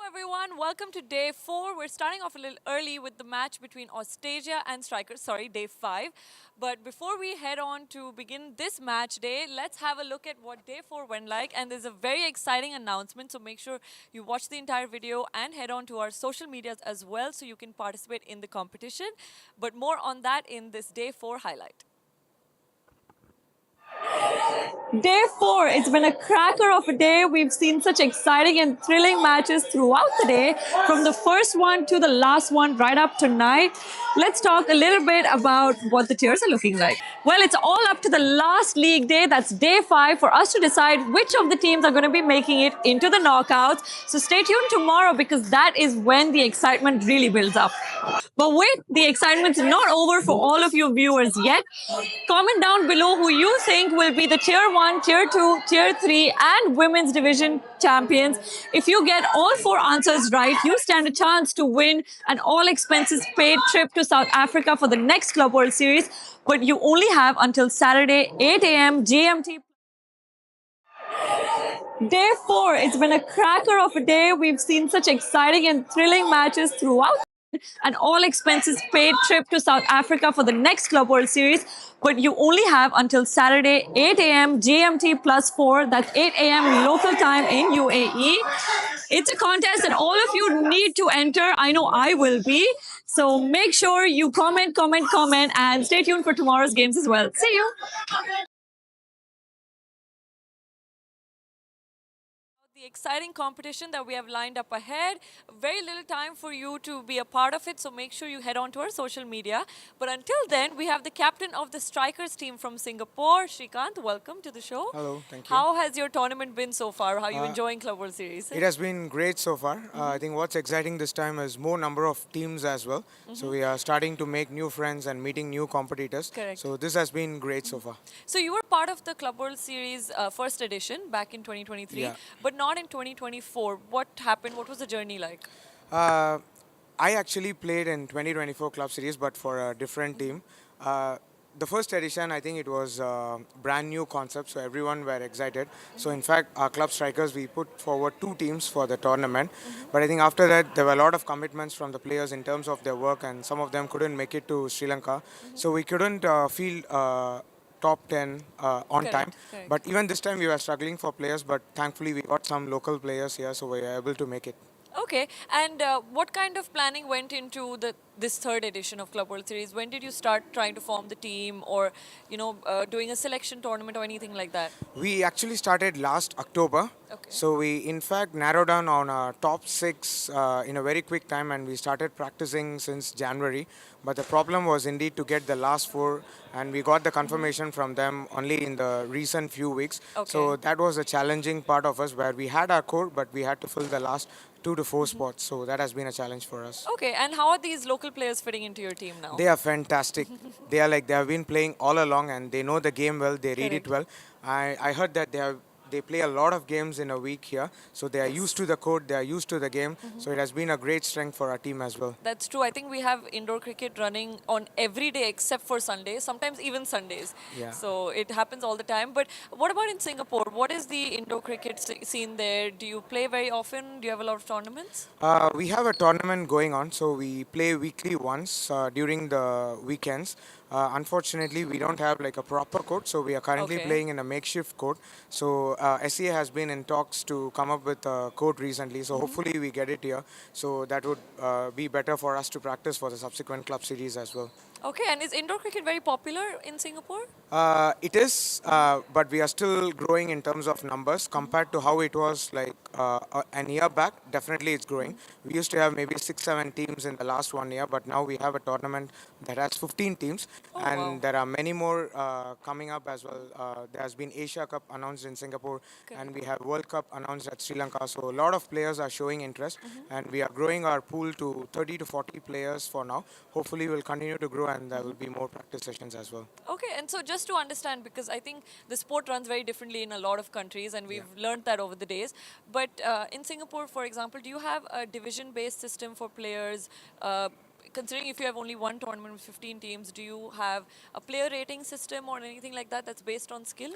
everyone, welcome to day 4. We're starting off a little early with the match between Austasia and Strikers, day 5. But before we head on to begin this match day, let's have a look at what day 4 went like. And there's a very exciting announcement, so make sure you watch the entire video and head on to our social medias as well so you can participate in the competition. But more on that in this day 4 highlight. Day 4, it's been a cracker of a day. We've seen such exciting and thrilling matches throughout the day, from the first one to the last one right up tonight. Let's talk a little bit about what the tiers are looking like. Well, it's all up to the last league day, that's day 5, for us to decide which of the teams are going to be making it into the knockouts. So stay tuned tomorrow because that is when the excitement really builds up. But wait, the excitement's not over for all of you viewers yet. Comment down below who you think will be the Tier 1, Tier 2, Tier 3 and Women's Division champions. If you get all 4 answers right, you stand a chance to win an all-expenses paid trip to South Africa for the next Club World Series. But you only have until Saturday, 8 a.m. GMT. Day 4, it's been a cracker of a day. We've seen such exciting and thrilling matches throughout. An all-expenses paid trip to South Africa for the next Club World Series. But you only have until Saturday, 8 a.m. GMT +4. That's 8 a.m. local time in UAE. It's a contest that all of you need to enter. I know I will be. So make sure you comment, and stay tuned for tomorrow's games as well. See you. The exciting competition that we have lined up ahead. Very little time for you to be a part of it, so make sure you head on to our social media. But until then, we have the captain of the Strikers team from Singapore, Shrikant. Welcome to the show. Hello, thank you. How has your tournament been so far? How are you enjoying Club World Series? It has been great so far. I think what's exciting this time is more number of teams as well. So we are starting to make new friends and meeting new competitors. Correct. So this has been great so far. So you were part of the Club World Series first edition back in 2023, Yeah. but not in 2024. What happened? What was the journey like? I actually played in 2024 Club Series, but for a different team. The first edition, I think it was a brand new concept, so everyone were excited. So in fact, our club strikers, we put forward 2 teams for the tournament. But I think after that, there were a lot of commitments from the players in terms of their work, and some of them couldn't make it to Sri Lanka. So we couldn't field top 10 on Correct, time. correct. But even this time, we were struggling for players, but thankfully, we got some local players here, so we were able to make it. Okay, and what kind of planning went into this third edition of Club World Series? When did you start trying to form the team, or doing a selection tournament or anything like that? We actually started last October. Okay. So we in fact narrowed down on our top 6 in a very quick time, and we started practicing since January. But the problem was indeed to get the last 4, and we got the confirmation from them only in the recent few weeks. Okay. So that was a challenging part of us, where we had our core, but we had to fill the last 2 to 4 spots. So that has been a challenge for us. Okay, and how are these local players fitting into your team now? They are fantastic. They have been playing all along, and they know the game well. They read it Correct. well. I heard that they play a lot of games in a week here, so they are used to the code. They are used to the game. So it has been a great strength for our team as well. That's true. I think we have indoor cricket running on every day except for Sundays, sometimes even Sundays. Yeah. So it happens all the time. But what about in Singapore? What is the indoor cricket scene there? Do you play very often? Do you have a lot of tournaments? We have a tournament going on, so we play weekly once during the weekends. Unfortunately, we don't have like a proper court, so we are currently Okay. playing in a makeshift court. So SCA has been in talks to come up with a court recently, so hopefully we get it here. So that would be better for us to practice for the subsequent club series as well. Okay, and is indoor cricket very popular in Singapore? It is, but we are still growing in terms of numbers compared to how it was like an year back. Definitely, it's growing. We used to have maybe 6, 7 teams in the last 1 year, but now we have a tournament that has 15 teams, Oh, and wow. there are many more coming up as well. There has been Asia Cup announced in Singapore, and we have World Cup announced at Sri Lanka. So a lot of players are showing interest, and we are growing our pool to 30 to 40 players for now. Hopefully, we'll continue to grow, and there will be more practice sessions as well. Okay, and so just to understand, because I think the sport runs very differently in a lot of countries, and we've learned that over the days. But in Singapore, for example, do you have a division-based system for players? considering if you have only one tournament with 15 teams, do you have a player rating system or anything like that that's based on skill?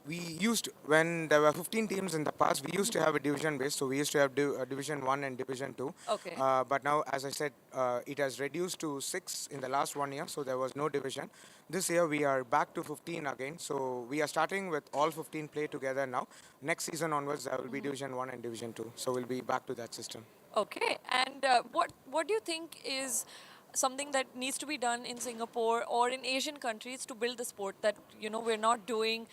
We used, when there were 15 teams in the past, we used to have a division base. So we used to have Division 1 and Division 2. Okay. But now, as I said, it has reduced to 6 in the last 1 year. So there was no division. This year we are back to 15 again. So we are starting with all 15 play together now. Next season onwards, there will be Division 1 and Division 2. So we'll be back to that system. Okay, and what do you think is something that needs to be done in Singapore or in Asian countries to build the sport that we're not doing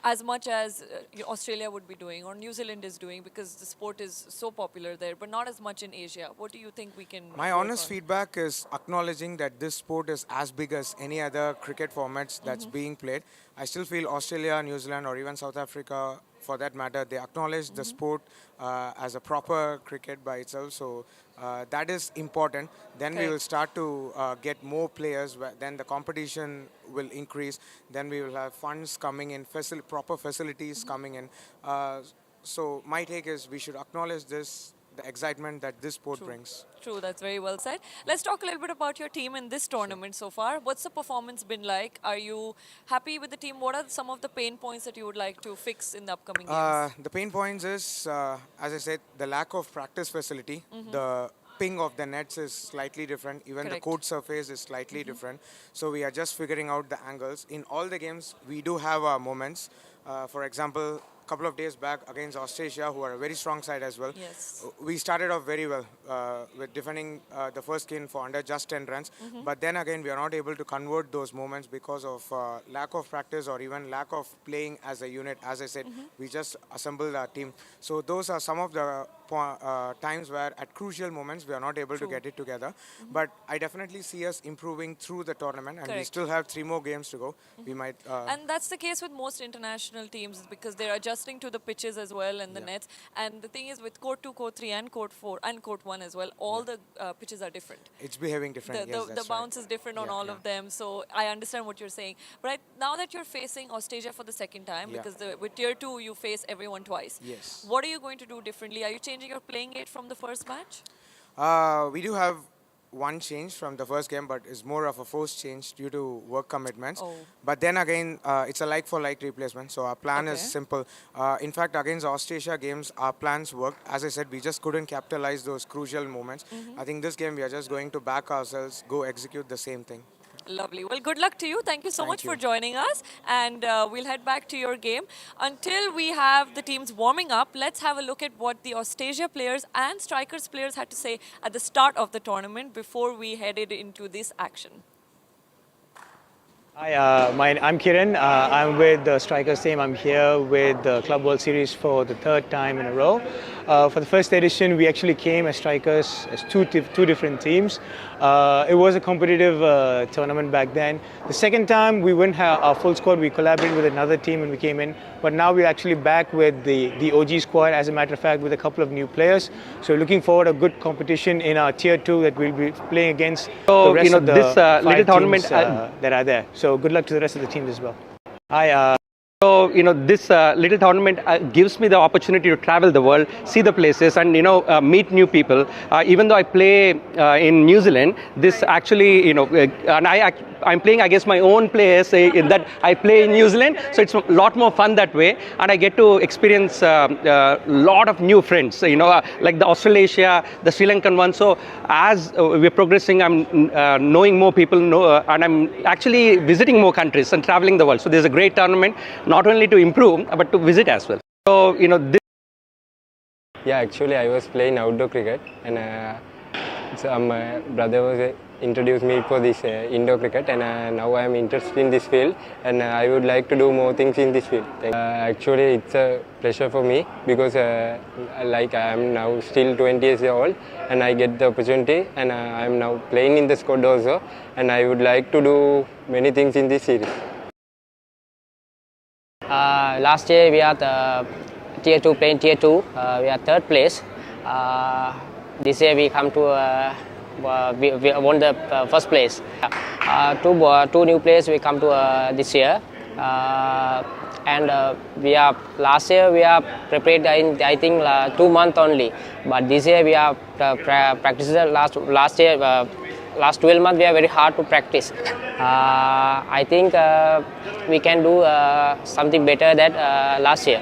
as much as Australia would be doing or New Zealand is doing, because the sport is so popular there, but not as much in Asia? What do you think we can? My work honest on? feedback is acknowledging that this sport is as big as any other cricket formats that's being played. I still feel Australia, New Zealand, or even South Africa, for that matter, they acknowledge the sport as a proper cricket by itself. So that is important. Then we will start to get more players. Then the competition will increase. Then we will have funds coming in, proper facilities coming in. So my take is we should acknowledge this, the excitement that this sport brings. True, that's very well said. Let's talk a little bit about your team in this tournament so far. What's the performance been like? Are you happy with the team? What are some of the pain points that you would like to fix in the upcoming games? The pain points is, as I said, the lack of practice facility. The ping of the nets is slightly different. Even the Correct. court surface is slightly different. So we are just figuring out the angles. In all the games, we do have our moments. For example, a couple of days back against Austasia, who are a very strong side as well. Yes. We started off very well with defending the first game for under just 10 runs. But then again, we are not able to convert those moments because of lack of practice or even lack of playing as a unit. As I said, we just assembled our team. So those are some of the times where at crucial moments we are not able to get it together. But I definitely see us improving through the tournament, and we Correct. still have 3 more games to go. We might... And that's the case with most international teams because they're adjusting to the pitches as well and the nets. And the thing is with court 2, court 3 and court 4 and court 1 as well, all the pitches are different. it's behaving different. The, Yes, the that's bounce right. is different on all of them, so I understand what you're saying. But now that you're facing Austasia for the second time, Yeah. because with tier 2 you face everyone twice. Yes. What are you going to do differently? Are you changing your playing eight from the first match? We do have one change from the first game, but it's more of a forced change due to work commitments. Oh. But then again, it's a like-for-like replacement, so our plan is Okay. simple. In fact, against Austrasia games, our plans worked. As I said, we just couldn't capitalize those crucial moments. I think this game, we are just going to back ourselves, go execute the same thing. Lovely. Well, good luck to you. Thank you so Thank much for you. joining us. And we'll head back to your game. Until we have the teams warming up, let's have a look at what the Austasia players and Strikers players had to say at the start of the tournament before we headed into this action. Hi, I'm Kiran. I'm with the Strikers team. I'm here with the Club World Series for the third time in a row. For the first edition, we actually came as Strikers as two different teams. It was a competitive tournament back then. The second time, we wouldn't have our full squad. We collaborated with another team when we came in. But now we're actually back with the OG squad, as a matter of fact, with a couple of new players. So looking forward to a good competition in our Tier 2 that we'll be playing against the rest of the this little five tournament teams that are there. So good luck to the rest of the teams as well. Hi. So, this little tournament gives me the opportunity to travel the world, see the places, and, meet new people. Even though I play in New Zealand, this actually, and I'm playing against my own players in that I play in New Zealand. So it's a lot more fun that way. And I get to experience a lot of new friends, like the Australasia, the Sri Lankan one. So as we're progressing, I'm knowing more people, and I'm actually visiting more countries and traveling the world. So there's a great tournament, not only to improve, but to visit as well. So, Yeah, actually I was playing outdoor cricket, and my brother was introduced me for this indoor cricket, and now I am interested in this field, and I would like to do more things in this field. Actually, it's a pleasure for me because like I am now still 20 years old, and I get the opportunity, and I am now playing in the squad also, and I would like to do many things in this series. Last year we are the tier 2 playing tier 2. We are third place. This year we come to we won the first place. Two new players we come to this year. And we are last year we are prepared in I think 2 months only. But this year we are practiced last year last 12 months we are very hard to practice. I think we can do something better than last year.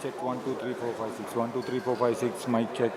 check 1 2 3 4 5 6 1 2 3 4 5 6 mic check.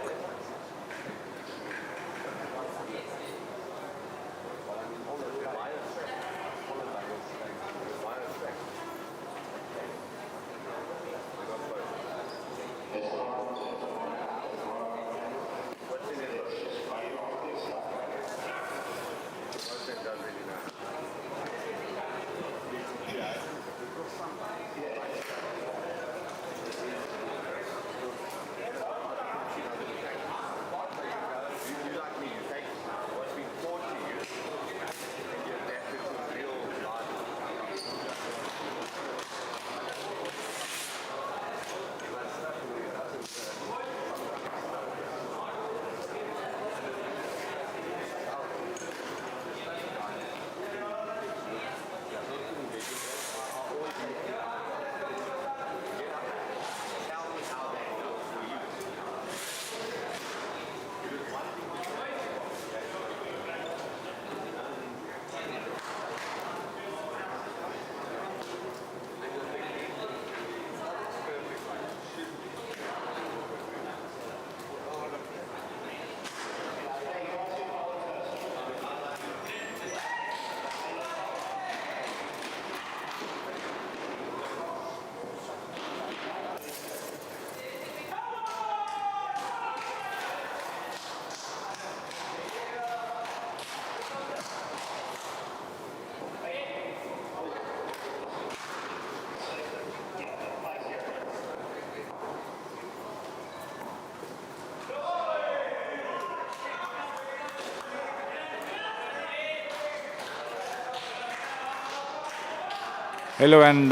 Hello and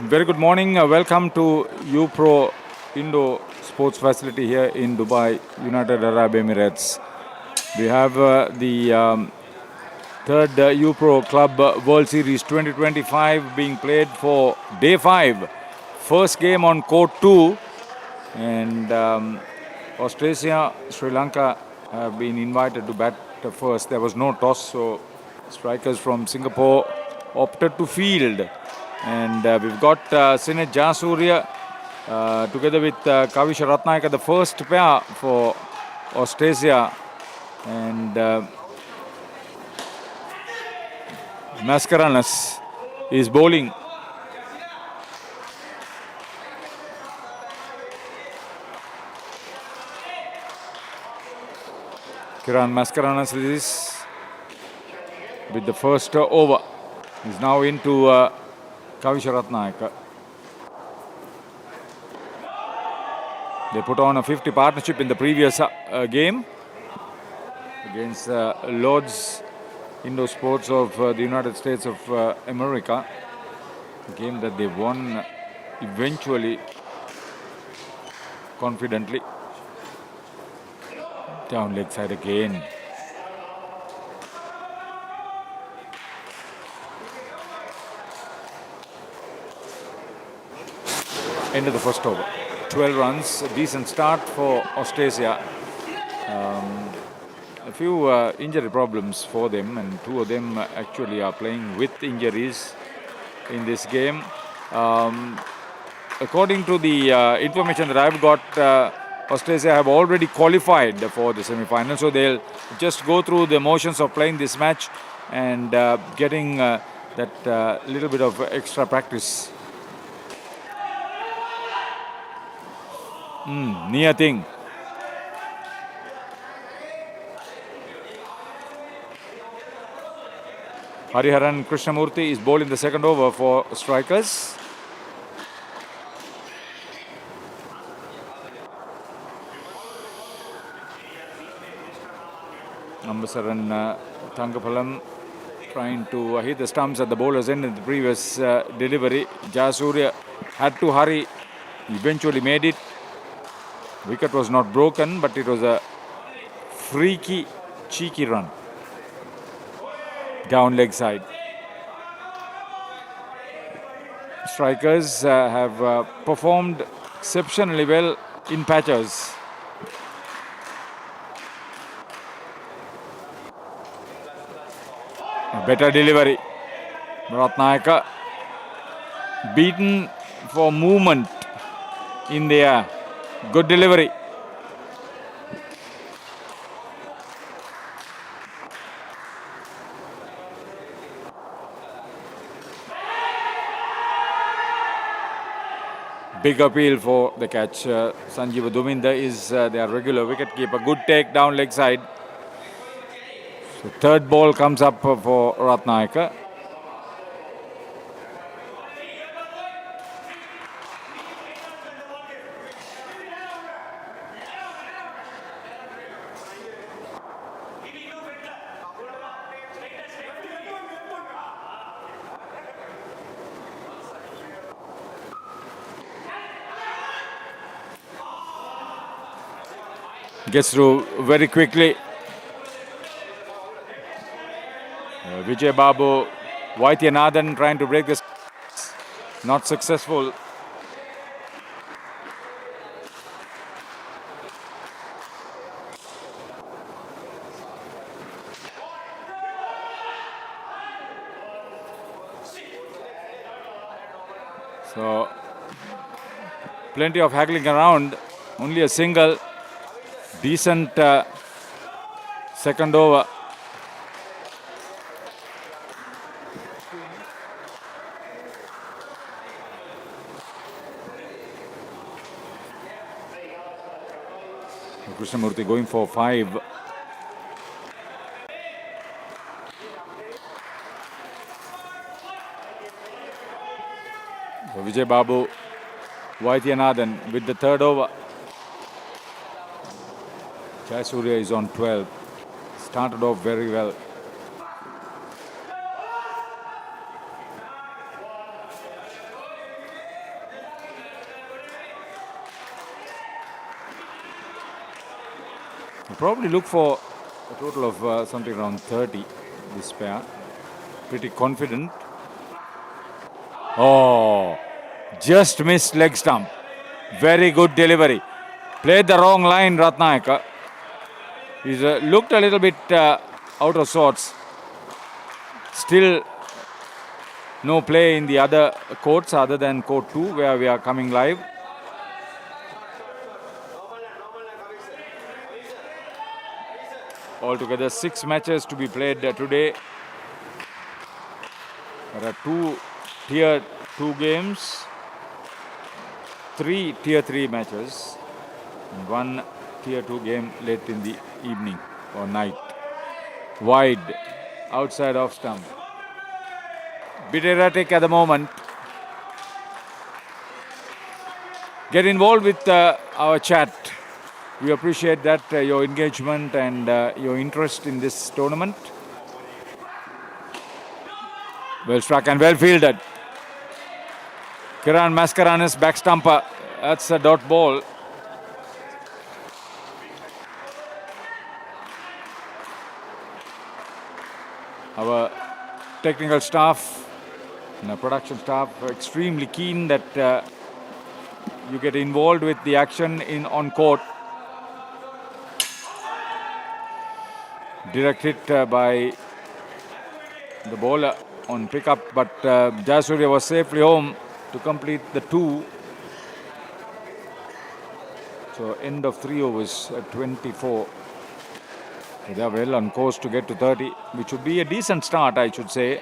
very good morning. Welcome to UPro Indo Sports Facility here in Dubai, United Arab Emirates. We have the third UPro Club World Series 2025 being played for day 5. First game on court 2, and Austasia, Sri Lanka have been invited to bat first. There was no toss, so strikers from Singapore opted to field. And we've got Sinet Jasuria together with Kavisha Ratnayaka, the first pair for Austasia. And Mascarenas is bowling. Kiran Mascarenas is with the first over. He's now into Kavisha Ratnayaka. They put on a 50 partnership in the previous game against Lords Indo Sports of the United States of America. A game that they won eventually, confidently. Down leg side again. End of the first over. 12 runs, a decent start for Austasia. A few injury problems for them, and two of them actually are playing with injuries in this game. According to the information that I've got, Austasia have already qualified for the semi-final, so they'll just go through the motions of playing this match and getting that little bit of extra practice. Near thing. Hariharan Krishnamurthy is bowling the second over for strikers. Ambasaran Thangapalam trying to hit the stumps at the bowler's end in the previous delivery. Jasuria had to hurry, eventually made it. Wicket was not broken, but it was a freaky, cheeky run. Down leg side. Strikers have performed exceptionally well in patches. A better delivery. Ratnayaka beaten for movement in the air. Good delivery. Big appeal for the catch. Sanjeeva Duminda is their regular wicketkeeper. Good take down leg side. So third ball comes up for Ratnayaka. Gets through very quickly. Vijay Babu, Vaidyanathan trying to break this. Not successful. So, plenty of haggling around. Only a single. Decent second over. Krishnamurthy going for 5. So Vijay Babu, Vaidyanathan with the third over. Jayasuriya is on 12. Started off very well. We'll probably look for a total of something around 30, this pair. Pretty confident. Oh, just missed leg stump. Very good delivery. Played the wrong line, Ratnayaka. He's looked a little bit out of sorts. Still no play in the other courts other than court 2 where we are coming live. Altogether 6 matches to be played today. There are 2 tier 2 games, 3 tier 3 matches and 1 tier 2 game late in the evening or night. Wide, outside off stump. Bit erratic at the moment. Get involved with our chat. We appreciate that, your engagement and your interest in this tournament. Well struck and well fielded. Kiran Mascarenas back stumper. That's a dot ball. Our technical staff and our production staff are extremely keen that you get involved with the action on court. Direct hit by the bowler on pickup, but Jayasuriya was safely home to complete the 2. So end of 3 overs at 24. They are well on course to get to 30, which would be a decent start, I should say.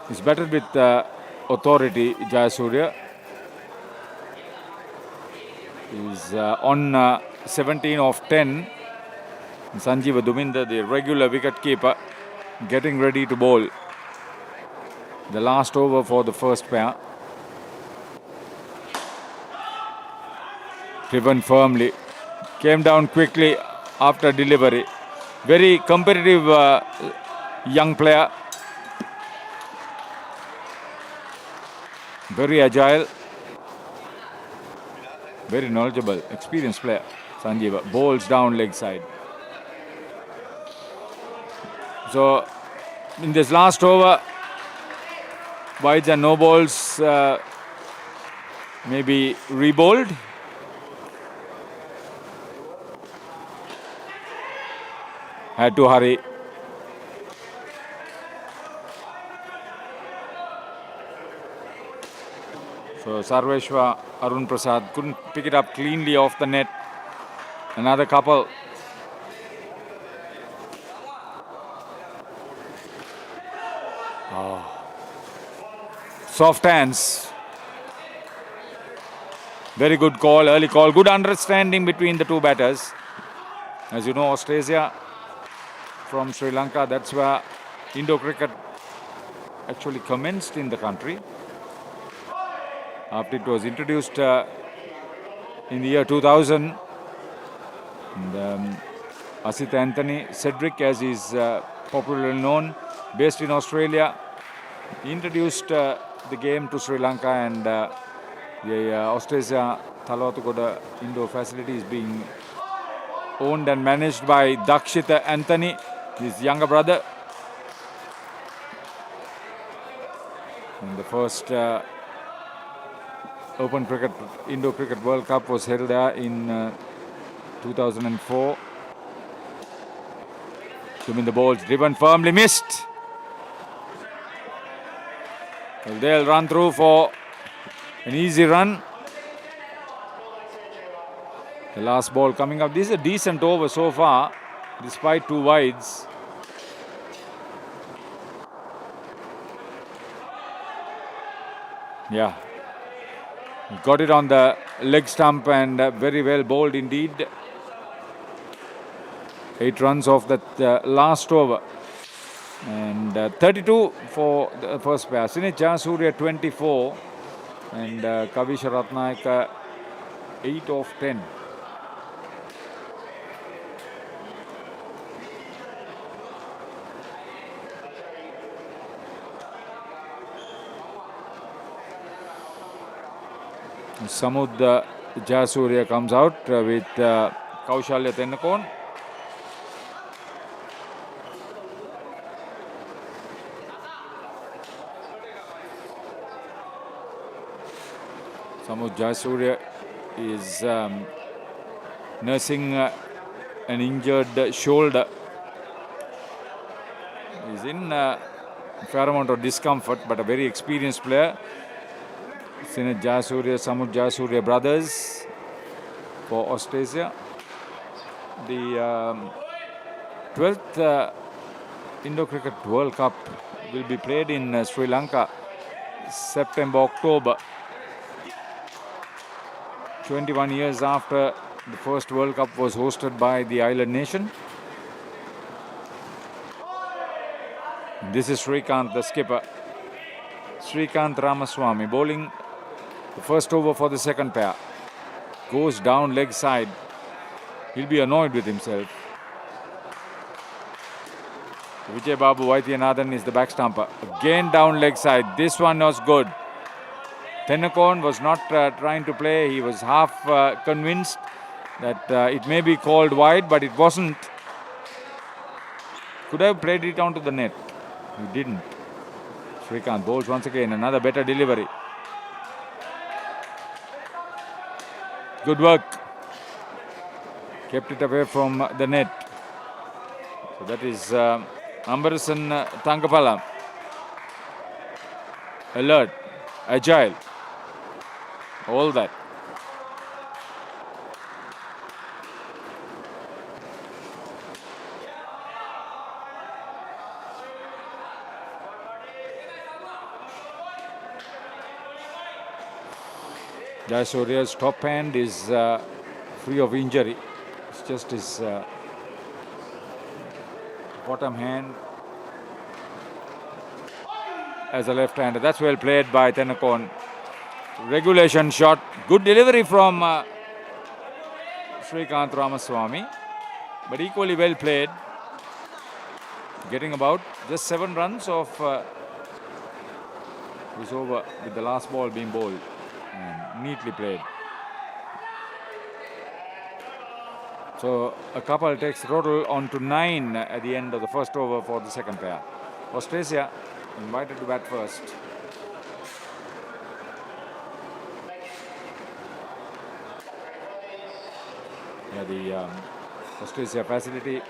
He's batted with authority, Jayasuriya. He's on 17 of 10. Sanjeeva Duminda, the regular wicket-keeper, getting ready to bowl. The last over for the first pair. Driven firmly. Came down quickly after delivery. Very competitive young player. Very agile. Very knowledgeable, experienced player. Sanjeeva bowls down leg side. So in this last over, wides and no balls, maybe re-bowled. Had to hurry. So Sarveshwar Arun Prasad couldn't pick it up cleanly off the net. Another couple. Soft hands. Very good call, early call. Good understanding between the two batters. As you know, Austasia from Sri Lanka, that's where Indo-cricket actually commenced in the country. After it was introduced in the year 2000. And, Asit Anthony Cedric, as is popularly known, based in Australia, introduced the game to Sri Lanka, and the Austasia Thalawatukoda Indo facility is being owned and managed by Dakshita Anthony, his younger brother. And the first Open Cricket Indo Cricket World Cup was held there in 2004. Swimming the balls, driven firmly, missed. Well, they'll run through for an easy run. The last ball coming up. This is a decent over so far, despite two wides. Yeah. Got it on the leg stump and very well bowled indeed. 8 runs off that last over. And 32 for the first pair. Sinit Jayasuriya 24 and Kavisha Ratnayaka 8 of 10. Samud Jayasuriya comes out with Kaushalya Tennakon. Samud Jayasuriya is nursing an injured shoulder. He's in a fair amount of discomfort, but a very experienced player. Sinit Jayasuriya, Samud Jayasuriya brothers for Austasia. The 12th Indo-Cricket World Cup will be played in Sri Lanka September, October. 21 years after the first World Cup was hosted by the island nation. This is Srikanth, the skipper. Srikanth Ramaswamy bowling the first over for the second pair. Goes down leg side. He'll be annoyed with himself. Vijay Babu Vaidyanathan is the back stumper. Again down leg side. This one was good. Tennakon was not trying to play. He was half convinced that it may be called wide, but it wasn't. Could have played it onto the net. He didn't. Srikanth bowls once again. Another better delivery. Good work. Kept it away from the net. So that is Ambarasan Thangapala. Alert. Agile. All that. Jayasuriya's top hand is free of injury. It's just his bottom hand as a left-hander. That's well played by Tennakon. Regulation shot. Good delivery from Srikanth Ramaswamy, but equally well played. Getting about just 7 runs off this over with the last ball being bowled. And neatly played. So a couple takes total on to 9 at the end of the first over for the second pair. Austasia invited to bat first. Yeah, the Austasia facility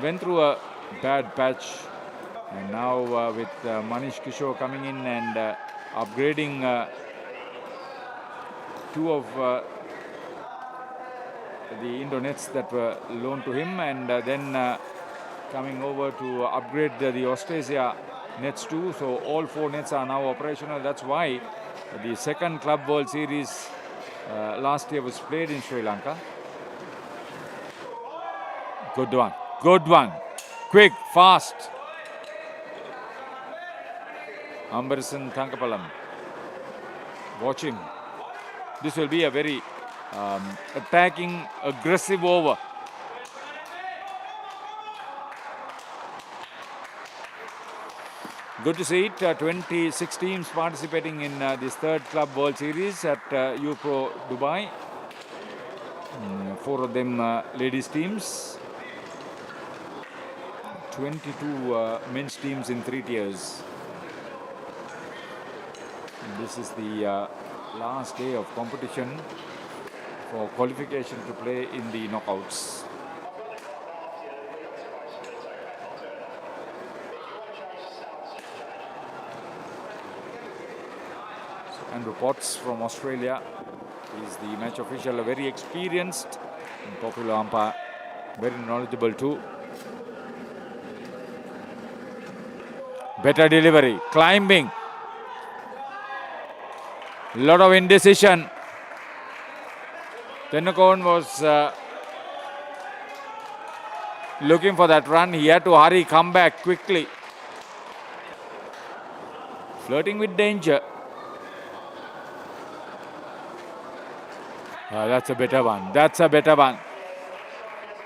went through a bad patch, and now with Manish Kishore coming in and upgrading two of the Indo nets that were loaned to him, and then coming over to upgrade the Austasia nets too. So all 4 nets are now operational. That's why the second Club World Series last year was played in Sri Lanka. Good one. Good one. Quick, fast. Amberson Thankapalam. Watch him. This will be a very attacking, aggressive over. Good to see it. 26 teams participating in this third Club World Series at UPro Dubai. 4 of them ladies teams. 22 men's teams in 3 tiers. And this is the last day of competition for qualification to play in the knockouts. Andrew Potts from Australia is the match official, a very experienced and popular umpire, very knowledgeable too. Better delivery, climbing, lot of indecision. Tennakon was looking for that run. He had to hurry, come back quickly. Flirting with danger. That's a better one. That's a better one.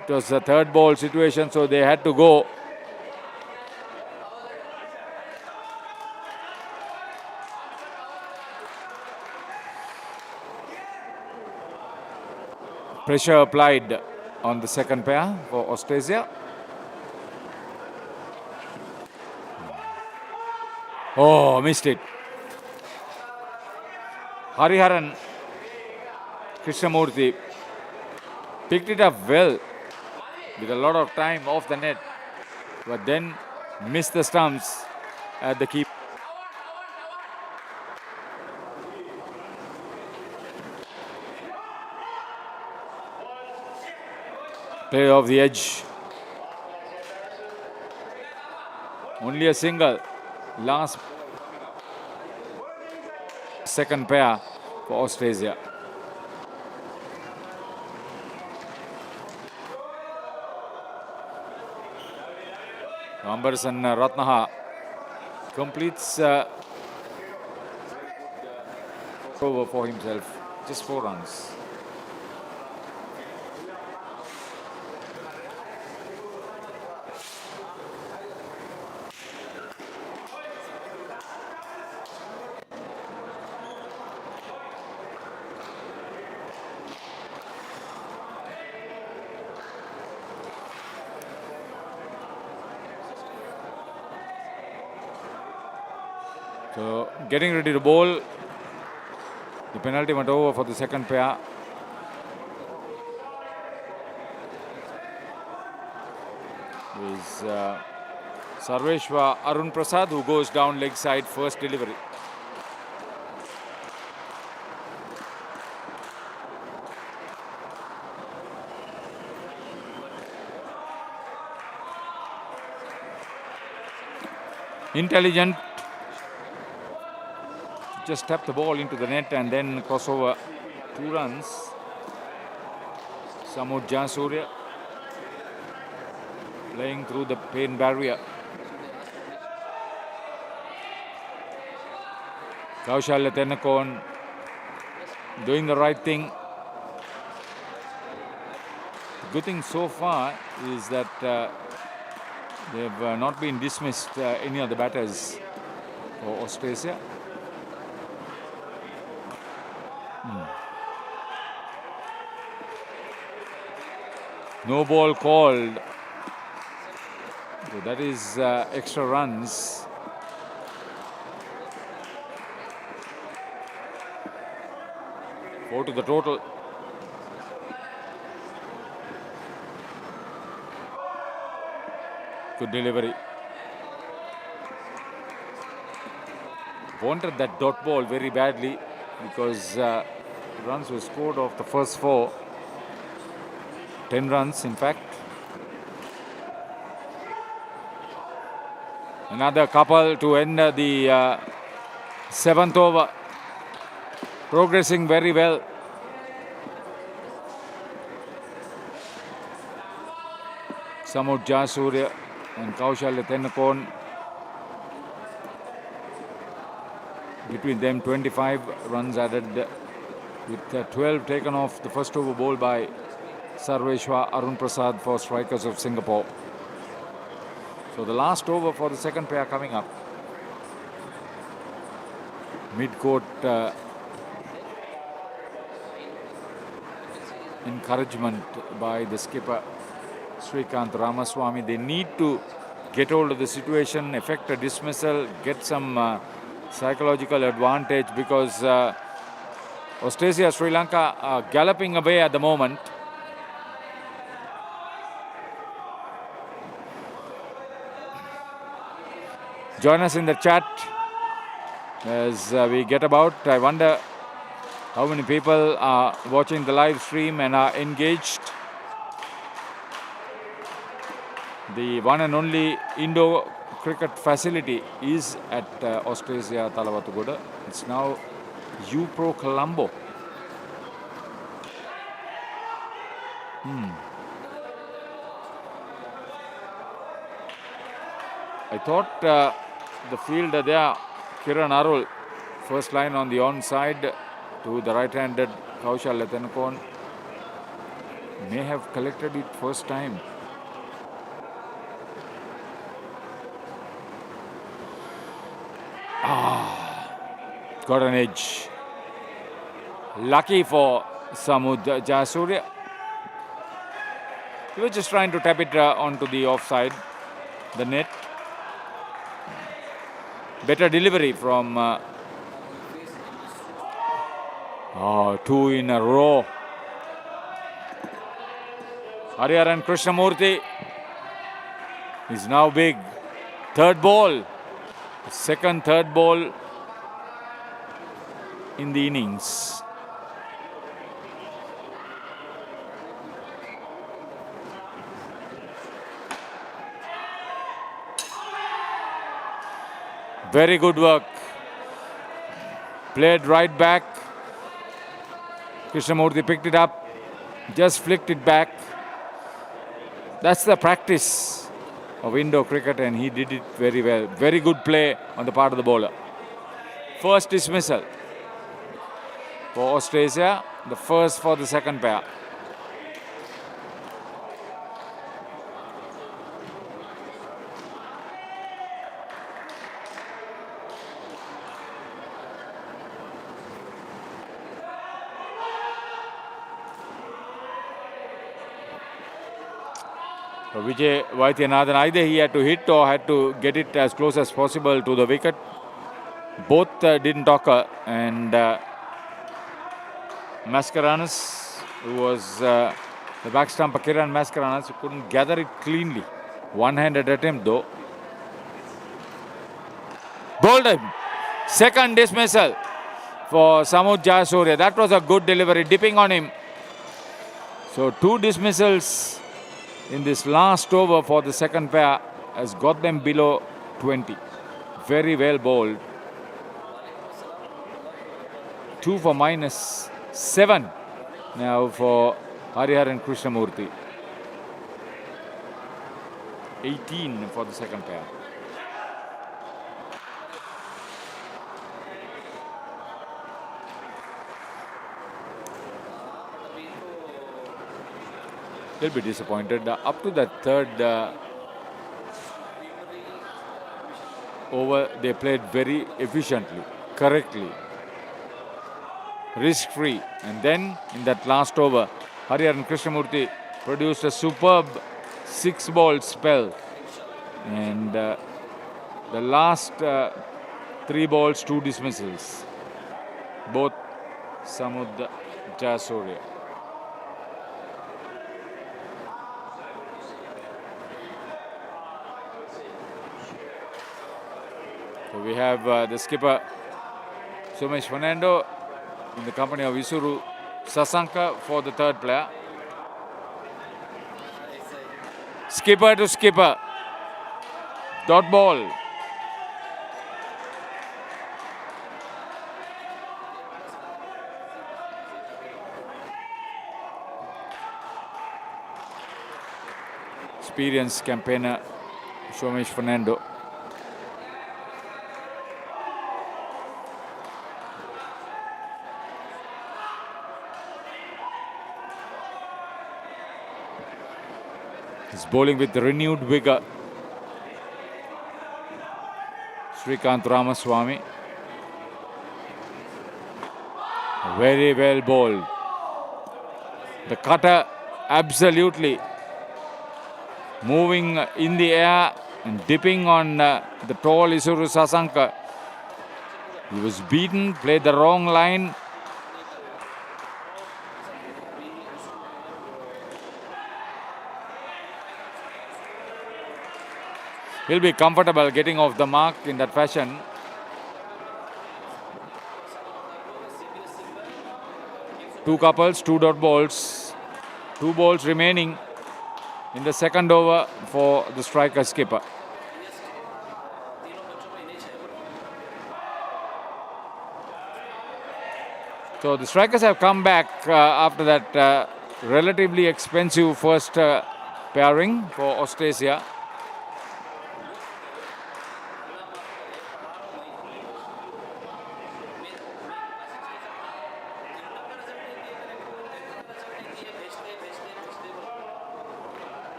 It was a third ball situation, so they had to go. Pressure applied on the second pair for Austasia. Oh, missed it. Hariharan Krishnamurthy picked it up well with a lot of time off the net, but then missed the stumps at the keeper. Play off the edge. Only a single. Last second pair for Australia. Amberson Ratnaha completes over for himself. Just 4 runs. So getting ready to bowl. The penalty went over for the second pair. Is Sarveshwar Arun Prasad, who goes down leg side, first delivery. Intelligent. Just tap the ball into the net and then cross over. 2 runs. Samud Jasurya playing through the pain barrier. Kaushalya Tennakon doing the right thing. The good thing so far is that they have not been dismissed any of the batters for Austrasia. No ball called. So that is extra runs. Four to the total. Good delivery. Wanted that dot ball very badly because runs were scored off the first 4. 10 runs, in fact. Another couple to end the 7th over. Progressing very well. Samud Jasurya and Kaushalya Tennakon. Between them, 25 runs added, with 12 taken off the first over ball by Sarveshwar Arun Prasad for Strikers of Singapore. So the last over for the second pair coming up. Mid-court encouragement by the skipper Srikanth Ramaswamy. They need to get hold of the situation, effect a dismissal, get some psychological advantage, because Austasia Sri Lanka are galloping away at the moment. Join us in the chat as we get about. I wonder how many people are watching the live stream and are engaged. The one and only Indo cricket facility is at Austasia Talawatugoda. It's now UPro Colombo. I thought the fielder there, Kiran Arul, first line on the onside to the right-handed Kaushal Tennakon, may have collected it first time. Got an edge. Lucky for Samud Jasurya. He was just trying to tap it onto the offside, the net. Better delivery from 2 in a row. Hariharan Krishnamurthy is now big. Third ball. Second, third ball in the innings. Very good work. Played right back. Krishnamurthy picked it up, just flicked it back. That's the practice of Indo cricket, and he did it very well. Very good play on the part of the bowler. First dismissal for Australia, the first for the second pair. Vijay Vaidyanathan, either he had to hit or had to get it as close as possible to the wicket. Both didn't occur, and Mascarenhas, who was the back stumper, Kiran Mascarenhas, who couldn't gather it cleanly. One-handed attempt though. Bowled him. Second dismissal for Samud Jasurya. That was a good delivery, dipping on him. So 2 dismissals in this last over for the second pair has got them below 20. Very well bowled. 2 for -7 now for Hariharan Krishnamurthy. 18 for the second pair. They'll be disappointed. Up to the third over, they played very efficiently, correctly, risk-free. And then in that last over, Hariharan Krishnamurthy produced a superb 6-ball spell. And the last 3 balls, 2 dismissals. Both Samud Jasurya. So we have the skipper Somesh Fernando in the company of Isuru Sasanka for the third player. Skipper to skipper. Dot ball. Experienced campaigner Shomesh Fernando. He's bowling with renewed vigor. Srikanth Ramaswamy. Very well bowled. The cutter absolutely moving in the air and dipping on the tall Isuru Sasanka. He was beaten, played the wrong line. He'll be comfortable getting off the mark in that fashion. Two couples, two dot balls. Two balls remaining in the second over for the striker skipper. So the strikers have come back after that relatively expensive first pairing for Austasia.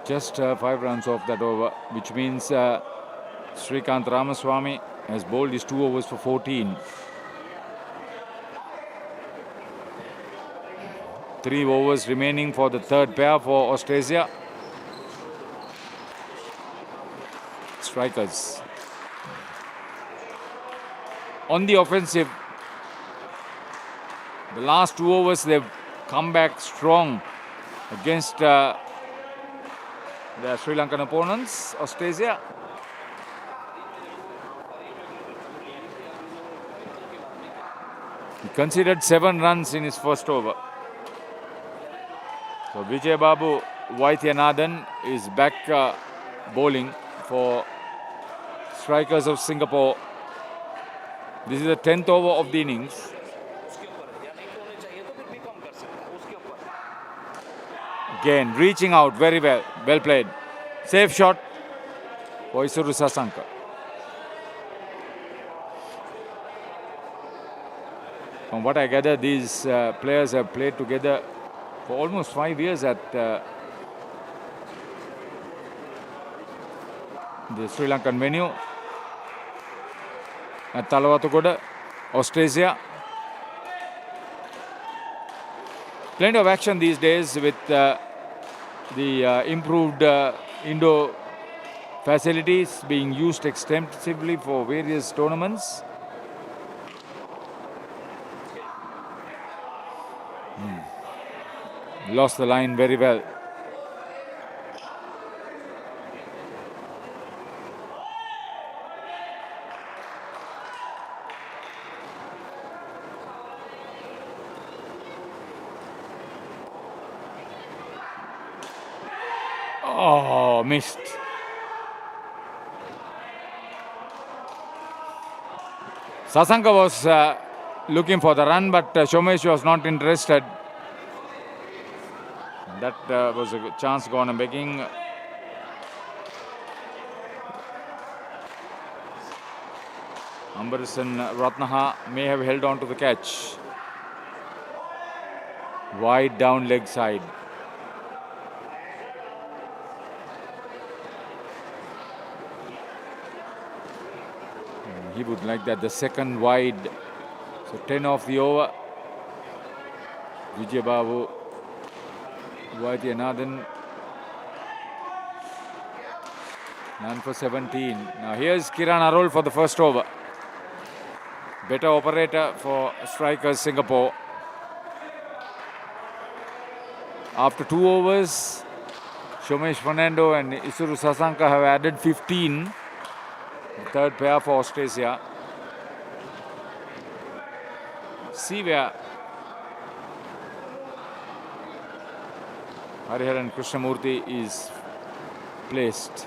Just 5 runs off that over, which means Srikanth Ramaswamy has bowled his 2 overs for 14. 3 overs remaining for the third pair for Austasia. Strikers on the offensive. The last 2 overs they've come back strong against the Sri Lankan opponents, Austasia. He conceded 7 runs in his first over. So Vijay Babu Vaidyanathan is back bowling for strikers of Singapore. This is the 10th over of the innings. Again, reaching out very well. Well played. Safe shot for Isuru Sasanka. From what I gather, these players have played together for almost 5 years at the Sri Lankan venue at Talawatugoda, Austasia. Plenty of action these days with the improved indoor facilities being used extensively for various tournaments. Lost the line very well. Oh, missed. Sasanka was looking for the run, but Shomesh was not interested. That was a chance gone begging. Ambarisan Ratnaha may have held on to the catch. Wide down leg side. He would like that, the second wide. So 10 off the over. Vijay Babu Vaidyanathan. None for 17. Now here's Kiran Arul for the first over. Better operator for strikers Singapore. After 2 overs, Shomesh Fernando and Isuru Sasanka have added 15. third pair for Austasia. See where Hariharan Krishnamurthy is placed.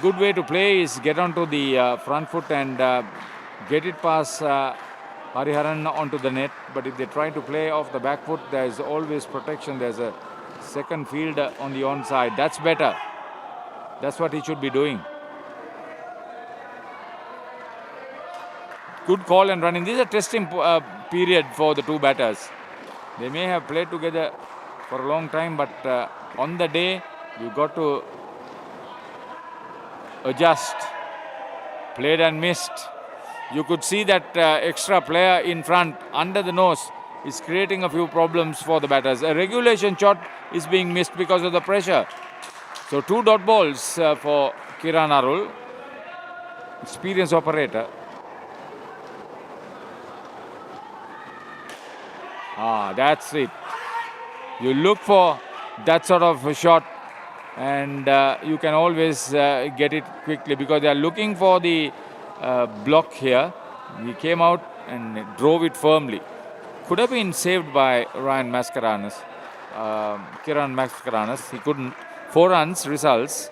Good way to play is get onto the front foot and get it past Hariharan onto the net. But if they try to play off the back foot, there is always protection. There's a second field on the onside. That's better. That's what he should be doing. Good call and running. This is a testing period for the two batters. They may have played together for a long time, but on the day, you got to adjust. Played and missed. You could see that extra player in front under the nose is creating a few problems for the batters. A regulation shot is being missed because of the pressure. So 2 dot balls for Kiran Arul, experienced operator. That's it. You look for that sort of a shot and you can always get it quickly because they are looking for the block here. He came out and drove it firmly. Could have been saved by Ryan Mascarenas, Kiran Mascarenas. He couldn't. 4 runs results.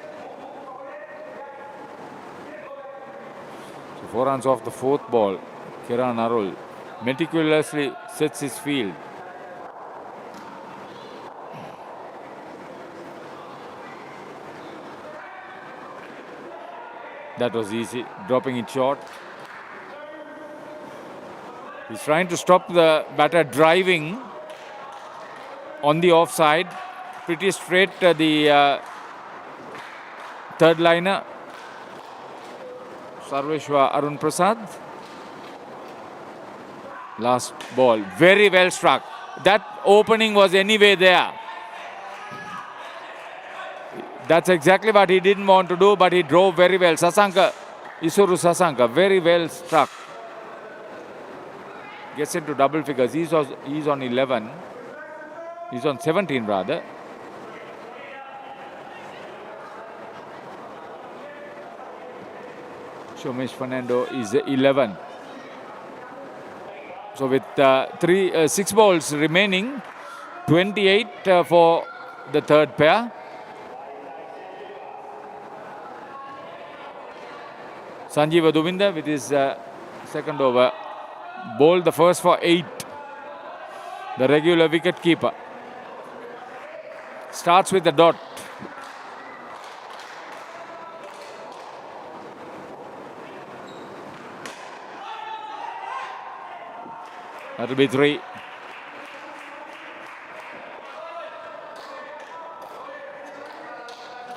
So 4 runs off the 4th ball. Kiran Arul meticulously sets his field. That was easy, dropping it short. He's trying to stop the batter driving on the offside. Pretty straight the third liner. Sarveshwar Arun Prasad. Last ball, very well struck. That opening was anyway there. That's exactly what he didn't want to do, but he drove very well. Sasanka, Isuru Sasanka, very well struck. Gets into double figures. He's on 11. He's on 17 rather. Shomesh Fernando is 11. So with 6 balls remaining, 28 for the third pair. Sanjeeva Duvinda with his second over. Bowled the first for 8. The regular wicket keeper. Starts with a dot. That'll be 3.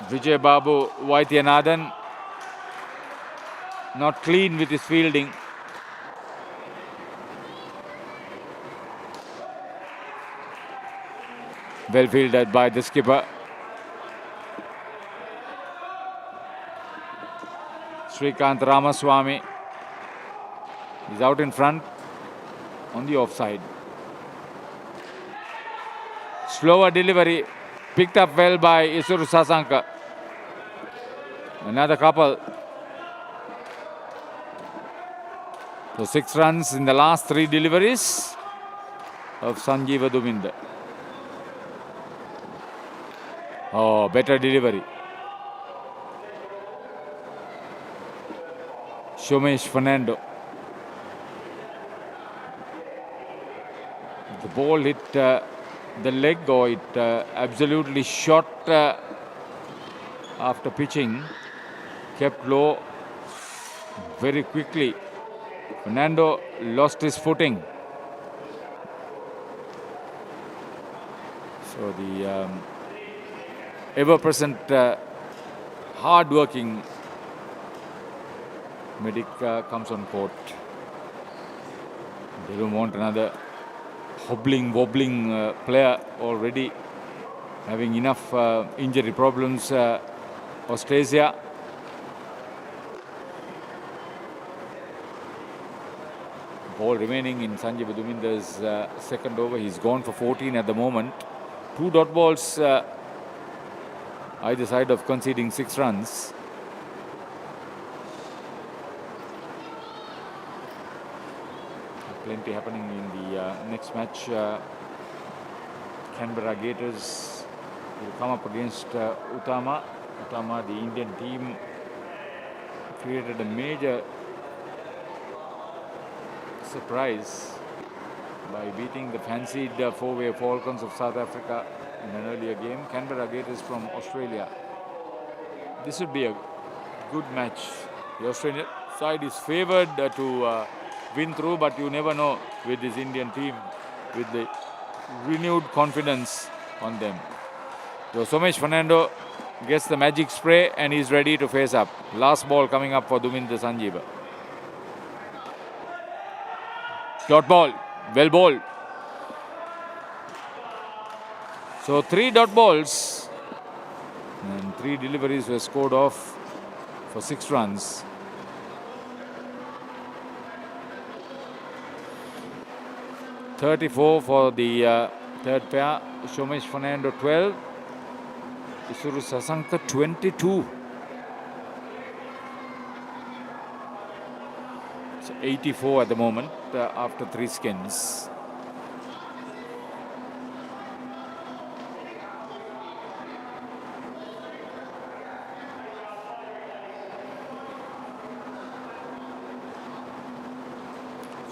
Vijay Babu Vaidyanathan not clean with his fielding. Well fielded by the skipper. Srikanth Ramaswamy is out in front on the offside. Slower delivery, picked up well by Isuru Sasanka. Another couple. So 6 runs in the last 3 deliveries of Sanjeeva Duvinda. Oh, better delivery. Shomesh Fernando. The ball hit the leg, or it absolutely shot after pitching. Kept low very quickly. Fernando lost his footing. So the ever-present hard-working medic comes on court. They don't want another wobbling player already, having enough injury problems. Austasia. Ball remaining in Sanjeev Duminder's second over. He's gone for 14 at the moment. 2 dot balls either side of conceding 6 runs. Plenty happening in the next match. Canberra Gators will come up against Utama. Utama, the Indian team, created a major surprise by beating the fancied four-way Falcons of South Africa in an earlier game. Canberra Gators from Australia. This would be a good match. The Australian side is favoured to win through, but you never know with this Indian team, with the renewed confidence on them. So Somesh Fernando gets the magic spray and he's ready to face up. Last ball coming up for Duminder Sanjeeva. Dot ball, well bowled. So 3 dot balls and 3 deliveries were scored off for 6 runs. .34 for the third pair. Somesh Fernando 12. Isuru Sasanka 22. So 84 at the moment after 3 skins.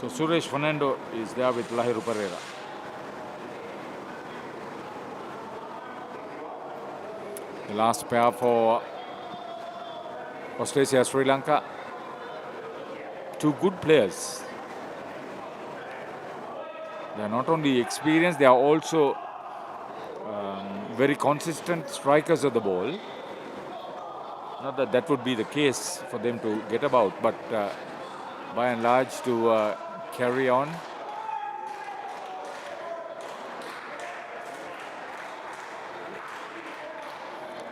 So Suresh Fernando is there with Lahiru Pereira. The last pair for Austasia Sri Lanka. 2 good players. They are not only experienced, they are also very consistent strikers of the ball. Not that that would be the case for them to get about, but by and large to carry on.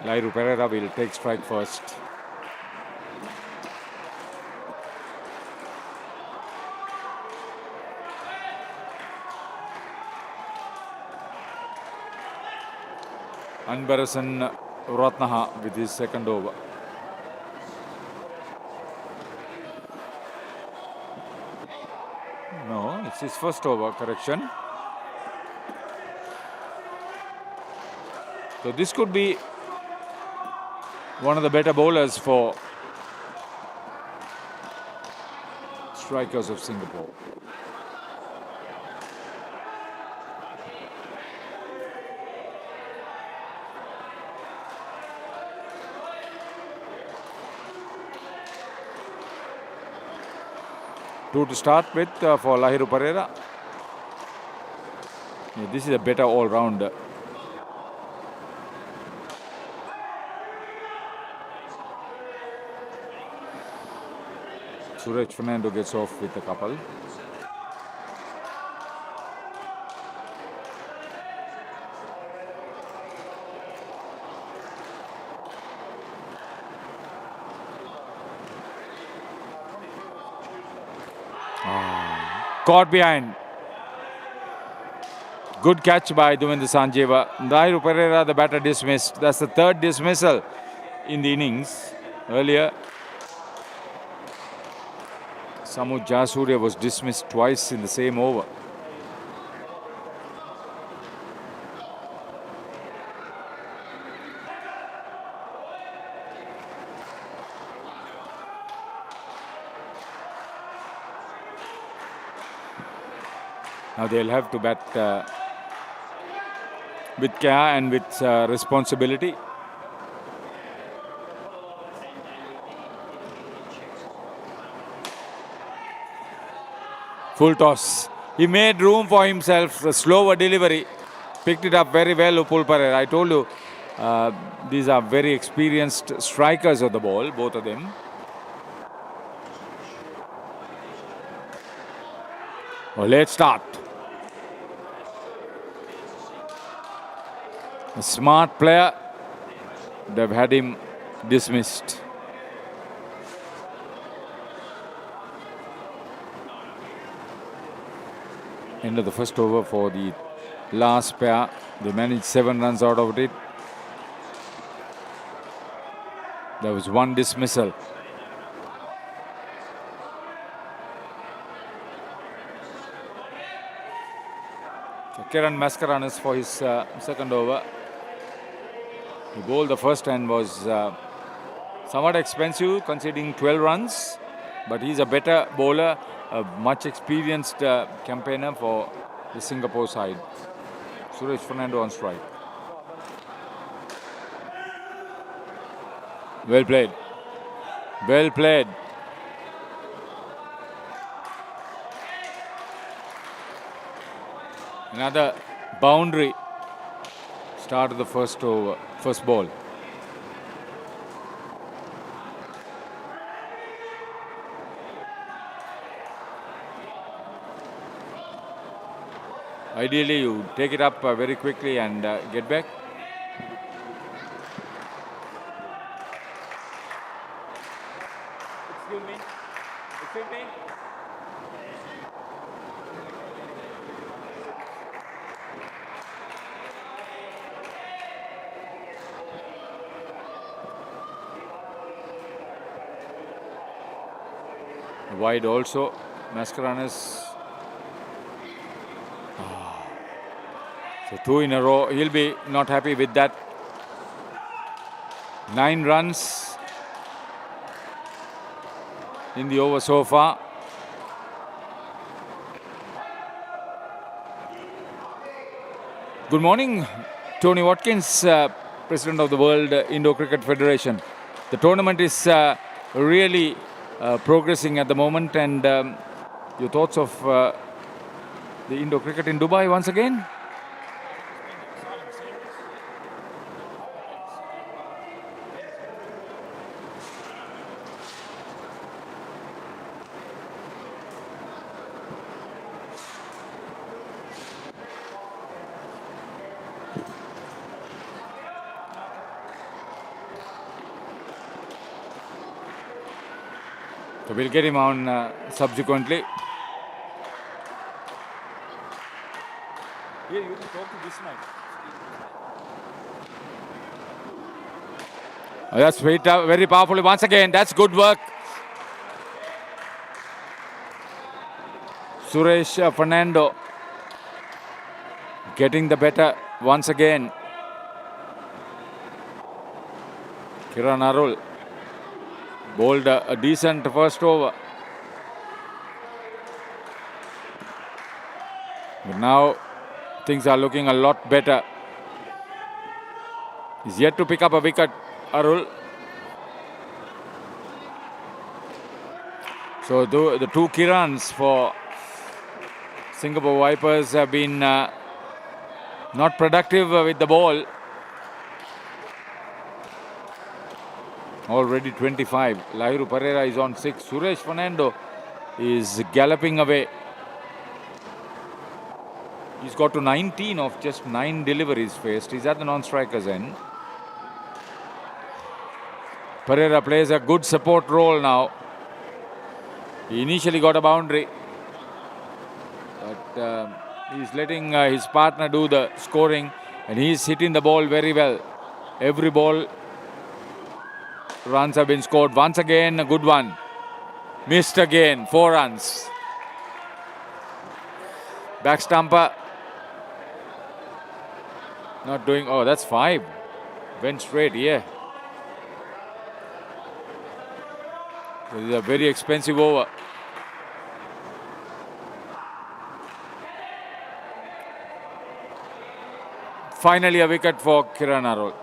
Lahiru Pereira will take strike first. Anbarasan Ratnaha with his second over. No, it's his first over, correction. So this could be one of the better bowlers for strikers of Singapore. Two to start with for Lahiru Pereira. Yeah, this is a better all-rounder. Suresh Fernando gets off with a couple. Caught behind. Good catch by Duminder Sanjeeva. Lahiru Pereira, the batter, dismissed. That's the 3rd dismissal in the innings. Earlier, Samud Jasuria was dismissed twice in the same over. Now they'll have to bat with care and with responsibility. Full toss. He made room for himself, a slower delivery. Picked it up very well, Upul Pereira. I told you, these are very experienced strikers of the ball, both of them. Oh, let's start. A smart player. They've had him dismissed. end of the first over for the last pair. They managed 7 runs out of it. There was one dismissal. So Kiran Maskaranas for his second over. He bowled the first and was somewhat expensive, conceding 12 runs. But he's a better bowler, a much experienced campaigner for the Singapore side. Suresh Fernando on strike. Well played. Well played. Another boundary. Start of the first over, first ball. Ideally, you take it up very quickly and get back. Excuse me. Excuse me. Wide also. Mascarenas. So 2 in a row. He'll be not happy with that. 9 runs in the over so far. Good morning, Tony Watkins, President of the World Indo Cricket Federation. The tournament is really progressing at the moment, and your thoughts of the Indo cricket in Dubai once again? So we'll get him on subsequently. Here, you can talk to this mic. That's very powerful once again. That's good work. Suresh Fernando getting the better once again. Kiran Arul bowled a decent first over. But now things are looking a lot better. He's yet to pick up a wicket, Arul. So the 2 Kirans for Singapore Vipers have been not productive with the ball. Already 25. Lahiru Pereira is on 6. Suresh Fernando is galloping away. He's got to 19 of just 9 deliveries faced. He's at the non-strikers end. Pereira plays a good support role now. He initially got a boundary, but he's letting his partner do the scoring, and he's hitting the ball very well. Every ball, runs have been scored. Once again, a good one. Missed again, 4 runs. Back stumper. Not doing, oh, that's 5. Went straight, yeah. This is a very expensive over. Finally, a wicket for Kiran Arul.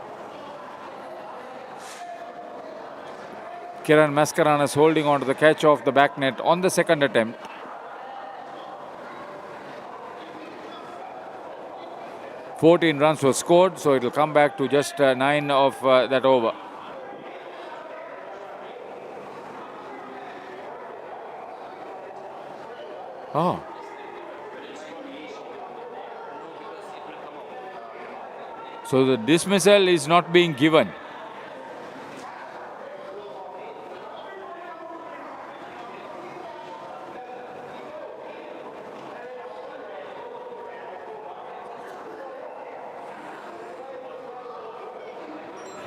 Kiran Mascarenas holding on to the catch off the back net on the second attempt. "14 runs were scored, so it will come back to just 9 of that over. Oh. So the dismissal is not being given.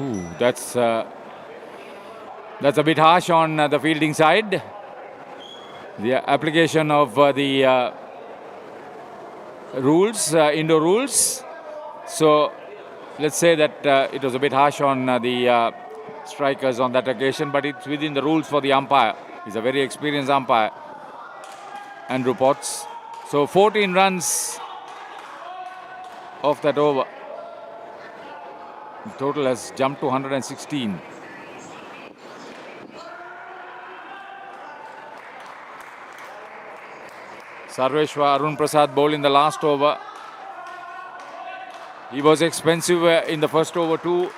Ooh, that's a bit harsh on the fielding side. The application of the rules, indoor rules. So let's say that it was a bit harsh on the strikers on that occasion, but it's within the rules for the umpire. He's a very experienced umpire, Andrew Potts. So 14 runs off that over. The total has jumped to 116. Sarveshwar Arun Prasad bowled in the last over. He was expensive in the first over too.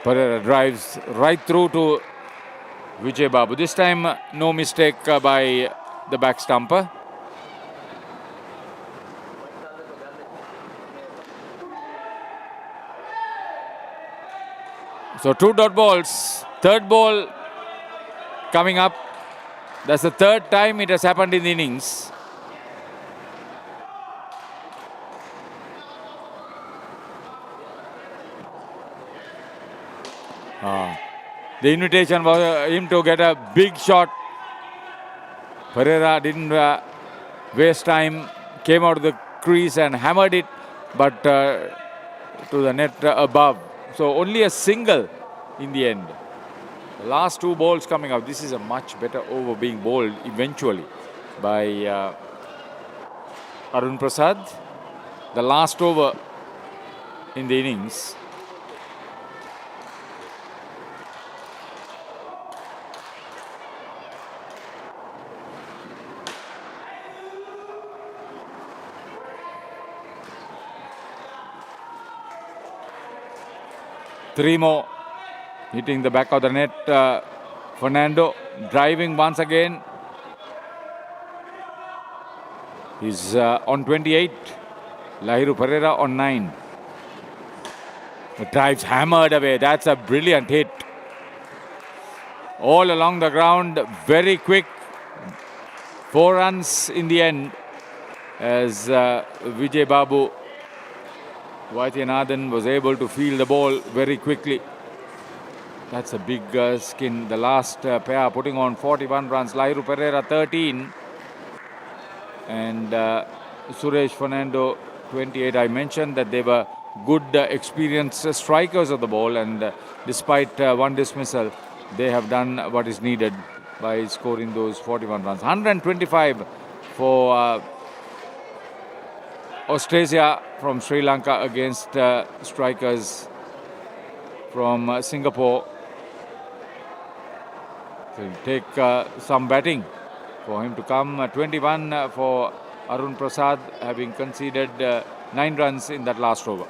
Pereira drives right through to Vijay Babu. This time, no mistake by the back stumper. So 2 dot balls. Third ball coming up. That's the third time it has happened in the innings. The invitation was him to get a big shot. Pereira didn't waste time, came out of the crease and hammered it, but to the net above. So only a single in the end. The last 2 balls coming up. This is a much better over being bowled eventually by Arun Prasad. The last over in the innings. Three more hitting the back of the net. Fernando driving once again. He's on 28. Lahiru Pereira on 9. The drives hammered away. That's a brilliant hit. All along the ground, very quick. 4 runs in the end as Vijay Babu Vaidyanathan was able to field the ball very quickly. That's a big skin. The last pair putting on 41 runs. Lahiru Pereira 13 and Suresh Fernando 28. I mentioned that they were good experienced strikers of the ball, and despite one dismissal, they have done what is needed by scoring those 41 runs. 125 for Austasia from Sri Lanka against strikers from Singapore. So it'll take some batting for him to come. 21 for Arun Prasad, having conceded 9 runs in that last over.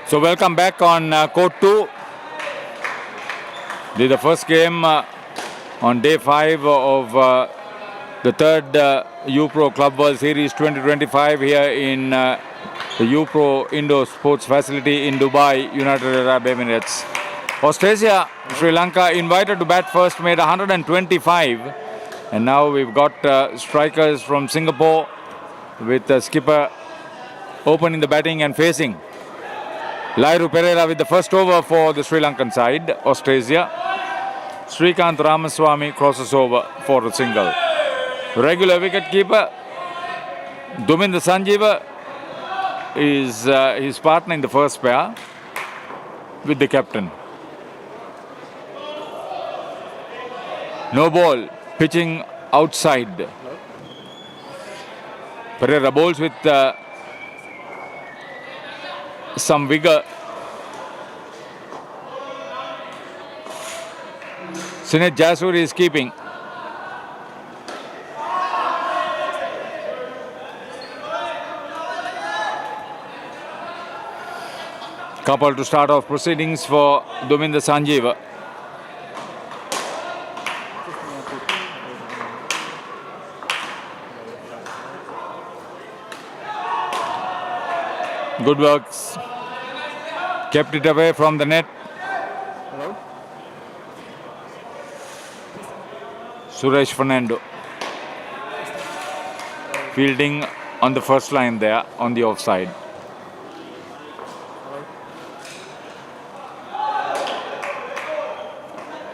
So welcome back on Court 2. This is the first game on day 5 of the third UPro Club World Series 2025 here in the UPro Indoor Sports Facility in Dubai, United Arab Emirates. Austasia, Sri Lanka invited to bat first, made 125. And now we've got strikers from Singapore with the skipper opening the batting and facing. Lairu Pereira with the first over for the Sri Lankan side, Austasia. Srikanth Ramaswamy crosses over for a single. Regular wicketkeeper Duminda Sanjeeva is his partner in the first pair with the captain. No ball, pitching outside. Pereira bowls with some vigor. Sinet Jasuri is keeping. Couple to start off proceedings for Duminda Sanjeeva. Good works. Kept it away from the net. Suresh Fernando. Fielding on the first line there on the offside.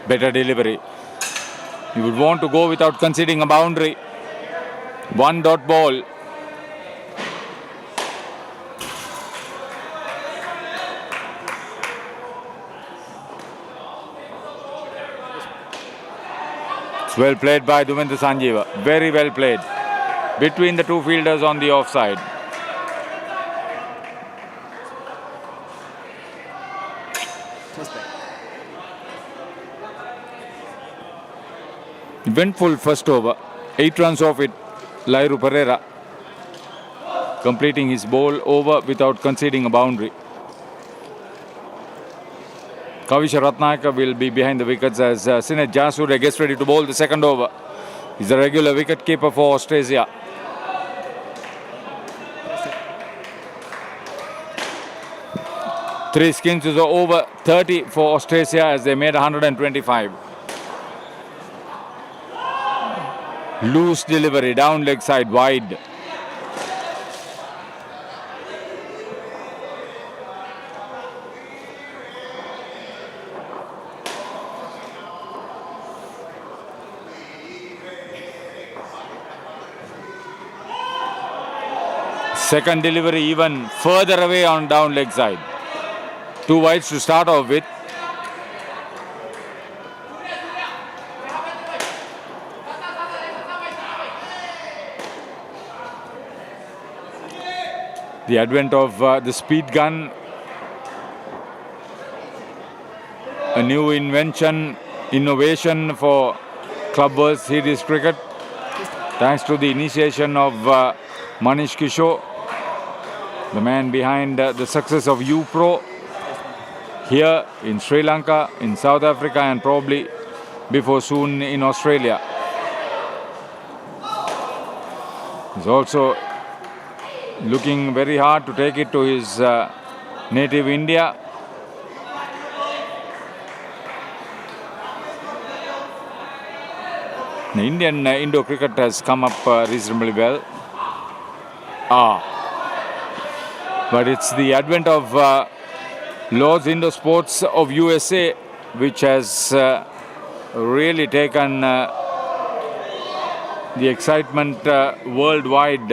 Better delivery. You would want to go without conceding a boundary. 1 dot ball. Well played by Duminda Sanjeeva. Very well played. Between the two fielders on the offside. Went full first over. 8 runs off it. Lairu Pereira completing his bowl over without conceding a boundary. Kavisha Ratnayaka will be behind the wickets as Sinet Jasuri gets ready to bowl the second over. He's a regular wicket keeper for Australia. Three skins is over 30 for Australia as they made 125. Loose delivery, down leg side, wide. Second delivery even further away on down leg side. 2 wides to start off with. The advent of the speed gun, a new invention, innovation for Club World Series cricket, thanks to the initiation of Manish Kishore, the man behind the success of UPro here in Sri Lanka, in South Africa, and probably before soon in Australia. He's also looking very hard to take it to his native India. The Indian Indo cricket has come up reasonably well. But it's the advent of Lord's Indo Sports of USA which has really taken the excitement worldwide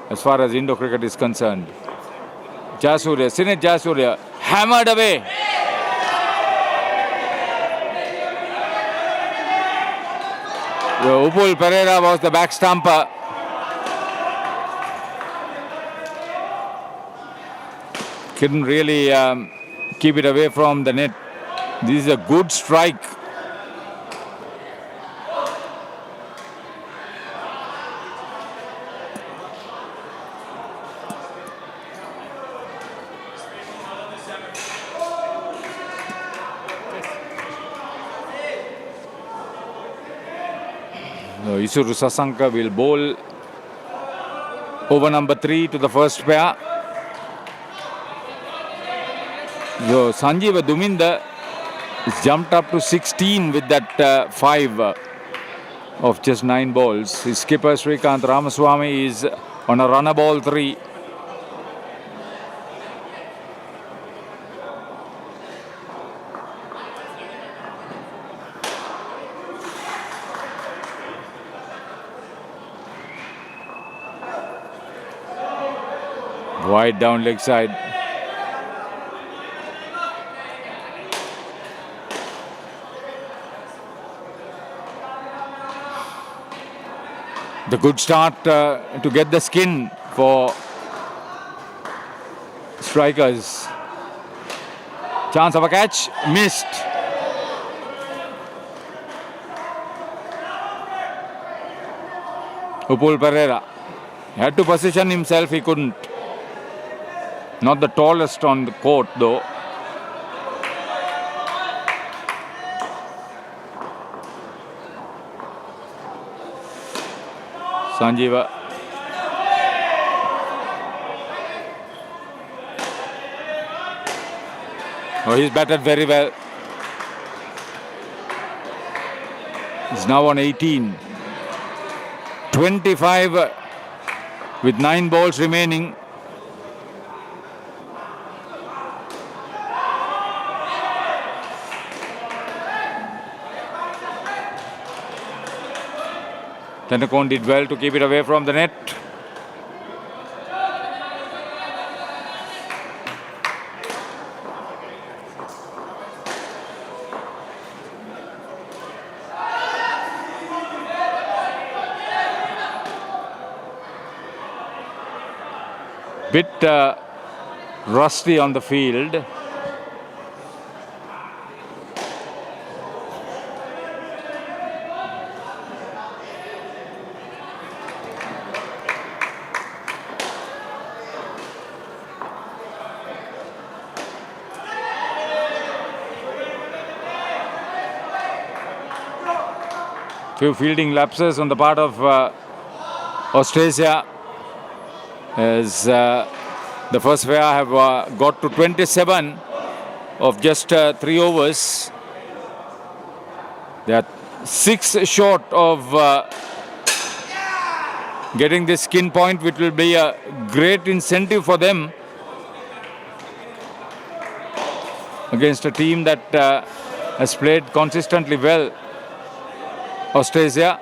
as far as Indo cricket is concerned. Jasuri, Sinet Jasuri, hammered away. Upul Pereira was the back stumper. Couldn't really keep it away from the net. This is a good strike. Isuru Sasanka will bowl over number 3 to the first pair. So Sanjeeva Duminda is jumped up to 16 with that 5 of just 9 balls. His skipper Srikanth Ramaswamy is on a runner ball 3. Wide down leg side. The good start to get the skin for strikers. Chance of a catch, missed. Upul Pereira had to position himself, he couldn't. Not the tallest on the court though. Sanjeeva. Oh, he's batted very well. He's now on 18. 25 with 9 balls remaining. Tennakoon did well to keep it away from the net. Bit rusty on the field. Few fielding lapses on the part of Austasia, as the first pair have got to 27 of just 3 overs. They are 6 short of getting this skin point, which will be a great incentive for them against a team that has played consistently well. Austasia.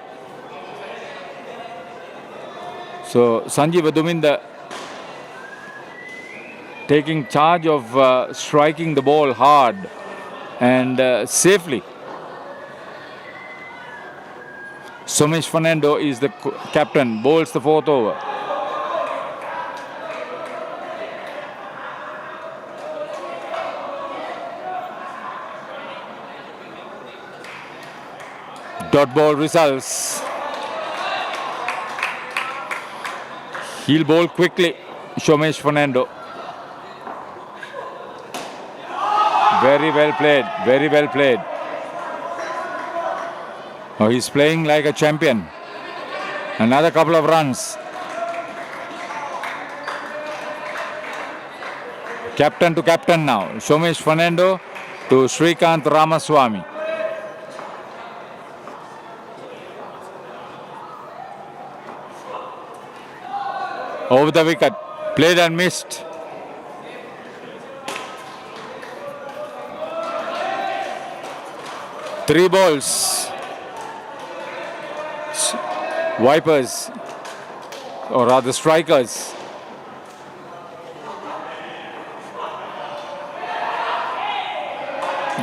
So Sanjeeva Duminda taking charge of striking the ball hard and safely. Somesh Fernando is the captain, bowls the 4th over. Dot ball results. He'll bowl quickly, Somesh Fernando. Very well played, very well played. Oh, he's playing like a champion. Another couple of runs. Captain to captain now. Somesh Fernando to Srikanth Ramaswamy. Over the wicket, played and missed. Three balls. Wipers, or rather strikers.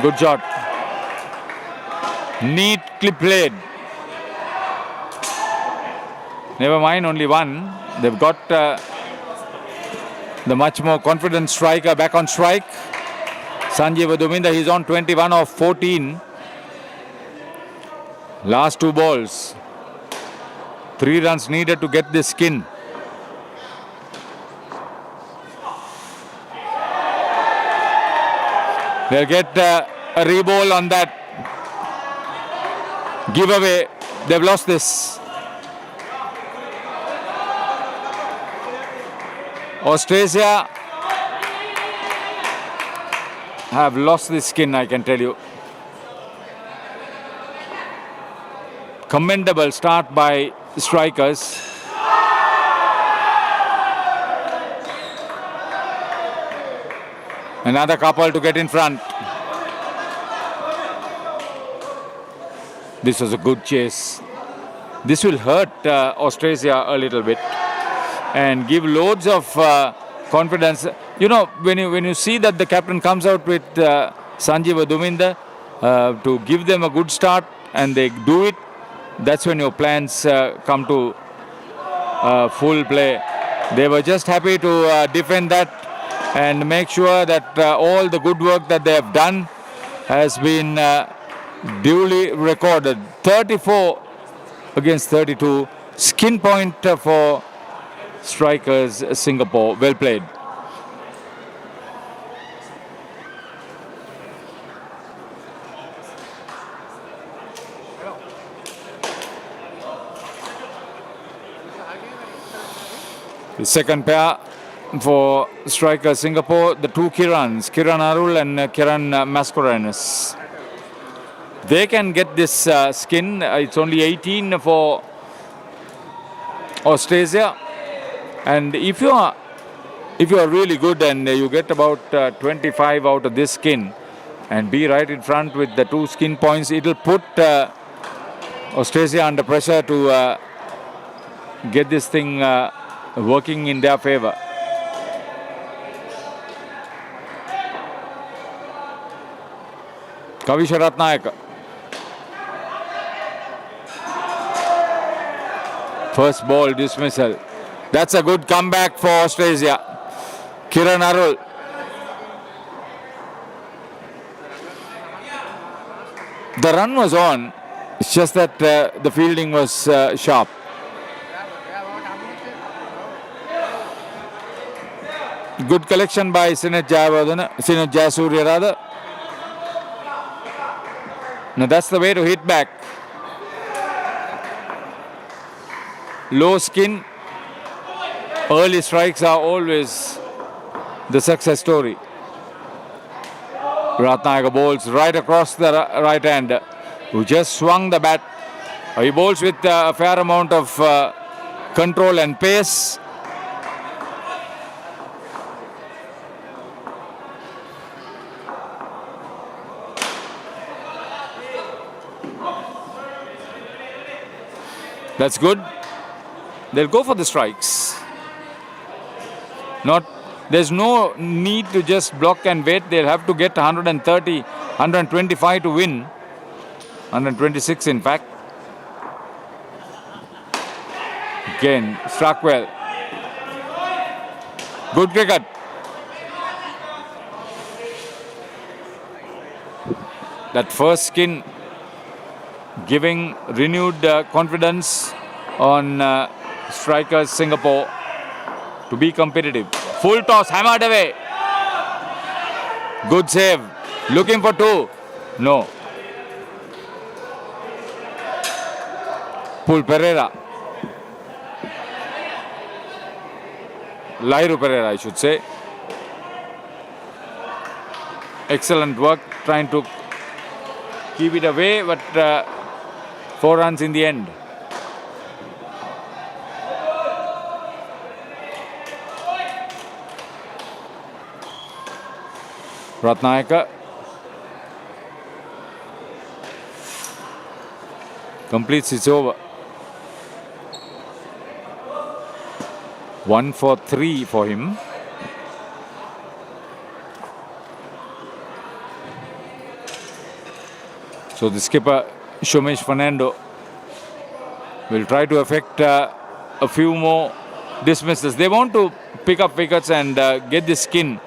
Good shot. Neatly played. Never mind, only one. They've got the much more confident striker back on strike. Sanjeeva Duminda, he's on 21 of 14. Last 2 balls. 3 runs needed to get this skin. They'll get a re-bowl on that giveaway They've lost this. Austrasia have lost this skin, I can tell you. Commendable start by strikers. Another couple to get in front. This was a good chase. This will hurt Austrasia a little bit and give loads of confidence. You know, when you see that the captain comes out with Sanjeev Duminda to give them a good start and they do it, that's when your plans come to full play. They were just happy to defend that and make sure that all the good work that they have done has been duly recorded. 34 against 32. Skin point for strikers Singapore. Well played. The second pair for striker Singapore, the two Kirans, Kiran Arul and Kiran Mascarenas. They can get this skin. It's only 18 for Austrasia. And if you are really good and you get about 25 out of this skin and be right in front with the two skin points, it'll put Austrasia under pressure to get this thing working in their favor. Kavisha Ratnayaka. First ball dismissal. That's a good comeback for Australia. Kiran Arul. The run was on. It's just that the fielding was sharp. Good collection by Sinet Jayasuriya rather. Now that's the way to hit back. Low skin, early strikes are always the success story. Ratnayaka bowls right across the right hand, who just swung the bat. He bowls with a fair amount of control and pace. That's good. They'll go for the strikes. There's no need to just block and wait. They'll have to get 130, 125 to win. 126 in fact. Again, struck well. Good cricket. That first skin giving renewed confidence on strikers Singapore to be competitive. Full toss, hammered away. Good save. Looking for two. No. Pul Pereira. Lairu Pereira, I should say. Excellent work trying to keep it away, but 4 runs in the end. Ratnayaka completes its over. 1 for 3 for him. So the skipper Shomesh Fernando will try to affect a few more dismisses. They want to pick up wickets and get the skin.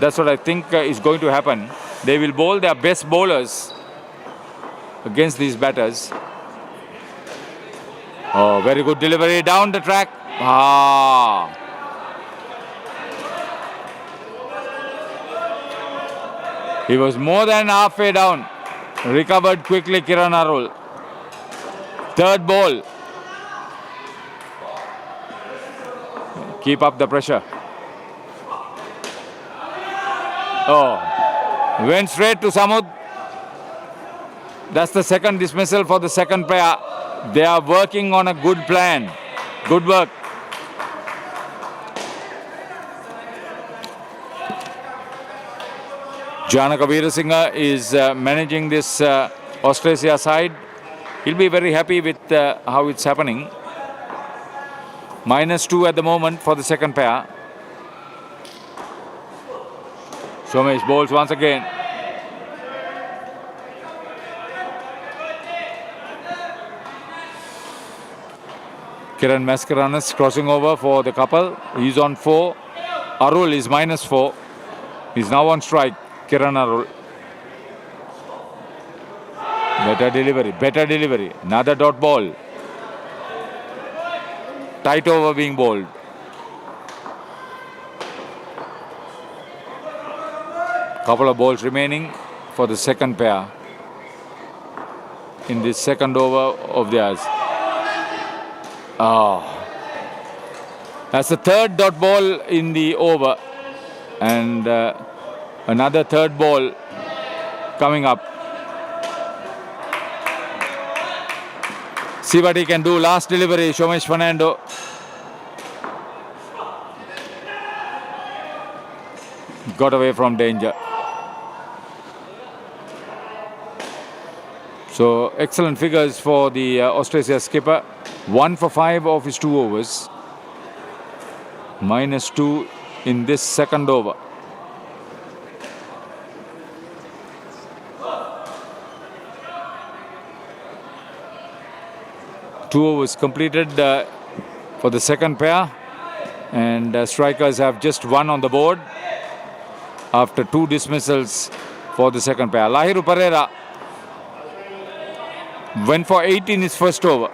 That's what I think is going to happen. They will bowl their best bowlers against these batters. Oh, very good delivery down the track. He was more than halfway down. Recovered quickly Kiran Arul. Third ball. Keep up the pressure. Oh, went straight to Samud. That's the second dismissal for the second pair. They are working on a good plan. Good work. Janaka Veerasinghe is managing this Austasia side. He'll be very happy with how it's happening. -2 at the moment for the second pair. Somesh bowls once again. Kiran Maskaranas crossing over for the couple. He's on 4. Arul is -4. He's now on strike. Kiran Arul. Better delivery, better delivery. Another dot ball. Tight over being bowled. Couple of balls remaining for the second pair in this second over of theirs. That's the third dot ball in the over, and another third ball coming up. See what he can do. Last delivery, Somesh Fernando. Got away from danger. So excellent figures for the Australia skipper. 1 for 5 of his 2 overs. -2 in this second over. Two overs completed for the second pair, and strikers have just 1 on the board after 2 dismissals for the second pair. Lahiru Pereira went for 8 in his first over.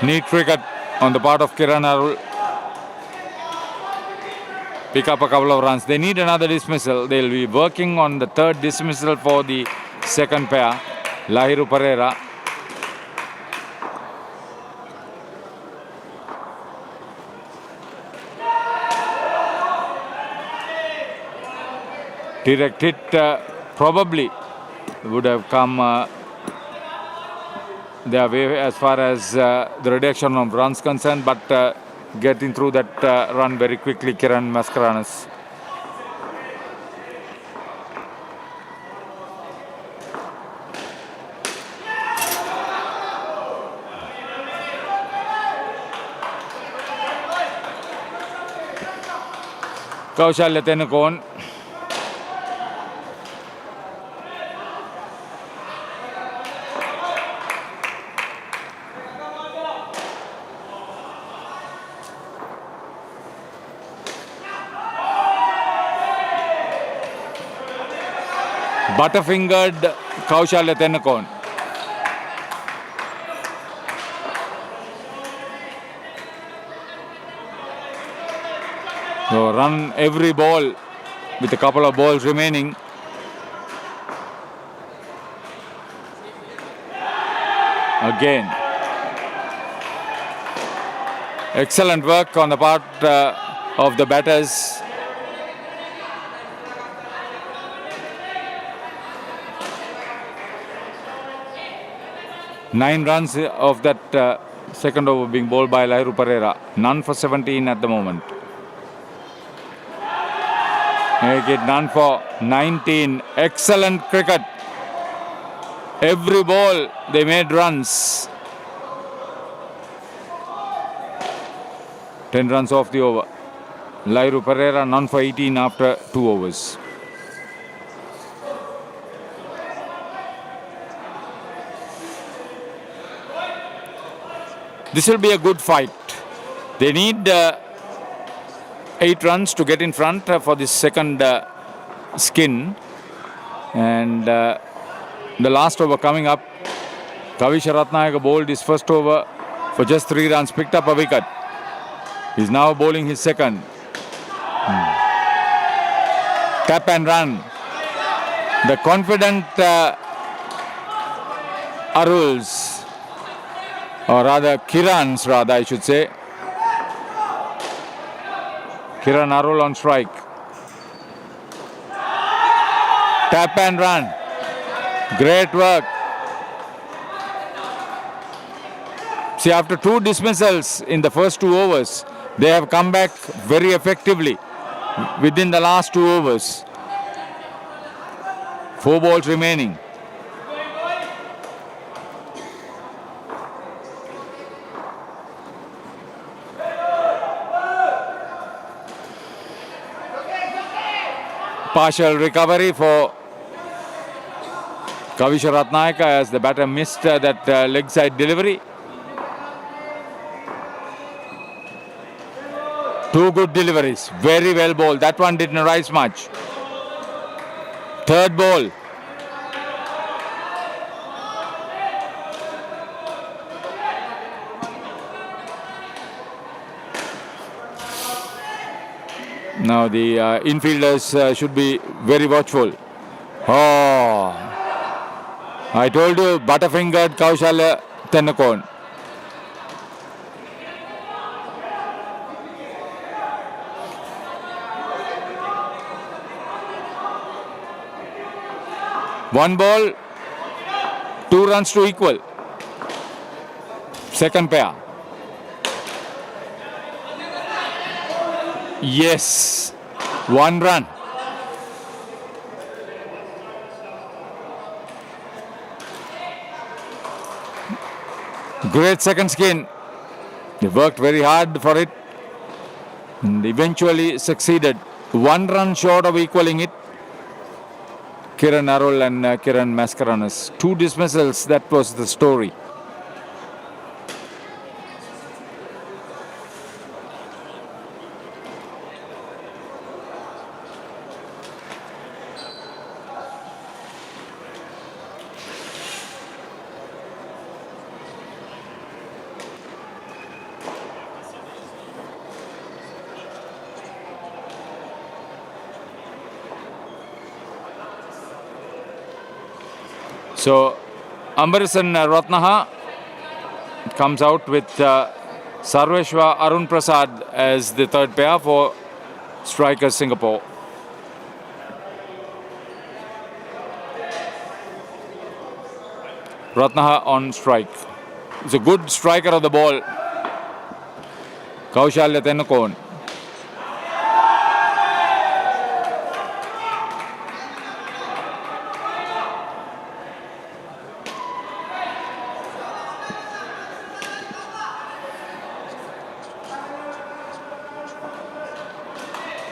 Neat cricket on the part of Kiran Arul. Pick up a couple of runs. They need another dismissal. They'll be working on the third dismissal for the second pair. Lahiru Pereira. Direct hit probably would have come their way as far as the reduction of runs concerned, but getting through that run very quickly, Kiran Maskaranas. Kaushalya Tenukon. Butterfingered Kaushalya Tenukon. So run every ball with a couple of balls remaining. Again. Excellent work on the part of the batters. Nine runs of that second over being bowled by Lahiru Pereira. None for 17 at the moment. Make it none for 19. Excellent cricket. Every ball they made runs. 10 runs off the over. Lahiru Pereira none for 18 after 2 overs. This will be a good fight. They need 8 runs to get in front for this second skin. And the last over coming up, Kavisha Ratnayaka bowled his first over for just 3 runs, picked up a wicket. He's now bowling his second. Tap and run. The confident Aruls, or rather Kirans, I should say. Kiran Arul on strike. Tap and run. Great work. See, after 2 dismissals in the first 2 overs, they have come back very effectively within the last 2 overs. 4 balls remaining. Partial recovery for Kavisha Ratnayaka as the batter missed that leg side delivery. 2 good deliveries, very well bowled. That one didn't rise much. Third ball. Now the infielders should be very watchful. Oh, I told you, butterfingered Kaushalya Tennakon. One ball, 2 runs to equal. Second pair. Yes, 1 run. Great second skin. They worked very hard for it and eventually succeeded. 1 run short of equaling it. Kiran Arul and Kiran Maskaranas. 2 dismissals, that was the story. So, Ambarisan Ratnaha comes out with Sarveshwa Arun Prasad as the third pair for strikers Singapore. Ratnaha on strike. He's a good striker of the ball. Kaushalya Tennakon.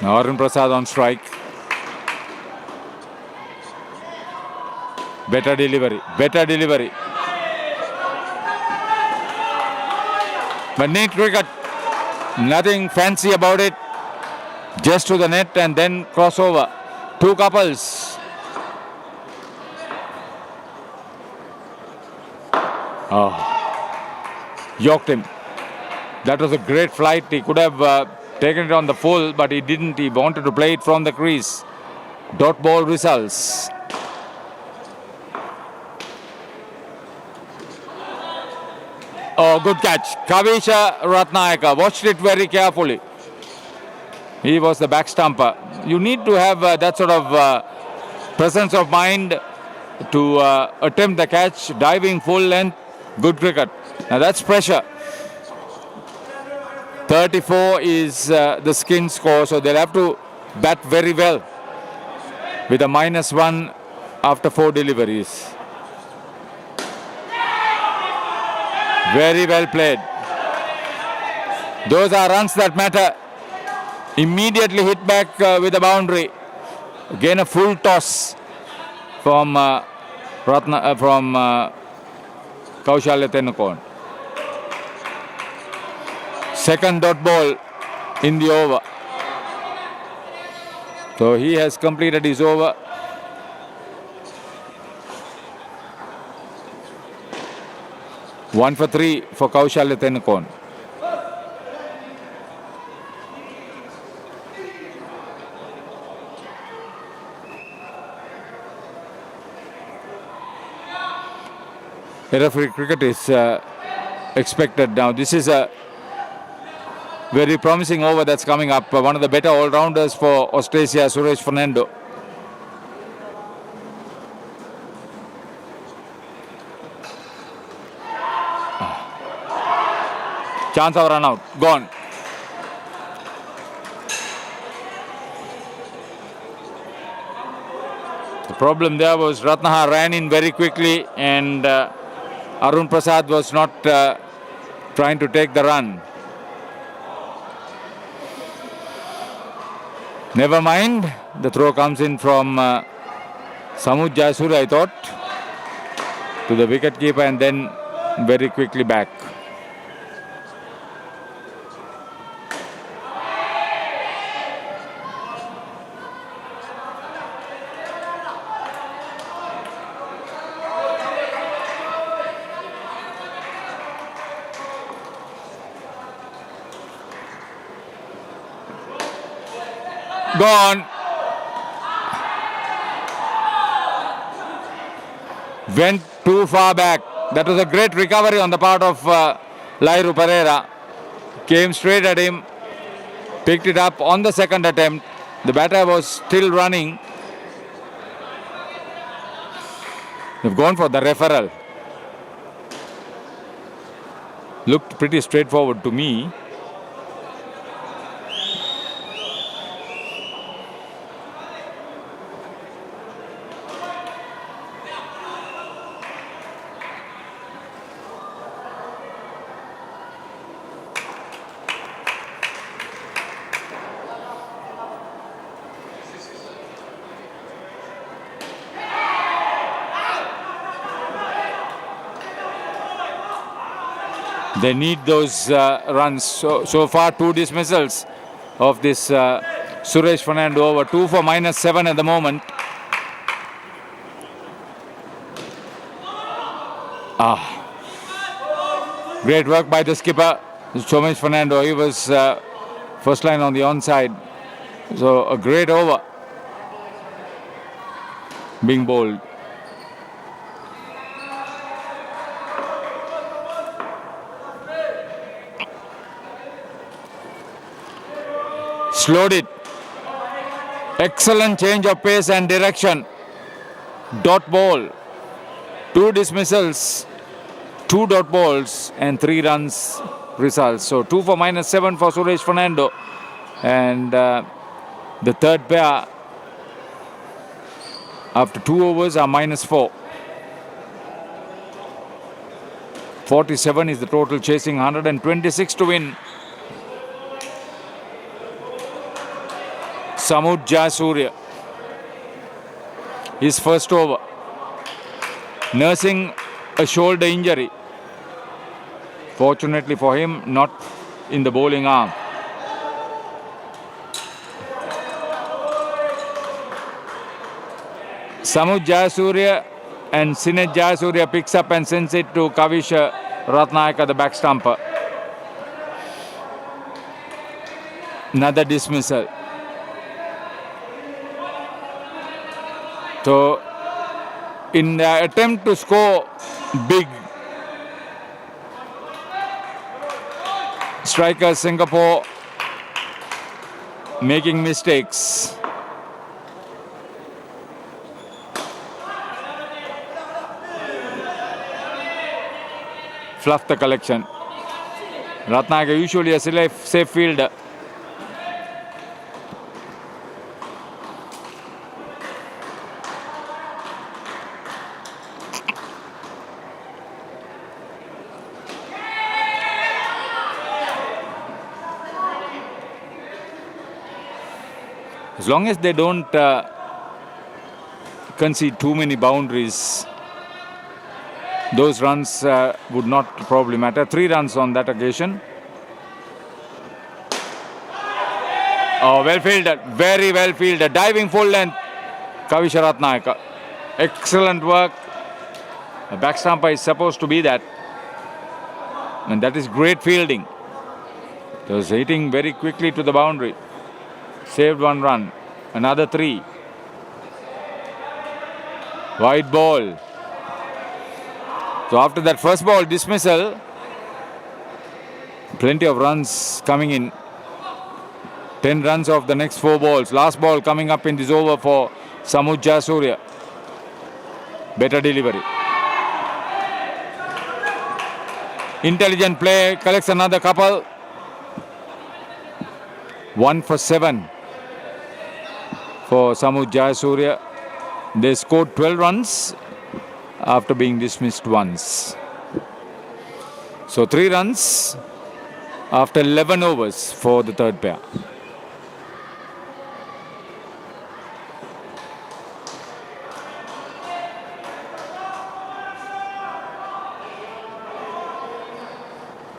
Now Arun Prasad on strike. Better delivery. Better delivery. But neat cricket. Nothing fancy about it. Just to the net and then crossover. 2 couples. Oh. Yorked him. That was a great flight. He could have taken it on the full, but he didn't. He wanted to play it from the crease. Dot ball results. Oh, good catch. Kavisha Ratnayaka watched it very carefully. He was the back stumper. You need to have that sort of presence of mind to attempt the catch, diving full length. Good cricket. Now that's pressure. 34 is the skin score, so they'll have to bat very well with a -1 after 4 deliveries. Very well played. Those are runs that matter. Immediately hit back with a boundary. Again a full toss from Kaushalya Tennakon. Second dot ball in the over. So he has completed his over. One for 3 for Kaushalya Tennakon. referee cricket is expected now. This is a very promising over that's coming up. One of the better all-rounders for Austasia, Suresh Fernando. Chance of run out. Gone. The problem there was Ratnaha ran in very quickly and Arun Prasad was not trying to take the run. Never mind. The throw comes in from Samud Jayasuriya, I thought, to the wicket keeper and then very quickly back. Gone. Went too far back. That was a great recovery on the part of Lairu Pereira. Came straight at him. Picked it up on the second attempt. The batter was still running. They've gone for the referral. Looked pretty straightforward to me. They need those runs. So far, 2 dismissals of this Suresh Fernando over. 2 for -7 at the moment. Great work by the skipper, Suresh Fernando. He was first line on the onside. So a great over being bowled. Slowed it. Excellent change of pace and direction. Dot ball. 2 dismissals, 2 dot balls and 3 runs results. So 2 for -7 for Suresh Fernando. And the third pair after 2 overs are -4. 47 is the total, chasing 126 to win. Samud Jayasuriya, his first over, nursing a shoulder injury. Fortunately for him, not in the bowling arm. Samud Jayasuriya and Sinet Jayasuriya picks up and sends it to Kavisha Ratnayaka, the back stumper. Another dismissal. So, in the attempt to score big, striker Singapore making mistakes. Fluff the collection. Ratnayaka usually a safe fielder. As long as they don't concede too many boundaries, those runs would not probably matter. 3 runs on that occasion. Oh, well fielded, very well fielded. Diving full length, Kavisha Ratnayaka. Excellent work. A back stumper is supposed to be that. And that is great fielding. It was hitting very quickly to the boundary. Saved 1 run. Another 3. Wide ball. So after that first ball dismissal, plenty of runs coming in. 10 runs off the next 4 balls. Last ball coming up in this over for Samut Jayasuriya. Better delivery. Intelligent play, collects another couple. 1 for 7 for Samut Jayasuriya. They scored 12 runs after being dismissed once. So 3 runs after 11 overs for the third pair.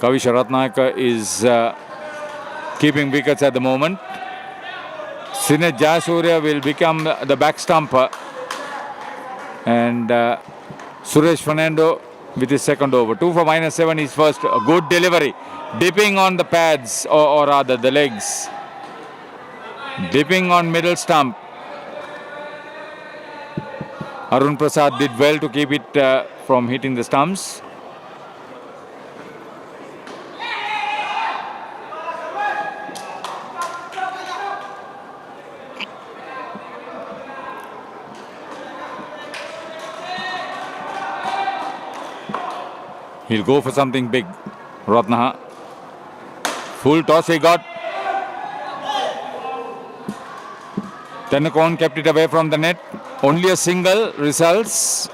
Kavisha Ratnayaka is keeping wickets at the moment. Sinet Jayasuriya will become the back stumper. And Suresh Fernando with his second over. 2 for -7 is first. A good delivery. Dipping on the pads, or rather the legs. Dipping on middle stump. Arun Prasad did well to keep it from hitting the stumps. He'll go for something big. Ratnaha. Full toss he got. Tennakoon kept it away from the net. Only a single results.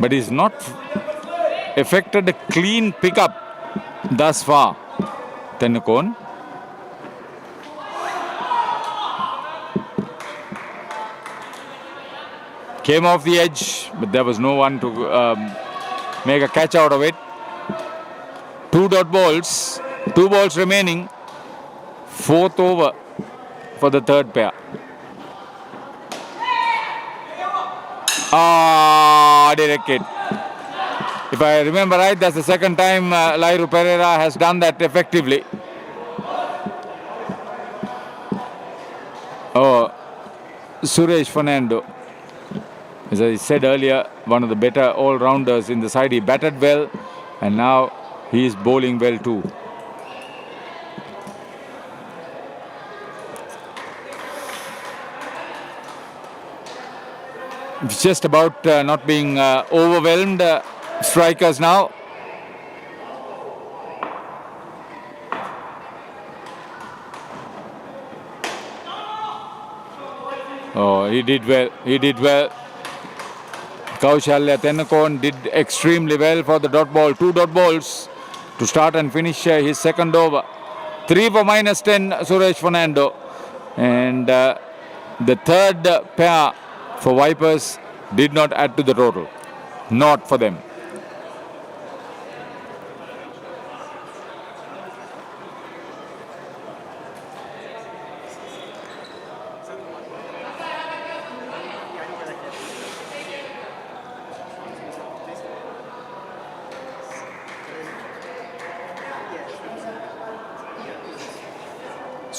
But he's not effected a clean pickup thus far. Tennakoon. Came off the edge, but there was no one to make a catch out of it. 2 dot balls, 2 balls remaining. 4th over for the third pair. Direct hit. If I remember right, that's the second time Lairu Pereira has done that effectively. Suresh Fernando. As I said earlier, one of the better all-rounders in the side. He batted well and now he is bowling well too. It's just about not being overwhelmed. Strikers now. Oh, he did well. He did well. Kaushalya Tennakoon did extremely well for the dot ball. 2 dot balls to start and finish his second over. 3 for -10, Suresh Fernando. And the third pair for Vipers did not add to the total. Not for them.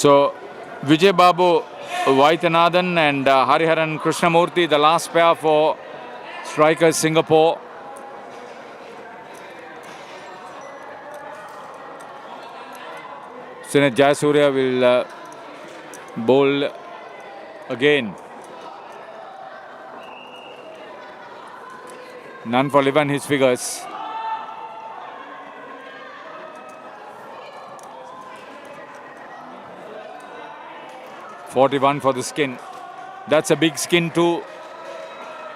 So, Vijay Babu Vaityanathan and Hariharan Krishnamurthy, the last pair for strikers Singapore. Sinet Jayasuriya will bowl again. None for 11 his figures. .41 for the skin. That's a big skin too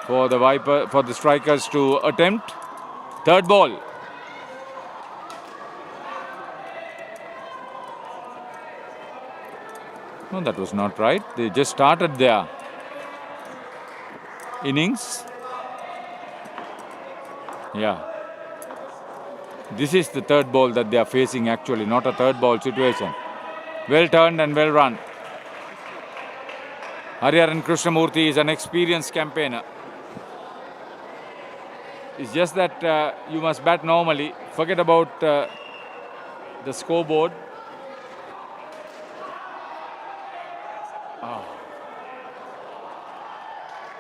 for the strikers to attempt. Third ball. No, that was not right. They just started their innings. Yeah. This is the third ball that they are facing actually, not a third ball situation. Well turned and well run. Hariharan Krishnamurthy is an experienced campaigner. It's just that you must bat normally. Forget about the scoreboard.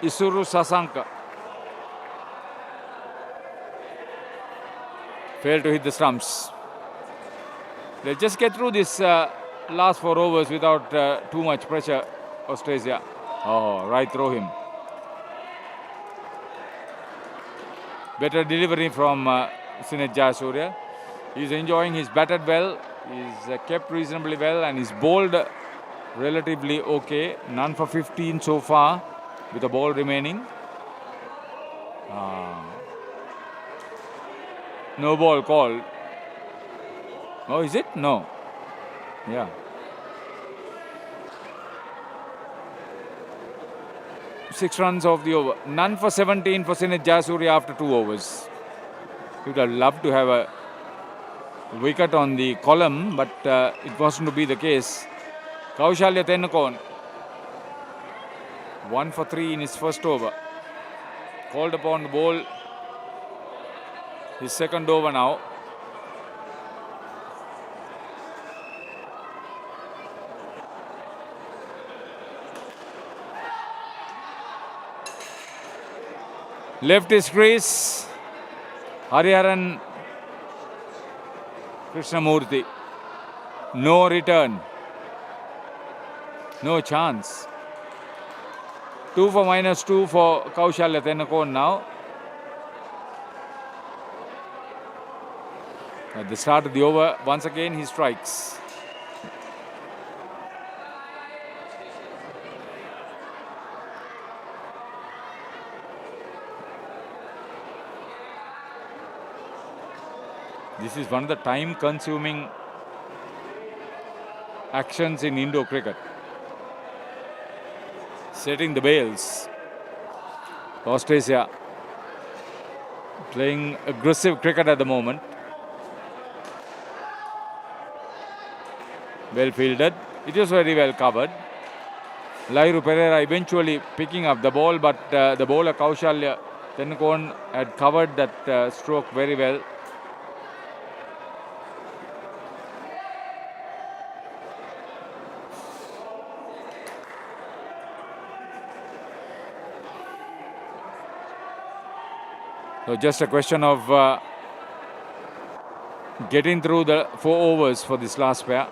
Isuru Sasanka. Failed to hit the stumps. They'll just get through this last 4 overs without too much pressure, Austasia. Oh, right through him. Better delivery from Sinet Jayasuriya. He's enjoying his batted well. He's kept reasonably well and he's bowled relatively okay. None for 15 so far with a ball remaining. No ball called. Oh, is it? No. Yeah. Six runs off the over. None for 17 for Sinet Jayasuriya after 2 overs. He would have loved to have a wicket on the column, but it wasn't to be the case. Kaushalya Tennakon, 1 for 3 in his first over. Called upon the ball. His second over now. Left his crease. Hariharan Krishnamurthy. No return. No chance. 2 for -2 for Kaushalya Tennakon now. At the start of the over, once again he strikes. This is one of the time-consuming actions in Indo cricket. Setting the bails. Austasia playing aggressive cricket at the moment. Well fielded. It was very well covered. Lairu Pereira eventually picking up the ball, but the bowler Kaushalya Tennakon had covered that stroke very well. So just a question of getting through the 4 overs for this last pair.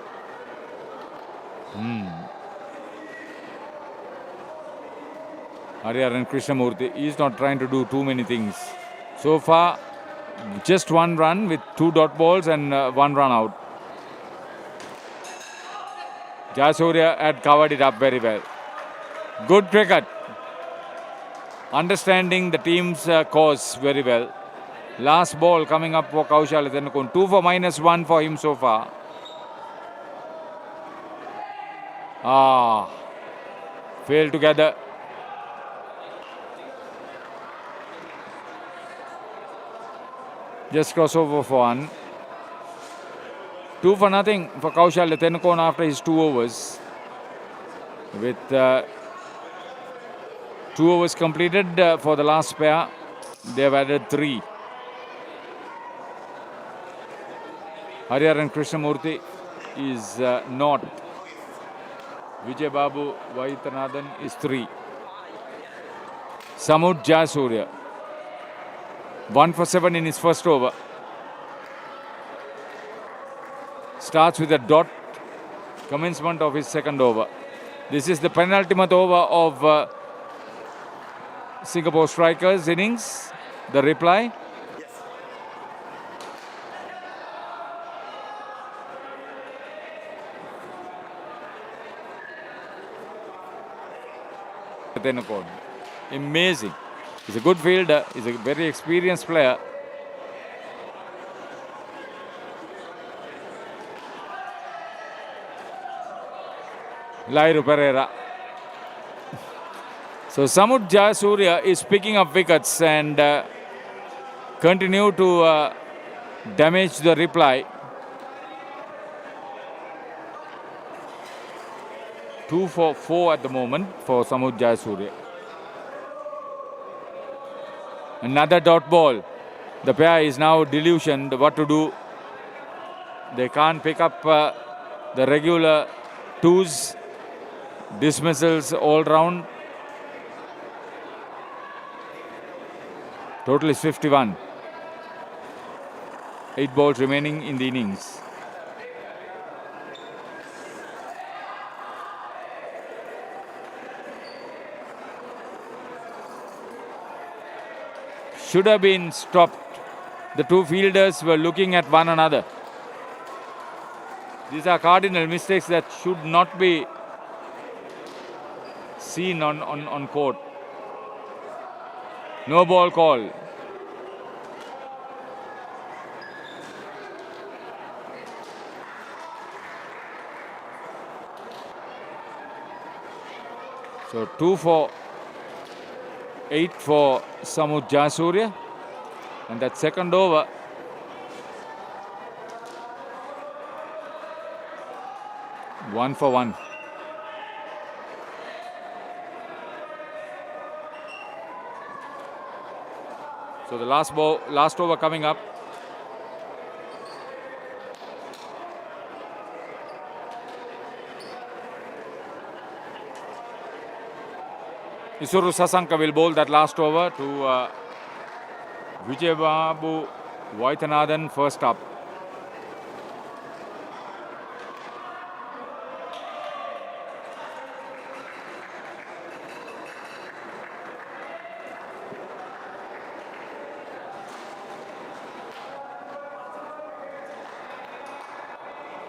Hariharan Krishnamurthy is not trying to do too many things. So far, just 1 run with 2 dot balls and 1 run out. Jayasuriya had covered it up very well. Good cricket. Understanding the team's cause very well. Last ball coming up for Kaushalya Tennakon. 2 for -1 for him so far. Failed together. Just crossover for 1. 2 for nothing for Kaushalya Tennakon after his 2 overs. With 2 overs completed for the last pair. They have added 3. Hariharan Krishnamurthy is not. Vijay Babu Vaitanathan is 3. Samud Jayasuriya 1 for 7 in his first over. Starts with a dot. Commencement of his second over. This is the penultimate over of Singapore strikers innings. The reply. Tennakon. Amazing. He's a good fielder. He's a very experienced player. Lairu Pereira. So Samud Jayasuriya is picking up wickets and continue to damage the reply. 2 for 4 at the moment for Samud Jayasuriya. Another dot ball. The pair is now delusioned what to do. They can't pick up the regular 2s. Dismissals all round. Total is 51. 8 balls remaining in the innings. Should have been stopped. The two fielders were looking at one another. These are cardinal mistakes that should not be seen on court. No ball call. So 2 for 8 for Samut Jasurya. And that second over, one for one. So the last over coming up. Isuru Sasanka will bowl that last over to Vijayababu Vaithanathan first up.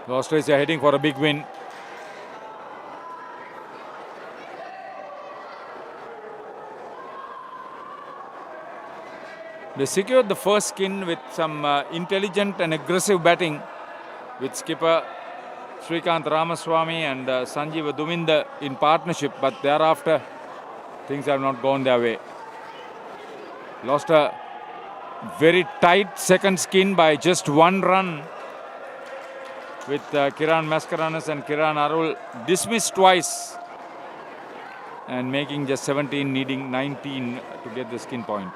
Australia heading for a big win. They secured the first skin with some intelligent and aggressive batting with skipper Srikanth Ramaswamy and Sanjeev Duminda in partnership, but thereafter things have not gone their way. Lost a very tight second skin by just 1 run with Kiran Maskaranas and Kiran Arul dismissed twice and making just 17, needing 19 to get the skin point.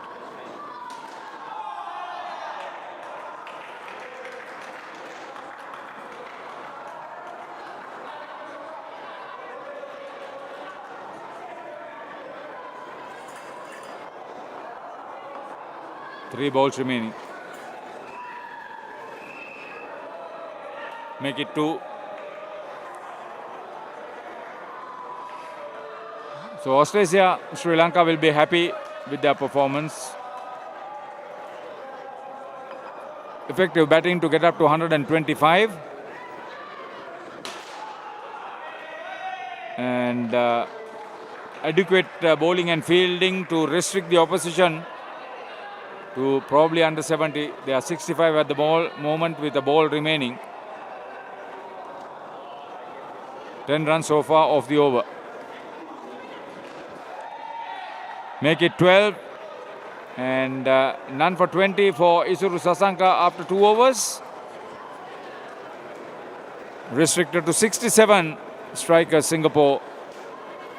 Three balls remaining. Make it 2. So Australia, Sri Lanka will be happy with their performance. Effective batting to get up to 125. And adequate bowling and fielding to restrict the opposition to probably under 70. They are 65 at the moment with the ball remaining. 10 runs so far off the over. Make it 12. And none for 20 for Isuru Sasanka after 2 overs. Restricted to 67 strikers Singapore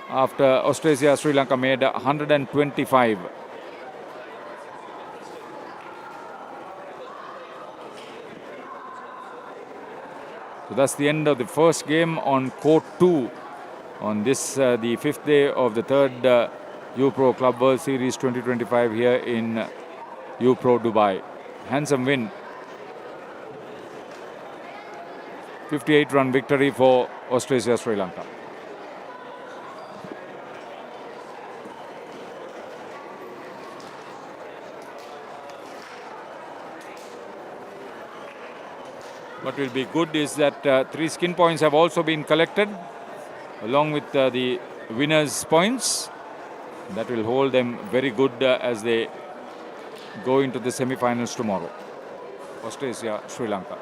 after Australia, Sri Lanka made 125. So that's the end of the first game on Court 2 on this, the 5th day of the 3rd UPro Club World Series 2025 here in UPro Dubai. Handsome win. 58-run victory for Australia, Sri Lanka. What will be good is that 3 skin points have also been collected along with the winners' points. That will hold them very good as they go into the semi-finals tomorrow. Australia, Sri Lanka.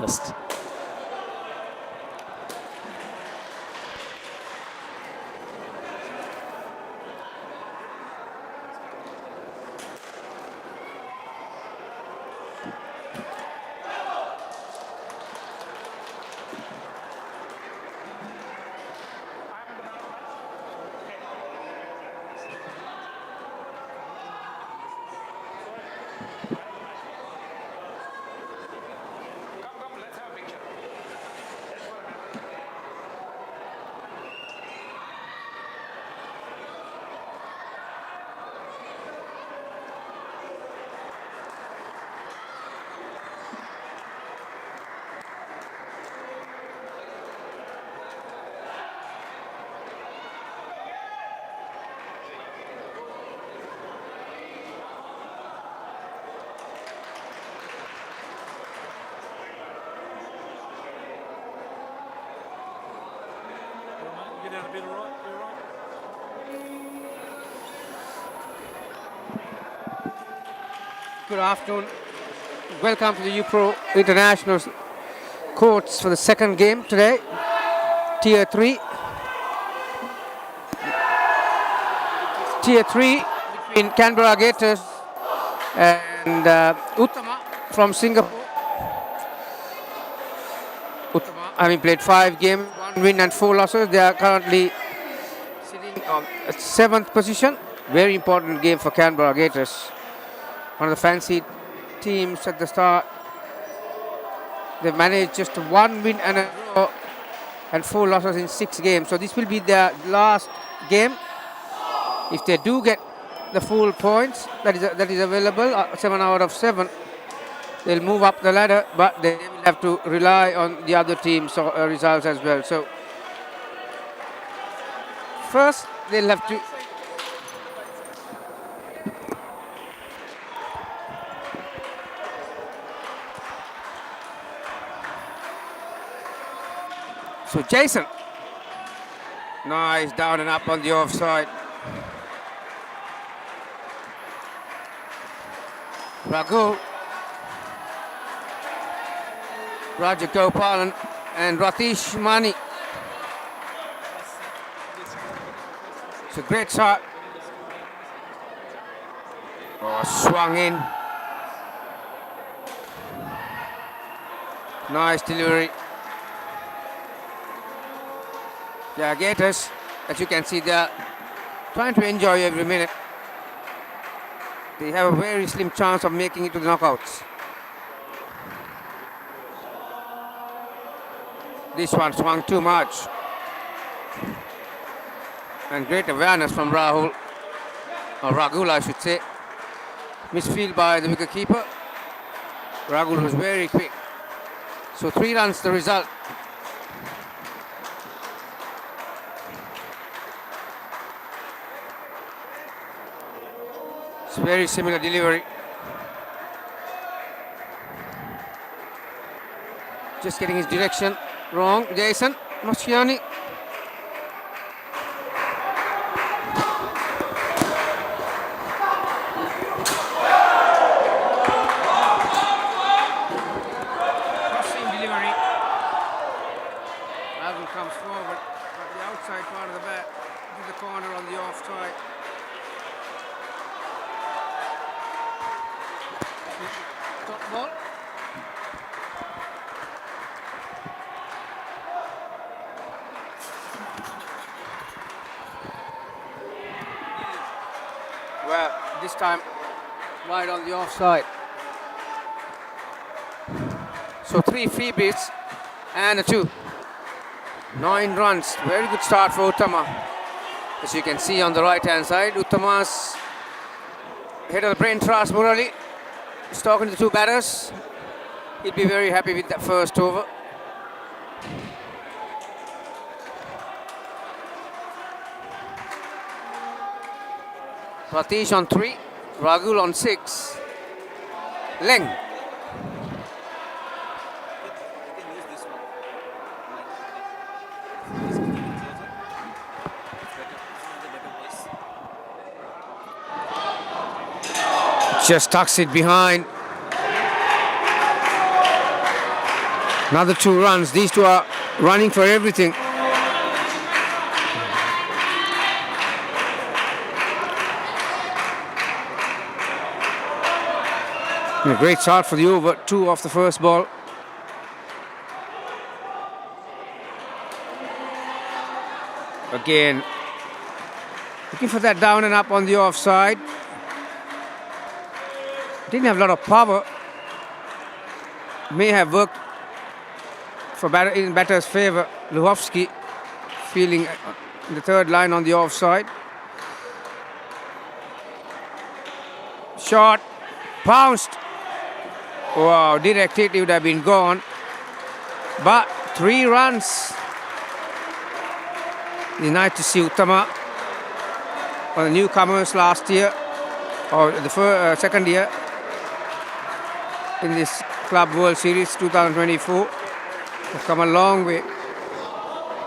specialist. Good afternoon. Welcome to the UPro International Courts for the second game today. Tier 3. Tier 3 between Canberra Gators and Utama from Singapore. Utama having played 5 games, 1 win and 4 losses. They are currently sitting on 7th position. Very important game for Canberra Gators. One of the fancy teams at the start. They managed just 1 win and a draw and 4 losses in 6 games. So this will be their last game. If they do get the full points that is available, 7 out of 7, they'll move up the ladder, but they will have to rely on the other team's results as well. So first they'll have to So Jason, nice down and up on the offside. Raghu, Raja Gopalan and Ratish Mani. It's a great shot. Oh, swung in. Nice delivery. Yeah, Gators, as you can see, they are trying to enjoy every minute. They have a very slim chance of making it to the knockouts. This one swung too much. And great awareness from Rahul, or Ragul I should say. Misfield by the wicketkeeper. Ragul was very quick. So 3 runs the result. It's very similar delivery. Just getting his direction wrong. Jason Moschiani. Crossing delivery. Raghul comes forward, but the outside part of the bat to the corner on the offside. Top ball. Well, this time right on the offside. So 3 free beats and a 2. 9 runs. Very good start for Utama. As you can see on the right hand side, Utama's head of the brain trust Murali. He's talking to the 2 batters. He'll be very happy with that first over. Ratish on 3, Ragul on 6. Leng. Just tucks it behind. Another 2 runs. These two are running for everything. And a great start for the over. 2 off the first ball. Again, looking for that down and up on the offside. Didn't have a lot of power. May have worked for in batter's favour. Luhovsky feeling the third line on the offside. Shot, bounced. Wow, direct hit, it would have been gone. But 3 runs. It's nice to see Utama, one of the newcomers last year, or the second year in this Club World Series 2024. Have come a long way.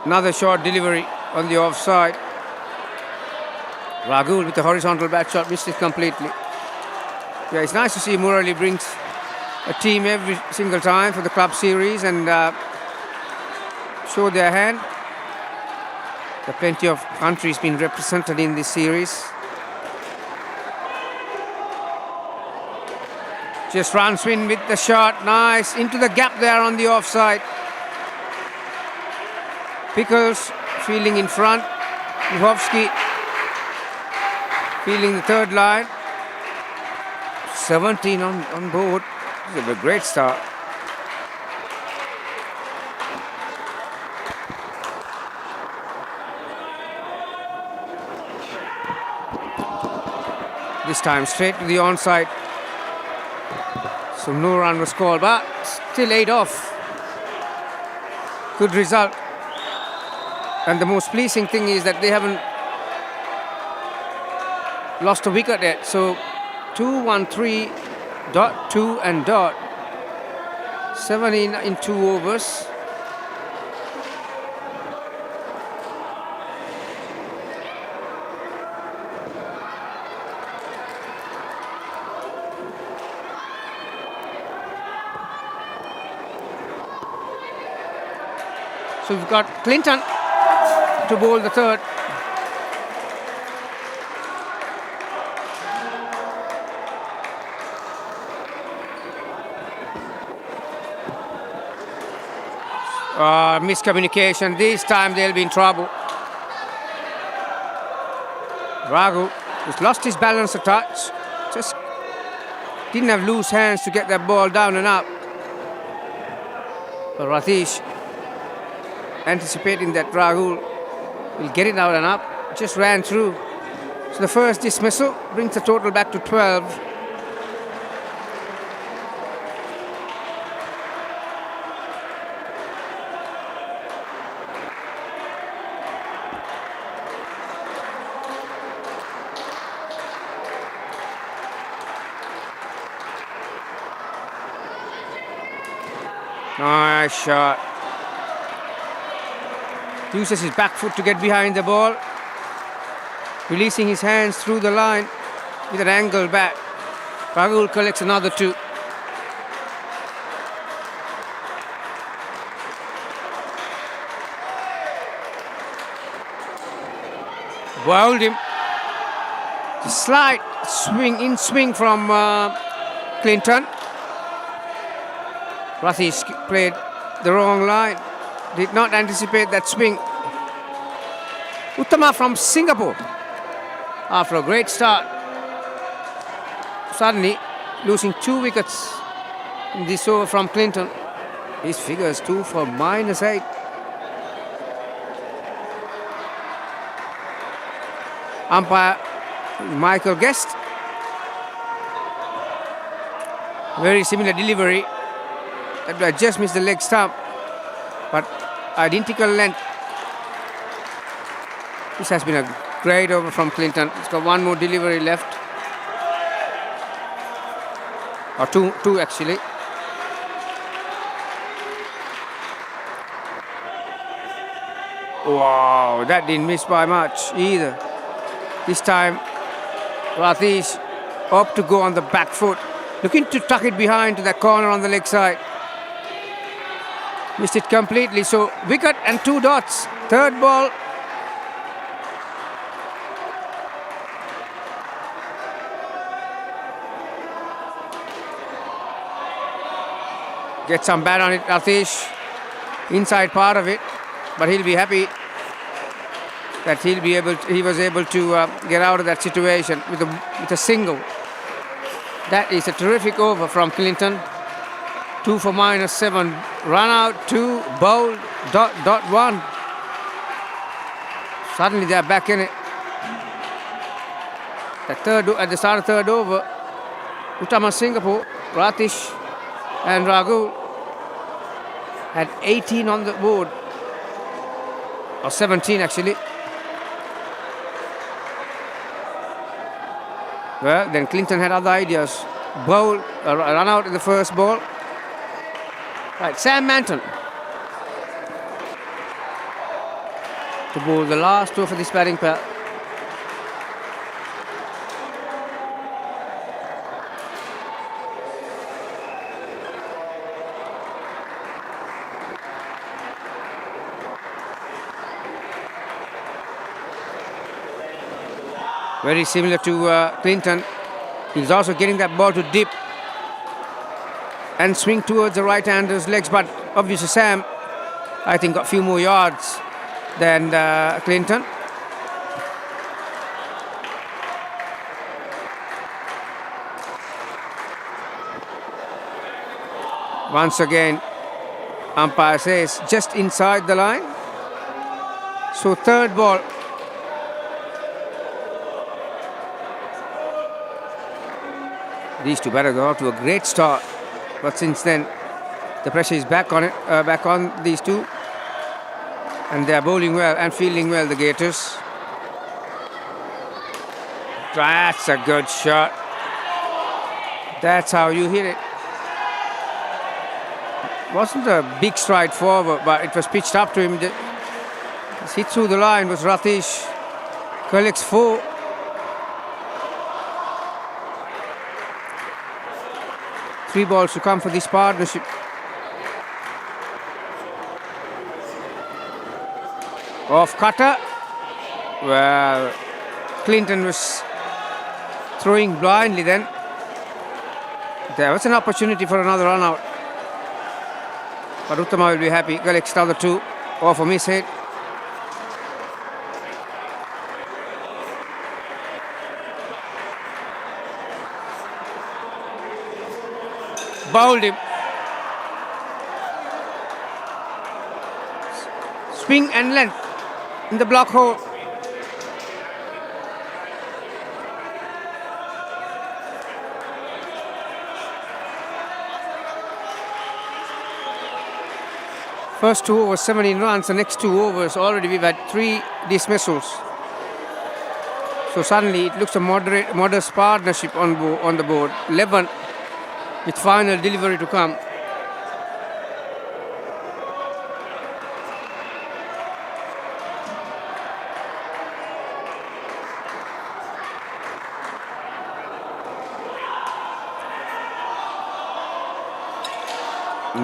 Another short delivery on the offside. Rahul with the horizontal bat shot, missed it completely. Yeah, it's nice to see Murali brings a team every single time for the Club Series and show their hand. There are plenty of countries being represented in this series. Just runs in with the shot, nice, into the gap there on the offside. Pickles fielding in front, Luhovsky fielding the third line. 17 on board, this is a great start. This time straight to the onside. So no run was called, but still 8 off. Good result. And the most pleasing thing is that they haven't lost a wicket yet. So 2-1-3, dot 2 and dot. 7 in 2 overs. So we've got Clinton to bowl the third. Miscommunication. This time they'll be in trouble. Raghu has lost his balance a touch. Just didn't have loose hands to get that ball down and up. But Ratish, anticipating that Rahul will get it out and up, just ran through. So the first dismissal brings the total back to 12. Nice shot. Uses his back foot to get behind the ball, releasing his hands through the line with an angle bat. Rahul collects another 2. Bowled him. Slight swing from Clinton. Ratish played the wrong line. Did not anticipate that swing. Utama from Singapore, after a great start, suddenly losing 2 wickets in this over from Clinton. His figures 2 for -8. Umpire Michael Guest. Very similar delivery. That just missed the leg stump, but identical length. This has been a great over from Clinton. It's got 1 more delivery left, or two actually. Wow, that didn't miss by much either. This time Ratish opted to go on the back foot, looking to tuck it behind to that corner on the leg side. Missed it completely. So wicket and 2 dots. Third ball. Get some bat on it, Atish. Inside part of it, but he'll be happy that he was able to get out of that situation with a single. That is a terrific over from Clinton. 2 for -7. Run out, 2, bowled, dot 1. Suddenly they're back in it. At the start of third over, Utama Singapore, Ratish and Raghu had 18 on the board, or 17 actually. Well, then Clinton had other ideas. Bowl, run out in the first ball. Right, Sam Manton to bowl the last over for this batting pair. Very similar to Clinton. He's also getting that ball to dip and swing towards the right-hander's legs. But obviously Sam, I think, got a few more yards than Clinton. Once again, umpire says just inside the line. So third ball. These two batters got off to a great start, but since then the pressure is back on these two, and they are bowling well and fielding well, the Gators. That's a good shot. That's how you hit it. Wasn't a big stride forward, but it was pitched up to him. His hit through the line was Ratish. Collects 4. Three balls to come for this partnership. Off cutter. Well, Clinton was throwing blindly then. There was an opportunity for another run out. But Utama will be happy. Collects another 2. Off a miss hit. Bowled him. Swing and length in the block hole. First 2 overs, 17 runs. The next 2 overs, already we've had 3 dismissals. So suddenly it looks a modest partnership on the board. 11 with final delivery to come.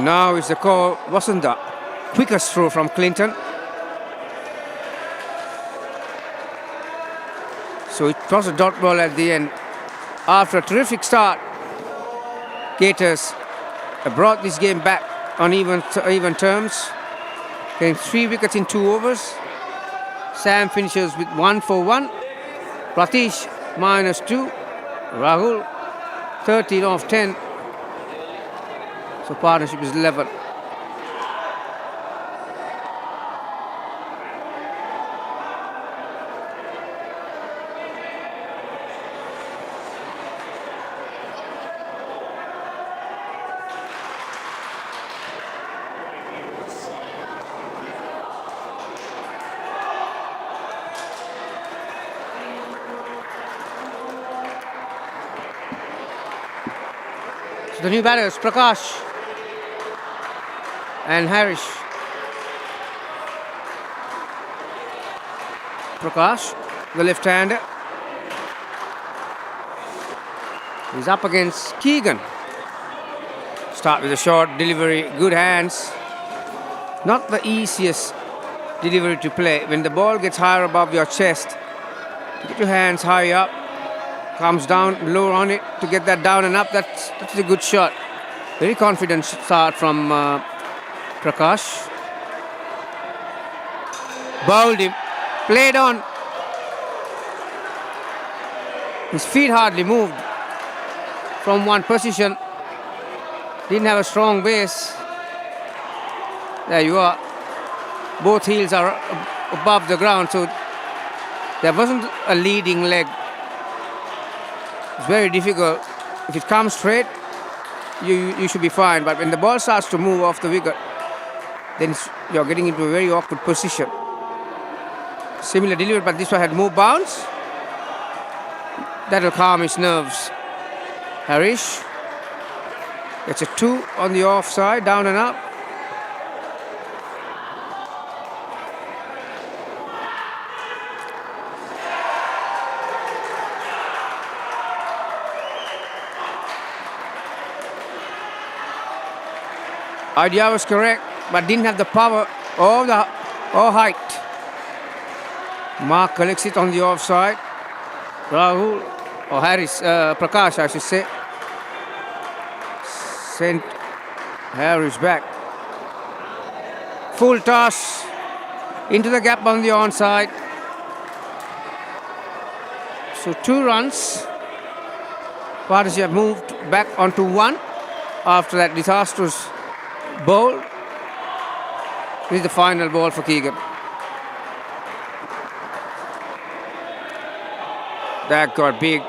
Now is the call. Wasn't the quickest throw from Clinton. So it was a dot ball at the end. After a terrific start, Gators brought this game back on even terms. Getting 3 wickets in 2 overs. Sam finishes with 1 for 1. Ratish -2. Rahul 13 off 10. So partnership is 11. The new batters, Prakash and Harish. Prakash, the left-hander, is up against Keegan. Start with a short delivery, good hands. Not the easiest delivery to play. When the ball gets higher above your chest, get your hands high up, comes down lower on it to get that down and up. That's a good shot. Very confident start from Prakash. Bowled him, played on. His feet hardly moved from one position. Didn't have a strong base. There you are. Both heels are above the ground, so there wasn't a leading leg. It's very difficult. If it comes straight, you should be fine. But when the ball starts to move off the wicket, then you're getting into a very awkward position. Similar delivery, but this one had more bounce. That'll calm his nerves. Harish gets a 2 on the offside, down and up. Idea was correct, but didn't have the power or height. Mark collects it on the offside. Rahul, or Harris, Prakash, I should say. Sent Harris back. Full toss into the gap on the onside. So 2 runs. Spartans have moved back onto 1 after that disastrous bowl. This is the final ball for Keegan. That got big.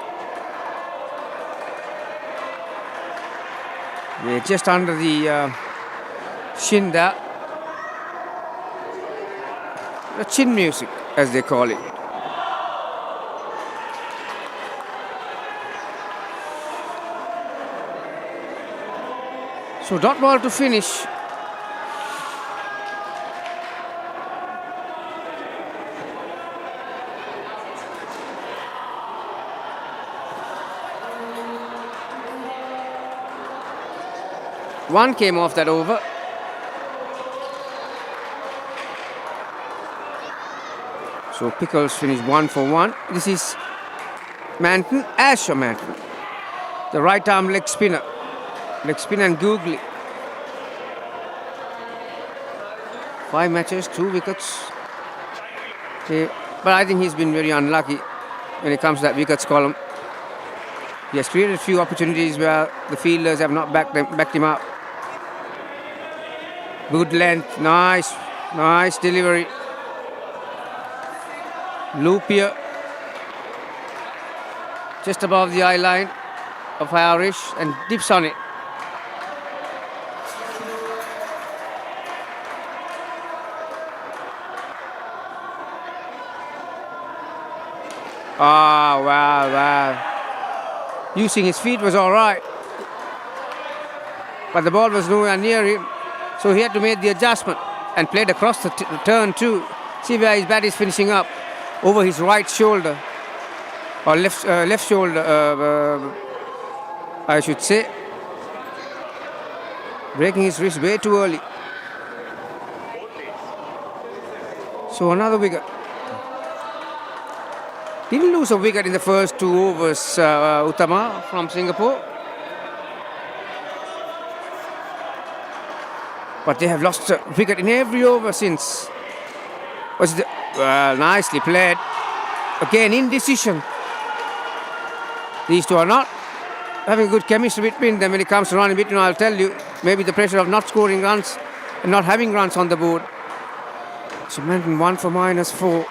Yeah, just under the shin there. The chin music, as they call it. So dot ball to finish. One came off that over. So Pickles finished 1 for 1. This is Manton, Asher Manton, the right arm leg spinner. Leg spin and googly. 5 matches, 2 wickets. Okay. But I think he's been very unlucky when it comes to that wickets column. He has created a few opportunities where the fielders have not backed him up. Good length, nice delivery. Loop here, just above the eye line of Irish and dips on it. Oh, wow. Using his feet was all right. But the ball was nowhere near him. So he had to make the adjustment and played across the turn too. See where his bat is finishing up. Over his right shoulder. Or left shoulder, I should say. Breaking his wrist way too early. So another wicket. Didn't lose a wicket in the first 2 overs, Utama from Singapore. But they have lost a wicket in every over since. Well, nicely played. Again, indecision. These two are not having good chemistry between them when it comes to running between. I'll tell you, maybe the pressure of not scoring runs and not having runs on the board. So Manton 1 for -4.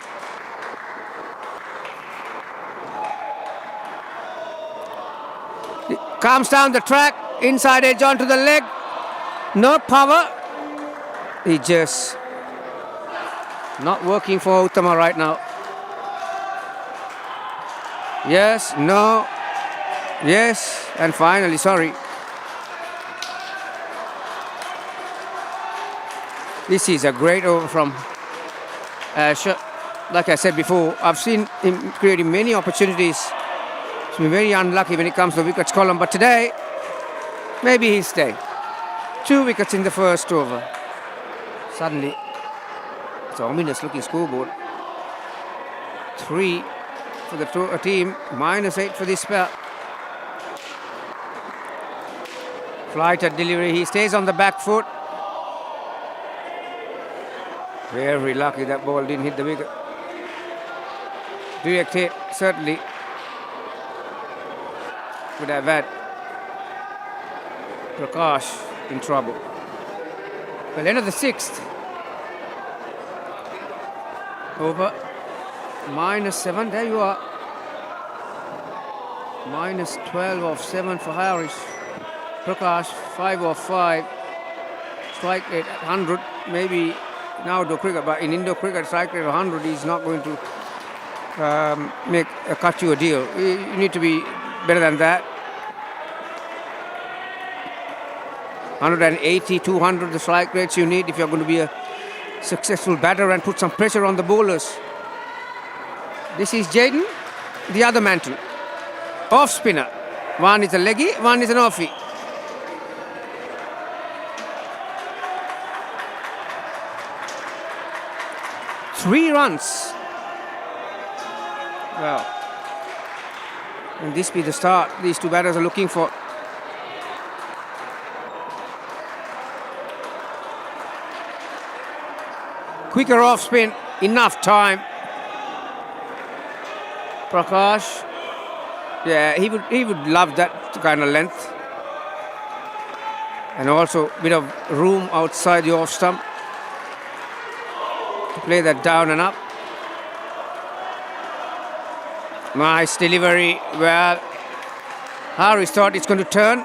Comes down the track, inside edge onto the leg. No power. He just not working for Utama right now. Yes, no, yes, and finally, sorry. This is a great over from Asher. Like I said before, I've seen him creating many opportunities. He's been very unlucky when it comes to the wickets column, but today, maybe he'll stay. 2 wickets in the first over. Suddenly, it's an ominous looking scoreboard. 3 for the team, -8 for this spell. Flight at delivery, he stays on the back foot. Very lucky that ball didn't hit the wicket. Direct hit, certainly would have had Prakash in trouble. Well, end of the 6th. Over. -7, there you are. -12 of 7 for Harris. Prakash, 5 of 5. Strike rate at 100. Maybe in outdoor cricket, but in indoor cricket, strike rate of 100 is not going to cut you a deal. You need to be better than that. 180, 200 the strike rates you need if you're going to be a successful batter and put some pressure on the bowlers. This is Jaden, the other mantle. Off spinner. One is a leggy, one is an offie. Three runs. Well, and this be the start these two batters are looking for. Quicker off spin, enough time. Prakash, yeah, he would love that kind of length, and also a bit of room outside the off stump to play that down and up. Nice delivery. Well, Harris thought it's going to turn.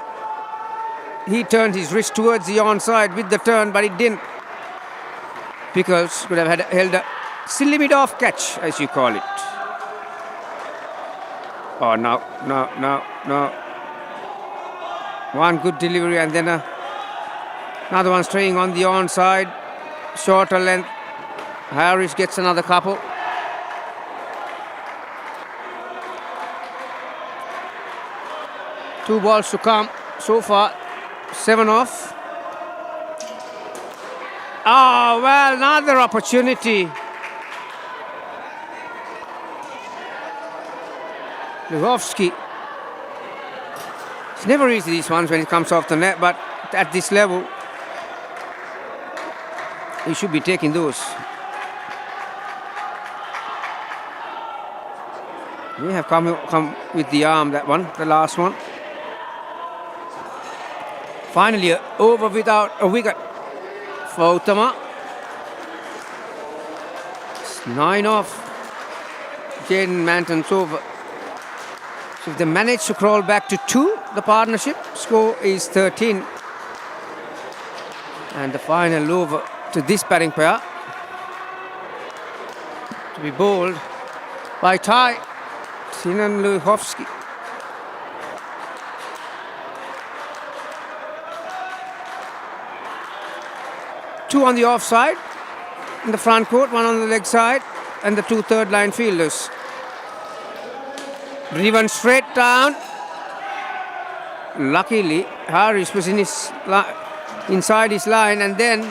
He turned his wrist towards the onside with the turn, but it didn't. Pickles could have held a silly mid-off catch, as you call it. Oh, no. One good delivery and then another one straying on the onside. Shorter length. Harris gets another couple. Two balls to come so far. 7 off. Oh, well, another opportunity. Luhovsky. It's never easy, these ones, when it comes off the net, but at this level, he should be taking those. We have come with the arm, that one, the last one. Finally, over without a wicket for Utama. It's 9 off. Jaden Manton's over. So if they manage to crawl back to 2, the partnership score is 13. And the final over to this batting pair to be bowled by Ty Sinan Luhovsky. Two on the offside in the front court, one on the leg side, and the 2 third-line fielders. Driven straight down. Luckily, Harris was in his inside his line, and then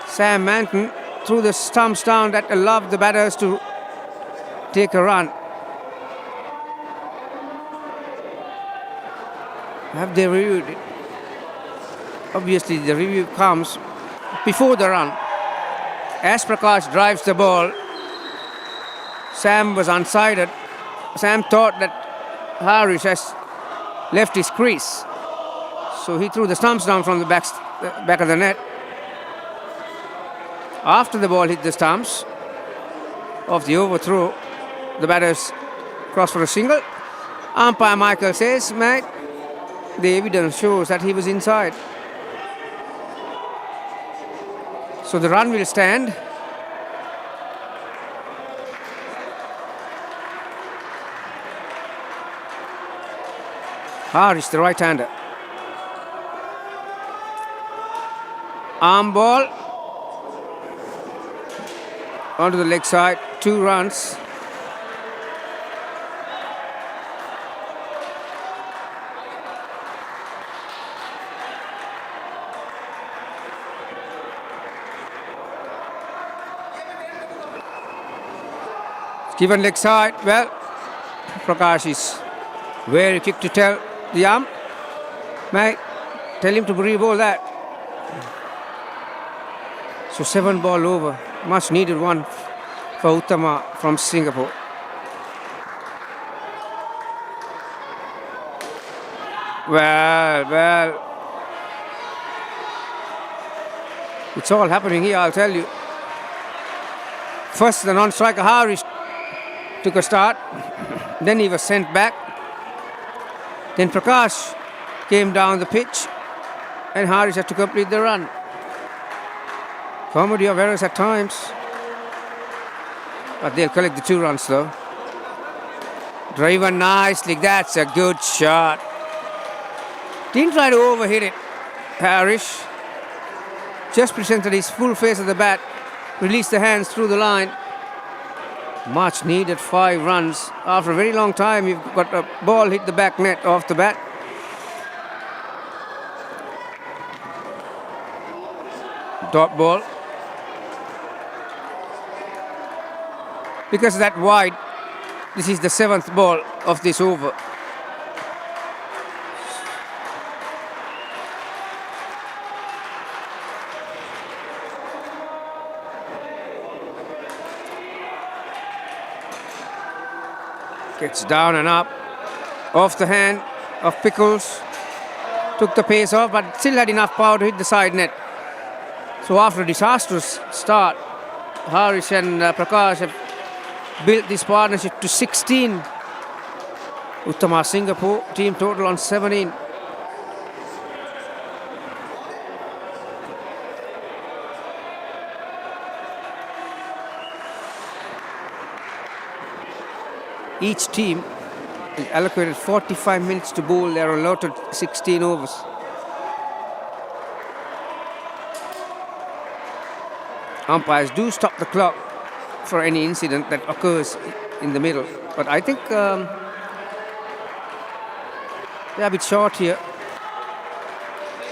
Sam Manton threw the stumps down that allowed the batters to take a run. Have they reviewed it? Obviously, the review comes before the run. As Prakash drives the ball, Sam was unsided. Sam thought that Harris has left his crease, so he threw the stumps down from the back of the net. After the ball hit the stumps of the overthrow, the batters crossed for a single. Umpire Michael says, mate, the evidence shows that he was inside. So the run will stand. Harris, the right-hander. Arm ball. Onto the leg side. 2 runs. Given leg side, well, Prakash is very quick to tell the ump, mate, tell him to re-ball that. So 7 ball over, much needed one for Utama from Singapore. Well, it's all happening here, I'll tell you. First, the non-striker Harish took a start, then he was sent back. Then Prakash came down the pitch, and Harish had to complete the run. Comedy of errors at times, but they'll collect the 2 runs though. Driven nicely, that's a good shot. Didn't try to overhit it, Harish. Just presented his full face of the bat, released the hands through the line. Much needed 5 runs. After a very long time, you've got a ball hit the back net off the bat. Dot ball. Because that wide, this is the 7th ball of this over. Gets down and up, off the hand of Pickles. Took the pace off, but still had enough power to hit the side net. So after a disastrous start, Harish and Prakash have built this partnership to 16. Utama Singapore, team total on 17. Each team is allocated 45 minutes to bowl their allotted 16 overs. Umpires do stop the clock for any incident that occurs in the middle. But I think they're a bit short here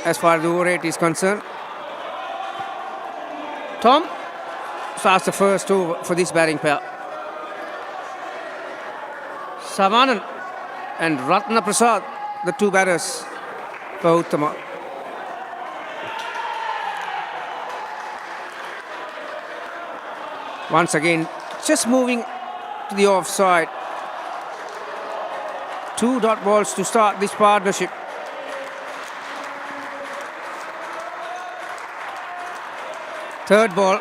as far as the over rate is concerned. Tom starts the first over for this batting pair. Savanan and Ratna Prasad, the 2 batters for Utama. Once again, just moving to the offside. 2 dot balls to start this partnership. Third ball.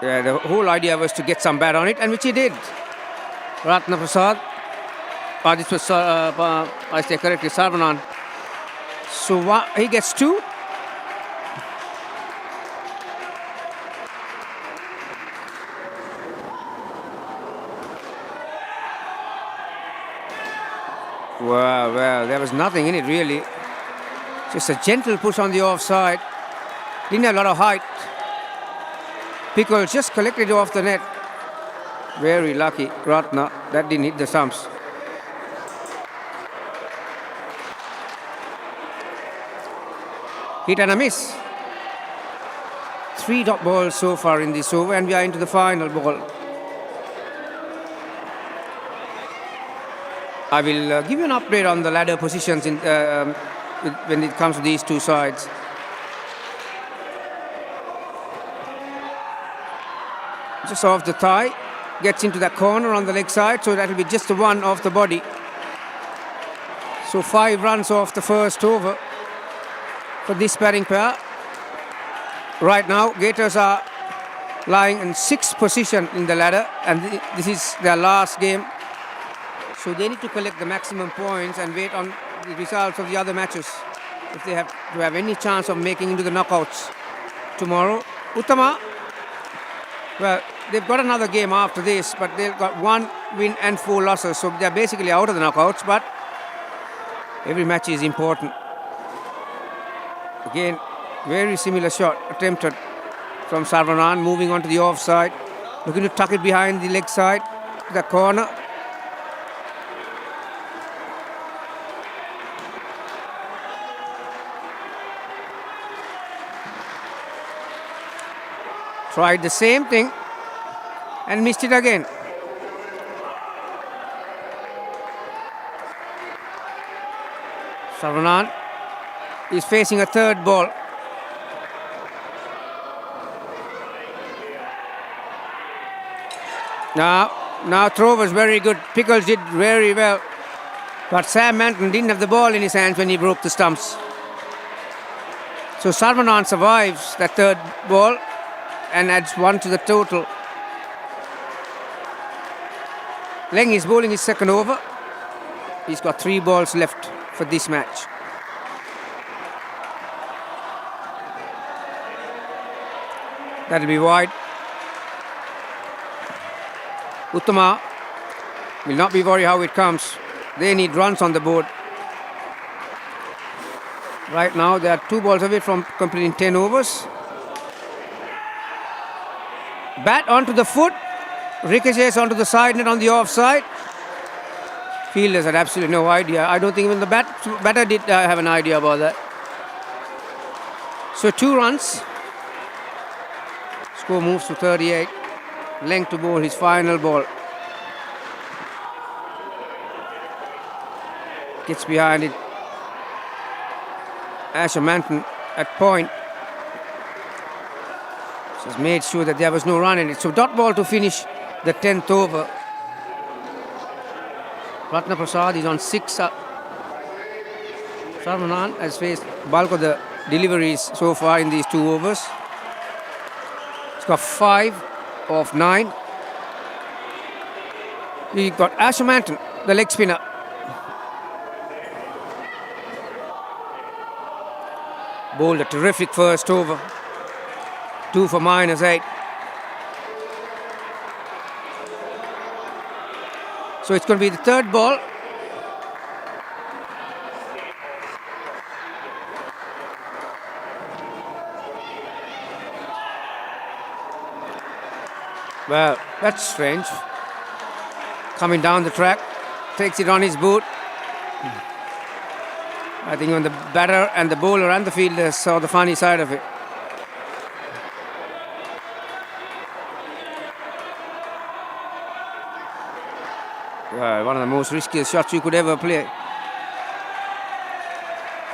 Yeah, the whole idea was to get some bat on it, and which he did. Ratna Prasad. This was, I say correctly, Sarvanan. So he gets 2. Well, there was nothing in it really. Just a gentle push on the offside. Didn't have a lot of height. Pickle just collected it off the net. Very lucky, Ratna. That didn't hit the stumps. Hit and a miss. 3 dot balls so far in this over, and we are into the final ball. I will give you an update on the ladder positions when it comes to these 2 sides. Just off the thigh, gets into that corner on the leg side, so that will be just the 1 off the body. So 5 runs off the first over for this batting pair. Right now, Gators are lying in 6th position in the ladder, and this is their last game. So they need to collect the maximum points and wait on the results of the other matches if they have to have any chance of making into the knockouts tomorrow. Utama, well, they've got another game after this, but they've got 1 win and 4 losses, so they're basically out of the knockouts, but every match is important. Again, very similar shot attempted from Sarvanan, moving on to the offside, looking to tuck it behind the leg side, the corner. Tried the same thing and missed it again. Sarvanan is facing a third ball. Now throw was very good. Pickles did very well. But Sam Manton didn't have the ball in his hands when he broke the stumps. So Sarvanan survives that third ball and adds 1 to the total. Leng is bowling his second over. He's got 3 balls left for this match. That'll be wide. Utama will not be worried how it comes. They need runs on the board. Right now they are 2 balls away from completing 10 overs. Bat onto the foot. Ricochets onto the side net on the offside. Fielders had absolutely no idea. I don't think even the batter did have an idea about that. So 2 runs. Score moves to 38. Leng to bowl his final ball. Gets behind it. Asher Manton at point. Just made sure that there was no run in it. So dot ball to finish the 10th over. Ratna Prasad is on 6 up. Sarvanan has faced bulk of the deliveries so far in these 2 overs. He's got 5 of 9. He got Asher Manton, the leg spinner. Bowled a terrific first over. 2 for -8. So it's going to be the third ball. Well, that's strange. Coming down the track, takes it on his boot. I think when the batter and the bowler and the fielder saw the funny side of it. One of the most riskiest shots you could ever play.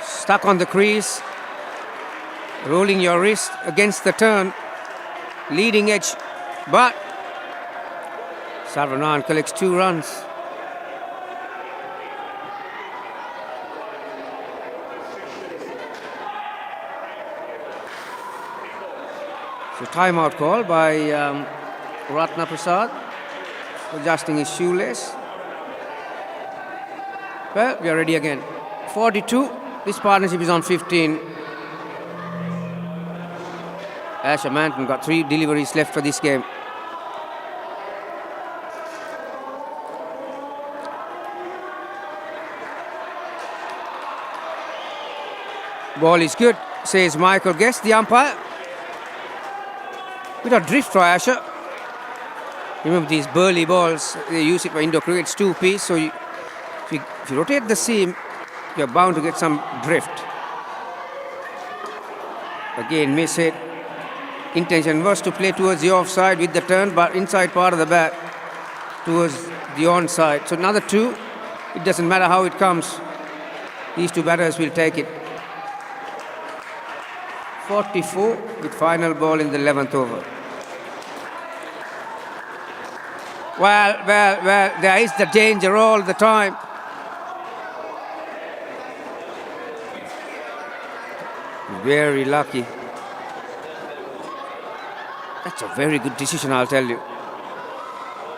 Stuck on the crease, rolling your wrist against the turn, leading edge, but Sarvanan collects 2 runs. So timeout call by Ratna Prasad, adjusting his shoelace. Well, we are ready again. 42. This partnership is on 15. Asher Manton got 3 deliveries left for this game. Ball is good, says Michael Guest, the umpire. Bit of drift for Asher. Remember these burly balls, they use it for indoor cricket, it's 2-piece, so if you rotate the seam, you're bound to get some drift. Again, miss it. Intention was to play towards the offside with the turn, but inside part of the bat towards the onside. So another 2. It doesn't matter how it comes. These 2 batters will take it. 44 with final ball in the 11th over. Well, there is the danger all the time. Very lucky. That's a very good decision, I'll tell you.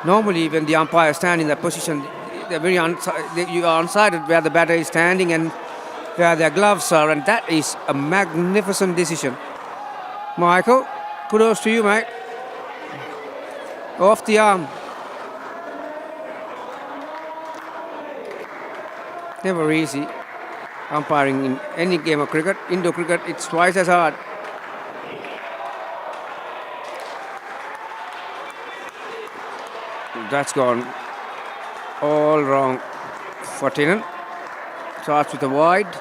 Normally, when the umpires stand in that position, they're very you are unsighted where the batter is standing and where their gloves are, and that is a magnificent decision. Michael, kudos to you, mate. Off the arm. Never easy. Umpiring in any game of cricket, indoor cricket, it's twice as hard. That's gone all wrong for Tinan. Starts with a wide.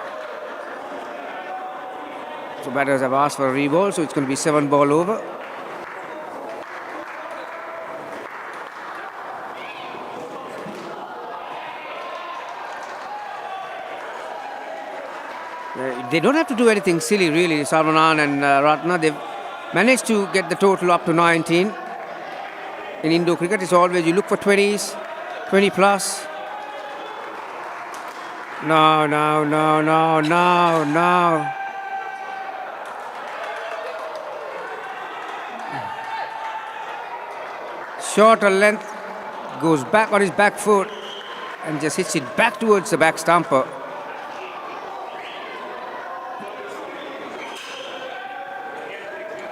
So batters have asked for a reball, so it's going to be 7 ball over. They don't have to do anything silly, really. Sarvanan and Ratna, they've managed to get the total up to 19. In Indo cricket, it's always you look for 20s, 20 plus. No. Shorter length, goes back on his back foot and just hits it back towards the back stumper.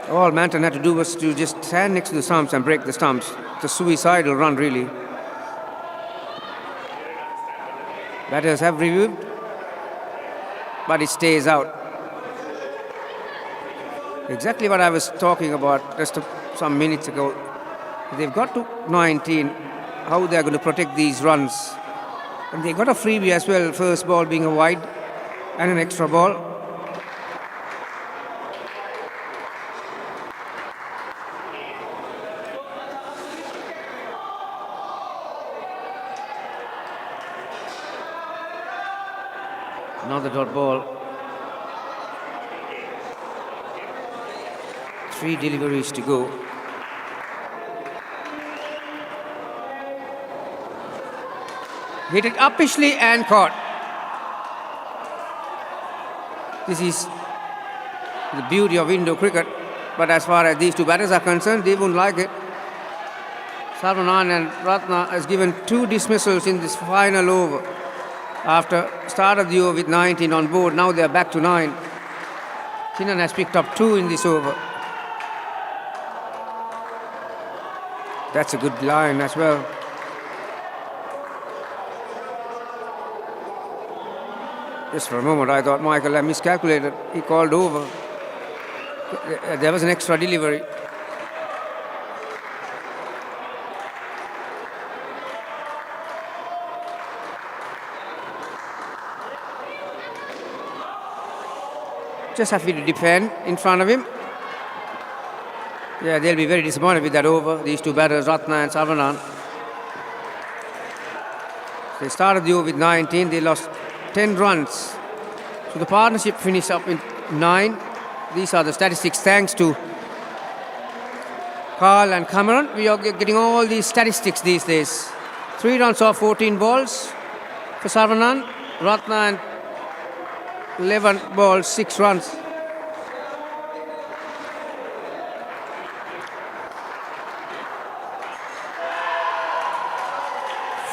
All Manton had to do was to just stand next to the stumps and break the stumps. It's a suicidal run, really. Batters have reviewed, but it stays out. Exactly what I was talking about just some minutes ago. They've got to 19, how they're going to protect these runs. And they got a freebie as well, first ball being a wide and an extra ball. Another dot ball. 3 deliveries to go. Hit it uppishly and caught. This is the beauty of Indo cricket. But as far as these two batters are concerned, they won't like it. Sarvanan and Ratna has given 2 dismissals in this final over. After start of the over with 19 on board, now they are back to 9. Kinnan has picked up 2 in this over. That's a good line as well. Just for a moment, I thought Michael had miscalculated. He called over. There was an extra delivery. Just happy to defend in front of him. Yeah, they'll be very disappointed with that over. These two batters, Ratna and Sarvanan. They started the over with 19. They lost 10 runs. So the partnership finished up in 9. These are the statistics thanks to Carl and Cameron. We are getting all these statistics these days. 3 runs off 14 balls for Sarvanan. Ratna and 11 balls, 6 runs.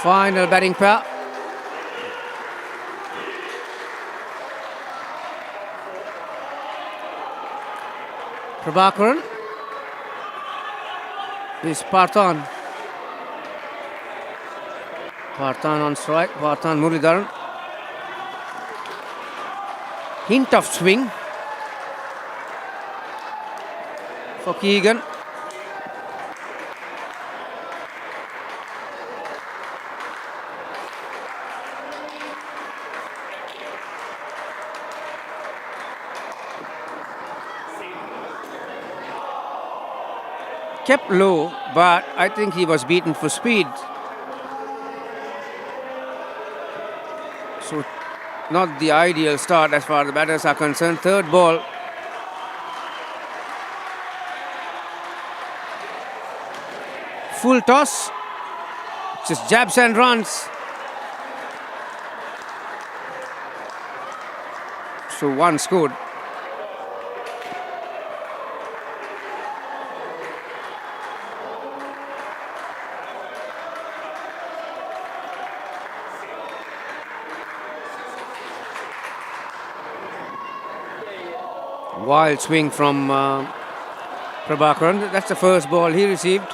Final batting pair. Prabhakaran. This is Parthan. Parthan on strike. Parthan Muralidharan. Hint of swing for Keegan. Kept low, but I think he was beaten for speed. So not the ideal start as far as the batters are concerned. Third ball. Full toss. Just jabs and runs. So 1 scored. Wild swing from Prabhakaran. That's the first ball he received.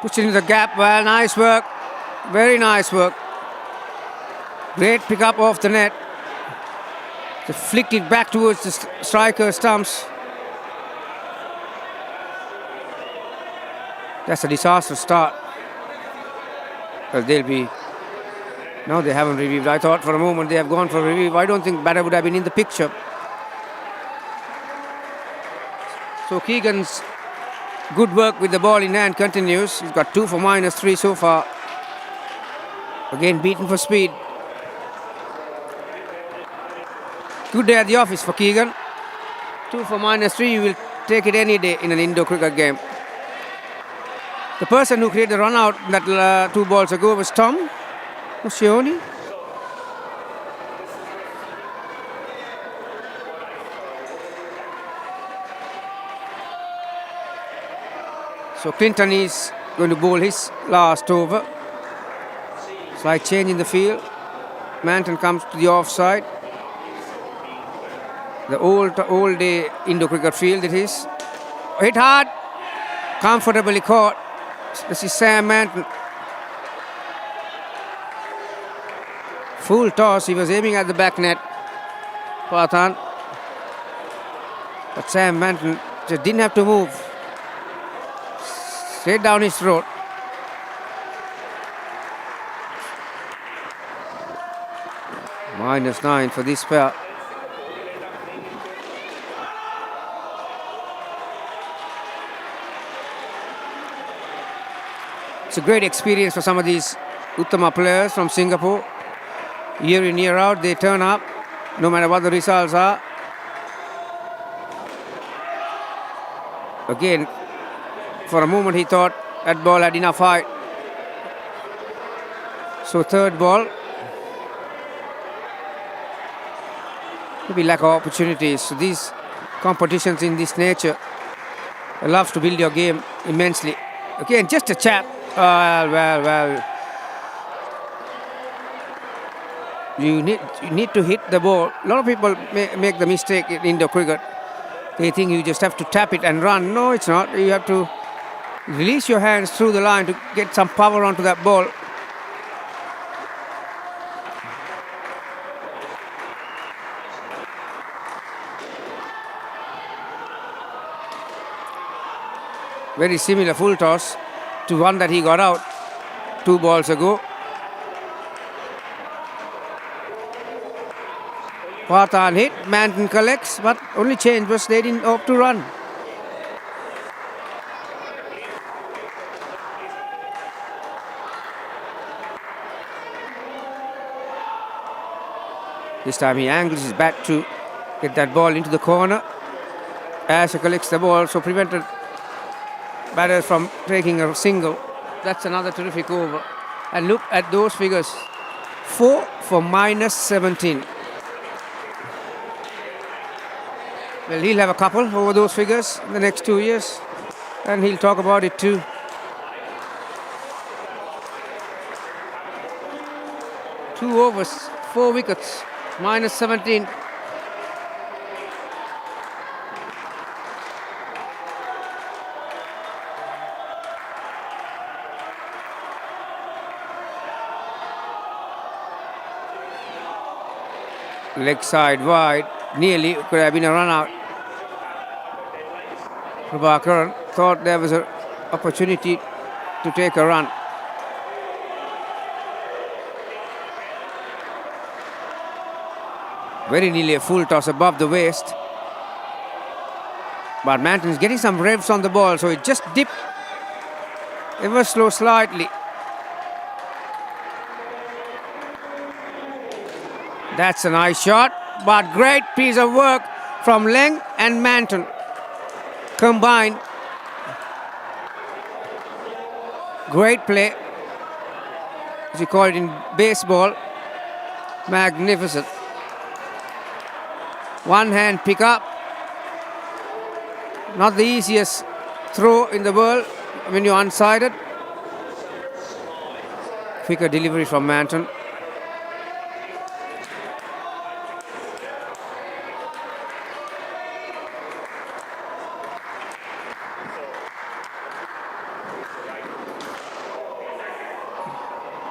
Puts it into the gap. Well, nice work. Very nice work. Great pick up off the net. They flicked it back towards the striker stumps. That's a disastrous start. Well, they'll be... No, they haven't reviewed. I thought for a moment they have gone for a review. I don't think batter would have been in the picture. So Keegan's good work with the ball in hand continues. He's got 2 for -3 so far. Again beaten for speed. Good day at the office for Keegan. 2 for -3, you will take it any day in an indoor cricket game. The person who created the run out that 2 balls ago was Tom Muscioni. So Clinton is going to bowl his last over. Slight change in the field. Manton comes to the offside. The old day indoor cricket field it is. Hit hard. Comfortably caught. This is Sam Manton. Full toss. He was aiming at the back net. Pathan. But Sam Manton just didn't have to move. Straight down his throat. -9 for this pair. It's a great experience for some of these Utama players from Singapore. Year in, year out, they turn up, no matter what the results are. Again, for a moment he thought that ball had enough height. So third ball. Maybe lack of opportunities. So these competitions in this nature allows to build your game immensely. Again, just a chat. Well. You need to hit the ball. A lot of people make the mistake in indoor cricket. They think you just have to tap it and run. No, it's not. You have to release your hands through the line to get some power onto that ball. Very similar full toss to one that he got out 2 balls ago. Pathan hit, Manton collects, but only change was they didn't opt to run. This time he angles his bat to get that ball into the corner. Asher collects the ball, so prevented batters from taking a single. That's another terrific over. And look at those figures. 4 for -17. Well, he'll have a couple over those figures in the next 2 years. And he'll talk about it too. Two overs, 4 wickets, -17. Leg side wide, nearly could have been a run out. Prabhakaran thought there was an opportunity to take a run. Very nearly a full toss above the waist. But Manton's getting some revs on the ball, so it just dipped ever slow slightly. That's a nice shot, but great piece of work from Leng and Manton combined. Great play, as you call it in baseball. Magnificent. One hand pick up. Not the easiest throw in the world when you're unsided. Quicker delivery from Manton.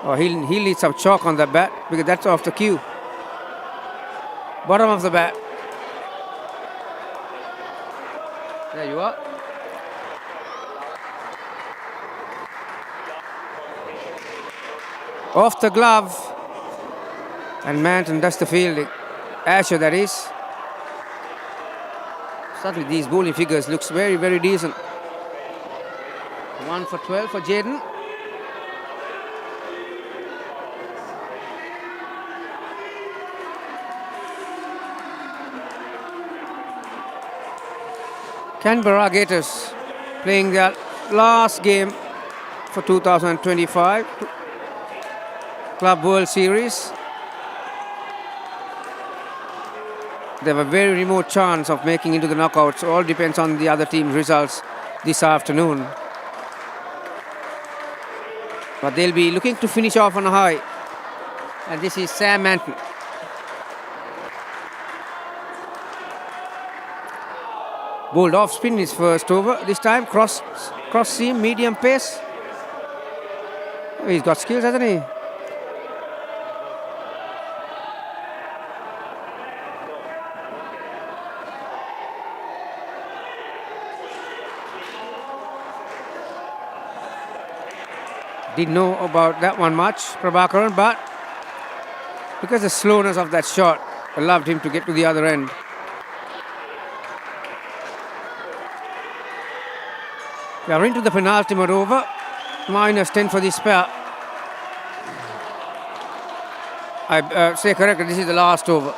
Oh, he'll need some chalk on the bat because that's off the cue. Bottom of the bat. There you are. Off the glove. And Manton does the fielding. Asher, that is. Certainly these bowling figures looks very, very decent. 1 for 12 for Jaden. Canberra Gators playing their last game for 2025 Club World Series. They have a very remote chance of making into the knockouts. All depends on the other team's results this afternoon. But they'll be looking to finish off on a high. And this is Sam Manton. Bowled off spin his first over. This time cross seam, medium pace. Oh, he's got skills, hasn't he? Didn't know about that one much, Prabhakaran, but because the slowness of that shot allowed him to get to the other end. We are into the penultimate over, -10 for this pair. I say correctly, this is the last over.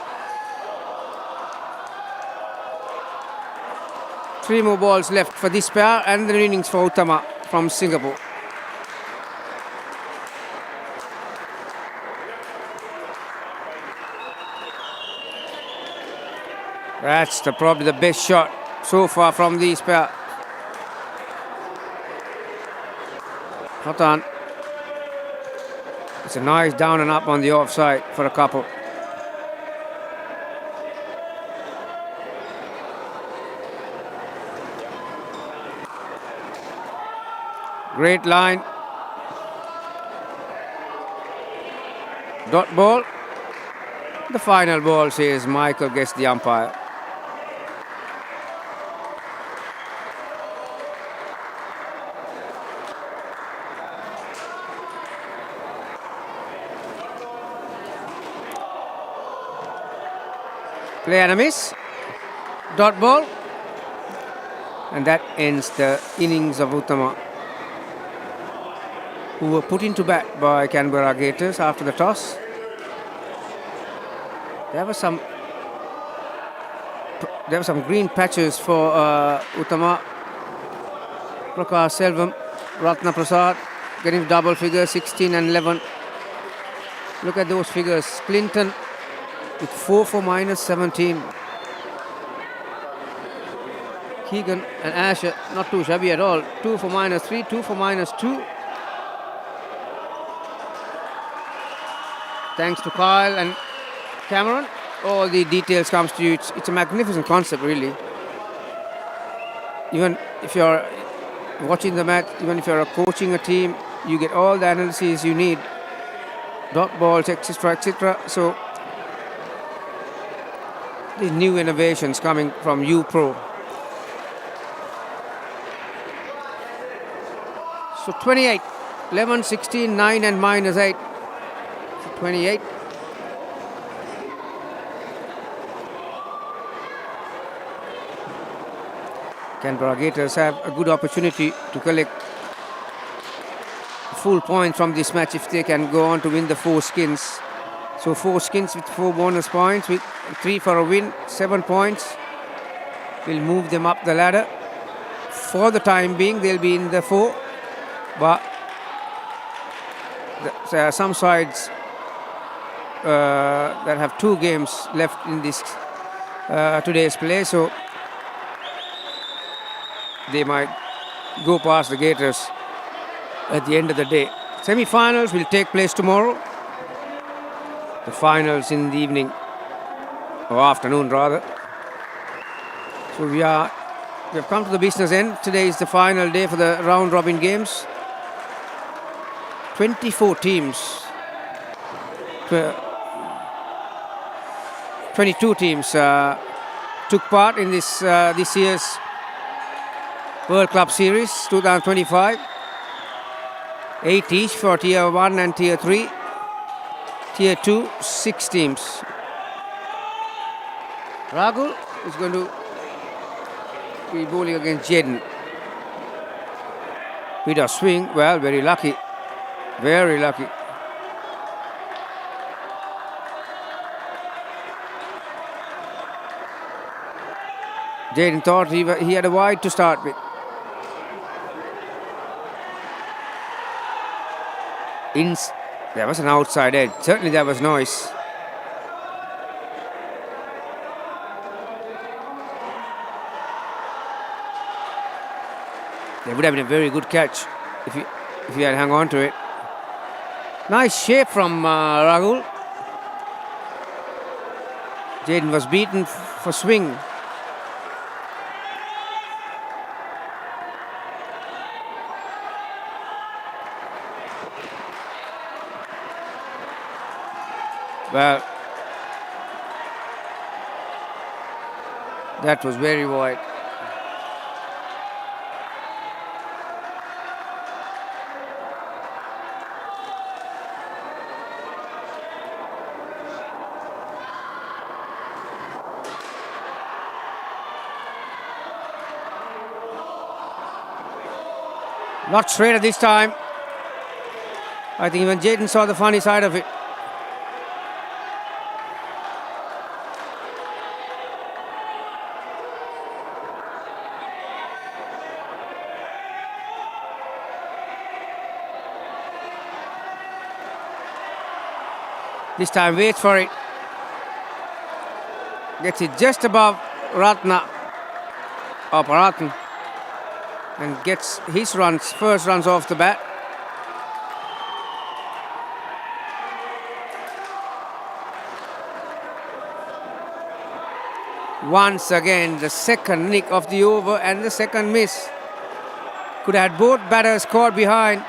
3 more balls left for this pair and the innings for Utama from Singapore. That's probably the best shot so far from these pair. Not on. It's a nice down and up on the offside for a couple. Great line. Dot ball. The final ball says Michael gets the umpire. Play and a miss. Dot ball. And that ends the innings of Utama, who were put into bat by Canberra Gators after the toss. There were some green patches for Utama. Prakash Selvam, Ratna Prasad getting double figures, 16 and 11. Look at those figures. Clinton with 4 for -17. Keegan and Asher not too shabby at all. 2 for -3, 2 for -2. Thanks to Kyle and Cameron. All the details comes to you. It's a magnificent concept, really. Even if you're watching the match, even if you're coaching a team, you get all the analyses you need. Dot balls, etc., etc. So the new innovations coming from UPro. So 28, 11, 16, 9 and -8. So 28. Canberra Gators have a good opportunity to collect full points from this match if they can go on to win the 4 skins. So 4 skins with 4 bonus points, with 3 for a win, 7 points. Will move them up the ladder. For the time being, they'll be in the 4. But there are some sides that have 2 games left in this today's play, so they might go past the Gators at the end of the day. Semi-finals will take place tomorrow. The finals in the evening, or afternoon rather. So we have come to the business end. Today is the final day for the round robin games. 24 teams, 22 teams took part in this year's World Club Series 2025. 8 each for Tier 1 and Tier 3. Tier 2, 6 teams. Ragul is going to be bowling against Jaden. With a swing, well, very lucky. Very lucky. Jaden thought he had a wide to start with. There was an outside edge. Certainly there was noise. There would have been a very good catch if he had hung on to it. Nice shape from Rahul. Jaden was beaten for swing. Well, that was very wide. Not straight at this time. I think even Jaden saw the funny side of it. This time waits for it. Gets it just above Ratna or Parathan and gets his first runs off the bat. Once again, the second nick of the over and the second miss. Could have had both batters caught behind.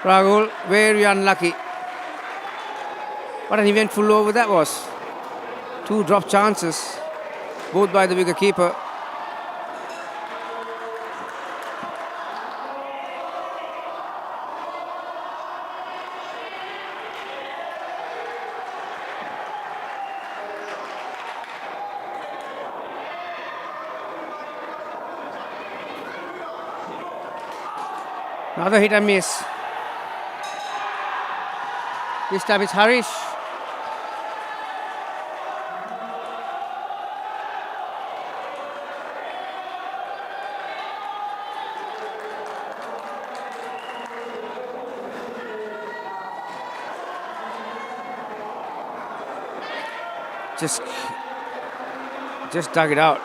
Rahul, very unlucky. What an eventful over that was. Two drop chances, both by the wicketkeeper. Another hit and miss. This time it's Harish. Just dug it out.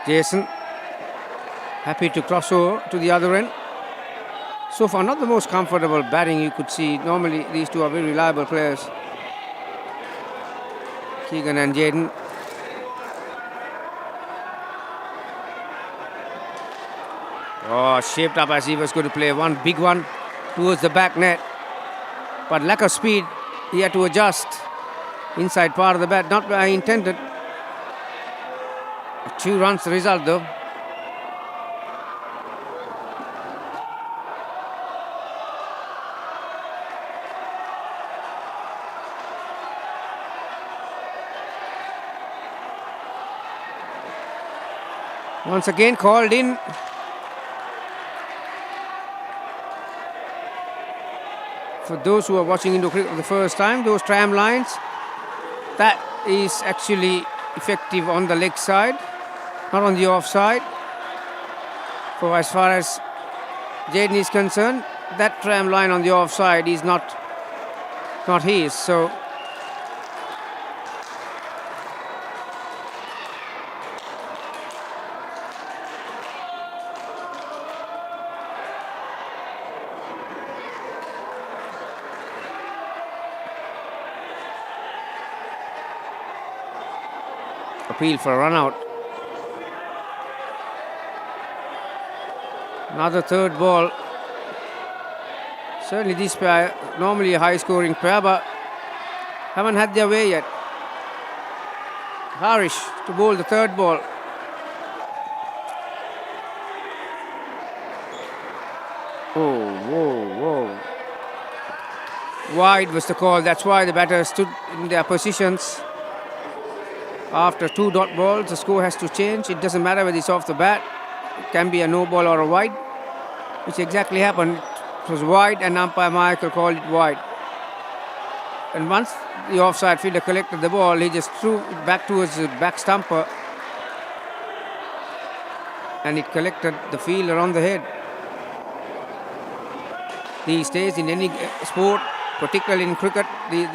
Jason happy to cross over to the other end. So far, not the most comfortable batting you could see. Normally, these two are very reliable players. Keegan and Jaden. Oh, shaped up as he was going to play one big one towards the back net. But lack of speed, he had to adjust. Inside part of the bat, not where I intended. 2 runs the result though. Once again called in. For those who are watching Indo cricket for the first time, those tram lines, that is actually effective on the leg side, not on the off side. For as far as Jaden is concerned, that tram line on the off side is not his. So appeal for a run out. Another third ball. Certainly this pair, normally a high scoring pair, but haven't had their way yet. Harish to bowl the third ball. Oh, whoa. Wide was the call. That's why the batters stood in their positions. After 2 dot balls, the score has to change. It doesn't matter whether it's off the bat. It can be a no ball or a wide, which exactly happened. It was wide and umpire Michael called it wide. And once the offside fielder collected the ball, he just threw it back towards the back stumper and it collected the fielder on the head. These days in any sport, particularly in cricket, these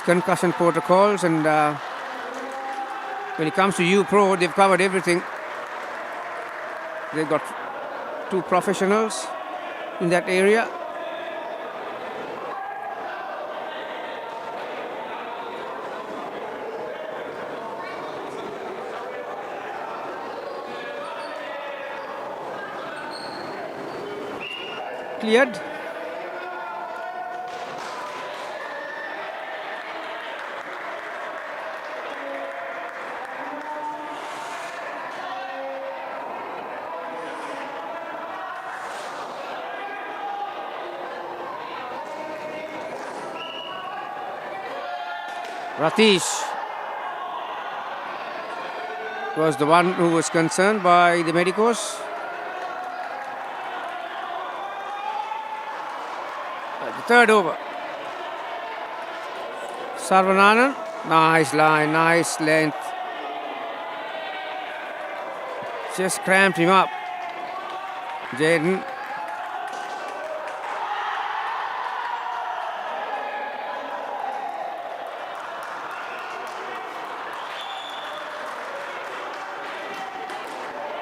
concussion protocols, and when it comes to U-Pro, they've covered everything. They've got 2 professionals in that area. Cleared. Ratish was the one who was concerned by the medicos. The third over. Sarvananan, nice line, nice length. Just cramped him up. Jaden.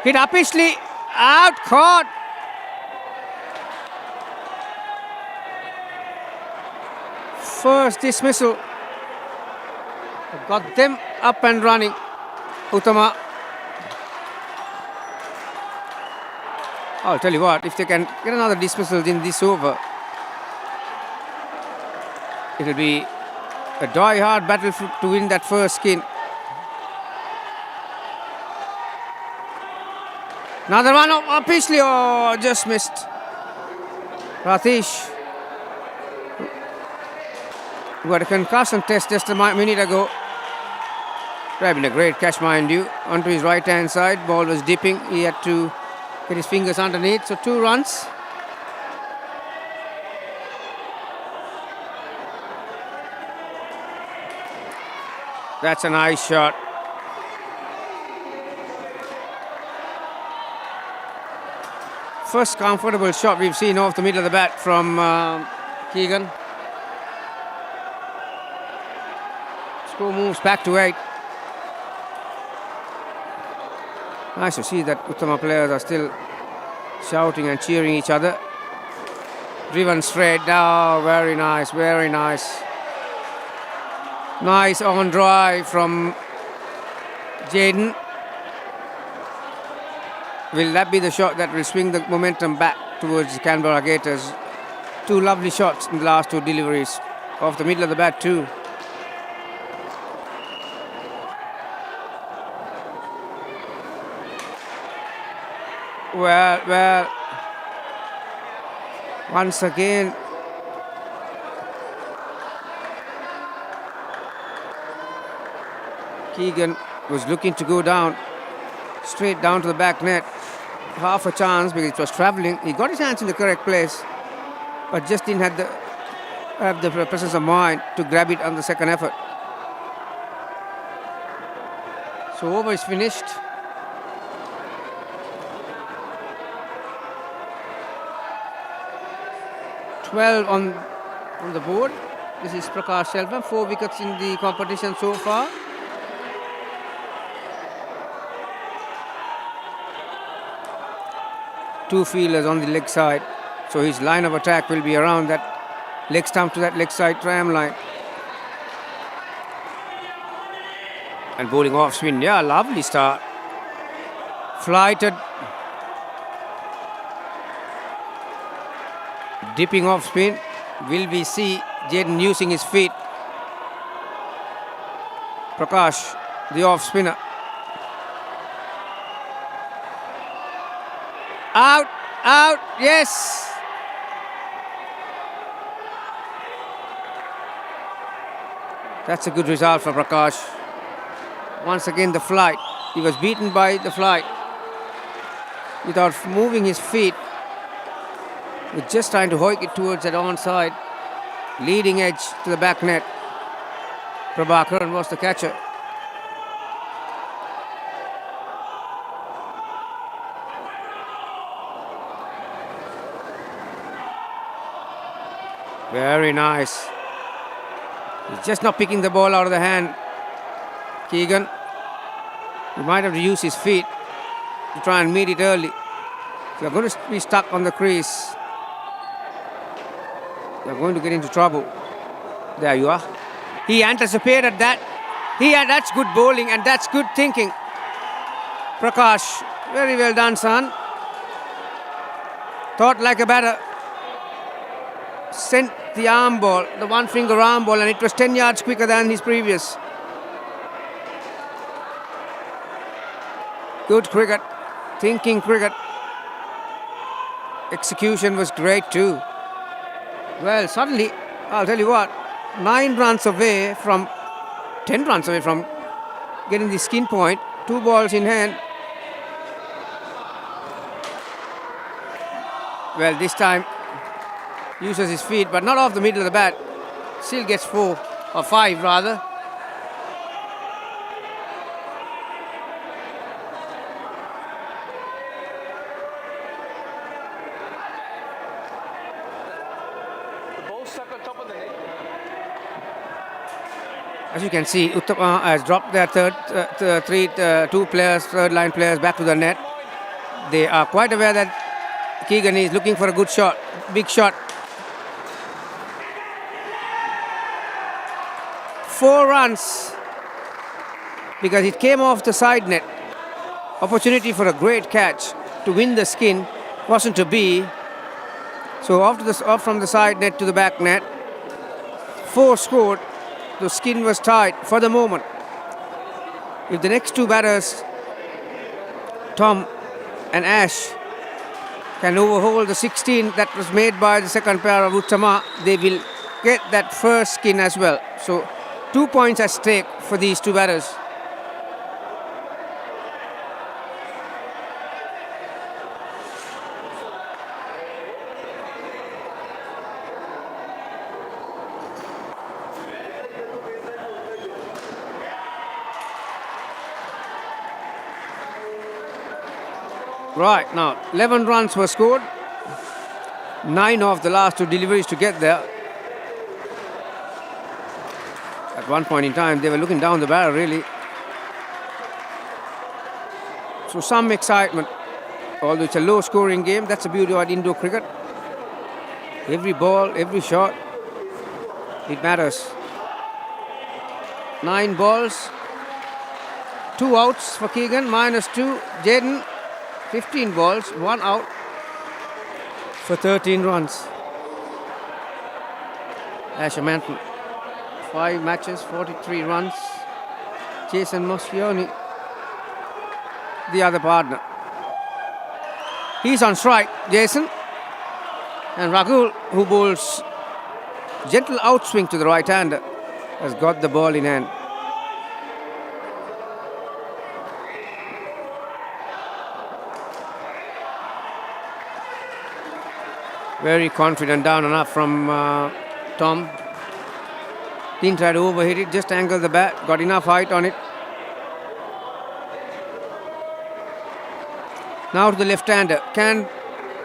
Hit uppishly, out, caught. First dismissal. Got them up and running. Utama. I'll tell you what, if they can get another dismissal in this over, it'll be a die-hard battle to win that first skin. Another one up Pishley, oh, just missed. Ratish, who had a concussion test just a minute ago. Grabbing a great catch, mind you, onto his right-hand side. Ball was dipping. He had to get his fingers underneath. So 2 runs. That's a nice shot. First comfortable shot we've seen off the middle of the bat from Keegan. Score moves back to 8. Nice to see that Utama players are still shouting and cheering each other. Driven straight now, very nice, very nice. Nice on drive from Jaden. Will that be the shot that will swing the momentum back towards the Canberra Gators? 2 lovely shots in the last 2 deliveries. Off the middle of the bat too. Well, once again, Keegan was looking to go down, straight down to the back net. Half a chance because it was travelling. He got his hands in the correct place, but just didn't have the presence of mind to grab it on the second effort. So over is finished. Well, on the board, this is Prakash Selvam, 4 wickets in the competition so far. Two fielders on the leg side, so his line of attack will be around that leg stump to that leg side tram line. And bowling off spin, yeah, lovely start. Flighted. Dipping off spin. Will we see Jaden using his feet? Prakash, the off spinner. Out, out, yes. That's a good result for Prakash. Once again the flight. He was beaten by the flight. Without moving his feet. He was just trying to hoik it towards that onside. Leading edge to the back net. Prabhakaran was the catcher. Very nice. He's just not picking the ball out of the hand. Keegan. He might have to use his feet to try and meet it early. If you're going to be stuck on the crease, you're going to get into trouble. There you are. He anticipated that. That's good bowling and that's good thinking. Prakash, very well done, son. Thought like a batter. Sent the arm ball, the one finger arm ball, and it was 10 yards quicker than his previous. Good cricket, thinking cricket. Execution was great too. Well, suddenly, I'll tell you what, 10 runs away from getting the skin point, 2 balls in hand. Well, this time, uses his feet, but not off the middle of the bat. Still gets 4, or 5 rather. As you can see, Utama has dropped their two players, third line players back to the net. They are quite aware that Keegan is looking for a good shot, big shot. 4 runs because it came off the side net. Opportunity for a great catch to win the skin wasn't to be. So off from the side net to the back net. 4 scored. The skin was tied for the moment. If the next 2 batters, Tom and Ash, can overhaul the 16 that was made by the second pair of Utama, they will get that first skin as well. So 2 points at stake for these 2 batters. Right, now 11 runs were scored. 9 of the last 2 deliveries to get there. At one point in time, they were looking down the barrel, really. So some excitement. Although it's a low-scoring game, that's the beauty of indoor cricket. Every ball, every shot, it matters. 9 balls, 2 outs for Keegan, -2. Jaden, 15 balls, 1 out for 13 runs. Asher Manton, 5 matches, 43 runs. Jason Moscioni, the other partner. He's on strike, Jason. And Rahul, who bowls gentle outswing to the right-hander, has got the ball in hand. Very confident down and up from Tom. Didn't try to overhit it, just angled the bat, got enough height on it. Now to the left-hander. Can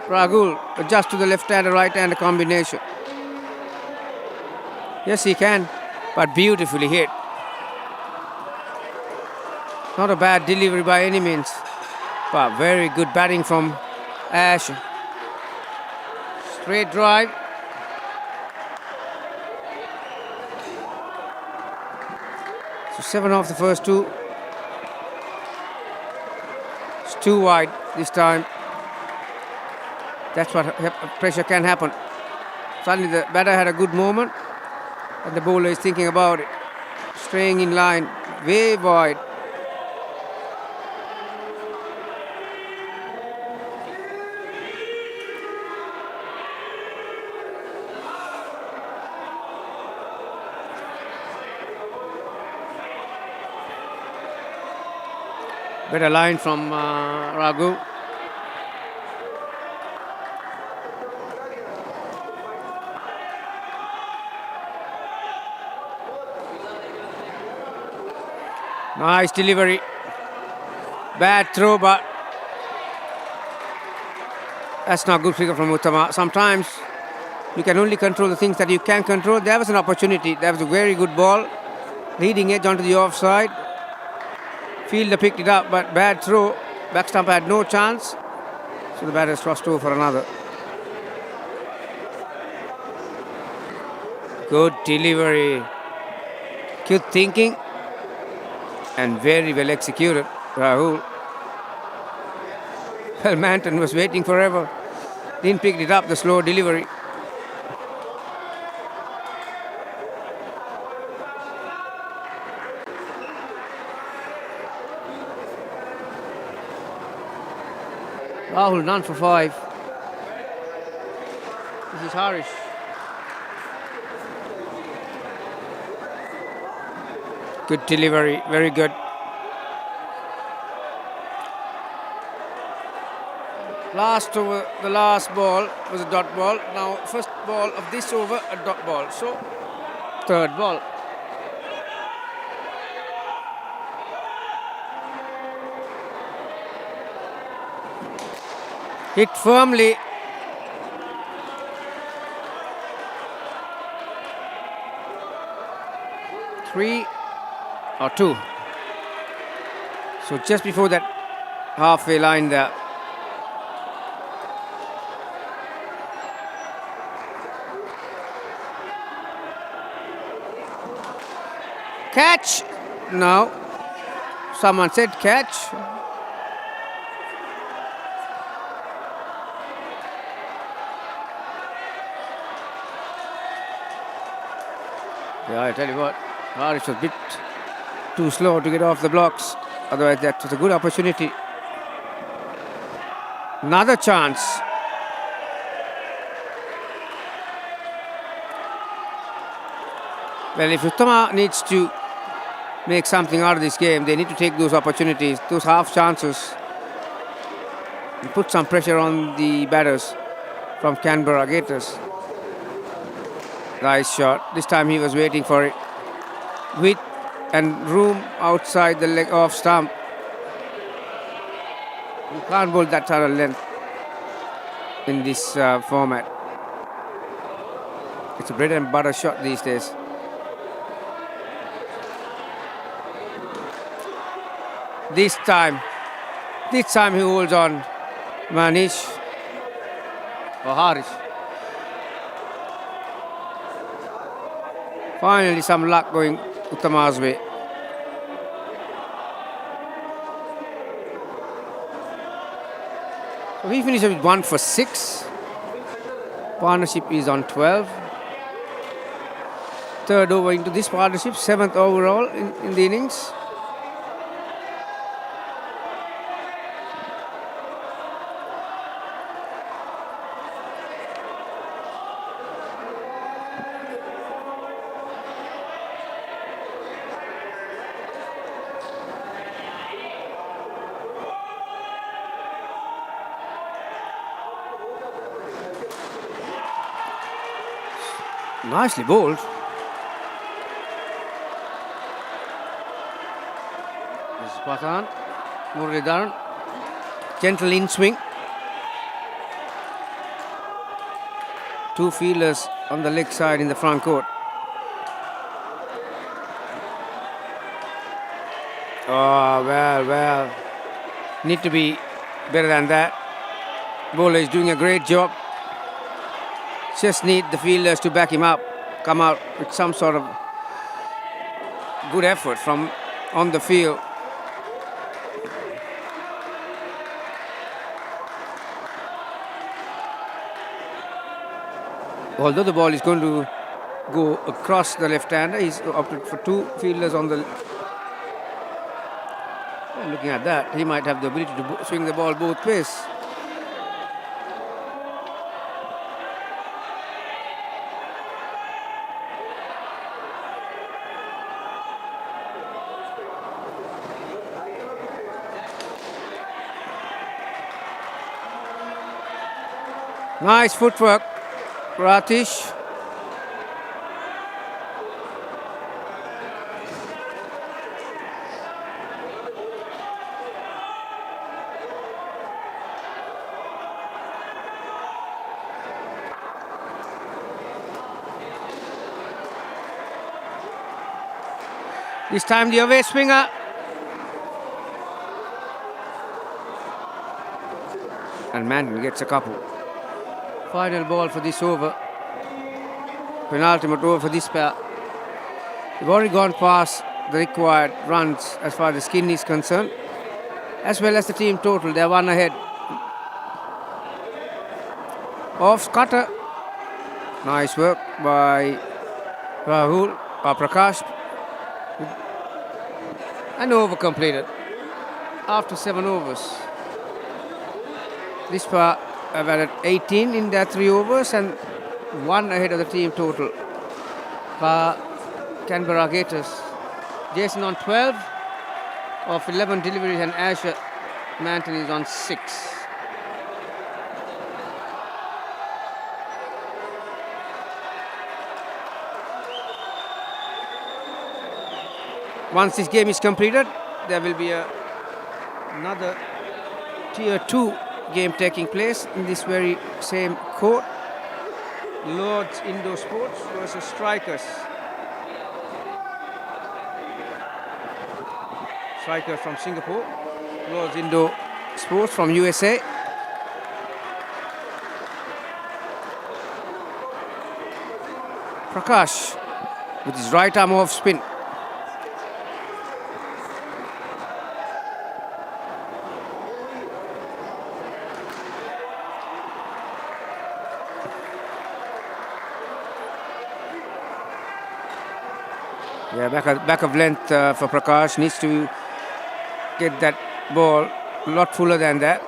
Rahul adjust to the left-hander, right-hander combination? Yes, he can, but beautifully hit. Not a bad delivery by any means, but very good batting from Ash. Straight drive. So 7 off the first 2. It's too wide this time. That's what pressure can happen. Suddenly the batter had a good moment and the bowler is thinking about it. Straying in line, way wide. Better line from Raghu. Nice delivery. Bad throw, but that's not good figure from Utama. Sometimes you can only control the things that you can control. There was an opportunity. That was a very good ball. Leading edge onto the offside. Fielder picked it up, but bad throw. Back stump had no chance. So the batters crossed over for another. Good delivery. Good thinking. And very well executed, Rahul. Well, Manton was waiting forever. Didn't pick it up, the slow delivery. Rahul none for 5. This is Harish. Good delivery, very good. Last over, the last ball was a dot ball. Now first ball of this over, a dot ball. So third ball. Hit firmly. Three or two. So just before that halfway line there. Catch? No. Someone said catch. Yeah, I tell you what, Harish was a bit too slow to get off the blocks. Otherwise, that was a good opportunity. Another chance. Well, if Utama needs to make something out of this game, they need to take those opportunities, those half chances, and put some pressure on the batters from Canberra Gators. Nice shot. This time he was waiting for it. Width and room outside the leg off stump. You can't bowl that sort of length in this format. It's a bread and butter shot these days. This time he holds on. Manish or Harish. Finally some luck going Utama's way. So he finished with 1 for 6. Partnership is on 12. Third over into this partnership, 7th overall in the innings. Nicely bowled. This is Pathan, Muralidharan. Gentle in swing. Two fielders on the leg side in the front court. Oh, well. Need to be better than that. Bowler is doing a great job. Just need the fielders to back him up, come out with some sort of good effort from on the field. Although the ball is going to go across the left-hander, he's opted for two fielders on the... Well, looking at that, he might have the ability to swing the ball both ways. Nice footwork, Ratish. This time the away swinger. And Manton gets a couple. Final ball for this over. Penultimate over for this pair. They've already gone past the required runs as far as the skin is concerned, as well as the team total. They're one ahead. Off cutter. Nice work by Rahul or Prakash. And over completed after 7 overs. This pair have added 18 in their 3 overs and 1 ahead of the team total. Canberra Gators. Jason on 12 of 11 deliveries and Asher Manton is on 6. Once this game is completed, there will be another Tier 2 game taking place in this very same court. Lords Indoor Sports versus Strikers. Strikers from Singapore, Lords Indoor Sports from USA. Prakash with his right arm off spin. Yeah, back of length for Prakash. Needs to get that ball a lot fuller than that.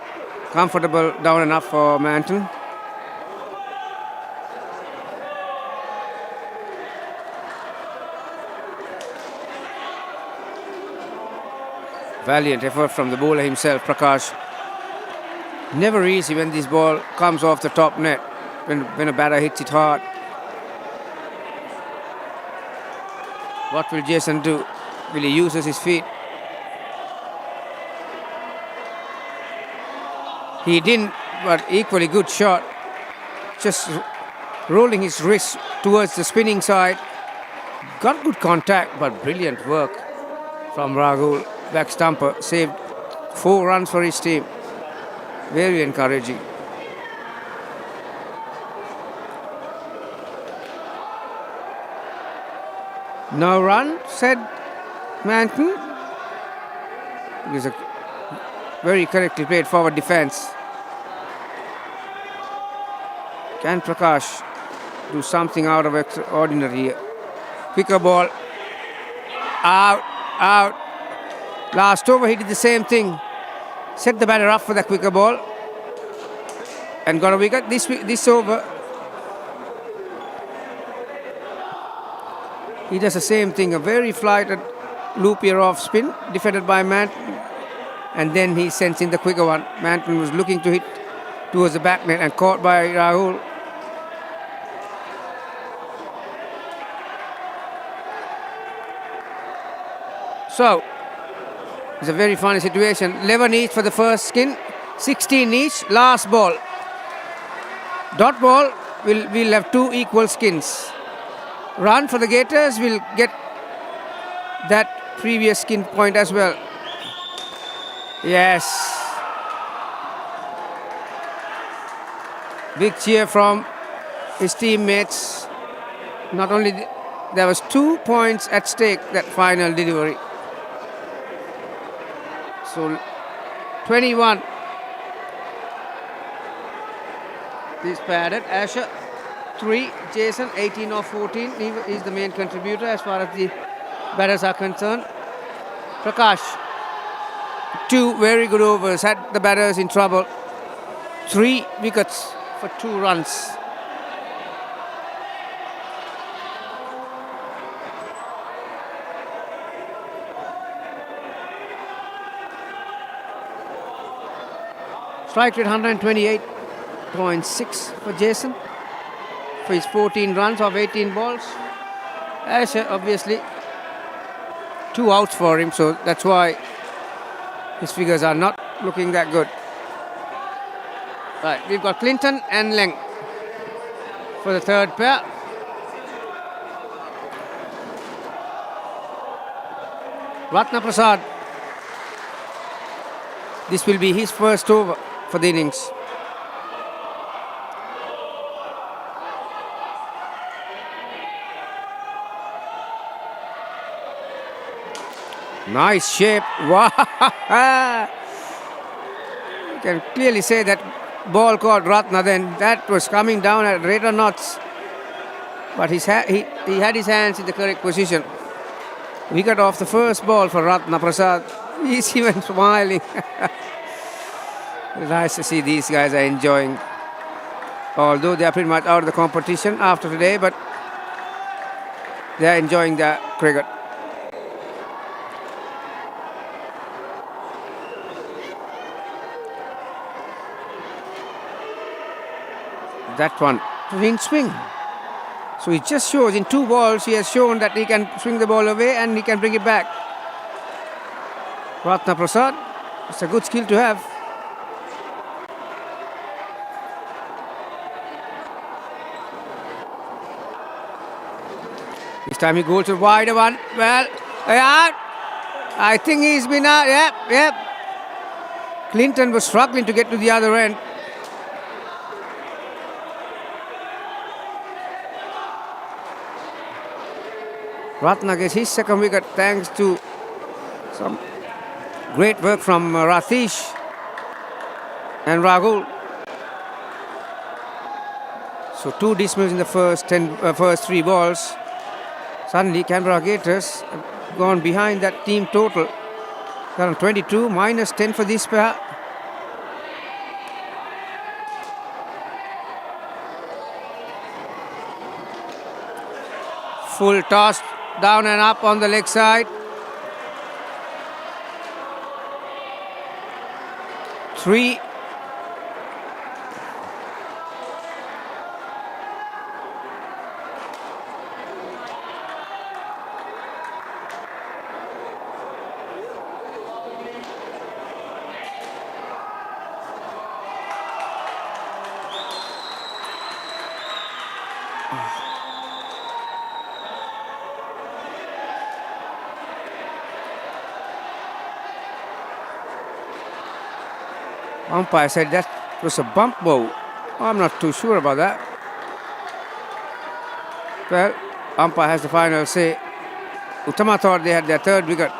Comfortable down enough for Manton. Valiant effort from the bowler himself, Prakash. Never easy when this ball comes off the top net, when a batter hits it hard. What will Jason do? Will he use his feet? He didn't, but equally good shot. Just rolling his wrist towards the spinning side. Got good contact, but brilliant work from Rahul. Back stumper, saved 4 runs for his team. Very encouraging. No run, said Manton. It was a very correctly played forward defense. Can Prakash do something out of extraordinary here? Quicker ball. Out, out. Last over he did the same thing. Set the batter up for the quicker ball. And got a wicket this over. He does the same thing, a very flighted loopier off spin, defended by Manton. And then he sends in the quicker one. Manton was looking to hit towards the back net and caught by Rahul. So, it's a very funny situation. 11 each for the first skin, 16 each, last ball. Dot ball will have 2 equal skins. Run for the Gators will get that previous skin point as well. Yes. Big cheer from his teammates. Not only there was 2 points at stake that final delivery. So 21. This padded. Asher 3, Jason 18 of 14. He is the main contributor as far as the batters are concerned. Prakash, 2 very good overs, had the batters in trouble. 3 wickets for 2 runs. Strike rate 128. 8.6 for Jason for his 14 runs of 18 balls. Asher, obviously, 2 outs for him, so that's why his figures are not looking that good. Right, we've got Clinton and Leng for the third pair. Ratna Prasad. This will be his first over for the innings. Nice shape. Wow. You can clearly say that ball caught Ratna then. That was coming down at rate or knots. But he had his hands in the correct position. Wicket off the first ball for Ratna Prasad. He's even smiling. Nice to see these guys are enjoying. Although they are pretty much out of the competition after today, but they are enjoying the cricket. That one in swing. So he just shows in 2 balls, he has shown that he can swing the ball away and he can bring it back. Ratna Prasad, it's a good skill to have. This time he goes to wider one. Well, out. I think he's been out. Yep. Clinton was struggling to get to the other end. Ratna gets his second wicket thanks to some great work from Ratish and Rahul. So 2 dismissals in the first 3 balls. Suddenly Canberra Gators have gone behind that team total. They're on 22, minus 10 for this pair. Full toss. Down and up on the leg side. 3. Umpire said that was a bump ball. I'm not too sure about that. Well, umpire has the final say. Utama thought they had their 3rd wicket.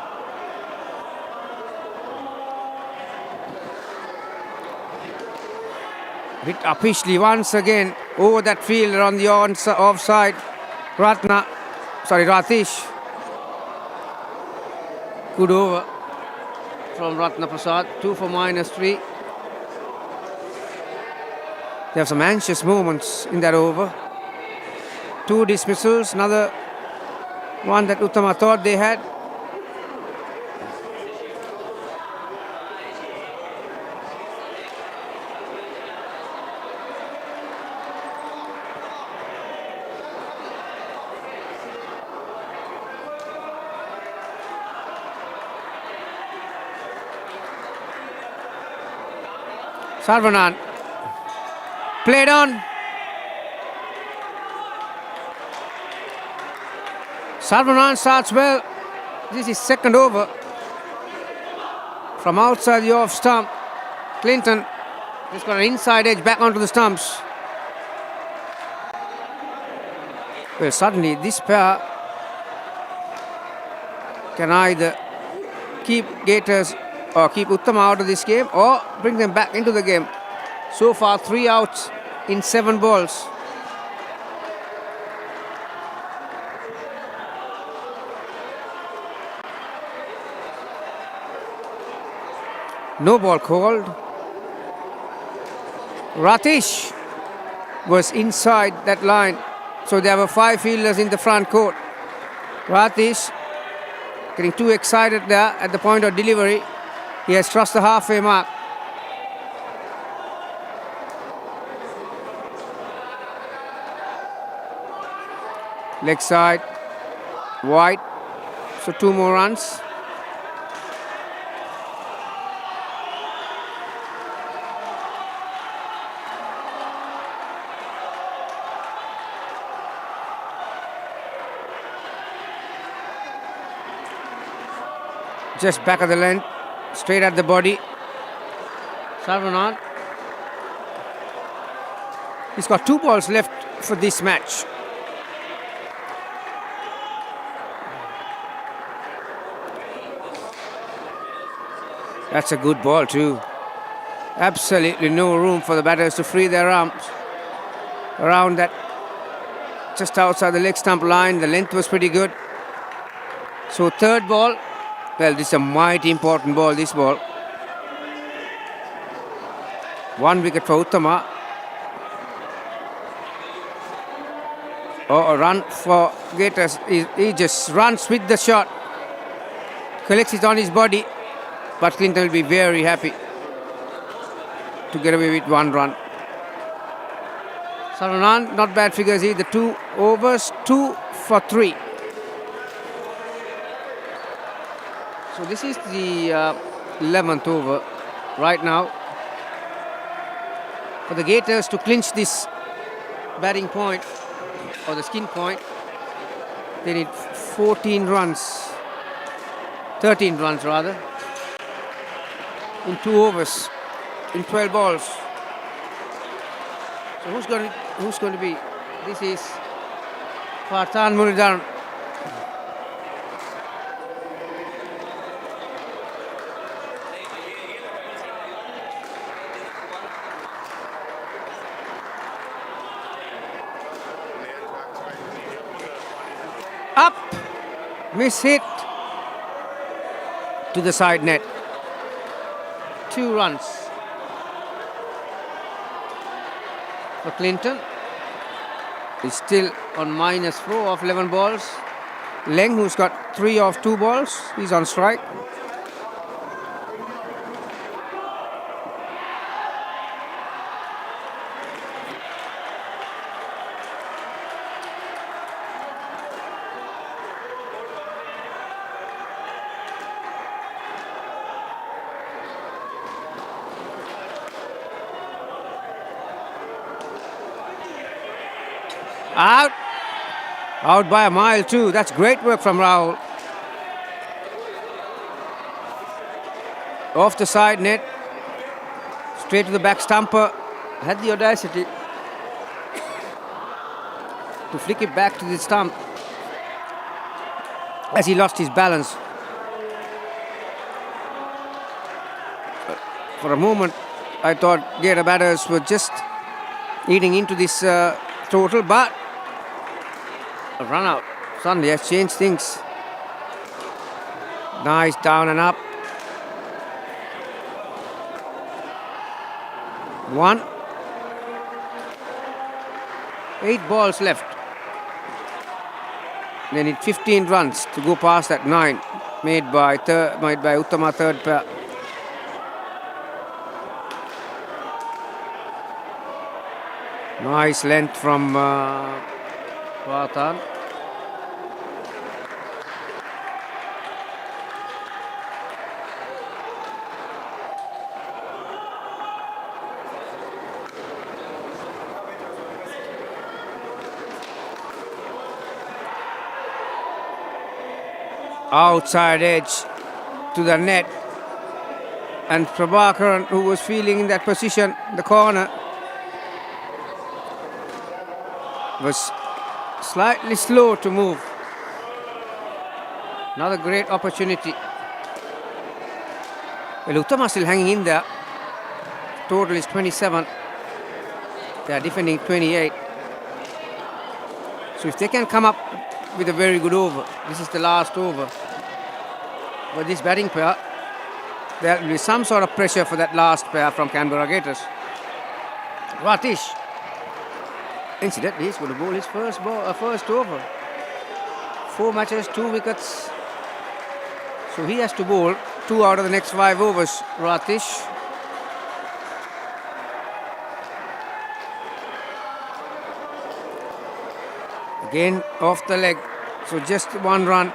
Hit upishly once again over that fielder on the offside. Ratish. Good over from Ratna Prasad. 2 for minus 3. They have some anxious moments in that over. 2 dismissals, another one that Utama thought they had. Sarvanan. Played on. Sarvanan starts well. This is 2nd over. From outside the off stump. Clinton just got an inside edge back onto the stumps. Well, suddenly this pair can either keep Gators or keep Utama out of this game or bring them back into the game. So far 3 outs in 7 balls. No ball called. Ratish was inside that line. So there were 5 fielders in the front court. Ratish getting too excited there at the point of delivery. He has crossed the halfway mark. leg side, wide. So 2 more runs. Just back of the length, straight at the body. Sarvanan. He's got 2 balls left for this match. That's a good ball too. Absolutely no room for the batters to free their arms around that, just outside the leg stump line. The length was pretty good. So 3rd ball. Well, this is a mighty important ball, this ball. 1 wicket for Utama. Oh, a run for Gators. He just runs with the shot. Collects it on his body. But Clinton will be very happy to get away with 1 run. Sarvanan, not bad figures either. 2 overs, 2 for 3. So this is the 11th over right now. For the Gators to clinch this batting point, or the skin point, they need 14 runs. 13 runs rather. In 2 overs, in 12 balls. So who's going to be? This is Fartan Muridhan. Up, miss hit to the side net. 2 runs for Clinton. He's still on -4 of 11 balls. Leng, who's got 3 of 2 balls, he's on strike. Out. Out by a mile too. That's great work from Rahul. Off the side net. Straight to the back stumper. Had the audacity to flick it back to the stump as he lost his balance. For a moment, I thought Gator batters were just eating into this total, but a run out suddenly has changed things. Nice down and up. 1. 8 balls left. They need 15 runs to go past that 9 made by Utama, 3rd pair. Nice length from Vatan. Outside edge to the net, and Prabhakaran, who was feeling in that position, the corner, was slightly slow to move. Another great opportunity. Well, Utama still hanging in there. Total is 27. They are defending 28. So if they can come up with a very good over, this is the last over for this batting pair, there will be some sort of pressure for that last pair from Canberra Gators. Ratish. Incidentally, he's going to bowl his first over. 4 matches, 2 wickets. So he has to bowl 2 out of the next 5 overs, Ratish. Again off the leg. So just one run.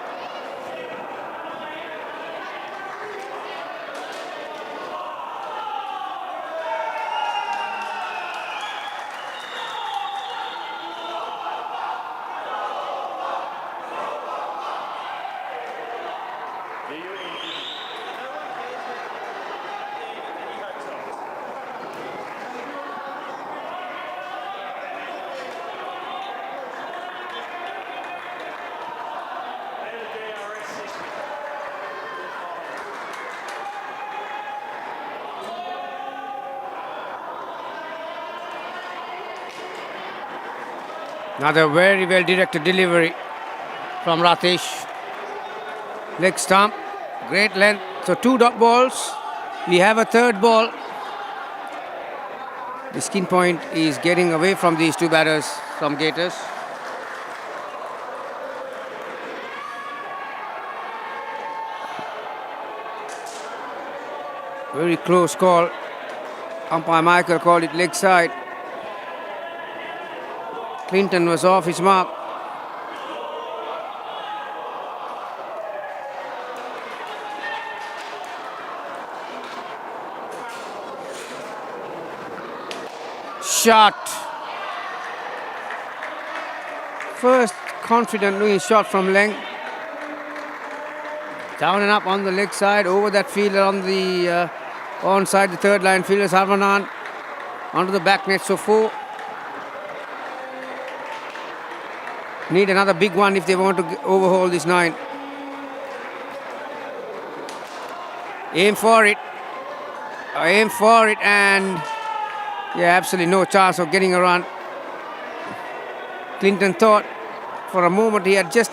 Another very well directed delivery from Rathesh. Leg stump, great length. So 2 dot balls. We have a third ball. The skin point is getting away from these 2 batters from Gators. Very close call. Umpire Michael called it leg side. Clinton was off his mark. Shot. First confident looking shot from length. Down and up on the leg side, over that fielder on the onside, the third line fielder Sarvanan onto the back net. So 4. Need another big one if they want to overhaul this 9. Aim for it. Aim for it, and yeah, absolutely no chance of getting a run. Clinton thought for a moment he had just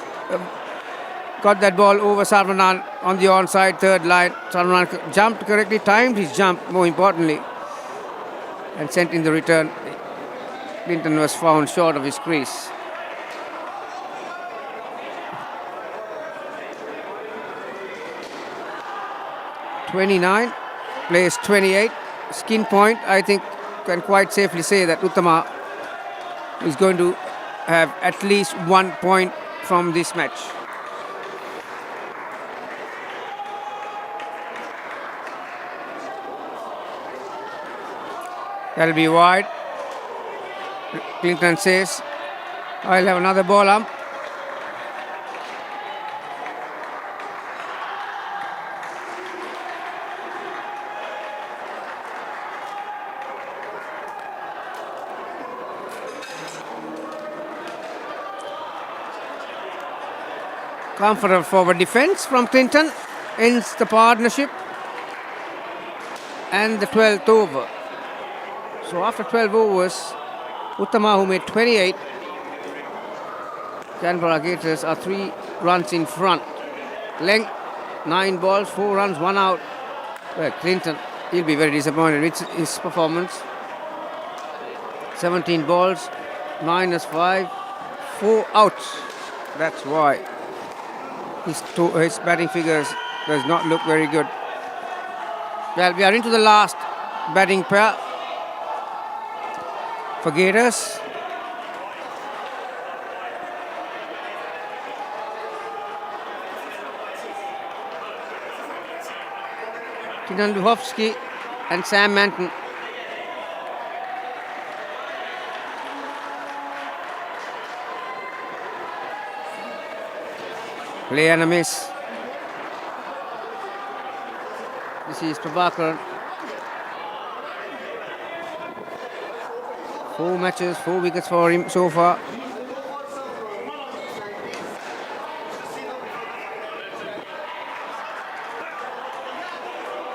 got that ball over Sarvanan on the onside third line. Sarvanan jumped correctly, timed his jump more importantly, and sent in the return. Clinton was found short of his crease. (29) plays 28. Skin point, I think, can quite safely say that Utama is going to have at least 1 point from this match. That'll be wide. Clinton says, I'll have another ball ump. Comfortable forward defense from Clinton ends the partnership and the 12th over. So after 12 overs, Utama, who made 28, Canberra Gators are 3 runs in front. Length, 9 balls, 4 runs, 1 out. Well, Clinton, he'll be very disappointed with his performance. 17 balls, -5, 4 outs. That's why his batting figures does not look very good. Well, we are into the last batting pair for Gators. Kinan Duhovsky and Sam Manton. Play and a miss. This is Prabhakaran. 4 matches, 4 wickets for him so far.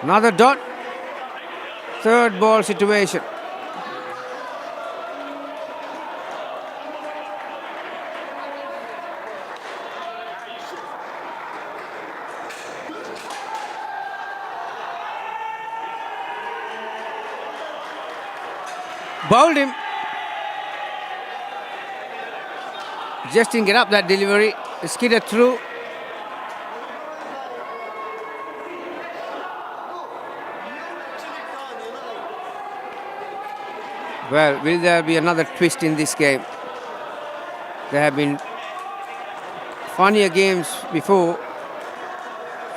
Another dot. Third ball situation. Bowled him. Just didn't get up that delivery. Skidded through. Well, will there be another twist in this game? There have been funnier games before.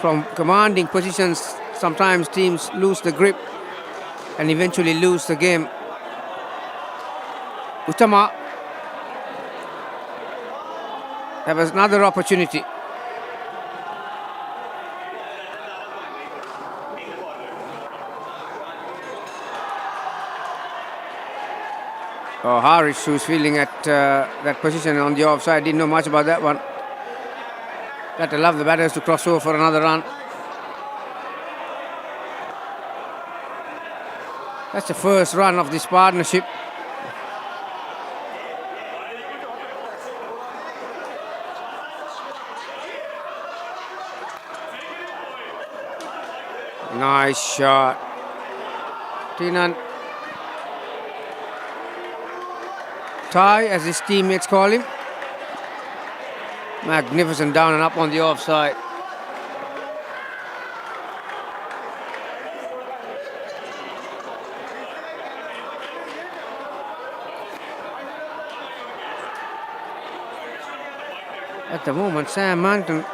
From commanding positions, sometimes teams lose the grip and eventually lose the game. Utama has another opportunity. Oh, Harish, who's feeling at that position on the offside, didn't know much about that one. Got to love the batters to cross over for another run. That's the first run of this partnership. Nice shot. Tinan. Ty, as his teammates call him. Magnificent down and up on the offside. At the moment, Sam Manton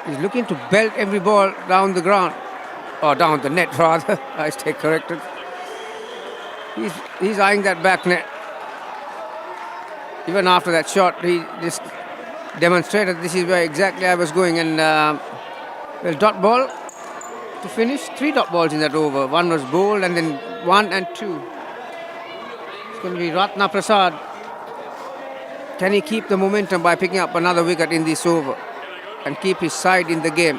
is looking to belt every ball down the ground. Or down the net, rather. I stay corrected. He's eyeing that back net. Even after that shot, he just demonstrated this is where exactly I was going. And well, dot ball to finish. 3 dot balls in that over. One was bowled and then 1 and 2. It's going to be Ratna Prasad. Can he keep the momentum by picking up another wicket in this over and keep his side in the game?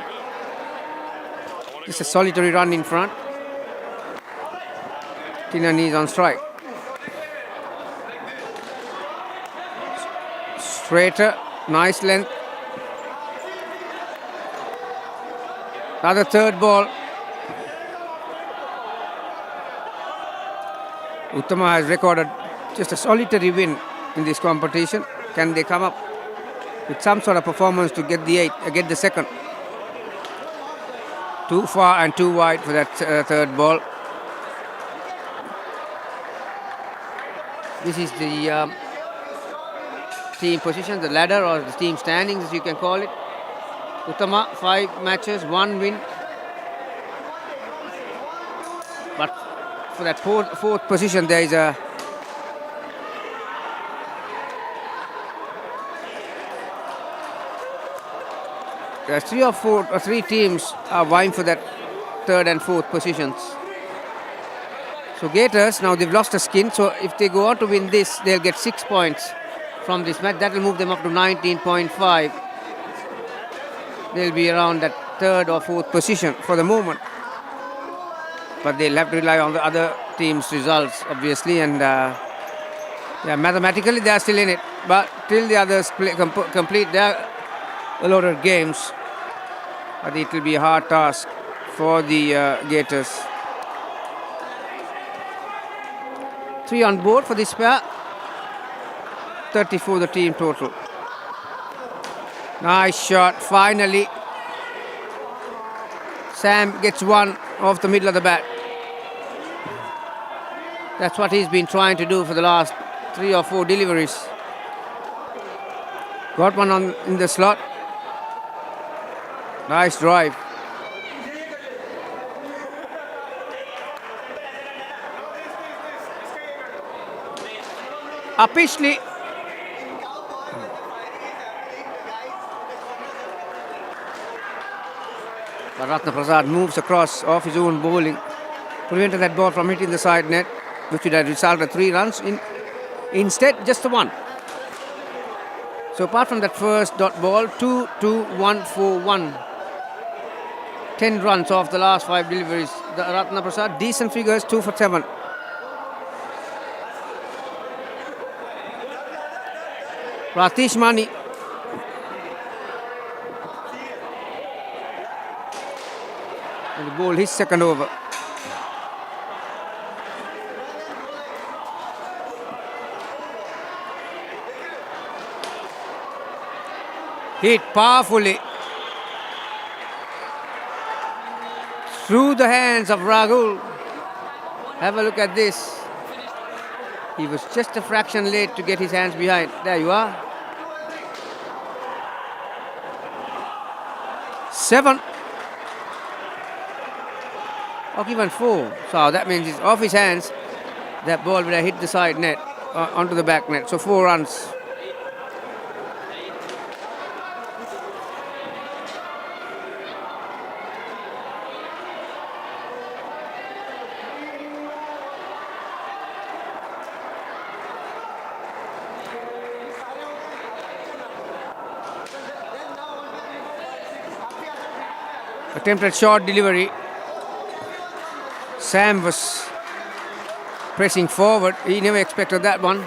Just a solitary run in front. Tinan is on strike. Straighter, nice length. Another third ball. Utama has recorded just a solitary win in this competition. Can they come up with some sort of performance to get the get the second? Too far and too wide for that third ball. This is the team position, the ladder or the team standings as you can call it. Utama, 5 matches, 1 win. But for that fourth position there is a There's 3 teams are vying for that 3rd and 4th positions. So Gators, now they've lost a skin, so if they go on to win this, they'll get 6 points from this match. That will move them up to 19.5. They'll be around that 3rd or 4th position for the moment. But they'll have to rely on the other team's results, obviously, and yeah, mathematically they are still in it. But till the others complete their allotted games, but it will be a hard task for the Gators. 3 on board for this pair. 34 the team total. Nice shot, finally. Sam gets one off the middle of the bat. That's what he's been trying to do for the last 3 or 4 deliveries. Got one in the slot. Nice drive. Apishli. But Ratna Prasad moves across off his own bowling, prevented that ball from hitting the side net, which would have resulted 3 runs. Instead, just the 1. So apart from that first dot ball, 2, 2, 1, 4, 1. 10 runs off the last 5 deliveries. The Ratna Prasad, decent figures, 2 for 7. Ratish Mani. And the ball his second over. Hit powerfully through the hands of Rahul. Have a look at this. He was just a fraction late to get his hands behind. There you are. 7. Or even 4. So that means it's off his hands. That ball would have hit the side net, onto the back net. So 4 runs. Attempted short delivery. Sam was pressing forward. He never expected that one.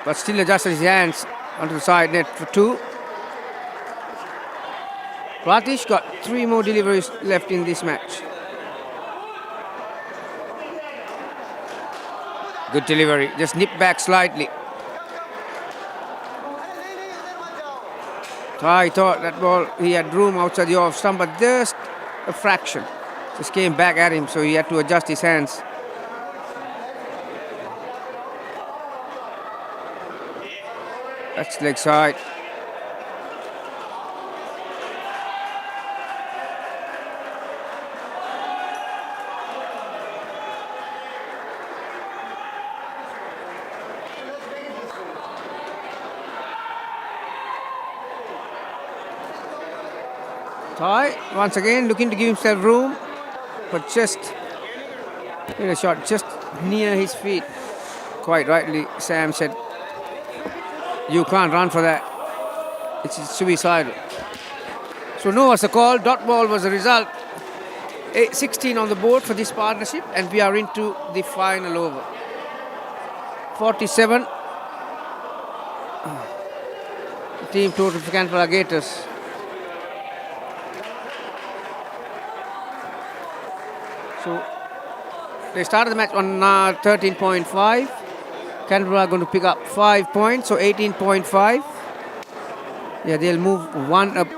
But still adjusted his hands onto the side net for 2. Ratish got 3 more deliveries left in this match. Good delivery. Just nipped back slightly. I thought that ball, he had room outside the off stump, but just a fraction. Just came back at him, so he had to adjust his hands. That's leg side. Thai once again looking to give himself room, but just hit a shot just near his feet. Quite rightly, Sam said, you can't run for that. It's suicidal. So no was the call. Dot ball was the result. 16 on the board for this partnership, and we are into the final over. 47. Team total for Canberra Gators. So they started the match on 13.5. Canberra are going to pick up 5 points, so 18.5. Yeah, they'll move one up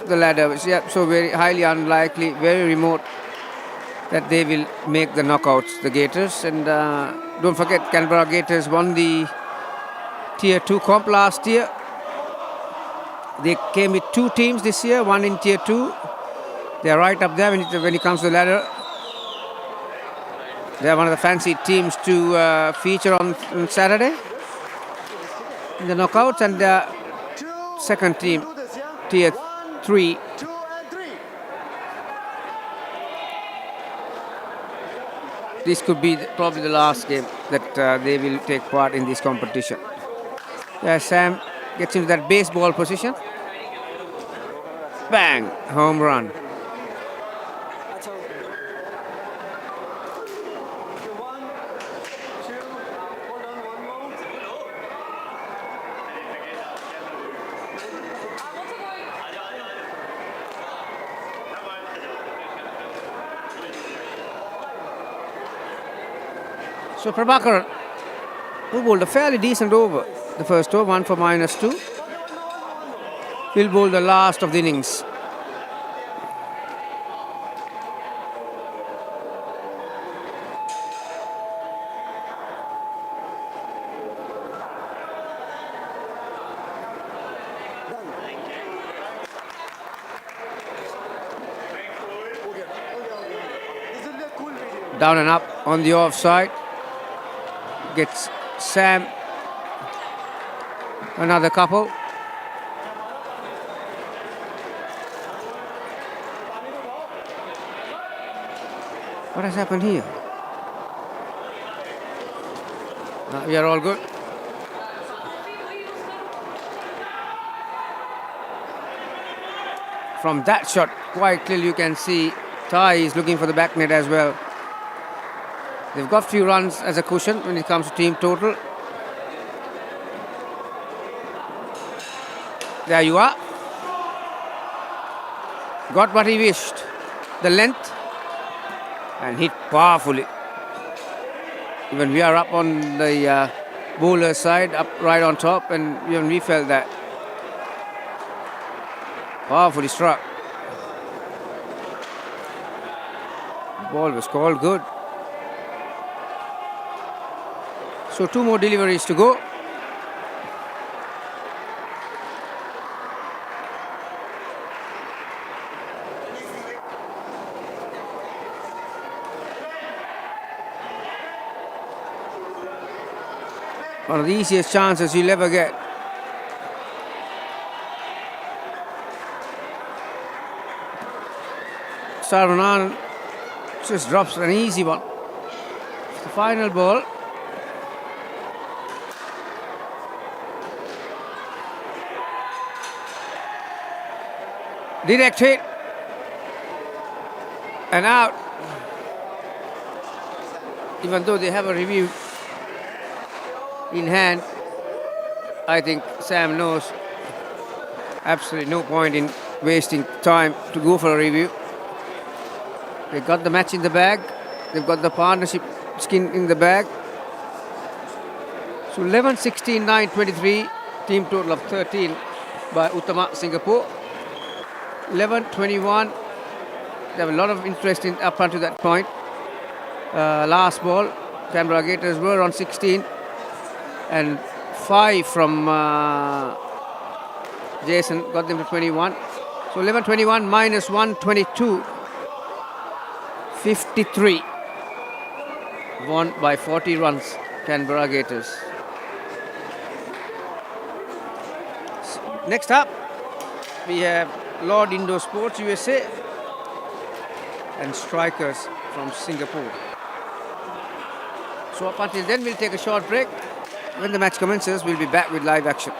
the ladder. Yeah, so very highly unlikely, very remote that they will make the knockouts, the Gators. And don't forget, Canberra Gators won the Tier 2 comp last year. They came with 2 teams this year, one in Tier 2. They are right up there when it comes to the ladder. They are one of the fancy teams to feature on Saturday in the knockouts, and the second team, Tier 3. This could be probably the last game that they will take part in this competition. Yeah, Sam gets into that baseball position. Bang! Home run. So Prabhakaran, who bowled a fairly decent over, the first over, 1 for -2. He'll bowl the last of the innings. Down and up on the offside. Gets Sam another couple. What has happened here? We are all good. From that shot, quite clearly you can see Thai is looking for the back net as well. They've got few runs as a cushion when it comes to team total. There you are. Got what he wished. The length. And hit powerfully. Even we are up on the bowler side, up right on top, and even we felt that. Powerfully struck. Ball was called good. So 2 more deliveries to go. One of the easiest chances you'll ever get. Sarvanan just drops an easy one. It's the final ball. Direct hit. And out. Even though they have a review in hand, I think Sam knows absolutely no point in wasting time to go for a review. They got the match in the bag. They've got the partnership skin in the bag. So 11, 16, 9, 23, team total of 13 by Utama, Singapore. 11, 21, they have a lot of interest in up until that point. Last ball, Canberra Gators were on 16 and 5 from Jason got them to 21. So 11, 21 minus 1, 22. 53. Won by 40 runs, Canberra Gators. Next up, we have Lord Indoor Sports USA and Strikers from Singapore. So up until then, we'll take a short break. When the match commences, we'll be back with live action.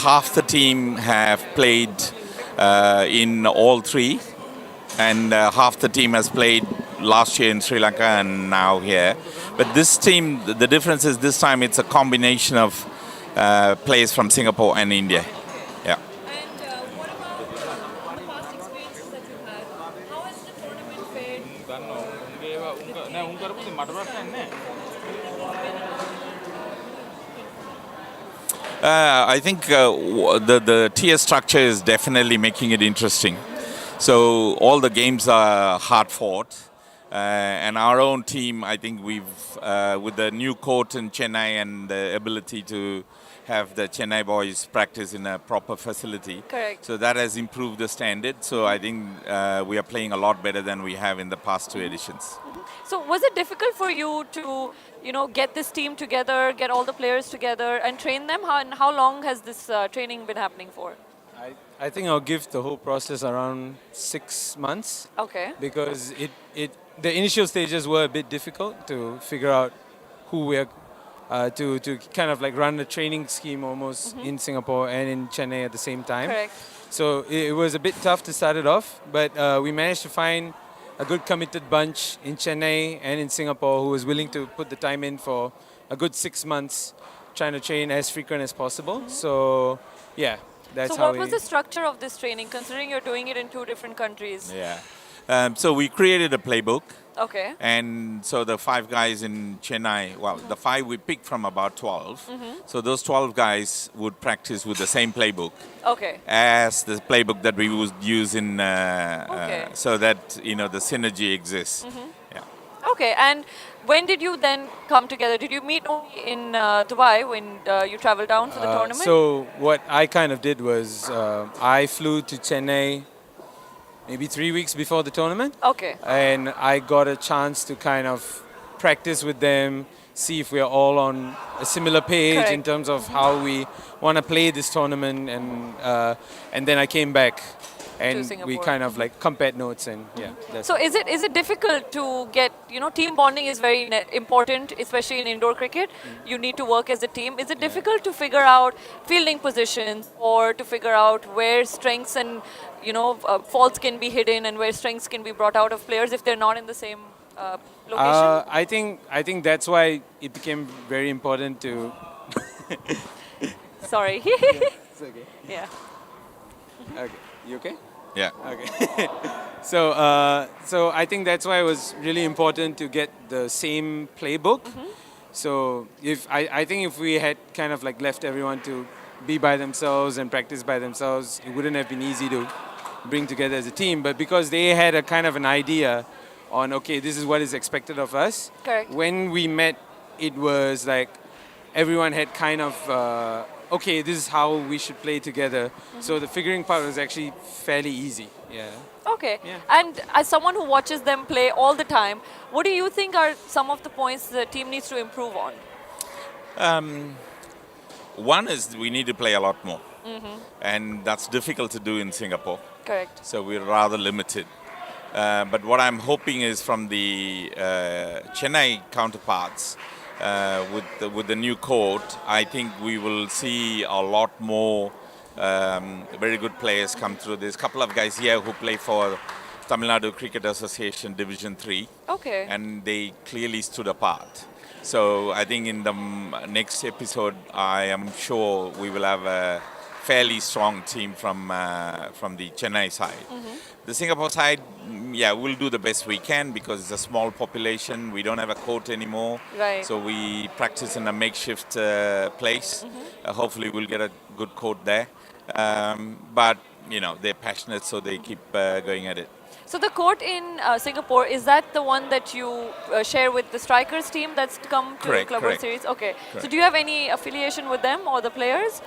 Half the team have played in all three, and half the team has played last year in Sri Lanka and now here. But this team, the difference is this time it's a combination of players from Singapore and India. Yeah. And what about the past experiences that you've had? How has the tournament fared? I think the tier structure is definitely making it interesting. So all the games are hard fought. And our own team, I think we've, with the new court in Chennai and the ability to have the Chennai boys practice in a proper facility. Correct. So that has improved the standard. So I think we are playing a lot better than we have in the past two editions. So was it difficult for you to, get this team together, get all the players together and train them? And how long has this training been happening for? I think I'll give the whole process around 6 months. Okay. Because the initial stages were a bit difficult to figure out who we're to kind of like run a training scheme almost in Singapore and in Chennai at the same time. Correct. So it was a bit tough to start it off, but we managed to find a good committed bunch in Chennai and in Singapore who was willing to put the time in for a good 6 months, trying to train as frequent as possible. So, yeah, that's So how what was the structure of this training, considering you're doing it in 2 different countries? Yeah. So we created a playbook. Okay. And so the 5 guys in Chennai, well, the 5 we picked from about 12. So those 12 guys would practice with the same playbook Okay. as the playbook that we would use in, Okay. so that, you know, the synergy exists. Yeah. Okay, and when did you then come together? Did you meet only in Dubai when you traveled down for the tournament? So what I kind of did was I flew to Chennai maybe 3 weeks before the tournament. Okay. And I got a chance to kind of practice with them, see if we're all on a similar page in Correct. terms of how we want to play this tournament. And then I came back and we Singapore. kind of like compared notes and yeah. That's So is it difficult to get, you know, team bonding is very important, especially in indoor cricket. You need to work as a team. Is it difficult to figure out fielding positions or to figure out where strengths and, you know, faults can be hidden and where strengths can be brought out of players if they're not in the same location? I think that's why it became very important to. Sorry. It's okay. Yeah. Okay. You okay? Yeah. Okay. So I think that's why it was really important to get the same playbook. So I think if we had kind of like left everyone to be by themselves and practice by themselves, it wouldn't have been easy to bring together as a team. But because they had a kind of an idea on, okay, this is what is expected of us. Correct. When we met, it was like everyone had kind of, okay, this is how we should play together. So the figuring part was actually fairly easy. Yeah. Okay. Yeah. And as someone who watches them play all the time, what do you think are some of the points the team needs to improve on? One is we need to play a lot more. And that's difficult to do in Singapore. Correct. So we're rather limited. But what I'm hoping is from the Chennai counterparts, with the new court, I think we will see a lot more very good players come through. There's a couple of guys here who play for Tamil Nadu Cricket Association Division 3. Okay. And they clearly stood apart. So I think in the next episode, I am sure we will have a fairly strong team from the Chennai side. The Singapore side, yeah, we'll do the best we can because it's a small population. We don't have a court anymore. Right. So we practice in a makeshift place. Hopefully we'll get a good court there. But, you know, they're passionate, so they keep going at it. So the court in Singapore, is that the one that you share with the Strikers team that's come to Correct, the Club World correct. Series? Okay. So Correct. do you have any affiliation with them or the players?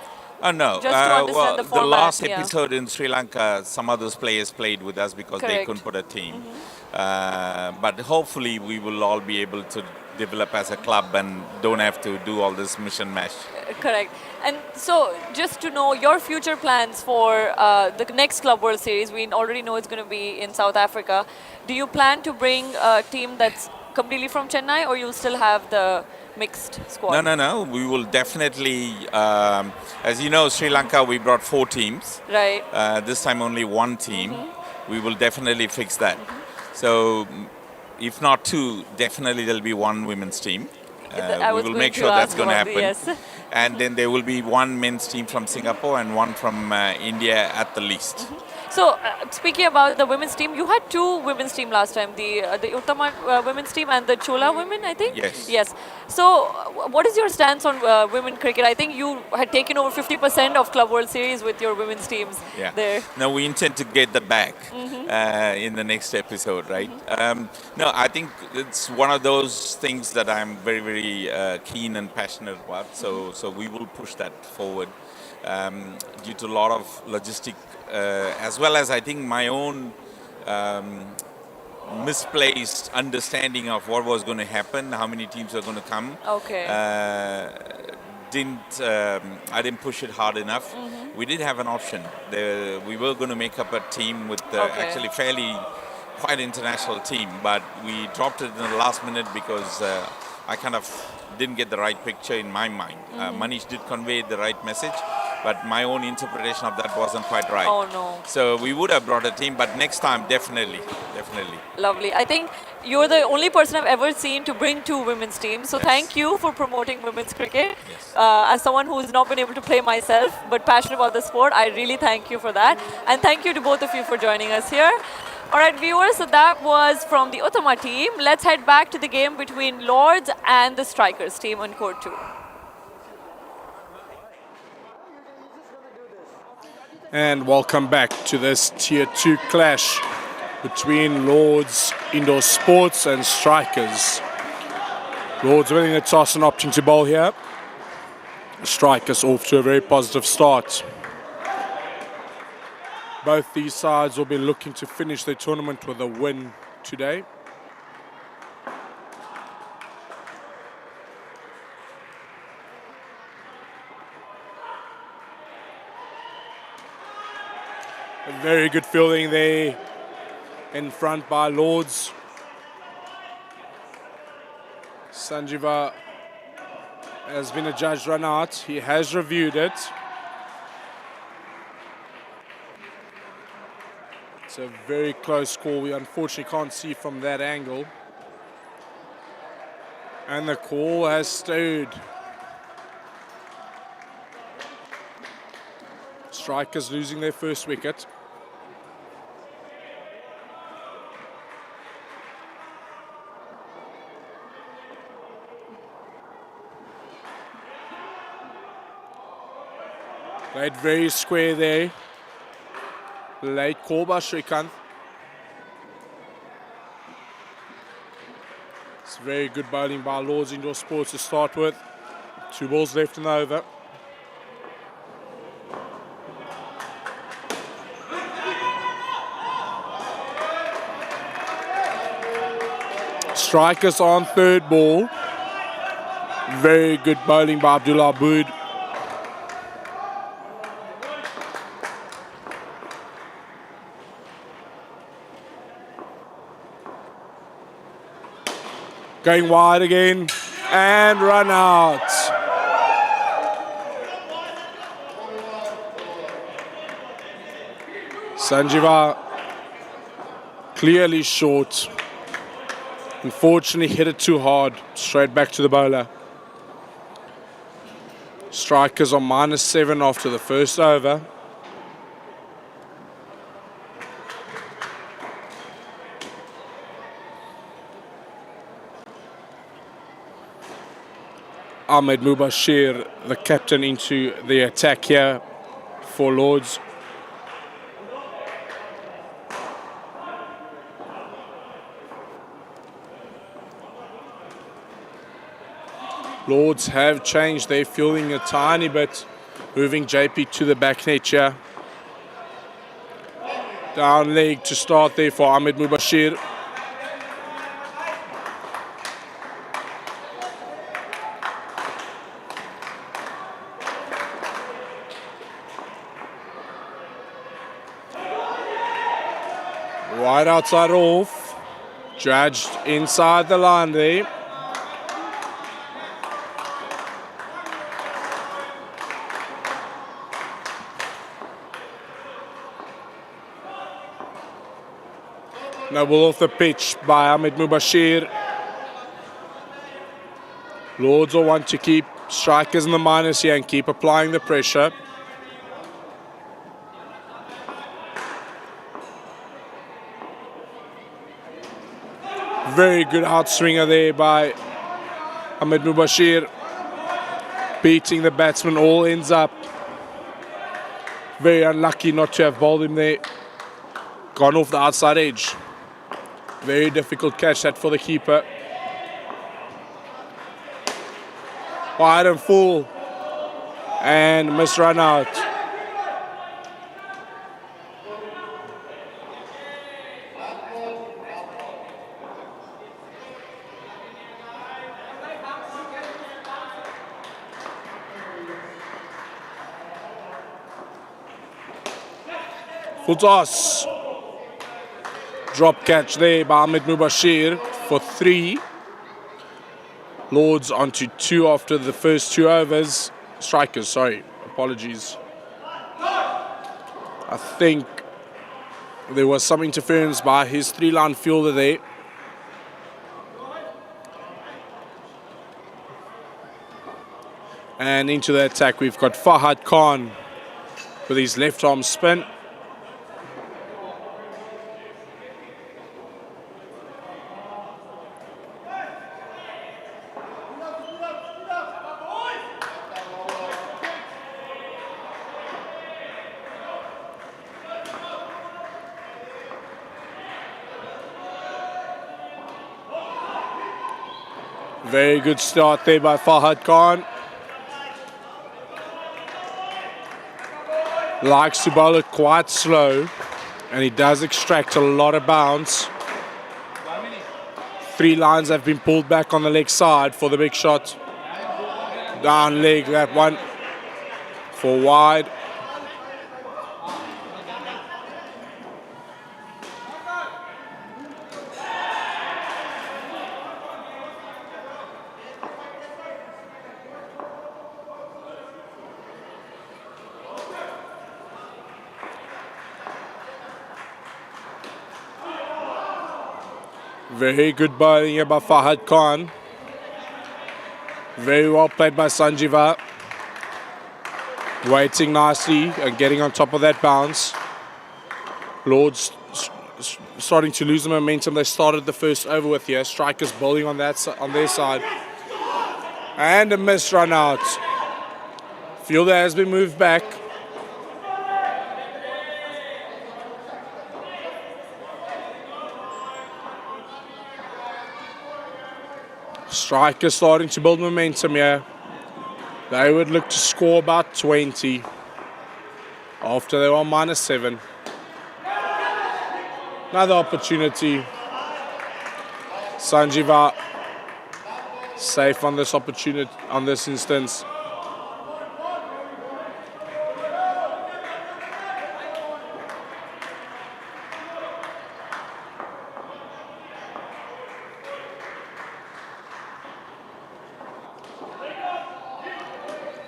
No. Just to understand well, the the format, last yeah. episode in Sri Lanka, some of those players played with us because they Correct. couldn't put a team. But hopefully we will all be able to develop as a club and don't have to do all this mission mash. Correct. And so just to know your future plans for the next Club World Series, we already know it's going to be in South Africa. Do you plan to bring a team that's completely from Chennai or you'll still have the mixed squad? No. We will definitely, as you know, Sri Lanka, we brought 4 teams. Right. This time only 1 team. We will definitely fix that. So if not 2, definitely there'll be 1 women's team. I We was will going make to sure that's ask going to about the- happen. yes. And then there will be 1 men's team from Singapore and 1 from India at the least. So, speaking about the women's team, you had 2 women's team last time, the Utama women's team and the Chola women, I think? Yes. Yes. So, what is your stance on women cricket? I think you had taken over 50% of Club World Series with your women's teams there. No, we intend to get that back in the next episode, right? No, I think it's one of those things that I'm very, very keen and passionate about. So we will push that forward due to a lot of logistic, as well as I think my own misplaced understanding of what was going to happen, how many teams are going to come. Okay. I didn't push it hard enough. We did have an option. We were going to make up a team with actually quite international team, but we dropped it in the last minute because I kind of didn't get the right picture in my mind. Manish did convey the right message, but my own interpretation of that wasn't quite right. Oh no. So we would have brought a team, but next time, definitely. Lovely. I think you're the only person I've ever seen to bring 2 women's teams. So thank you for promoting women's cricket. Yes. As someone who's not been able to play myself, but passionate about the sport, I really thank you for that. And thank you to both of you for joining us here. All right, viewers, so that was from the Utama team. Let's head back to the game between Lords and the Strikers team on court 2. And welcome back to this Tier 2 clash between Lords Indoor Sports and Strikers. Lords winning the toss and opting to bowl here. Strikers off to a very positive start. Both these sides will be looking to finish their tournament with a win today. A very good fielding there in front by Lords. Sanjiva has been adjudged run out. He has reviewed it. It's a very close call. We unfortunately can't see from that angle. And the call has stayed. Strikers losing their first wicket. Played very square there. Late call by Shrikant. It's very good bowling by Lords Indoor Sports to start with. 2 balls left in the over. Strikers on third ball. Very good bowling by Abdullah Abood. Going wide again and run out. Sanjiva clearly short. Unfortunately hit it too hard. Straight back to the bowler. Strikers on -7 after the first over. Ahmed Mubashir, the captain, into the attack here for Lords. Lords have changed their fielding a tiny bit, moving JP to the back net here. Down leg to start there for Ahmed Mubashir. Wide outside off, judged inside the line there. No ball off the pitch by Ahmed Mubashir. Lords will want to keep Strikers in the minus here and keep applying the pressure. Very good outswinger there by Ahmed Mubashir. Beating the batsman, all ends up. Very unlucky not to have bowled him there. Gone off the outside edge. Very difficult catch that for the keeper. Wide and full. And missed run out. Full toss. Drop catch there by Ahmed Mubashir for 3. Lords onto 2 after the first 2 overs. Strikers, sorry, apologies. I think there was some interference by his three-line fielder there. And into the attack, we've got Fahad Khan with his left arm spin. Very good start there by Fahad Khan. Likes to bowl it quite slow, and he does extract a lot of bounce. 3 lines have been pulled back on the leg side for the big shot. Down leg, that one for wide. Very good bowling here by Fahad Khan. Very well played by Sanjiva. Waiting nicely and getting on top of that bounce. Lords starting to lose the momentum they started the first over with here. Strikers bowling on their side. And a missed run out. Fielder has been moved back. Strikers starting to build momentum here. They would look to score about 20 after they were on -7. Another opportunity. Sanjiva safe on this opportunity, on this instance.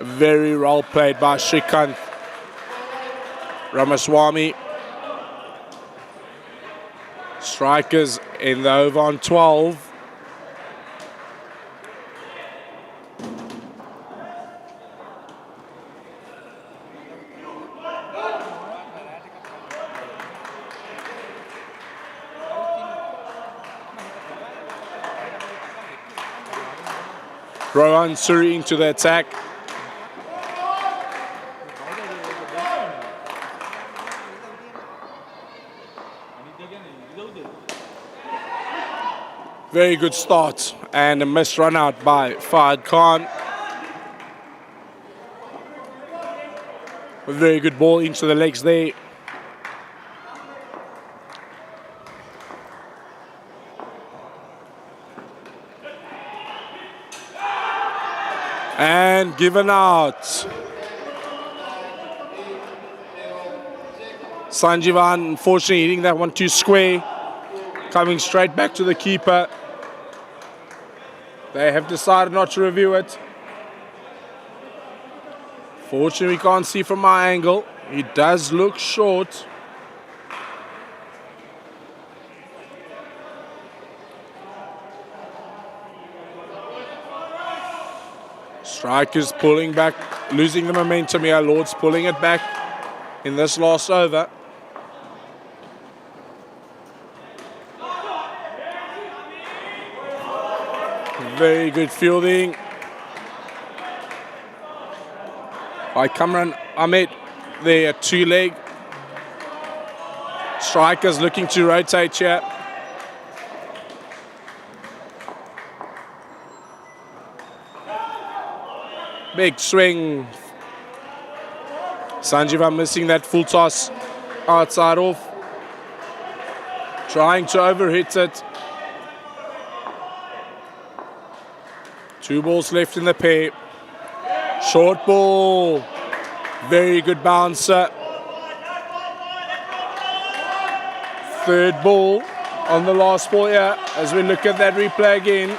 Very well played by Shrikant Ramaswamy. Strikers in the over on 12. Rohan Suri into the attack. Very good start and a missed run out by Fahad Khan. A very good ball into the legs there. And given out. Sanjivan unfortunately hitting that one too square. Coming straight back to the keeper. They have decided not to review it. Fortunately, we can't see from my angle. It does look short. Strikers pulling back, losing the momentum here. Lords pulling it back in this last over. Very good fielding by Kamran Ahmed there at 2-leg. Strikers looking to rotate here. Big swing. Sanjiva missing that full toss outside off. Trying to overhit it. 2 balls left in the pair. Short ball. Very good bouncer. 3rd ball on the last ball here as we look at that replay again.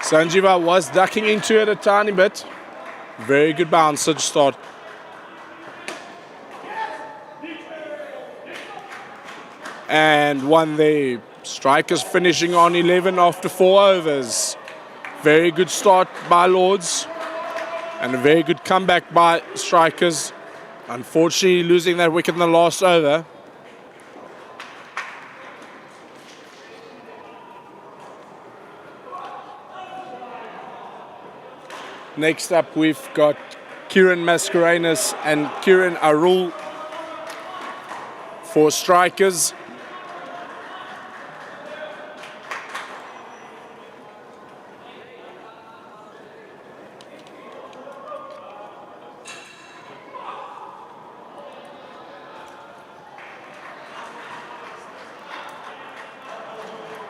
Sanjiva was ducking into it a tiny bit. Very good bouncer to start. and one there. Strikers finishing on 11 after 4 overs. Very good start by Lords and a very good comeback by Strikers. Unfortunately losing that wicket in the last over. Next up we've got Kieran Mascarenas and Kieran Arul for Strikers.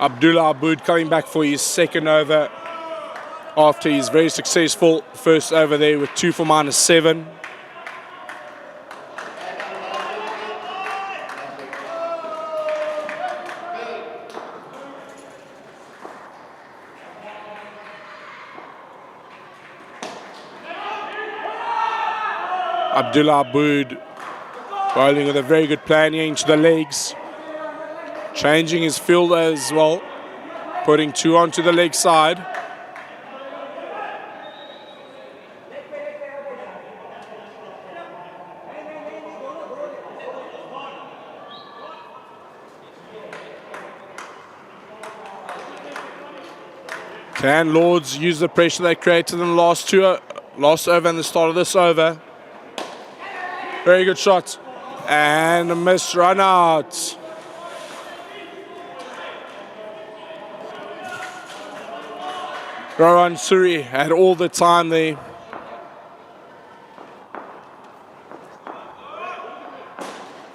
Abdullah Aboud coming back for his second over after his very successful first over there with 2 for -7. Abdullah Aboud bowling with a very good plan here into the legs. Changing his fielder as well, putting 2 onto the leg side. Can Lords use the pressure they created in the last over and the start of this over? Very good shot. And a missed run out. Rohan Suri had all the time there.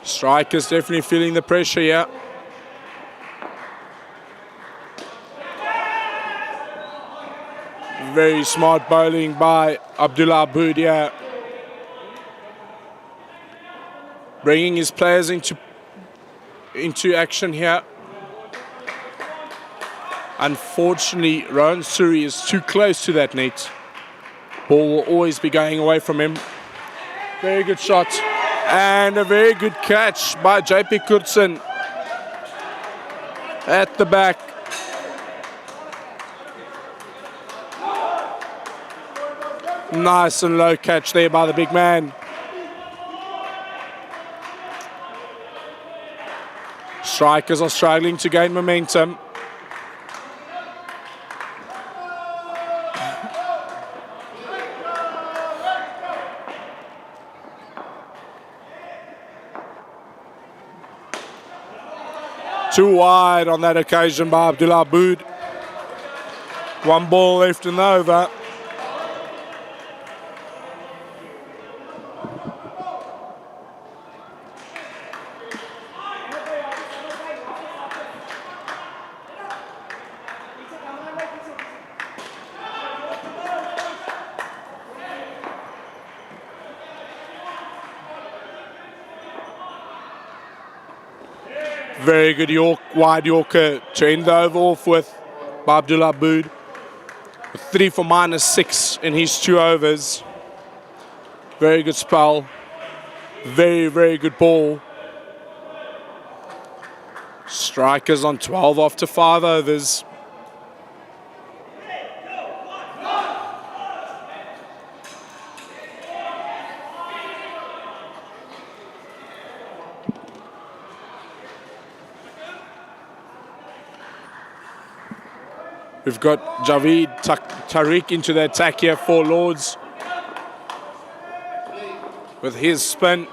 Strikers definitely feeling the pressure here. Very smart bowling by Abdullah Aboud here. Bringing his players into action here. Unfortunately, Rohan Suri is too close to that net. Ball will always be going away from him. Very good shot. And a very good catch by JP Kurtson at the back. Nice and low catch there by the big man. Strikers are struggling to gain momentum. Too wide on that occasion by Abdullah Aboud. 1 ball left in the over. Very good wide Yorker to end the over off with by Abdullah Aboud. 3 for -6 in his 2 overs. Very good spell. Very, very good ball. Strikers on 12 after 5 overs. We've got Javeed Tariq into the attack here for Lords with his spin.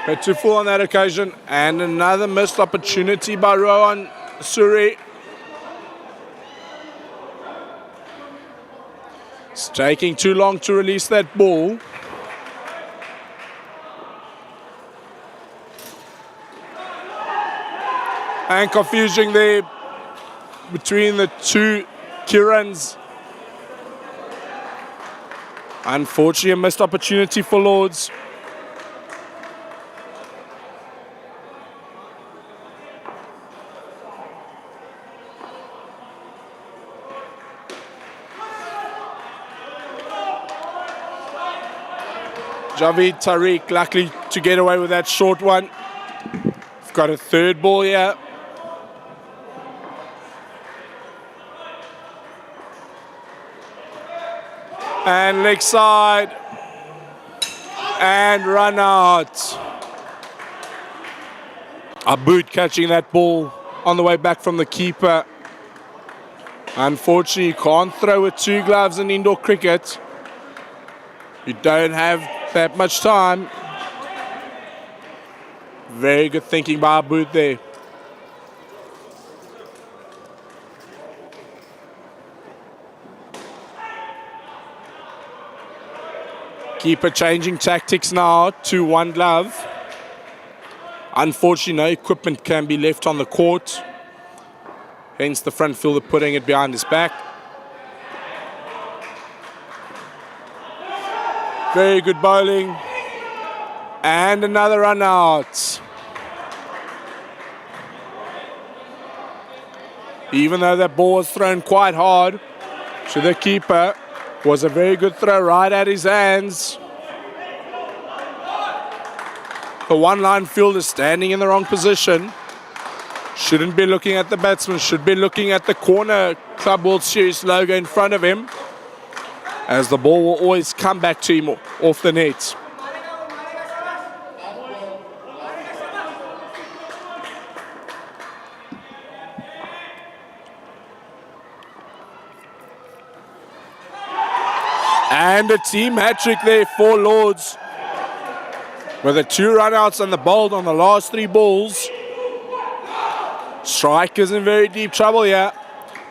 But 2 full on that occasion, and another missed opportunity by Rohan Suri. It's taking too long to release that ball. And confusion there between the 2 Kirans. Unfortunately, a missed opportunity for Lords. Javeed Tariq luckily to get away with that short one. We've got a third ball here. And leg side. And run out. Aboud catching that ball on the way back from the keeper. Unfortunately, you can't throw with two gloves in indoor cricket. You don't have that much time. Very good thinking by Aboud there. Keeper changing tactics now to one glove. Unfortunately, no equipment can be left on the court. Hence the front fielder putting it behind his back. Very good bowling. And another run out. Even though that ball was thrown quite hard to the keeper, was a very good throw right at his hands. The one-line fielder standing in the wrong position. Shouldn't be looking at the batsman, should be looking at the corner Club World Series logo in front of him, as the ball will always come back to him off the net. And a team hat-trick there for Lords. With the 2 run-outs and the bowled on the last 3 balls. Strikers in very deep trouble here.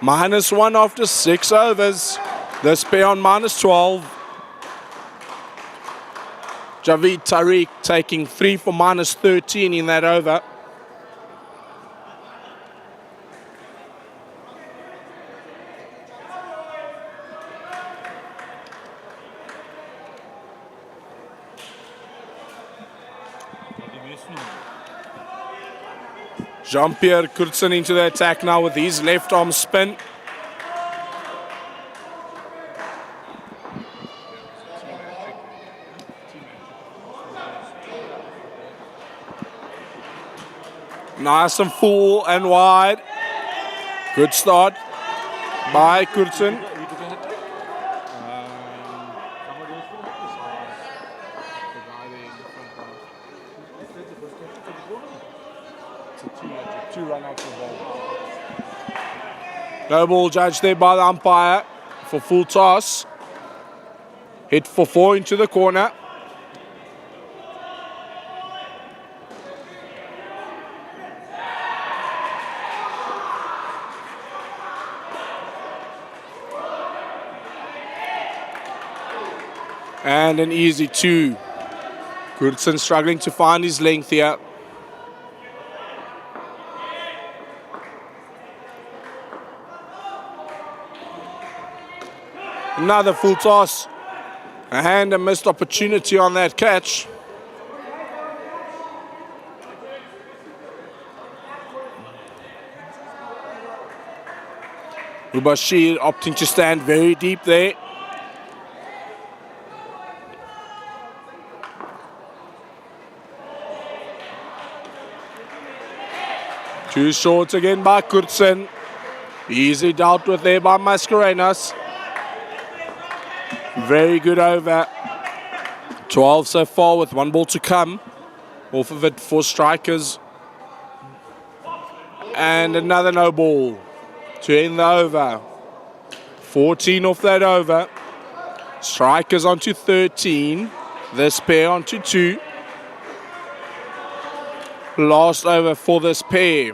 -1 after 6 overs. This pair on -12. Javeed Tariq taking 3 for -13 in that over. Jean-Pierre Kurtzen into the attack now with his left arm spin. Nice and full and wide. Good start by Kurtzen. No ball judged there by the umpire for full toss. Hit for 4 into the corner. And an easy 2. Goodson struggling to find his length here. Another full toss. And a missed opportunity on that catch. Mubashir opting to stand very deep there. Two shorts again by Kurtzen. Easily dealt with there by Mascarenas. Very good over. 12 so far with 1 ball to come. Off of it for strikers. And another no ball to end the over. 14 off that over. Strikers onto 13. This pair onto 2. Last over for this pair.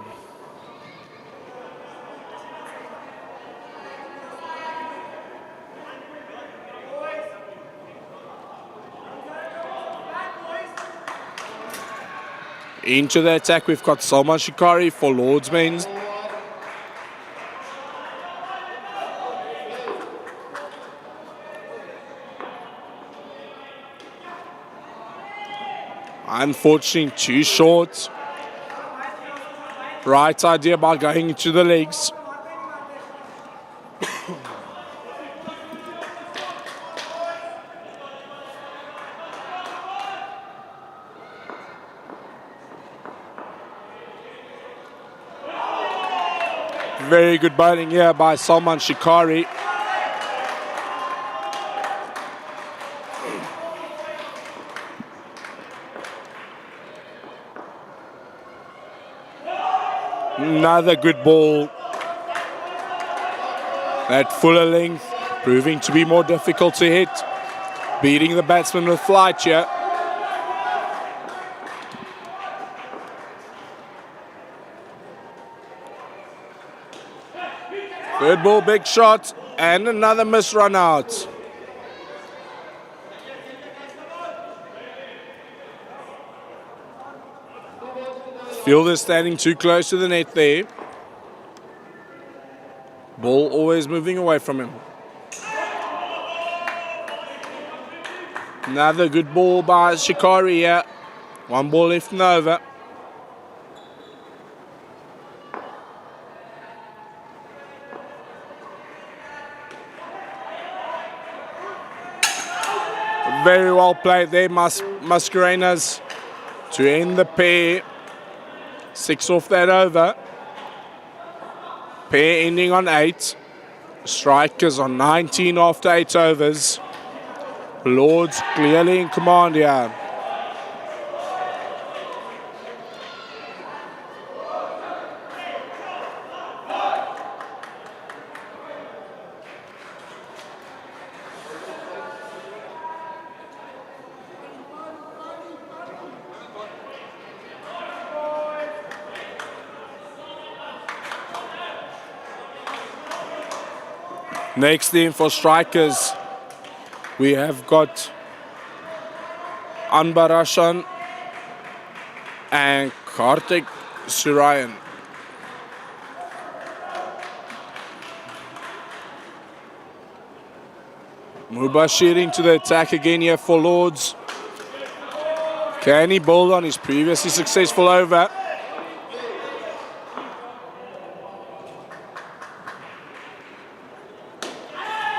Into the attack, we've got Salman Shikari for Lord's Mains. Unfortunately, too short. Right idea by going into the legs. Very good bowling here by Salman Shikari. Another good ball. That fuller length proving to be more difficult to hit. Beating the batsman with flight here. Third ball, big shot, and another missed run out. Fielder standing too close to the net there. Ball always moving away from him. Another good ball by Shikari here. One ball left and over. Very well played there, Mascarenas, to end the pair. 6 off that over. Pair ending on 8. Strikers on 19 after 8 overs. Lords clearly in command here. Next in for strikers, we have got Anbarashan and Kartik Surayan. Mubashir into the attack again here for Lords. Can he build on his previously successful over?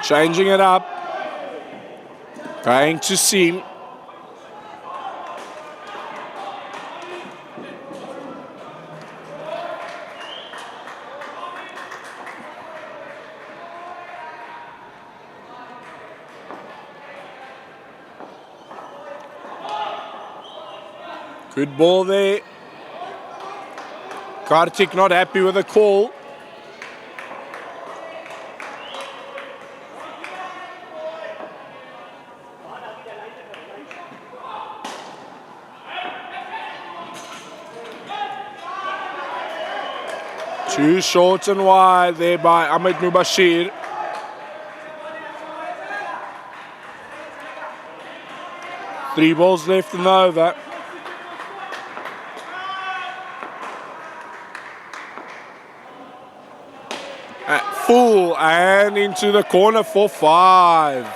Changing it up. Going to seam. Good ball there. Kartik not happy with the call. Too short and wide there by Ahmed Mubashir. Three balls left in the over. Full and into the corner for 5.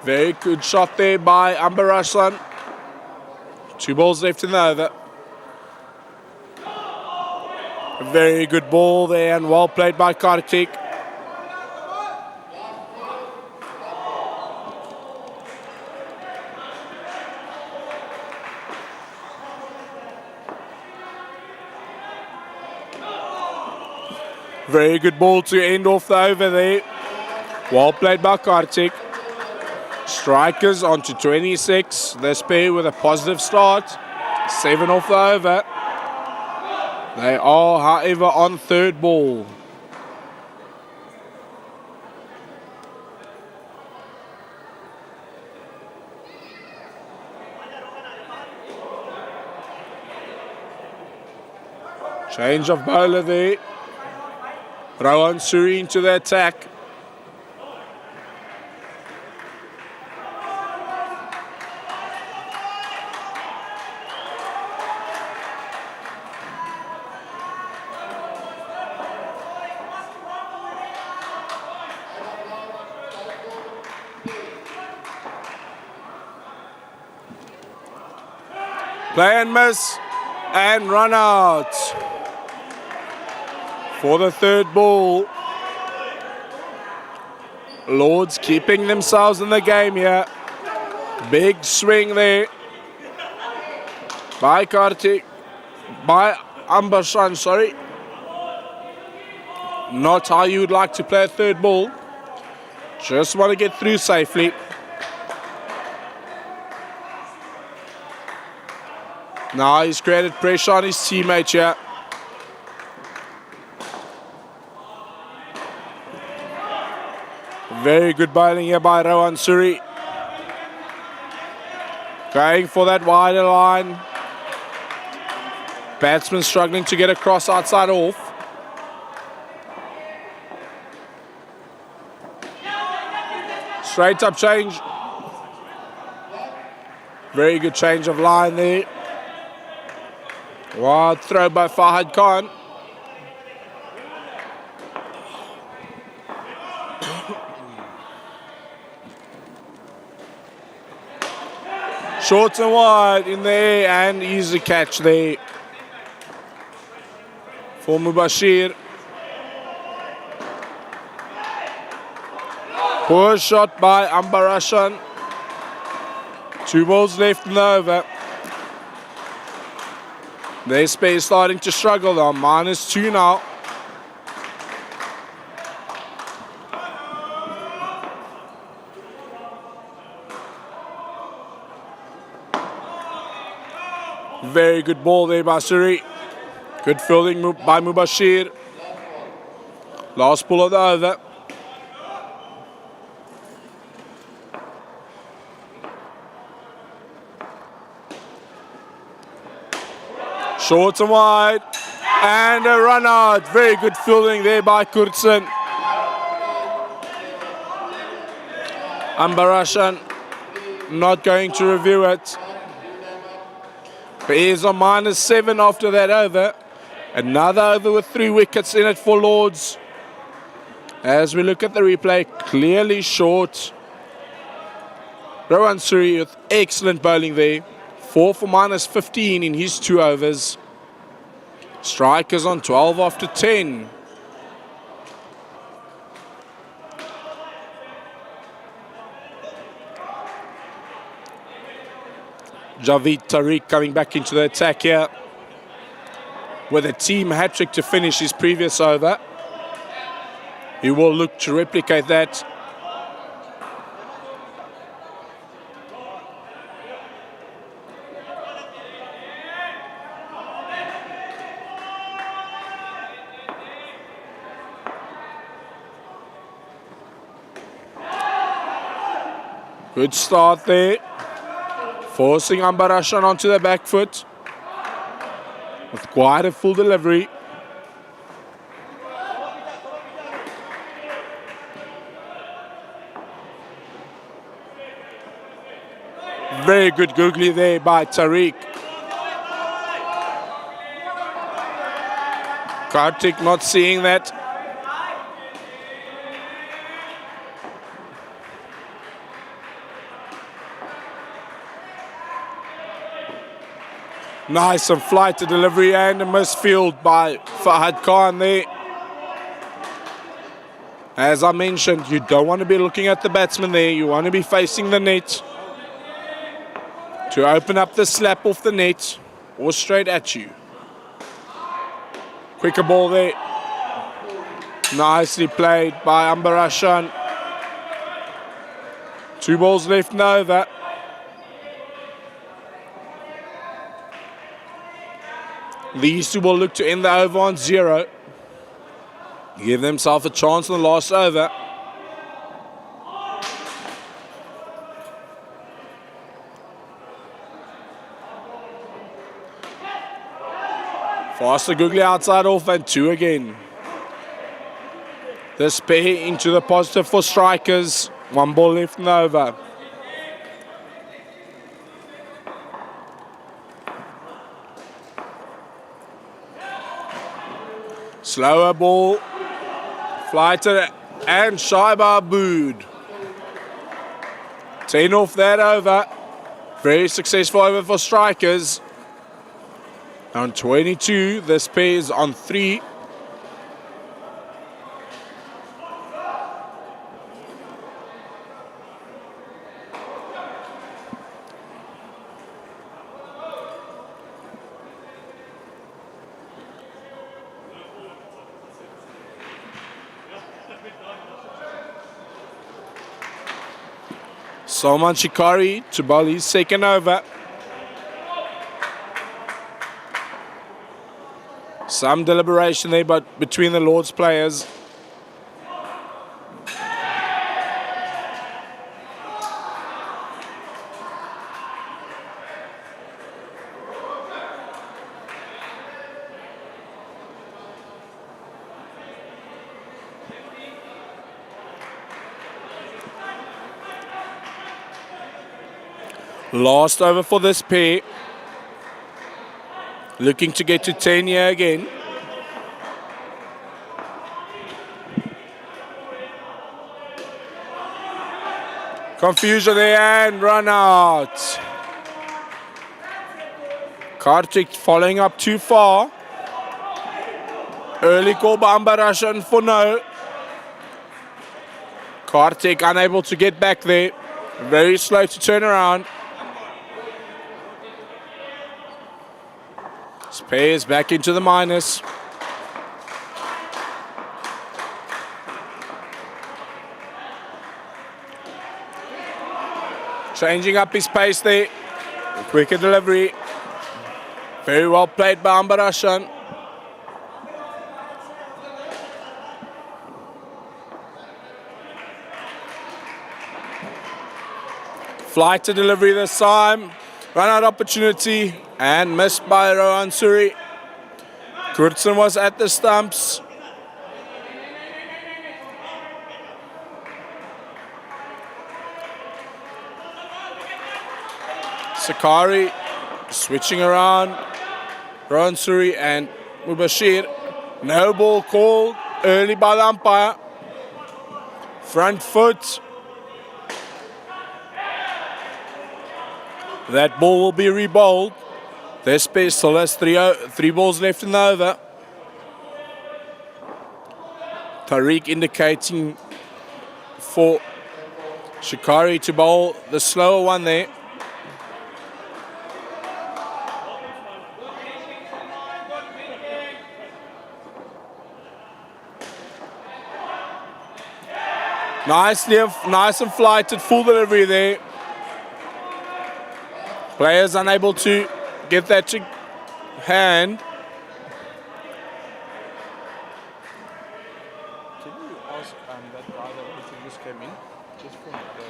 Very good shot there by Ambaraslan. 2 balls left in the over. A very good ball there and well played by Kartik. Very good ball to end off the over there. Well played by Kartik. Strikers onto 26. This pair with a positive start. 7 off the over. They are, however, on third ball. Change of bowler there. Rowan Suri into the attack. Play and miss and run out. For the third ball. Lords keeping themselves in the game here. Big swing there. by Kartik, by Ambarshan, sorry. Not how you would like to play a third ball. Just want to get through safely. Now he's created pressure on his teammate here. Very good bowling here by Rohan Suri. Going for that wider line. Batsman struggling to get across outside off. Straight up change. Very good change of line there. Wild throw by Fahad Khan. Short and wide in the air and easy catch there for Mubashir. Poor shot by Ambarashan. 2 balls left in the over. Their space starting to struggle though. -2 now. Very good ball there by Suri. Good fielding by Mubashir. Last ball of the over. Short and wide. And a run out. Very good fielding there by Kurtson. Ambarashan not going to review it. But he is on -7 after that over. Another over with 3 wickets in it for Lords. As we look at the replay, clearly short. Rohan Suri with excellent bowling there. 4 for -15 in his 2 overs. Strikers on 12 after 10. Javeed Tariq coming back into the attack here with a team hat-trick to finish his previous over. He will look to replicate that. Good start there. Forcing Ambarashan onto the back foot with quite a full delivery. Very good googly there by Tariq. Kartik not seeing that. Nice and flight to delivery and a misfield by Fahad Khan there. As I mentioned, you don't want to be looking at the batsman there. You want to be facing the net to open up the slap off the net or straight at you. Quicker ball there. Nicely played by Ambarashan. 2 balls left in the over. These two will look to end the over on 0. Give themselves a chance in the last over. Faster googly outside off and 2 again. This pair into the positive for strikers. 1 ball left in the over. Slower ball, flighter and Shaiba Abood. 10 off that over. Very successful over for strikers. On 22, this pair is on 3. Salman Shikari to bowl his second over. Some deliberation there, but between the Lords players. Last over for this pair. Looking to get to 10 here again. Confusion there and run out. Kartik following up too far. Early call by Ambarashan for no. Kartik unable to get back there. Very slow to turn around. Spares back into the minus. Changing up his pace there. Quicker delivery. Very well played by Ambarashan. Flight to delivery this time. Run out opportunity and missed by Rohan Suri. Kurtson was at the stumps. Sakari switching around. Rohan Suri and Mubashir. No ball called early by the umpire. Front foot. That ball will be rebowled. Their space still has three balls left in the over. Tariq indicating for Shikari to bowl the slower one there. Nice and flighted, full delivery there. Players unable to get that to hand. Can you ask that brother who just came in, just from the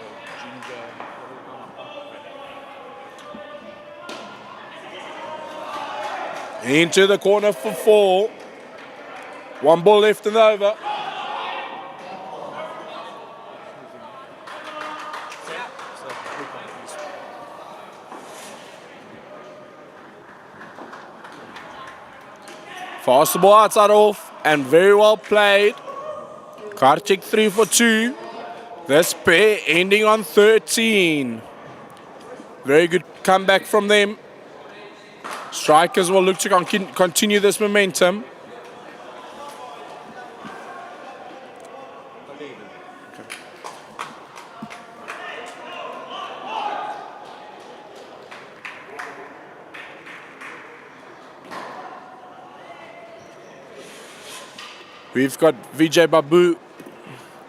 ginger? Into the corner for 4. One ball left in the over. Fast the ball outside off and very well played. Kartik 3 for 2. This pair ending on 13. Very good comeback from them. Strikers will look to continue this momentum. We've got Vijay Babu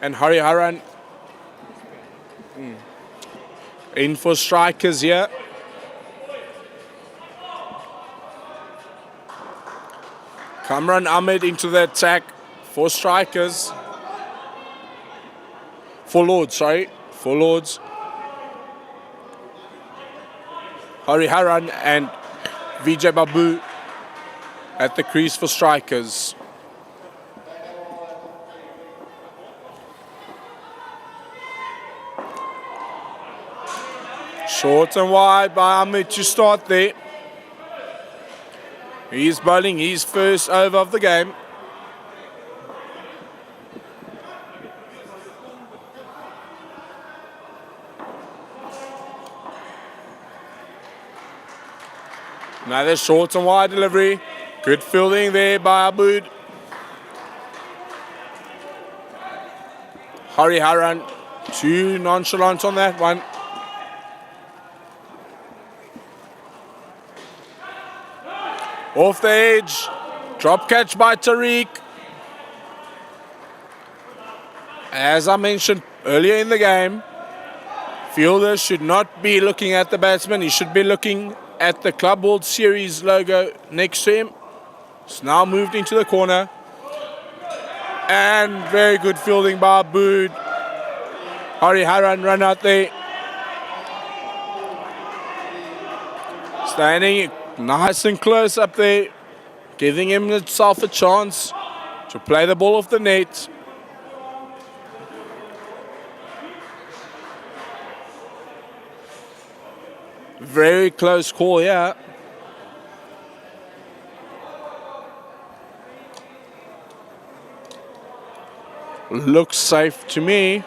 and Hari Haran in for strikers here. Kamran Ahmed into the attack for strikers. For Lords. Hari Haran and Vijay Babu at the crease for strikers. Short and wide by Ahmed to start there. He's bowling his first over of the game. Another short and wide delivery. Good fielding there by Abood. Hari Haran, too nonchalant on that one. Off the edge, drop catch by Tariq. As I mentioned earlier in the game, Fielder should not be looking at the batsman. He should be looking at the Club World Series logo next to him. It's now moved into the corner. And very good fielding by Abood. Hariharan run out there. Standing nice and close up there. Giving himself a chance to play the ball off the net. Very close call here. Looks safe to me.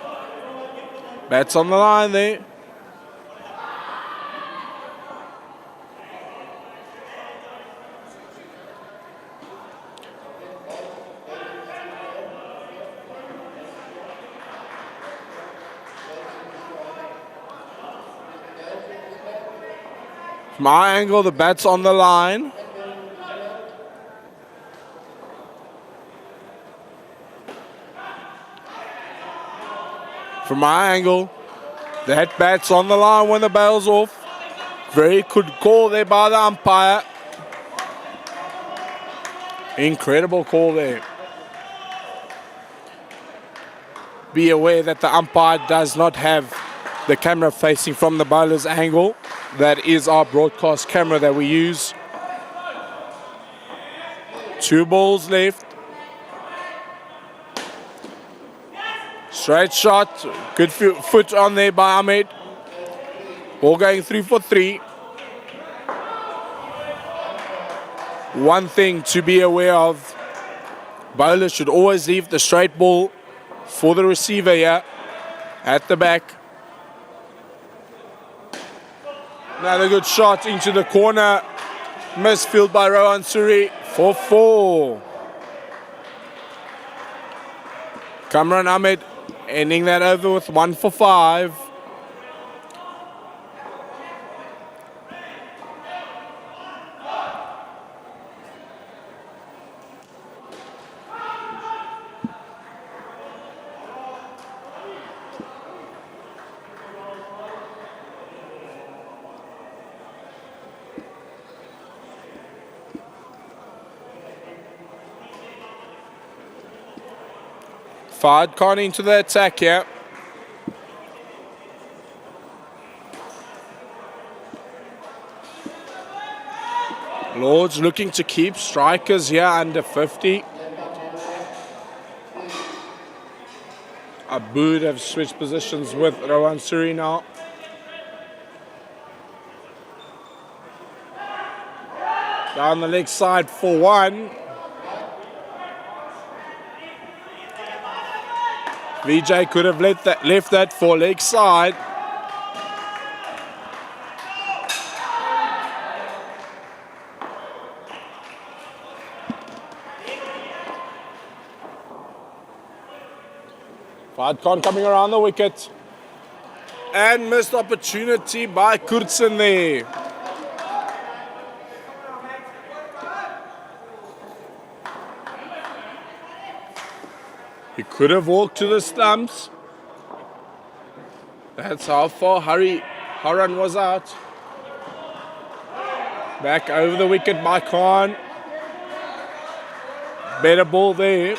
Bats on the line there. From our angle, the bat's on the line. From my angle, that bat's on the line when the bail's off. Very good call there by the umpire. Incredible call there. Be aware that the umpire does not have the camera facing from the bowler's angle. That is our broadcast camera that we use. 2 balls left. Straight shot. Good foot on there by Ahmed. Ball going 3 for 3. One thing to be aware of. Bowlers should always leave the straight ball for the receiver here at the back. Another good shot into the corner. Missed field by Rohan Suri for 4. Kamran Ahmed ending that over with 1 for 5. Fahad Khan into the attack here. Lords looking to keep strikers here under 50. Abood have switched positions with Rohan Suri now. Down the leg side for 1. Vijay could have left that for leg side. Fahad Khan coming around the wicket. And missed opportunity by Kurtsen there. He could have walked to the stumps. That's how far Haran was out. Back over the wicket by Khan. Better ball there.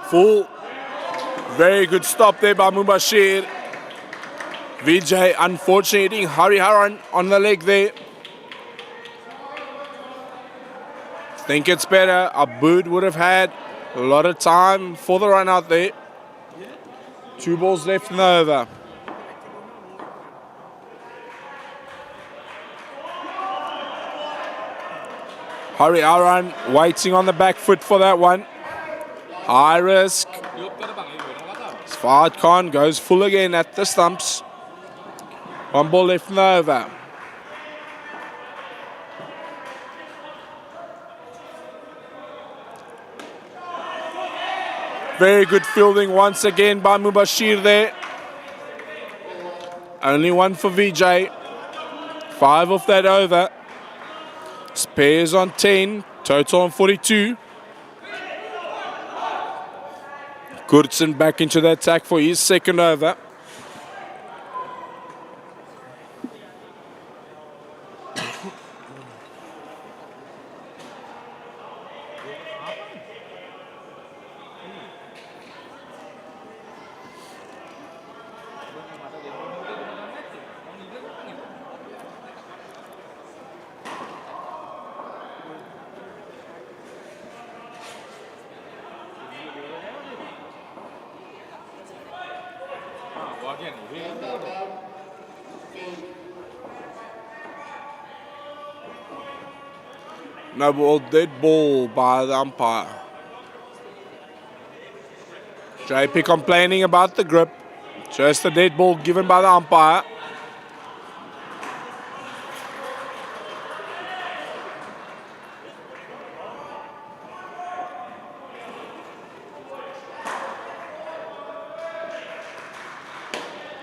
Full. Very good stop there by Mubashir. Vijay unfortunately hitting Hariharan on the leg there. Think it's better. Abood would have had a lot of time for the run out there. 2 balls left in the over. Hariharan waiting on the back foot for that one. High risk. Fahad Khan goes full again at the stumps. 1 ball left in the over. Very good fielding once again by Mubashir there. Only 1 for Vijay. 5 off that over. Pairs on 10, total on 42. Kurtzen back into the attack for his second over. No ball, dead ball by the umpire. JP complaining about the grip. Just a dead ball given by the umpire.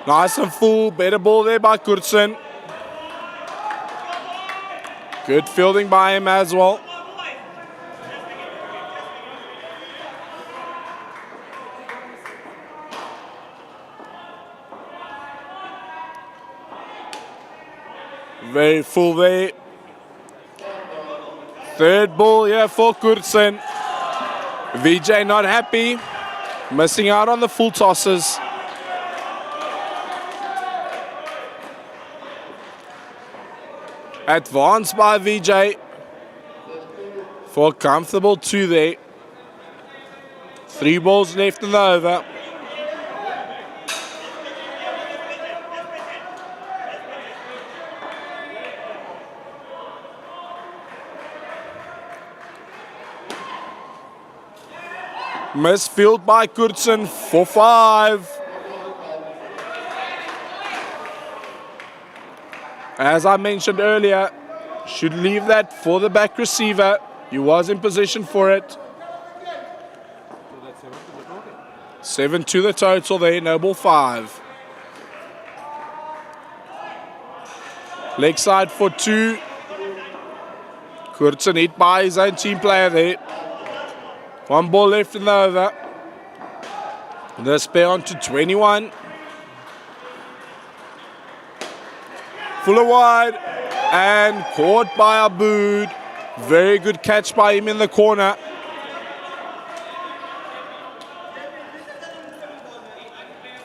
Nice and full, better ball there by Kurtzen. Good fielding by him as well. Very full there. Third ball here for Kurtzen. VJ not happy. Missing out on the full tosses. Advanced by VJ for a comfortable 2 there. 3 balls left in the over. Misfield by Kurtzen for 5. As I mentioned earlier, should leave that for the back receiver. He was in position for it. 7 to the total there, no ball 5. Leg side for 2. Kurtzen hit by his own team player there. 1 ball left in the over. The spare on to 21. Fuller wide and caught by Abood. Very good catch by him in the corner.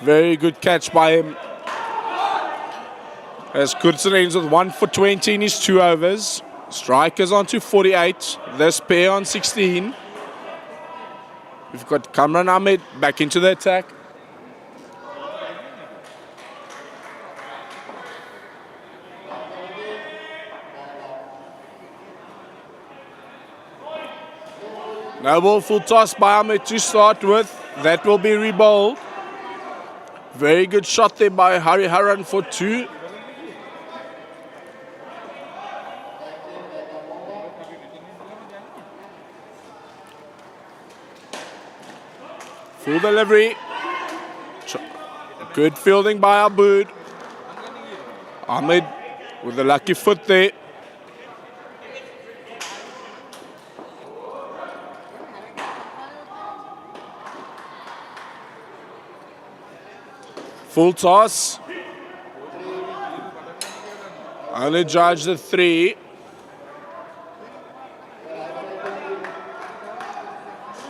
Very good catch by him. As Kurtzen ends with 1 for 20 in his 2 overs. Strikers on to 48. This pair on 16. We've got Kamran Ahmed back into the attack. No ball, full toss by Ahmed to start with. That will be rebowled. Very good shot there by Hari Haran for 2. Full delivery. Good fielding by Abood. Ahmed with a lucky foot there. Full toss. Only judged the 3.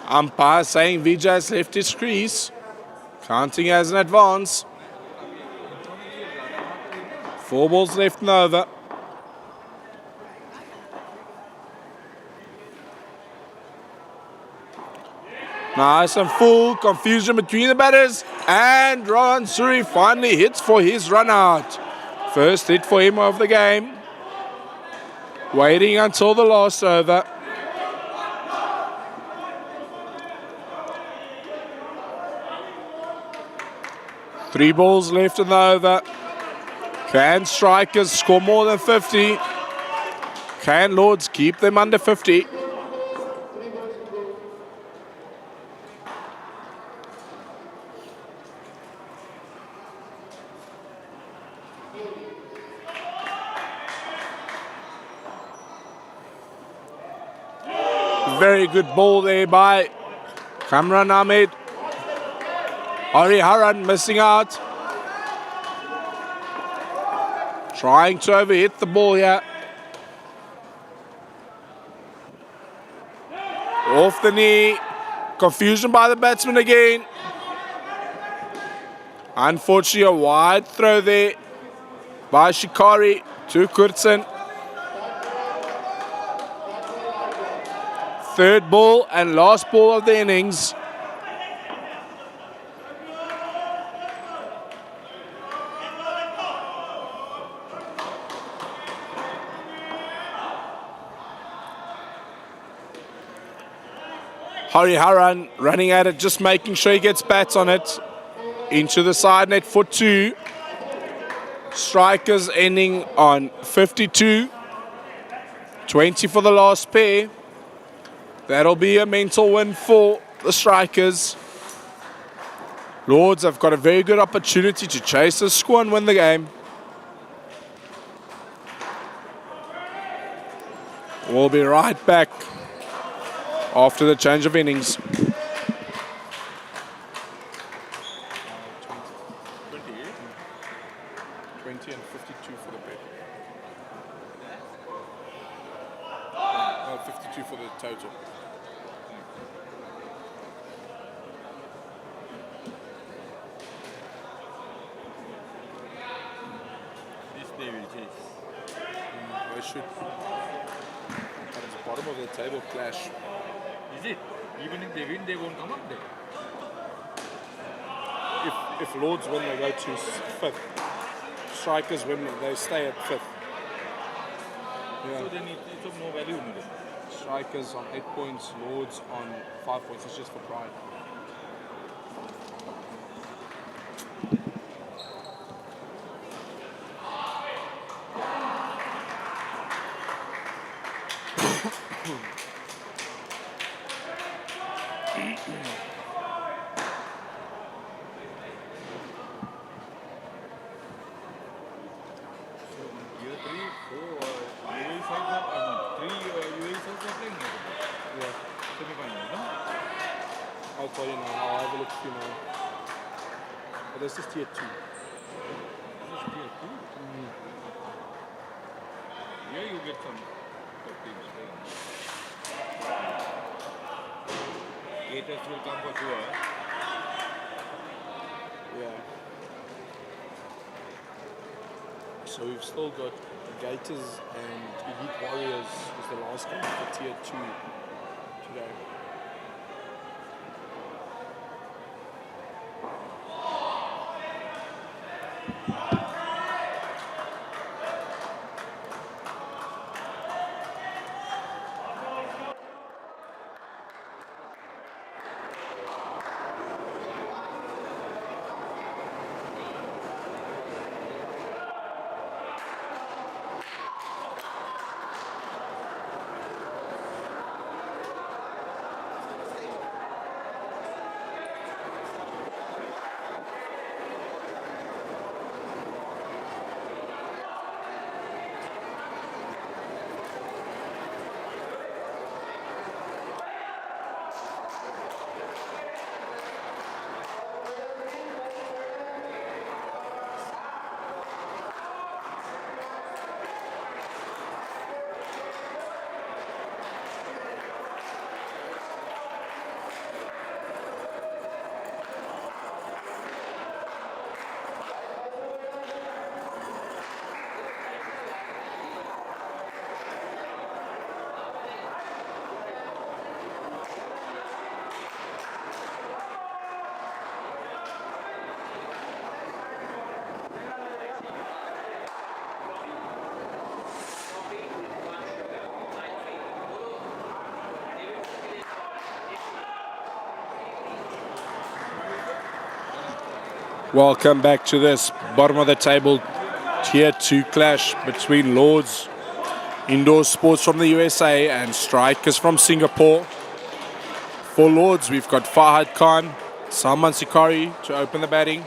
Umpire saying Vijay has left his crease. Counting as an advance. 4 balls left in the over. Nice and full. Confusion between the batters. And Rohan Suri finally hits for his run out. First hit for him of the game. Waiting until the last over. Three balls left in the over. Can strikers score more than 50? Can Lords keep them under 50? very good ball there by Kamran Ahmed. Hariharan missing out. Trying to overhit the ball here. Off the knee. Confusion by the batsman again. Unfortunately, a wide throw there by Shikari to Kurtsen. Third ball and last ball of the innings. Hariharan running at it, just making sure he gets bats on it. Into the side net for 2. Strikers ending on 52. 20 for the last pair. That'll be a mental win for the Strikers. Lords have got a very good opportunity to chase the score and win the game. We'll be right back after the change of innings. 20 and 52 for the bet. No, 52 for the total. This they will chase. They should. But it's the bottom of the table clash. Is it? Even if they win, they won't come up there. If Lords win, they go to 5th. Strikers win, they stay at 5th. Yeah. So then it's of no value. Strikers on 8 points, Lords on 5 points. It's just for pride. I'll tell you now. I'll have a look for you now. But this is tier 2. This is tier 2? Here you get some top teams. Gators will come for sure. Yeah. So we've still got Gators and Elite Warriors is the last game for tier 2 today. Welcome back to this bottom of the table tier 2 clash between Lords Indoor Sports from the USA and Strikers from Singapore. For Lords, we've got Fahad Khan, Salman Sikari to open the batting.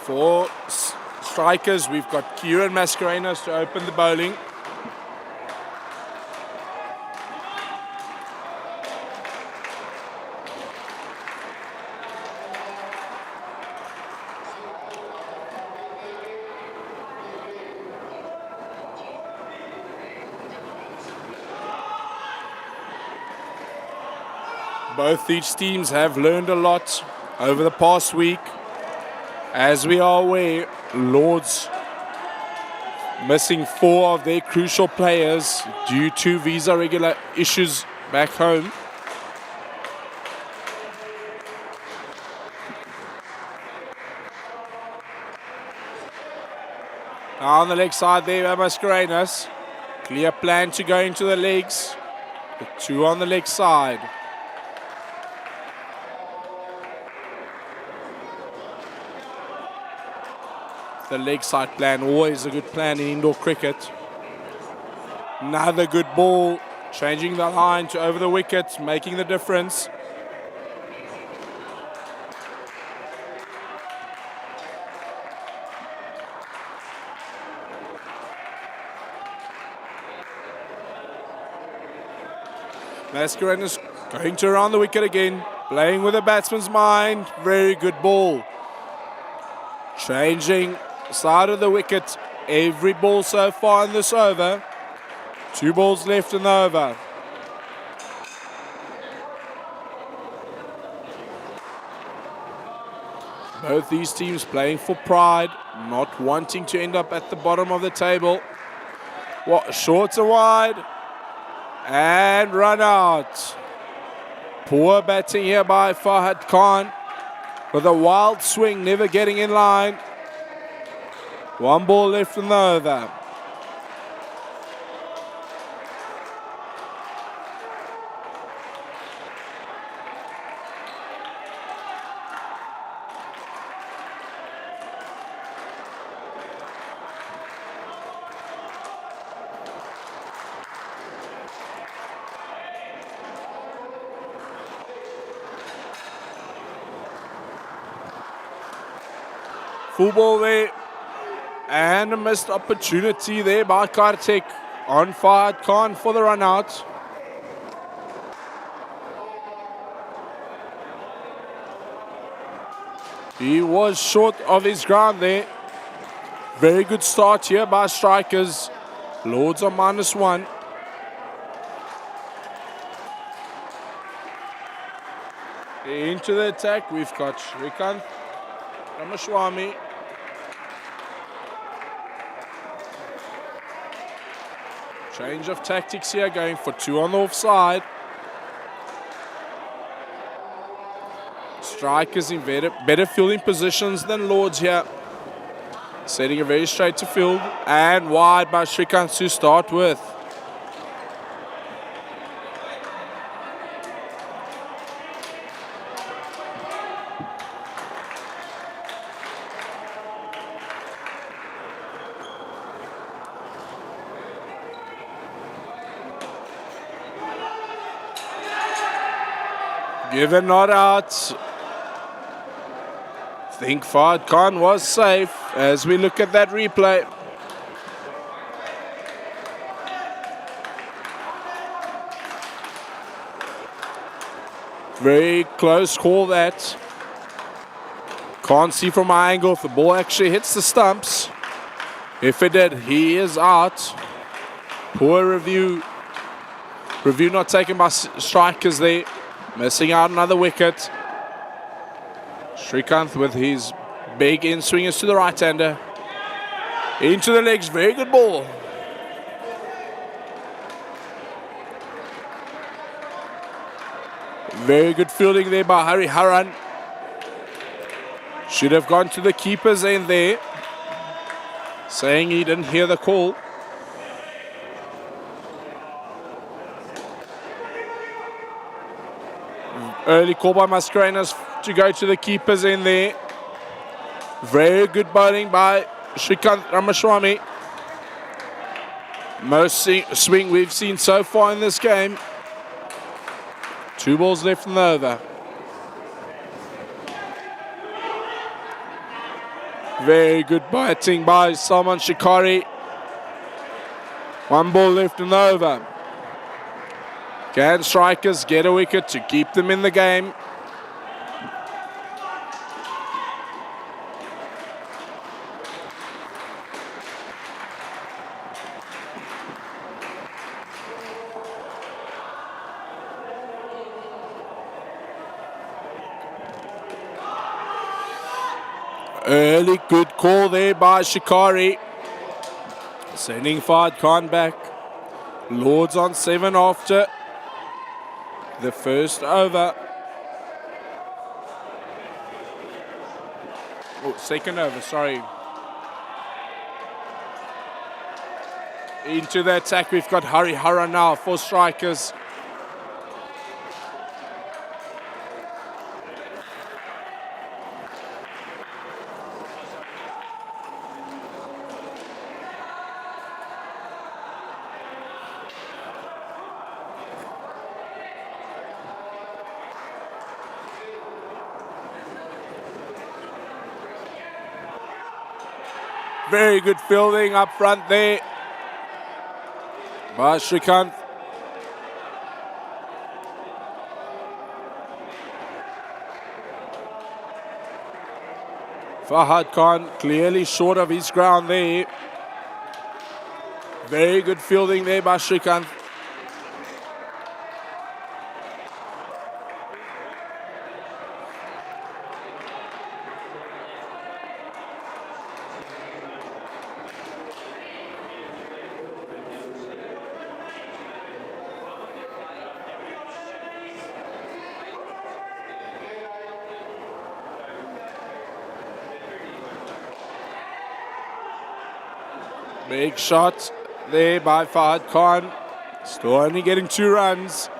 For Strikers, we've got Kieran Mascarenas to open the bowling. Both each teams have learned a lot over the past week. As we are aware, Lords missing 4 of their crucial players due to visa regular issues back home. Now on the leg side there, Mascarenas. Clear plan to go into the legs. The 2 on the leg side. The leg side plan, always a good plan in indoor cricket. Another good ball, changing the line to over the wicket, making the difference. Mascarenas going to around the wicket again, playing with the batsman's mind. Very good ball. Changing side of the wicket. Every ball so far in this over. 2 balls left in the over. Both these teams playing for pride, not wanting to end up at the bottom of the table. What, short and wide. And run out. Poor batting here by Fahad Khan. With a wild swing, never getting in line. 1 ball left in the over. Full ball there. And a missed opportunity there by Kartik on Fahad Khan for the run out. He was short of his ground there. Very good start here by strikers. Lords are -1. Into the attack, we've got Shrikant Ramaswamy. Change of tactics here, going for 2 on the offside. Strikers in better fielding positions than Lords here. Setting a very straight to field. And wide by Shrikant to start with. Given not out. I think Fahad Khan was safe as we look at that replay. Very close call that. Can't see from my angle if the ball actually hits the stumps. If it did, he is out. Poor review. Review not taken by strikers there. Missing out another wicket. Shrikant with his big in swingers to the right-hander. Into the legs, very good ball. Very good fielding there by Hari Haran. Should have gone to the keeper's end there. Saying he didn't hear the call. Early call by Mascarenas to go to the keepers in there. Very good bowling by Shrikant Ramaswamy. Most swing we've seen so far in this game. 2 balls left in the over. Very good batting by Salman Shikari. 1 ball left in the over. Can strikers get a wicket to keep them in the game? Early good call there by Shikari. Sending Fahad Khan back. Lords on 7 after the first over. Oh, second over, sorry. Into the attack, we've got Harihara now for Strikers. Very good fielding up front there by Shrikant. Fahad Khan clearly short of his ground there. Very good fielding there by Shrikant. Big shot there by Fahad Khan. Still only getting 2 runs.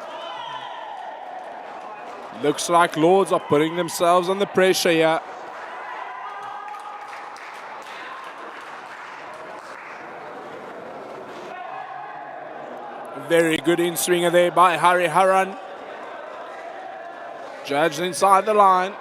Looks like Lords are putting themselves under pressure here. Very good in-swinger there by Hariharan. Judged inside the line.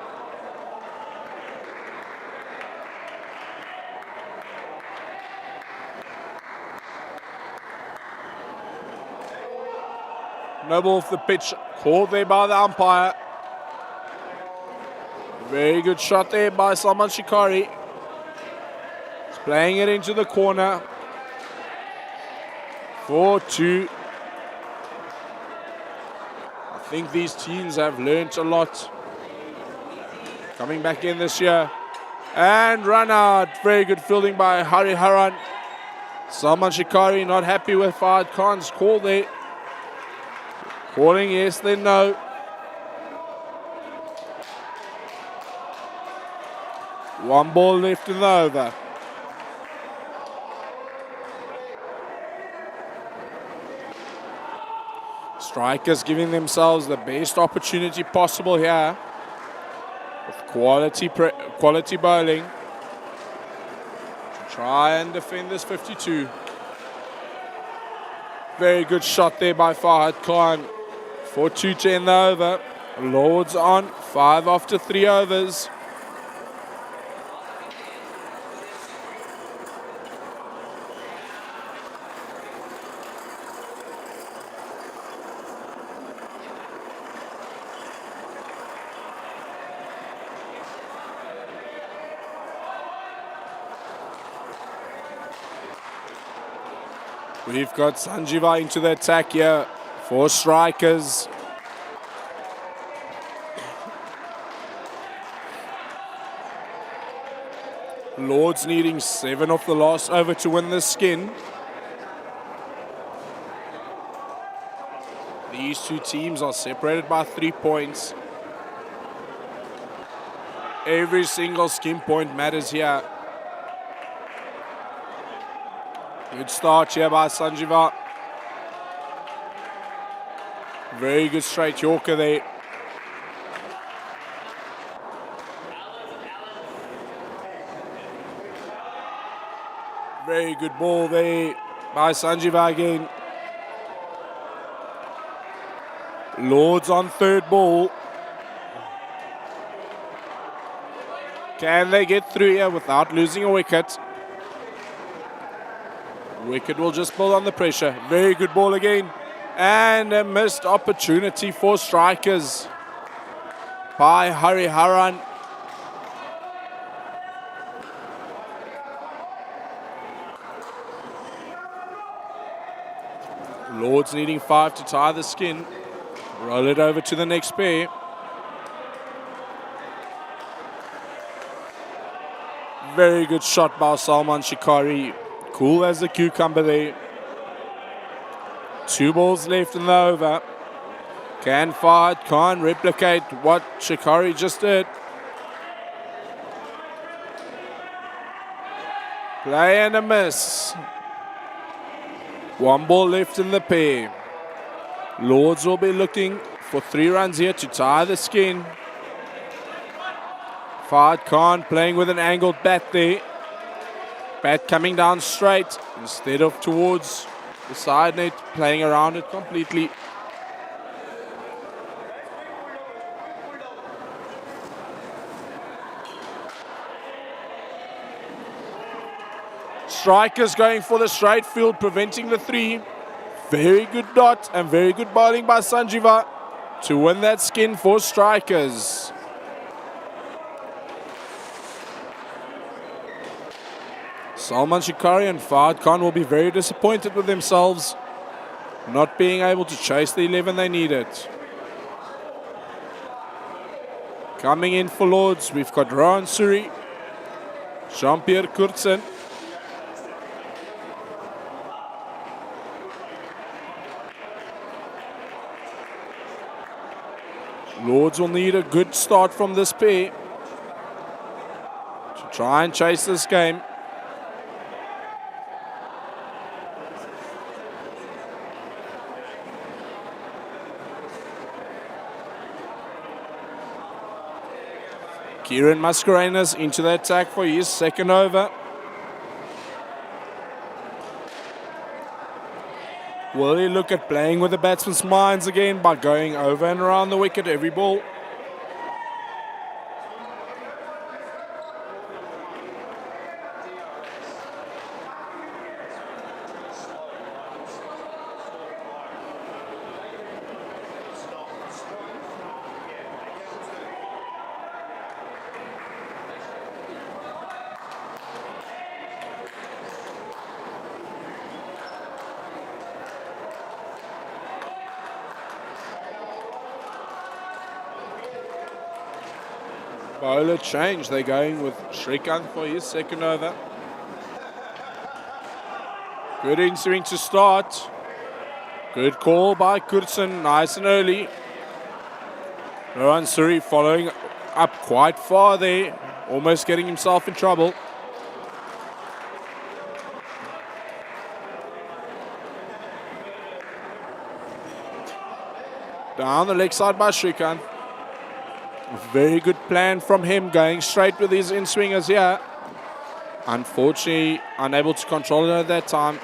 No ball off the pitch, called there by the umpire. Very good shot there by Salman Shikari. He's playing it into the corner. 4-2. I think these teams have learnt a lot. Coming back in this year. And run out. Very good fielding by Hariharan. Salman Shikari not happy with Fahad Khan's call there. Calling yes, then no. One ball left in the over. Strikers giving themselves the best opportunity possible here with quality bowling to try and defend this 52. Very good shot there by Fahad Khan. 4-2 to end the over. Lords on 5 after 3 overs. We've got Sanjiva into the attack here for Strikers. Lords needing 7 off the last over to win the skin. These two teams are separated by 3 points. Every single skin point matters here. Good start here by Sanjiva. Very good straight Yorker there. Very good ball there by Sanjiva again. Lords on 3rd ball. Can they get through here without losing a wicket? Wicket will just pull on the pressure. Very good ball again. And a missed opportunity for Strikers by Hariharan. Lords needing 5 to tie the skin. Roll it over to the next pair. Very good shot by Salman Shikari. Cool as a cucumber there. 2 balls left in the over. Can Fahad Khan replicate what Shikari just did? Play and a miss. 1 ball left in the pair. Lords will be looking for 3 runs here to tie the skin. Fahad Khan playing with an angled bat there. Bat coming down straight instead of towards the side net, playing around it completely. Strikers going for the straight field, preventing the 3. Very good dot and very good bowling by Sanjiva to win that skin for Strikers. Salman Shikari and Fahad Khan will be very disappointed with themselves, not being able to chase the 11 they needed. Coming in for Lords, we've got Rohan Suri, Jean-Pierre Kurtzen, Lords will need a good start from this pair to try and chase this game. Kieran Mascarenas into the attack for his second over. Will he look at playing with the batsman's minds again by going over and around the wicket every ball? Bowler change. They're going with Shrikant for his second over. Good in-swing to start. Good call by Kurtzen. Nice and early. Rohan Suri following up quite far there. Almost getting himself in trouble. Down the leg side by Shrikant. Very good plan from him, going straight with his in-swingers here. Unfortunately, unable to control it at that time.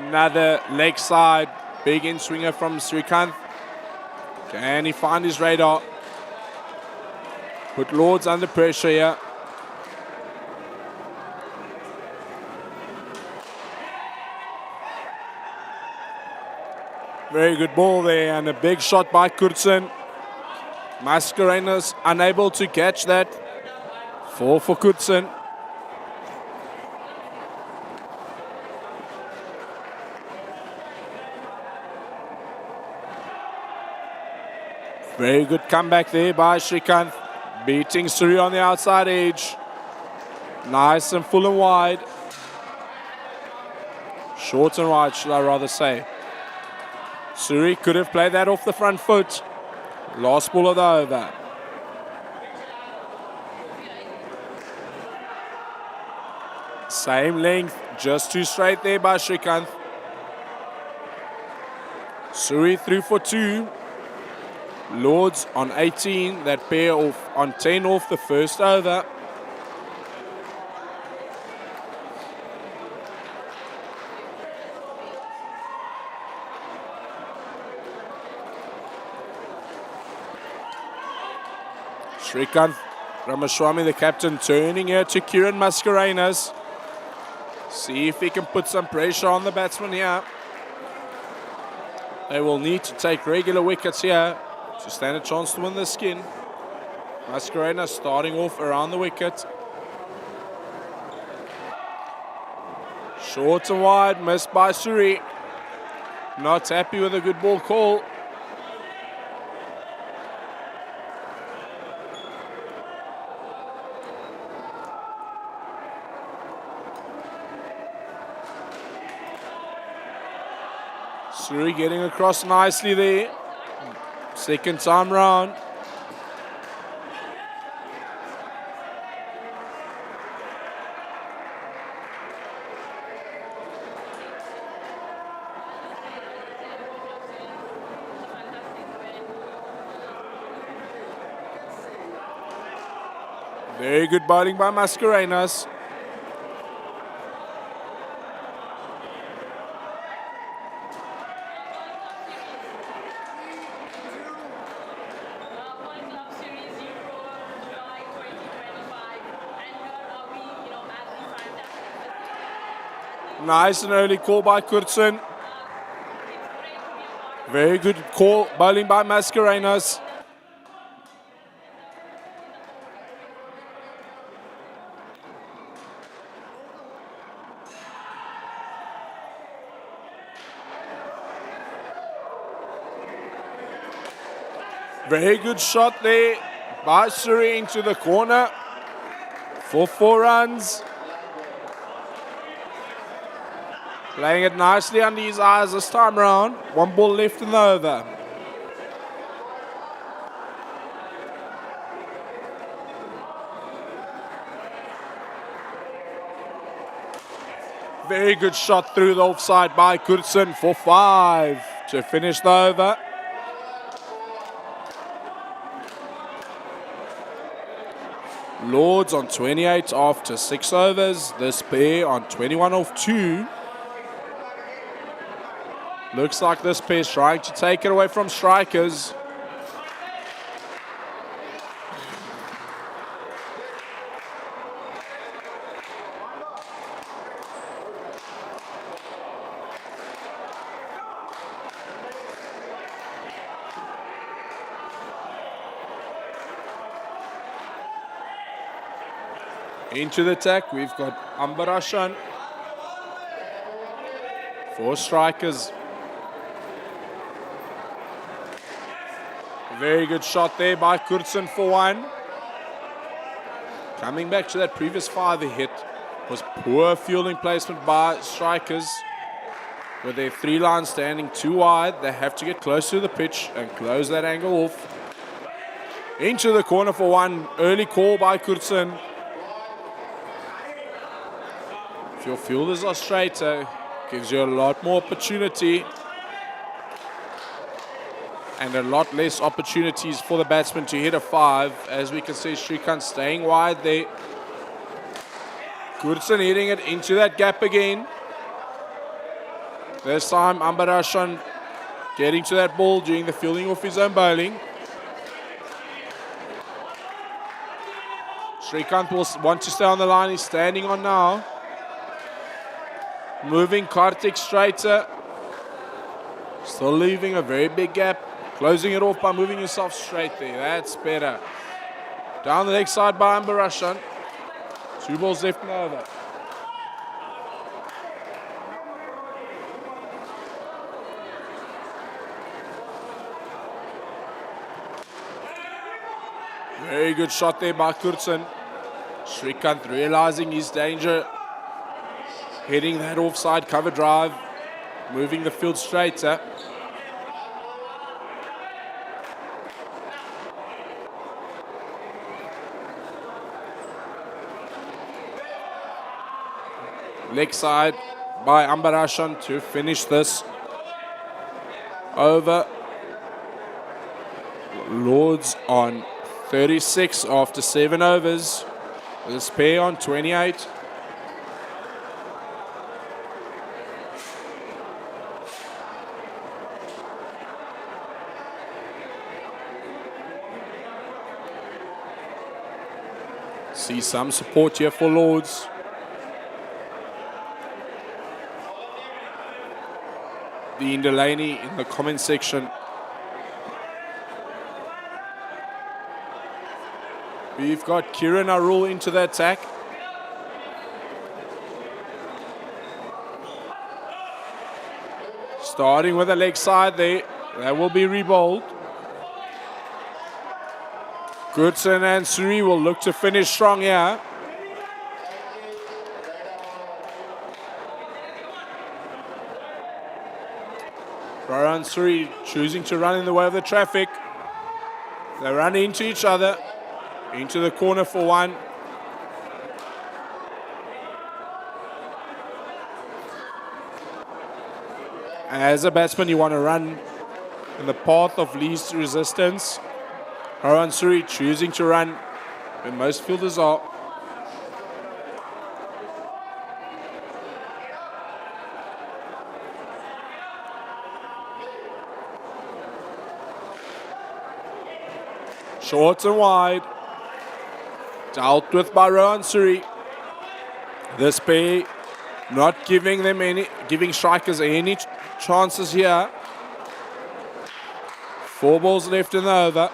Another leg side, big in-swinger from Srikanth. Can he find his radar? Put Lords under pressure here. Very good ball there and a big shot by Kurtzen. Mascarenas unable to catch that. 4 for Kurtzen. Very good comeback there by Srikanth. Beating Suri on the outside edge. Nice and full and wide. Short and wide, should I rather say. Suri could have played that off the front foot. Last ball of the over. Same length, just too straight there by Srikanth. Suri through for 2. Lords on 18, that pair off on 10 off the first over. Srikanth Ramaswamy, the captain, turning here to Kieran Mascarenas. See if he can put some pressure on the batsman here. They will need to take regular wickets here to stand a chance to win the skin. Mascarenas starting off around the wicket. Short and wide, missed by Suri. Not happy with a good ball call. Suri getting across nicely there. Second time round. Very good bowling by Mascarenas. Nice and early call by Kurtson. Very good call, bowling by Mascarenas. Very good shot there by Suri into the corner for 4 runs. Playing it nicely under his eyes this time round. 1 ball left in the over. Very good shot through the offside by Kurtson for 5 to finish the over. Lords on 28 after 6 overs. This pair on 21 off 2. Looks like this pair's trying to take it away from strikers. Into the attack, we've got Ambarashan. 4 strikers. Very good shot there by Kurtson for 1. Coming back to that previous 5 he hit was poor fielding placement by strikers. With their 3 lines standing too wide, they have to get close to the pitch and close that angle off. Into the corner for 1. Early call by Kurtson. If your fielders are straighter, gives you a lot more opportunity and a lot less opportunities for the batsman to hit a 5. As we can see, Shrikant staying wide there. Kurtson hitting it into that gap again. This time Ambarashan getting to that ball, doing the fielding of his own bowling. Shrikant will want to stay on the line, he's standing on now. Moving Kartik straighter. Still leaving a very big gap. Closing it off by moving yourself straight there. That's better. Down the leg side by Ambarashan. 2 balls left in the over. Very good shot there by Kurtson. Shrikant realizing his danger. Hitting that offside cover drive. Moving the field straighter. Leg side by Ambarashan to finish this over. Lords on 36 after 7 overs. This pair on 28. See some support here for Lords. Dean Delaney in the comment section. We've got Kiran Arul into the attack. Starting with the leg side there. That will be rebowled. Goodson and Suri will look to finish strong here. Rohan Suri choosing to run in the way of the traffic. They run into each other. Into the corner for one. As a batsman, you want to run in the path of least resistance. Rohan Suri choosing to run when most fielders are. Short and wide. Dealt with by Rohan Suri. This pair not giving strikers any chances here. 4 balls left in the over.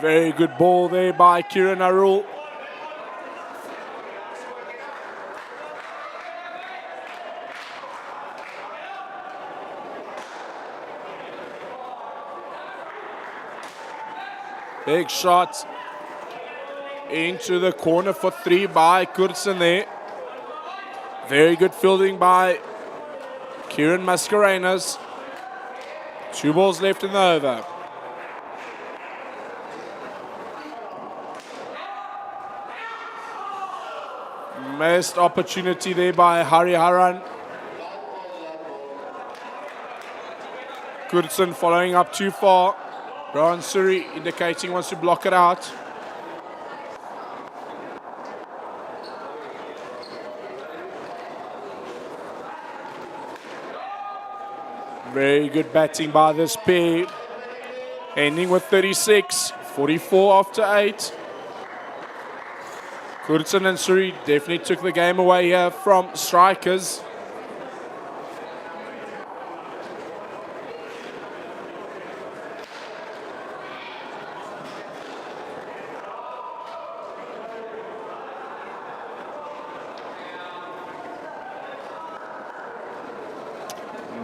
Very good ball there by Kiran Arul. Big shot into the corner for 3 by Kurtson there. Very good fielding by Kieran Mascarenas. 2 balls left in the over. Missed opportunity there by Hariharan. Kurtson following up too far. Rohan Suri indicating he wants to block it out. Very good batting by this pair. Ending with 36, 44 after 8. Kurtson and Suri definitely took the game away here from strikers.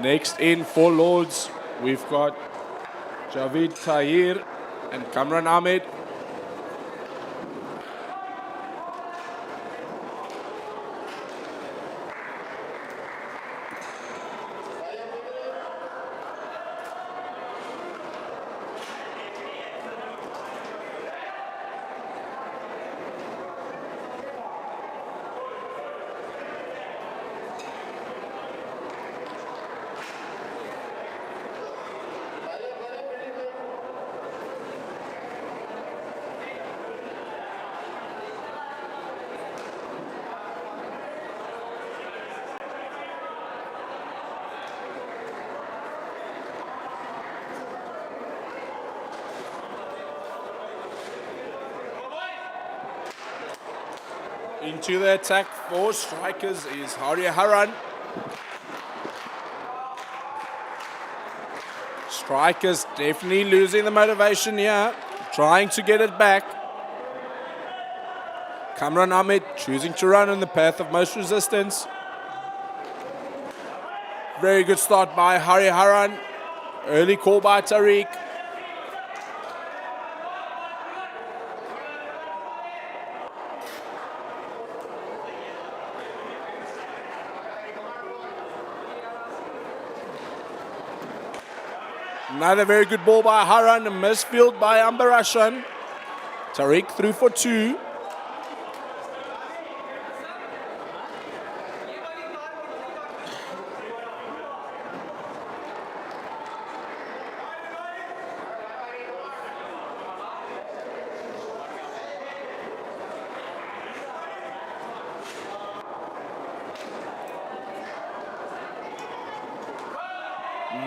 Next in for Lords, we've got Javid Tahir and Kamran Ahmed. Into the attack for strikers is Hariharan. Strikers definitely losing the motivation here, trying to get it back. Kamran Ahmed choosing to run in the path of most resistance. Very good start by Hariharan. Early call by Tariq. Another very good ball by Haran, a misfield by Ambarashan. Tariq through for 2.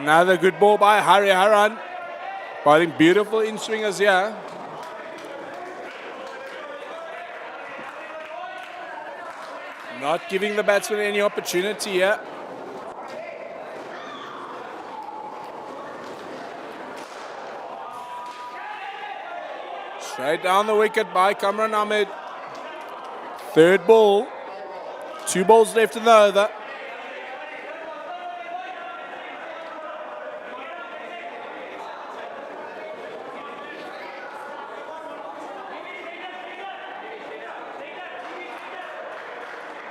Another good ball by Hariharan. Bowling beautiful in swingers here. Not giving the batsman any opportunity here. Straight down the wicket by Kamran Ahmed. Third ball. 2 balls left in the over.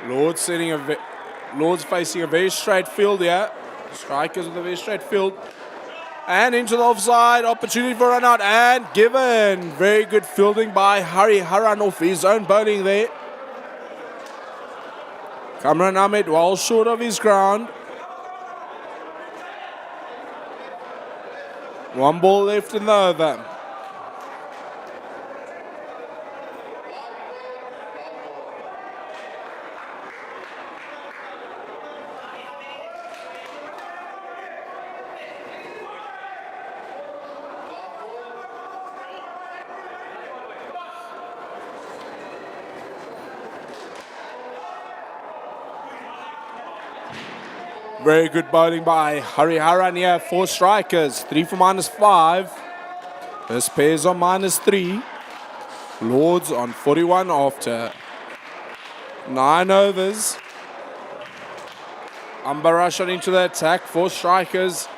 Lords Lords facing a very straight field here. Strikers with a very straight field. And into the offside, opportunity for run out and given. Very good fielding by Hari Haran off his own bowling there. Kamran Ahmed well short of his ground. One ball left in the over. Very good bowling by Hariharan here. 4 strikers, 3 for -5. This pair's on -3. Lords on 41 after 9 overs. Ambarashan into the attack, 4 strikers.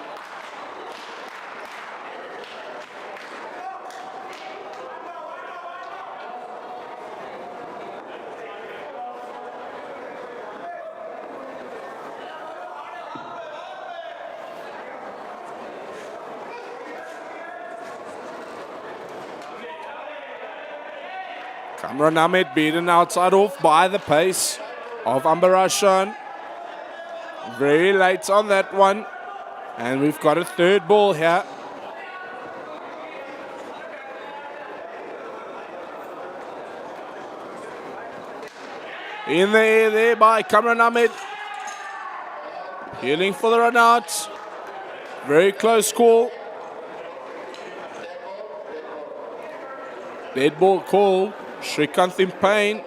Kamran Ahmed beaten outside off by the pace of Ambarashan. Very late on that one. And we've got a 3rd ball here. In the air there by Kamran Ahmed. Healing for the run out. Very close call. Dead ball call. Shrikant in pain.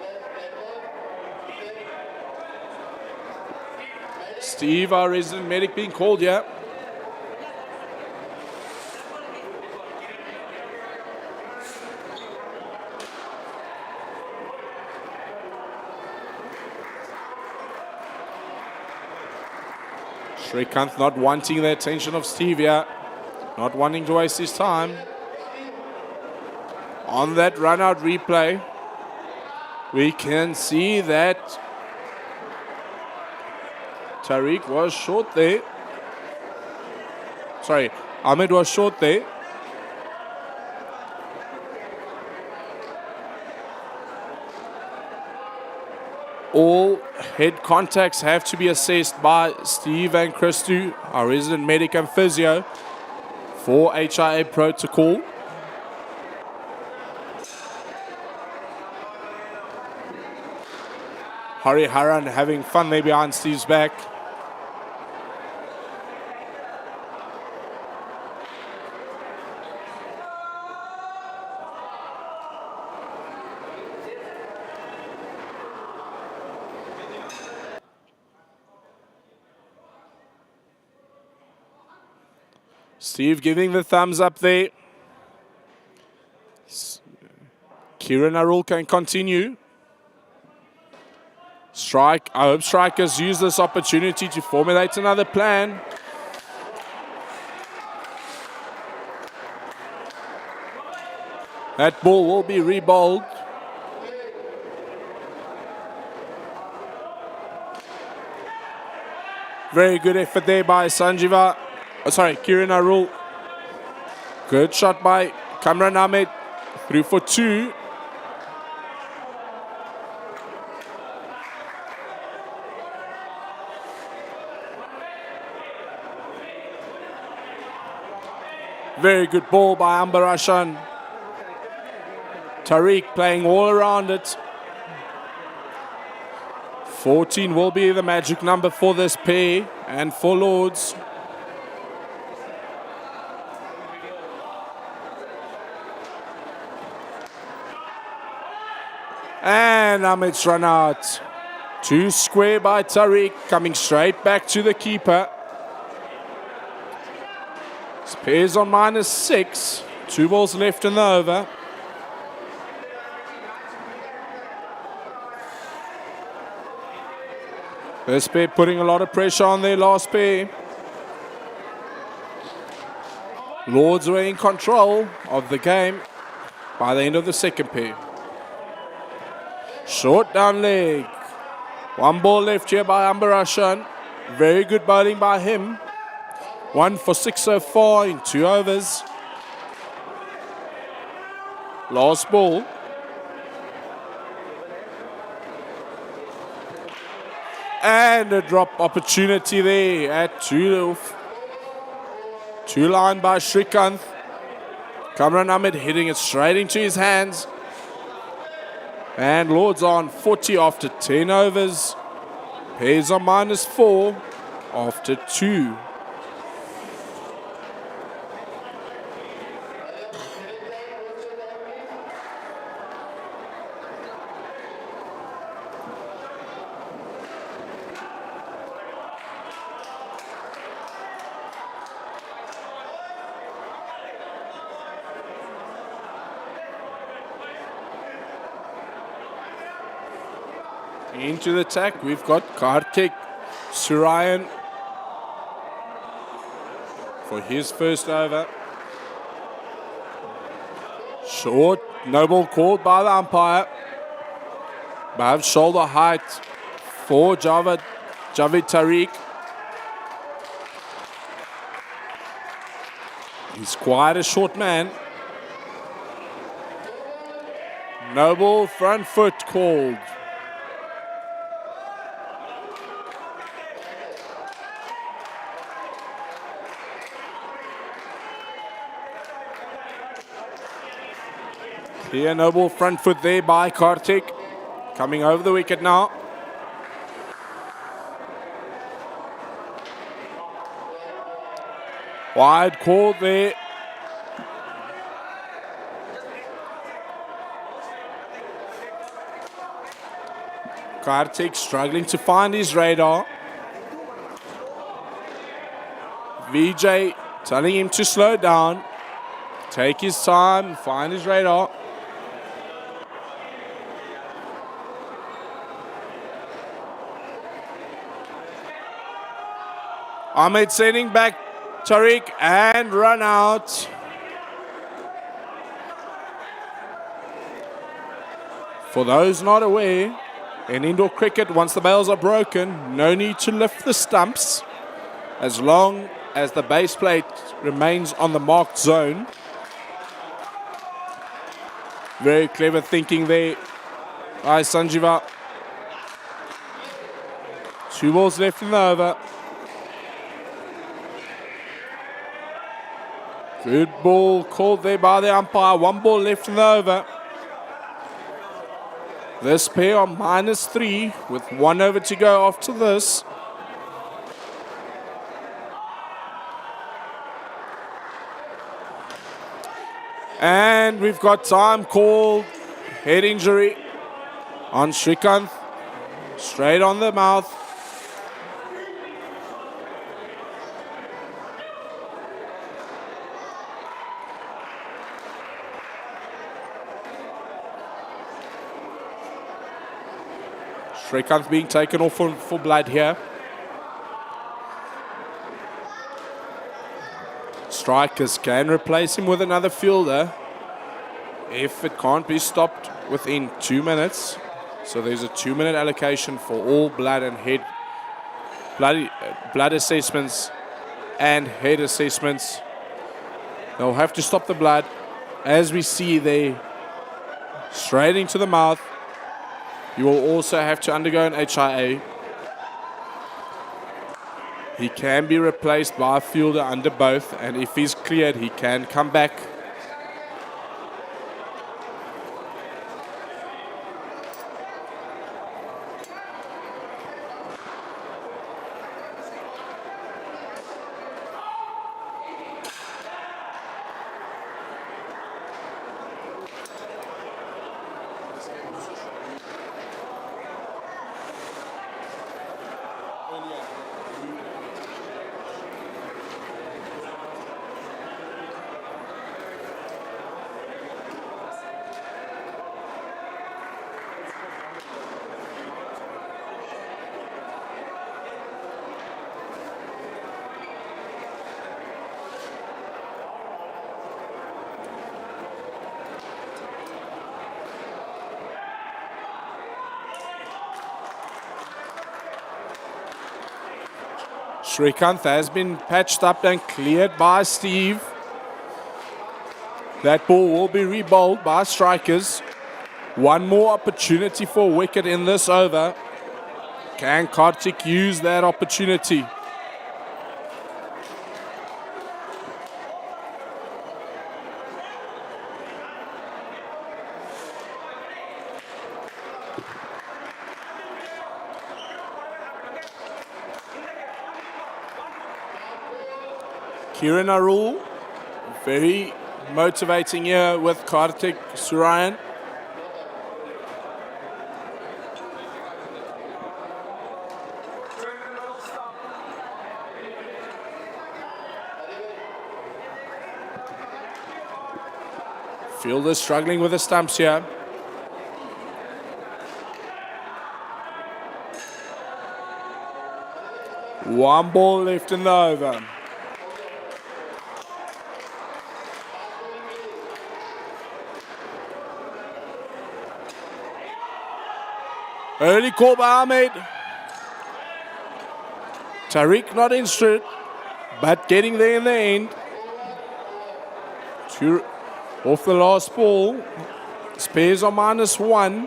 Steve, our resident medic, being called here. Shrikant not wanting the attention of Steve here. Not wanting to waste his time. On that run-out replay, we can see that Tariq was short there. Sorry, Ahmed was short there. All head contacts have to be assessed by Steve and Christu, our resident medic and physio, for HIA protocol. Hariharan having fun there behind Steve's back. Steve giving the thumbs up there. Kieran Arul can continue. I hope strikers use this opportunity to formulate another plan. That ball will be rebowled. Very good effort there by Sanjiva. Kiran Arul. Good shot by Kamran Ahmed. 3 for 2. Very good ball by Ambarashan. Tariq playing all around it. 14 will be the magic number for this pair and for Lords. And Ahmed's run out. 2 square by Tariq, coming straight back to the keeper. Pairs on -6. 2 balls left in the over. This pair putting a lot of pressure on their last pair. Lords were in control of the game by the end of the second pair. Short down leg. One ball left here by Ambarashan. Very good bowling by him. 1 for 6 so far in 2 overs. Last ball. And a drop opportunity there at 2 line by Srikanth. Kamran Ahmed hitting it straight into his hands. And Lords on 40 after 10 overs. Pairs on -4 after 2. Into the attack, we've got Kartik Surayan for his first over. Short, no ball called by the umpire. Above shoulder height for Javed Tariq. He's quite a short man. No ball, front foot called. Here, no ball, front foot there by Kartik. Coming over the wicket now. Wide call there. Kartik struggling to find his radar. Vijay telling him to slow down. Take his time, find his radar. Ahmed sending back Tariq and run out. For those not aware, in indoor cricket, once the bails are broken, no need to lift the stumps as long as the base plate remains on the marked zone. Very clever thinking there by Sanjiva. 2 balls left in the over. Good ball called there by the umpire. 1 ball left in the over. This pair on -3 with 1 over to go after this. And we've got time called. Head injury on Srikanth. Straight on the mouth. Srikanth being taken off for blood here. Strikers can replace him with another fielder if it can't be stopped within 2 minutes. So there's a 2-minute allocation for all blood and head blood assessments and head assessments. They'll have to stop the blood, as we see there, straight into the mouth. You will also have to undergo an HIA. He can be replaced by a fielder under both, and if he's cleared, he can come back. Srikanth has been patched up and cleared by Steve. That ball will be rebowled by Strikers. One more opportunity for wicket in this over. Can Kartik use that opportunity? Kiran Arul, very motivating here with Kartik Surayan. Fielder struggling with the stumps here. One ball left in the over. Early call by Ahmed. Tariq not interested, but getting there in the end. Two off the last ball. Spares on -1.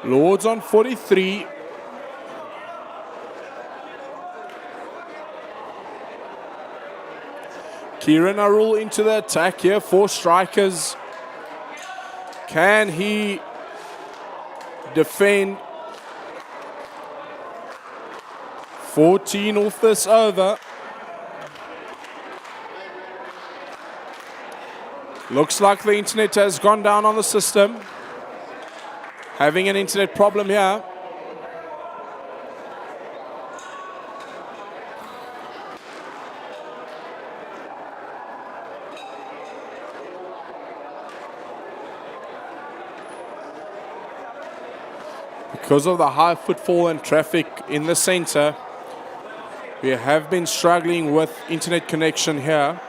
Lords on 43. Kiran Arul into the attack here for Strikers. Can he defend? 14 off this over. Looks like the internet has gone down on the system. Having an internet problem here. Because of the high footfall and traffic in the center, we have been struggling with internet connection here.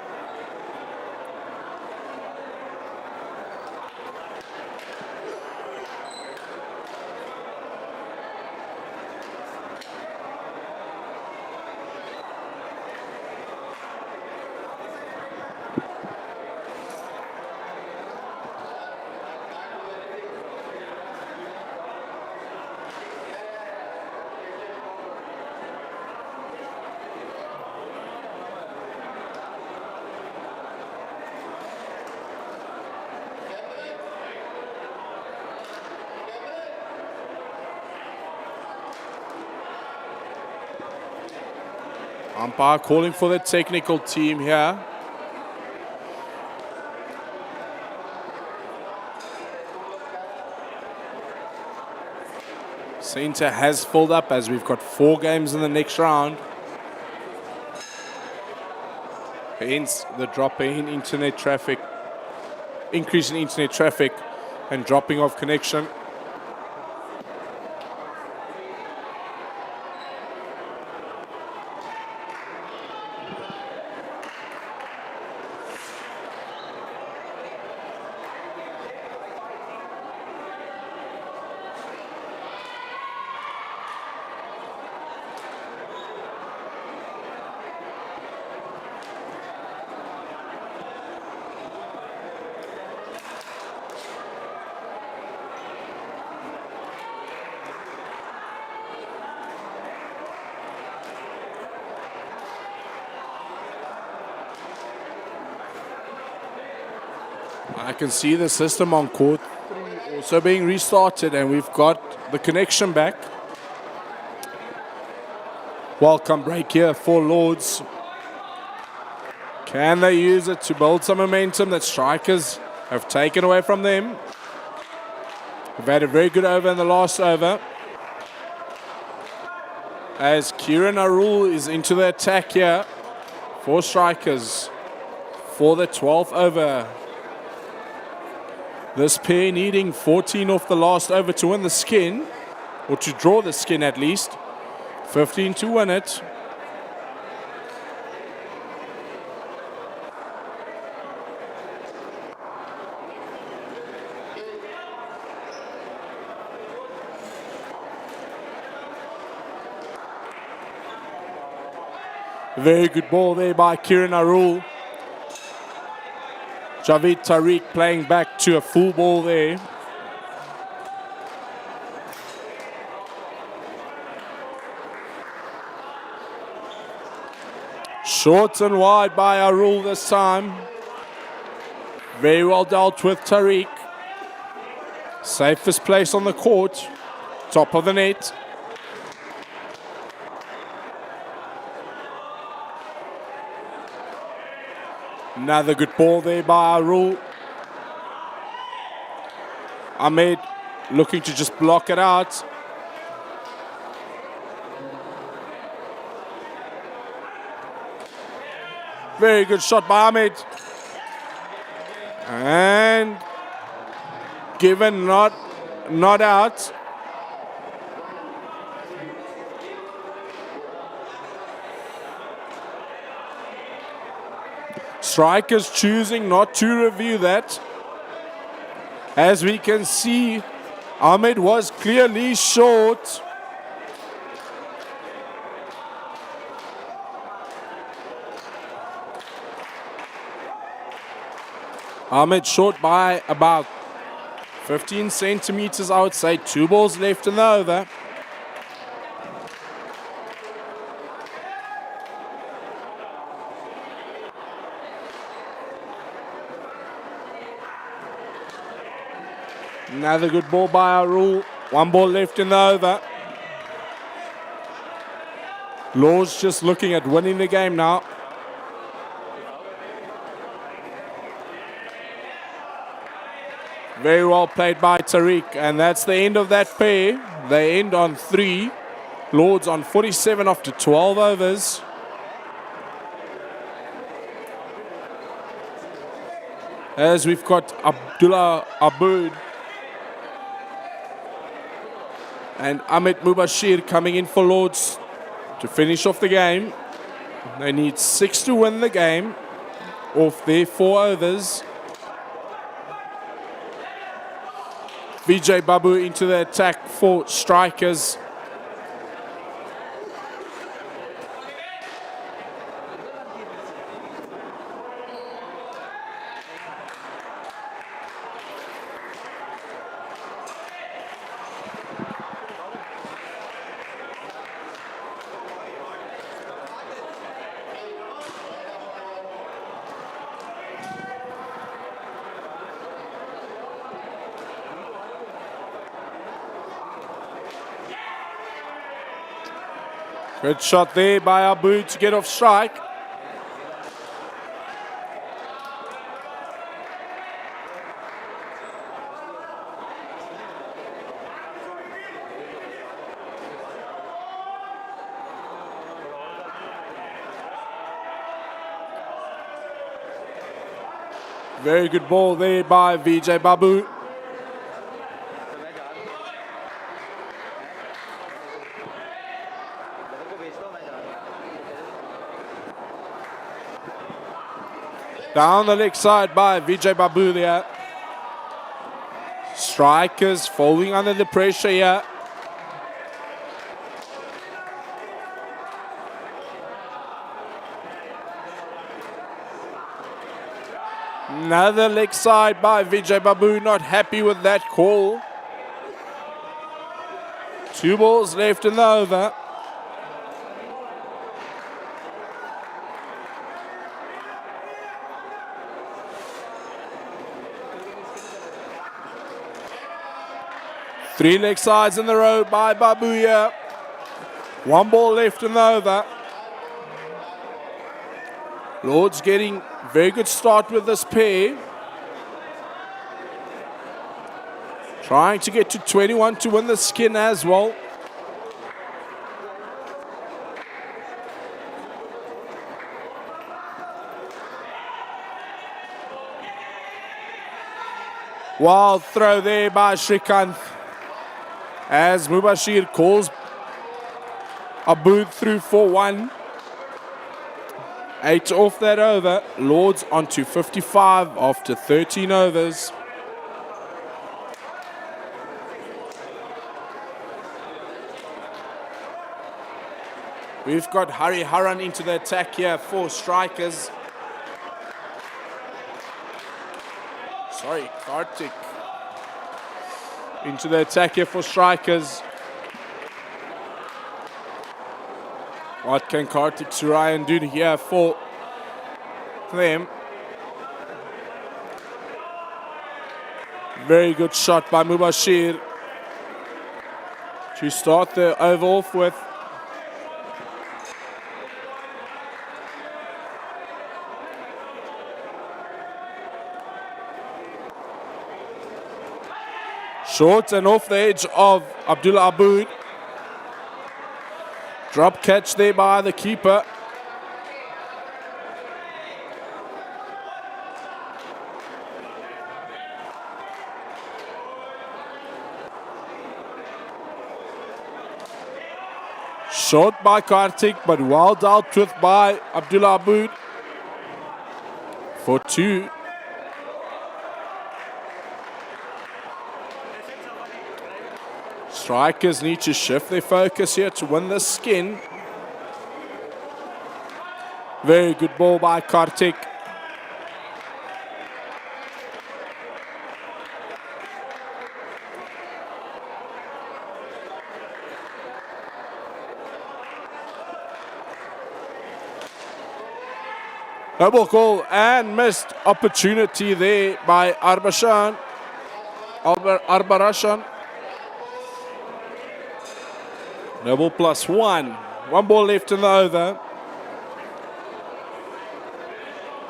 Umpire calling for the technical team here. Centre has filled up as we've got 4 games in the next round. Hence the drop in internet traffic, increase in internet traffic and dropping of connection. I can see the system on court 3 also being restarted, and we've got the connection back. Welcome break here for Lords. Can they use it to build some momentum that Strikers have taken away from them? We've had a very good over in the last over. As Kiran Arul is into the attack here for Strikers for the 12th over. This pair needing 14 off the last over to win the skin, or to draw the skin at least. 15 to win it. Very good ball there by Kiran Arul. Javid Tariq playing back to a full ball there. Short and wide by Arul this time. Very well dealt with Tariq. Safest place on the court. Top of the net. Another good ball there by Arul. Ahmed looking to just block it out. Very good shot by Ahmed. And given not out. Strikers choosing not to review that. As we can see, Ahmed was clearly short. Ahmed short by about 15 centimeters, I would say. 2 balls left in the over. Another good ball by Arul. 1 ball left in the over. Law's just looking at winning the game now. Very well played by Tariq, and that's the end of that pair. They end on 3. Lords on 47 after 12 overs. As we've got Abdullah Aboud and Ahmed Mubashir coming in for Lords to finish off the game. They need 6 to win the game off their 4 overs. Vijay Babu into the attack for Strikers. Good shot there by Abu to get off strike. Very good ball there by Vijay Babu. Down the leg side by Vijay Babu there. Strikers folding under the pressure here. Another leg side by Vijay Babu, not happy with that call. 2 balls left in the over. Three leg sides in the row by Babu here. 1 ball left in the over. Lords getting very good start with this pair. Trying to get to 21 to win the skin as well. Wild throw there by Srikanth. As Mubashir calls Aboud through for 1. 8 off that over. Lords on to 55 after 13 overs. We've got Hari Haran into the attack here for Strikers. Sorry, Kartik. Into the attack here for Strikers. What can Kartik Surayan do here for them? Very good shot by Mubashir to start the over off with. Short and off the edge of Abdullah Aboud. Drop catch there by the keeper. Short by Kartik, but well dealt with by Abdullah Aboud for 2. Strikers need to shift their focus here to win the skin. Very good ball by Kartik. Double goal and missed opportunity there by Arbarashan. Double +1. 1 ball left in the over.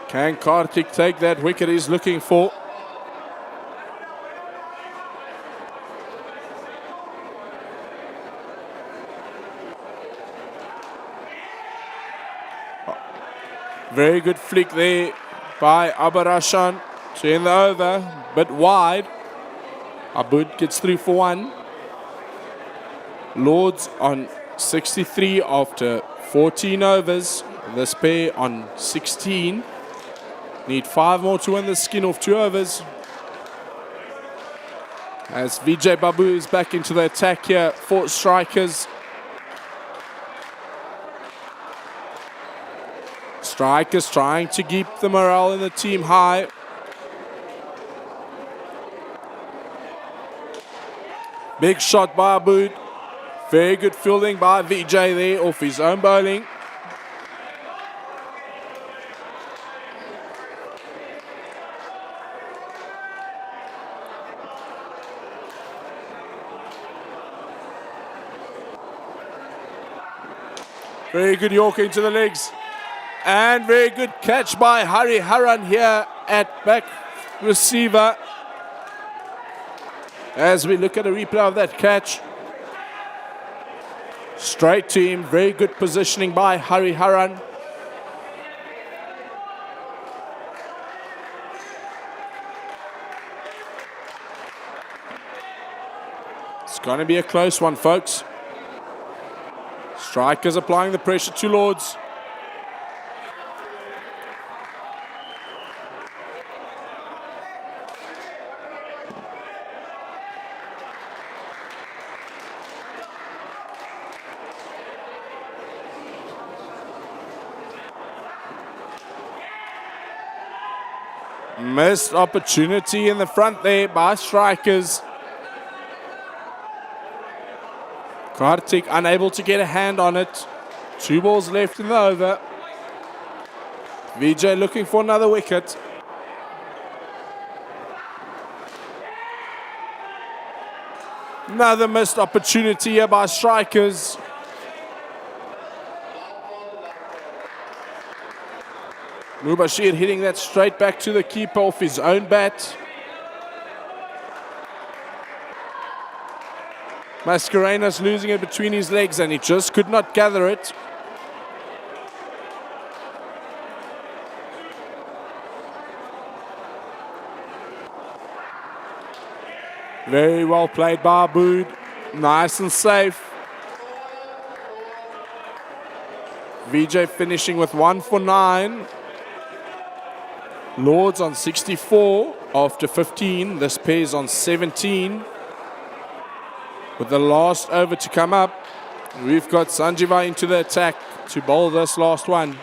Can Kartik take that wicket he's looking for? Very good flick there by Abarashan to end the over, but wide. Aboud gets through for 1. Lords on 63 after 14 overs. This pair on 16. Need 5 more to win the skin off 2 overs. As Vijay Babu is back into the attack here for Strikers. Strikers trying to keep the morale in the team high. Big shot by Aboud. Very good fielding by Vijay there off his own bowling. Very good Yorker into the legs. And very good catch by Hari Haran here at back receiver. As we look at a replay of that catch. Straight to him, very good positioning by Hari Haran. It's going to be a close one, folks. Strikers applying the pressure to Lords. Missed opportunity in the front there by Strikers. Kartik unable to get a hand on it. 2 balls left in the over. Vijay looking for another wicket. Another missed opportunity here by Strikers. Mubashir hitting that straight back to the keeper off his own bat. Mascarenas losing it between his legs and he just could not gather it. Very well played by Aboud. Nice and safe. Vijay finishing with 1 for 9. Lords on 64 after 15. This pair's on 17. With the last over to come up, we've got Sanjiva into the attack to bowl this last one.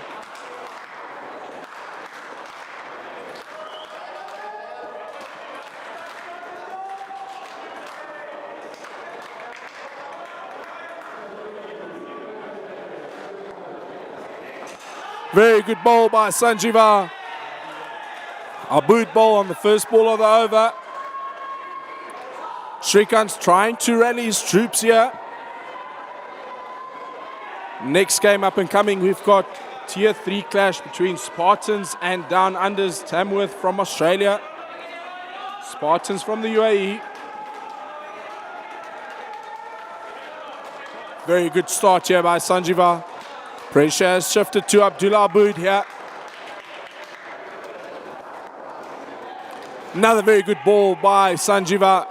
Very good ball by Sanjeeva. A boot ball on the first ball of the over. Shrikant's trying to rally his troops here. Next game up and coming, we've got Tier 3 clash between Spartans and Down Unders, Tamworth from Australia. Spartans from the UAE. Very good start here by Sanjeeva. Pressure has shifted to Abdullah Abood here. Another very good ball by Sanjeeva.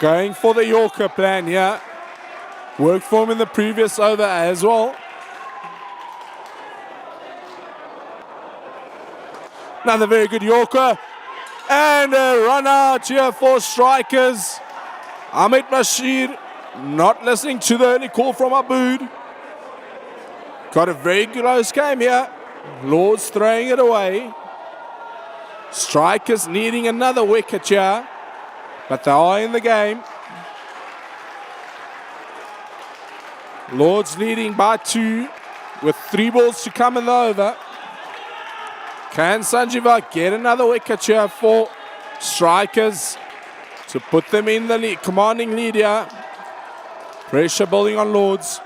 Going for the Yorker plan here. Worked for him in the previous over as well. Another very good Yorker. And a run out here for strikers. Ahmed Bashir not listening to the early call from Abood. Got a very close game here. Lords throwing it away. Strikers needing another wicket here. But they are in the game. Lords leading by 2 with 3 balls to come in the over. Can Sanjeeva get another wicket here for strikers to put them in the lead, commanding lead here? Pressure building on Lords.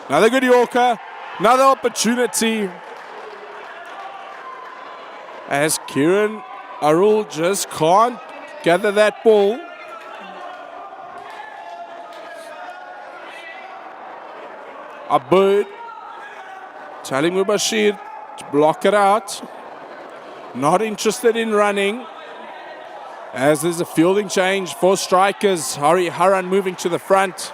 Another good Yorker, another opportunity. As Kiran Arul just can't gather that ball. Abood telling Mubashir to block it out. Not interested in running. As there's a fielding change for strikers. Hari Haran moving to the front.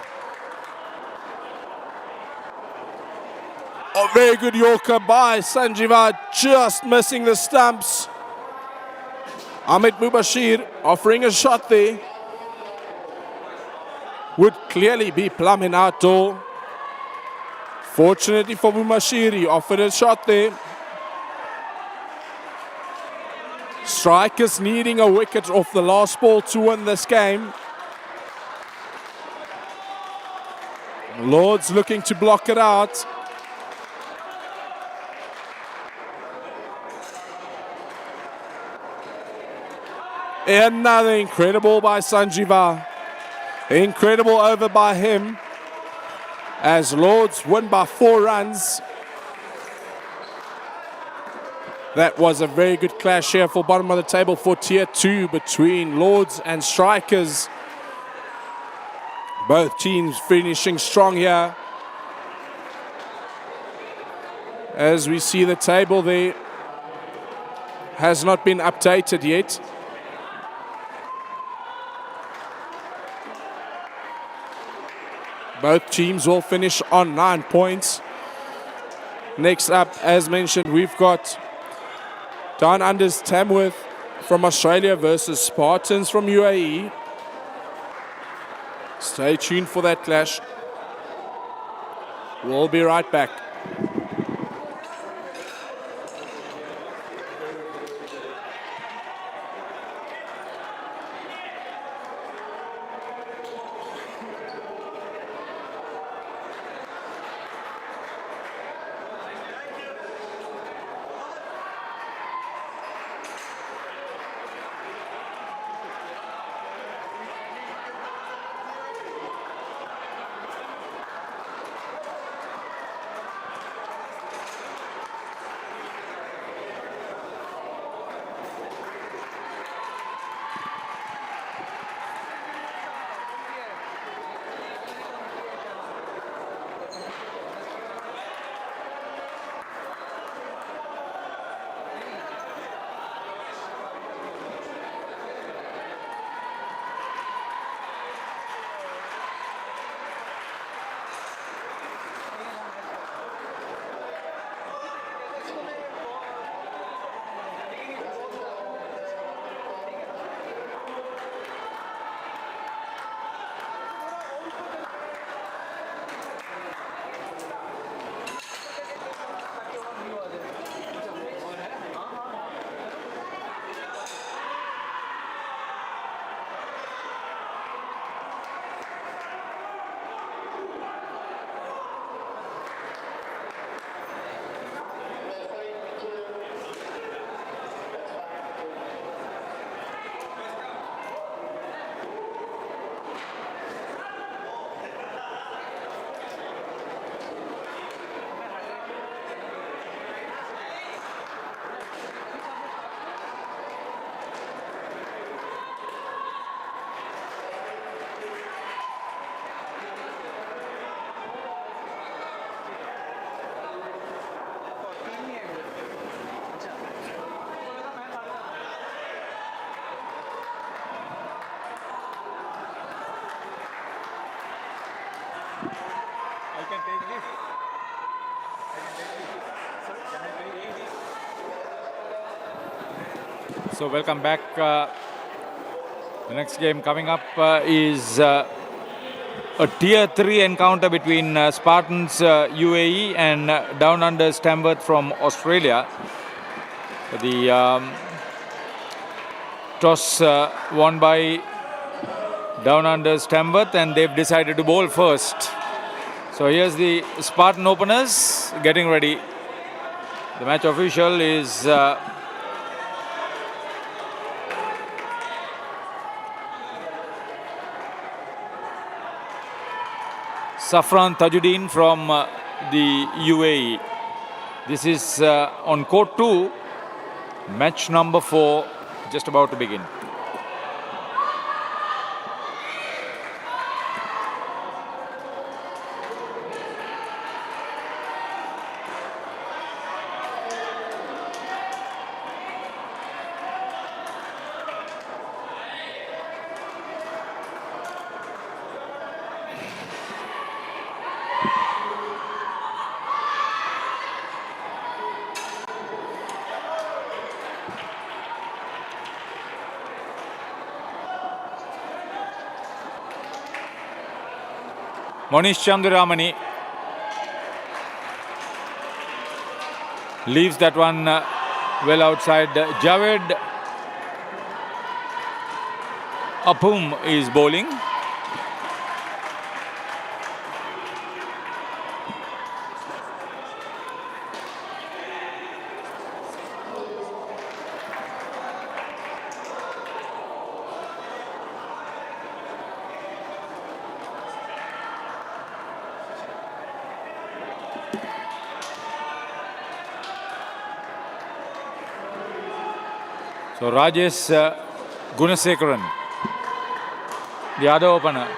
A very good Yorker by Sanjeeva, just missing the stumps. Ahmed Mubashir offering a shot there. Would clearly be plumbing outdoor. Fortunately for Mubashir, he offered a shot there. Strikers needing a wicket off the last ball to win this game. Lords looking to block it out. Another incredible by Sanjeeva. Incredible over by him. As Lords win by 4 runs. That was a very good clash here for bottom of the table for Tier 2 between Lords and Strikers. Both teams finishing strong here. As we see the table there has not been updated yet. Both teams will finish on 9 points. Next up, as mentioned, we've got Down Unders Tamworth from Australia versus Spartans from UAE. Stay tuned for that clash. We'll be right back. So welcome back. The next game coming up is a Tier 3 encounter between Spartans UAE and Down Under's Tamworth from Australia. The toss won by Down Under's Tamworth, and they've decided to bowl first. So here's the Spartan openers getting ready. The match official is Safran Tajuddin from the UAE. This is on court 2, match number 4, just about to begin. Monish Chanduramani leaves that one well outside. Javed Apum is bowling. So Rajesh Gunasekaran, the other opener.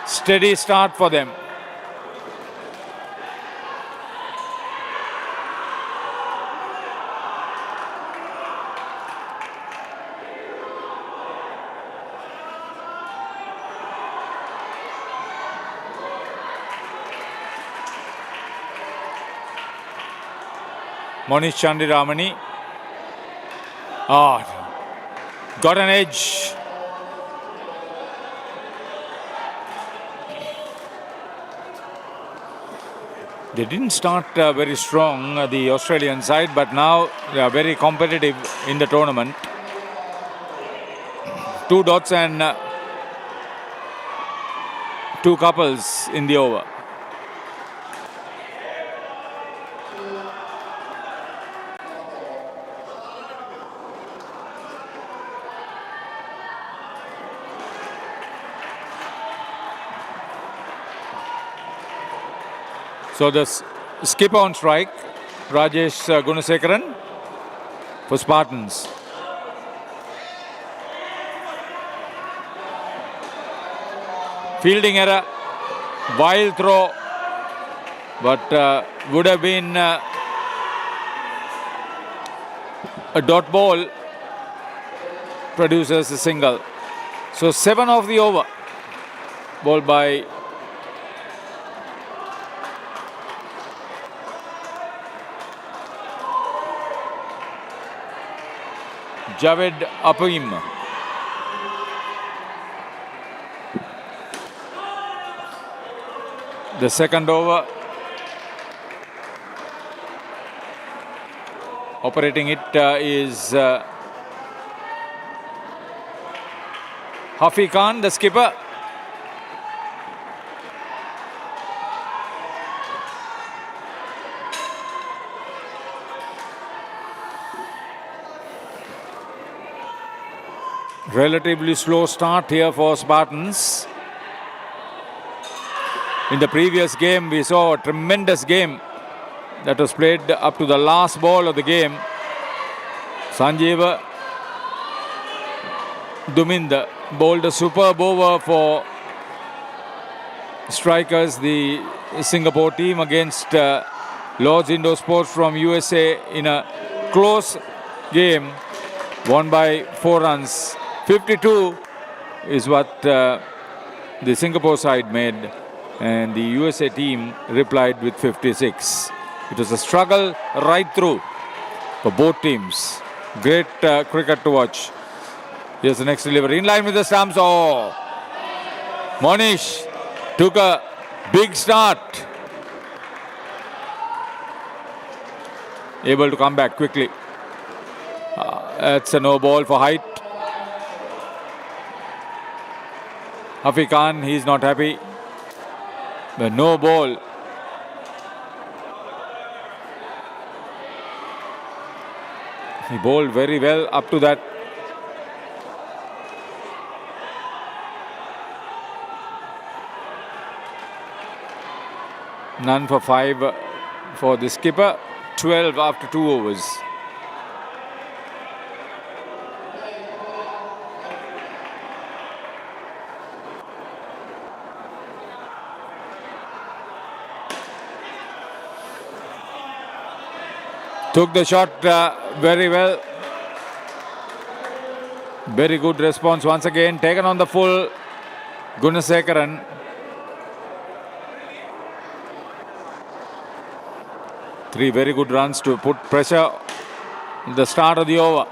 Steady start for them. Monish Chanduramani. Got an edge. They didn't start very strong, the Australian side, but now they are very competitive in the tournament. 2 dots and 2 couples in the over. So the skipper on strike, Rajesh Gunasekaran for Spartans. Fielding error, wild throw, but would have been a dot ball, produces a single. So 7 of the over, bowled by Javed Apim. The second over, operating it is Hafi Khan, the skipper. Relatively slow start here for Spartans. In the previous game, we saw a tremendous game that was played up to the last ball of the game. Sanjeev Duminda bowled a superb over for strikers, the Singapore team, against Lord's Indoor Sports from USA in a close game, won by 4 runs. 52 is what the Singapore side made, and the USA team replied with 56. It was a struggle right through for both teams. Great cricket to watch. Here's the next delivery. In line with the stumps. Oh, Monish took a big start. Able to come back quickly. That's a no ball for height. Hafi Khan, he's not happy. But no ball. He bowled very well up to that. None for 5 for the skipper. 12 after 2 overs. Took the shot very well. Very good response once again. Taken on the full. Gunasekaran. Three very good runs to put pressure at the start of the over.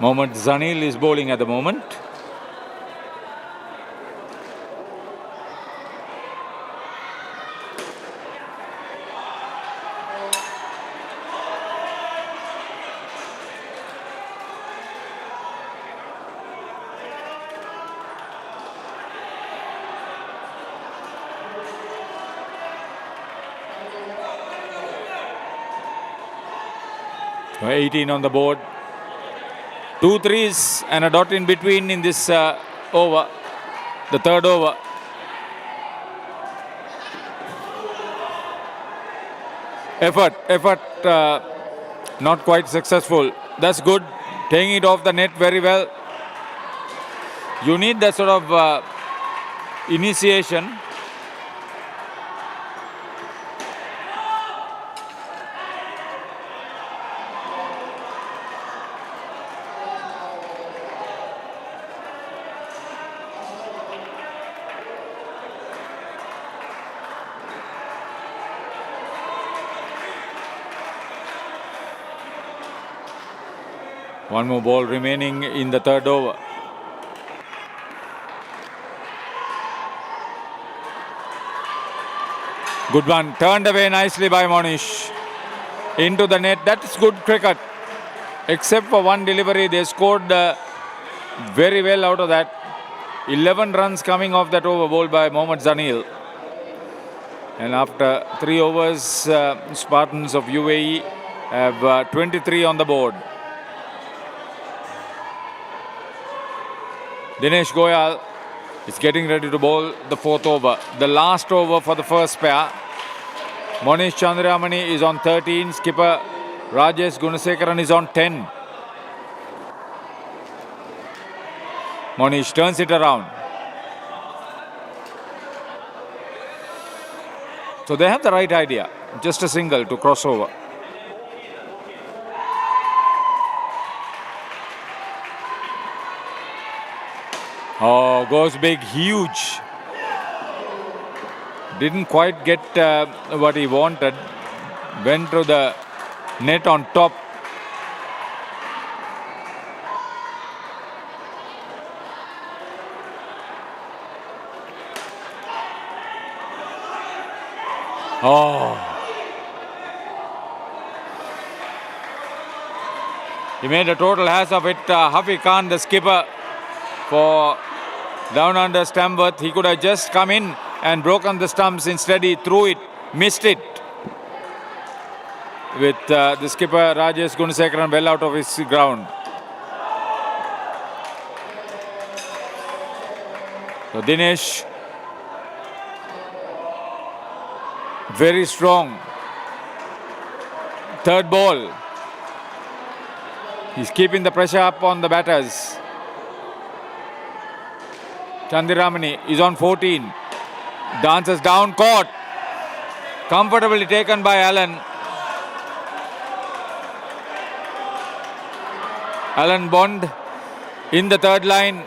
Mohammad Zanil is bowling at the moment. So 18 on the board. 2 threes and a dot in between in this over, the third over. Effort, not quite successful. That's good. Taking it off the net very well. You need that sort of initiation. One more ball remaining in the third over. Good one. Turned away nicely by Monish. Into the net. That's good cricket. Except for one delivery, they scored very well out of that. 11 runs coming off that over bowled by Mohammad Zanil. And after 3 overs, Spartans of UAE have 23 on the board. Dinesh Goyal is getting ready to bowl the 4th over. The last over for the first pair. Monish Chandramani is on 13. Skipper Rajesh Gunasekaran is on 10. Monish turns it around. So they have the right idea. Just a single to cross over. Oh, goes big, huge. Didn't quite get what he wanted. Went to the net on top. Oh. He made a total hash of it. Hafi Khan, the skipper for Down Under Tamworth, he could have just come in and broken the stumps. Instead, he threw it, missed it. With the skipper Rajesh Gunasekaran well out of his ground. So Dinesh, very strong. Third ball. He's keeping the pressure up on the batters. Chandiramani is on 14. Dances down, caught. Comfortably taken by Allen. Allen Bond in the third line.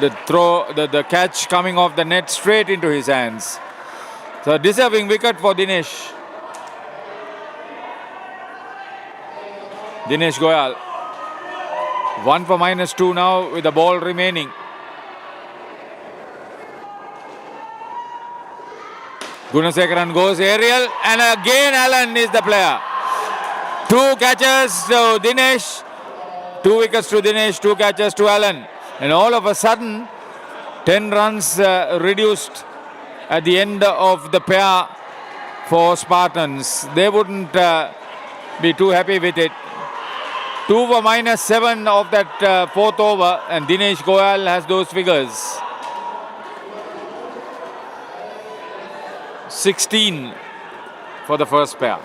the catch coming off the net straight into his hands. So deserving wicket for Dinesh. Dinesh Goyal. 1 for -2 now with the ball remaining. Gunasekaran goes aerial and again Allen is the player. 2 catches to Dinesh, 2 wickets to Dinesh, 2 catches to Allen. And all of a sudden, 10 runs reduced at the end of the pair for Spartans. They wouldn't be too happy with it. 2 for -7 of that 4th over, and Dinesh Goyal has those figures. 16 for the first pair.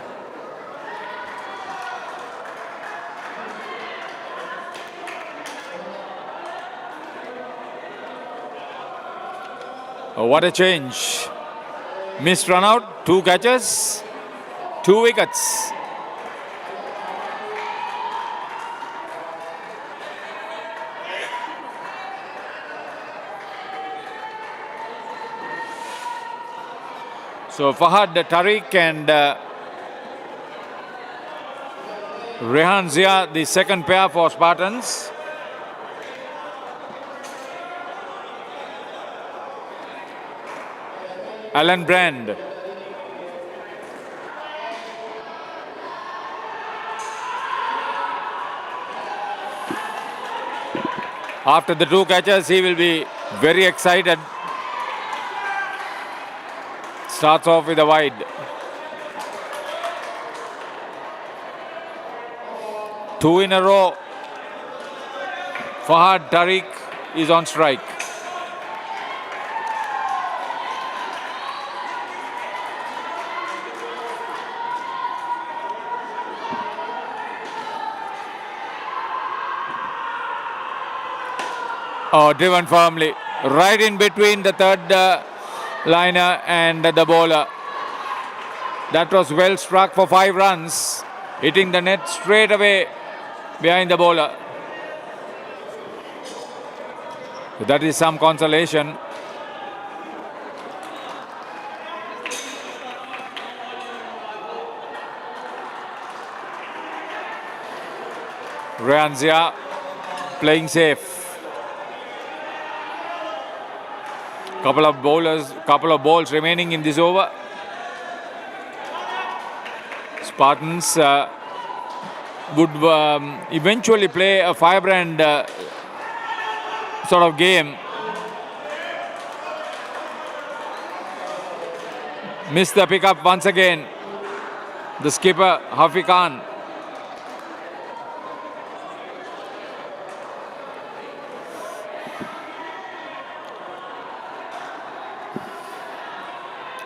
Oh, what a change. Missed run out, 2 catches, 2 wickets. So Fahad Tariq and Rehan Zia, the second pair for Spartans. Alan Brand. After the 2 catches, he will be very excited. Starts off with a wide. Two in a row. Fahad Tariq is on strike. Oh, driven firmly. Right in between the third liner and the bowler. That was well struck for 5 runs. Hitting the net straight away behind the bowler. That is some consolation. Rehan playing safe. Couple of balls remaining in this over. Spartans would eventually play a firebrand sort of game. Missed the pickup once again. The skipper, Hafi Khan.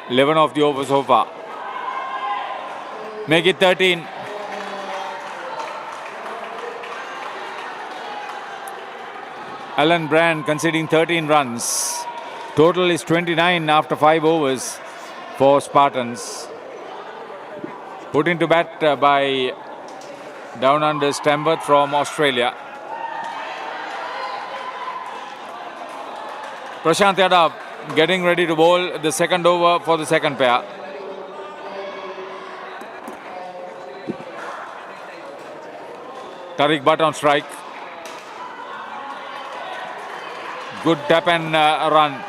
Eleven of the over so far. Make it 13. Alan Brand conceding 13 runs. Total is 29 after 5 overs for Spartans. Put into bat by Down Under's Tamworth from Australia. Prashant Yadav getting ready to bowl the second over for the second pair. Tariq Butt on strike. Good tap and run.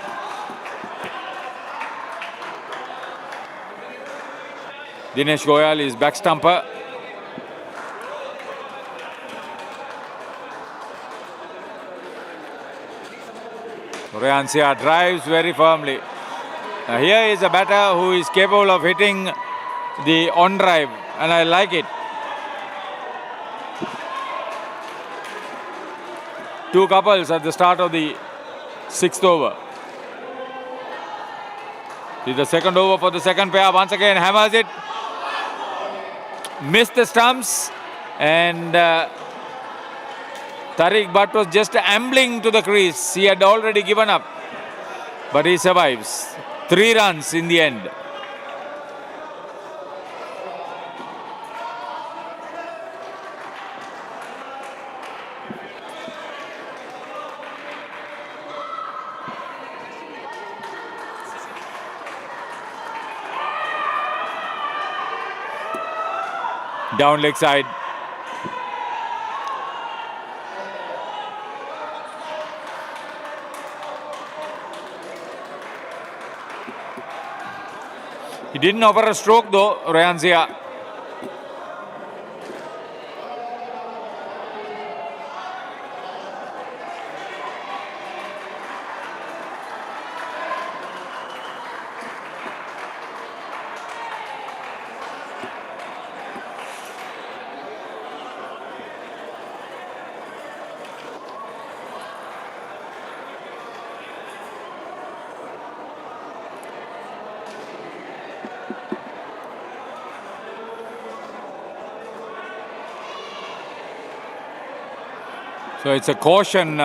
Dinesh Goyal is back stumper. Rehan Zia drives very firmly. Now here is a batter who is capable of hitting the on drive, and I like it. 2 couples at the start of the 6th over. This is the second over for the second pair. Once again hammers it. Missed the stumps, and Tariq Butt was just ambling to the crease. He had already given up, but he survives. 3 runs in the end. Down leg side. He didn't offer a stroke though, Ryan Zia. So it's a caution.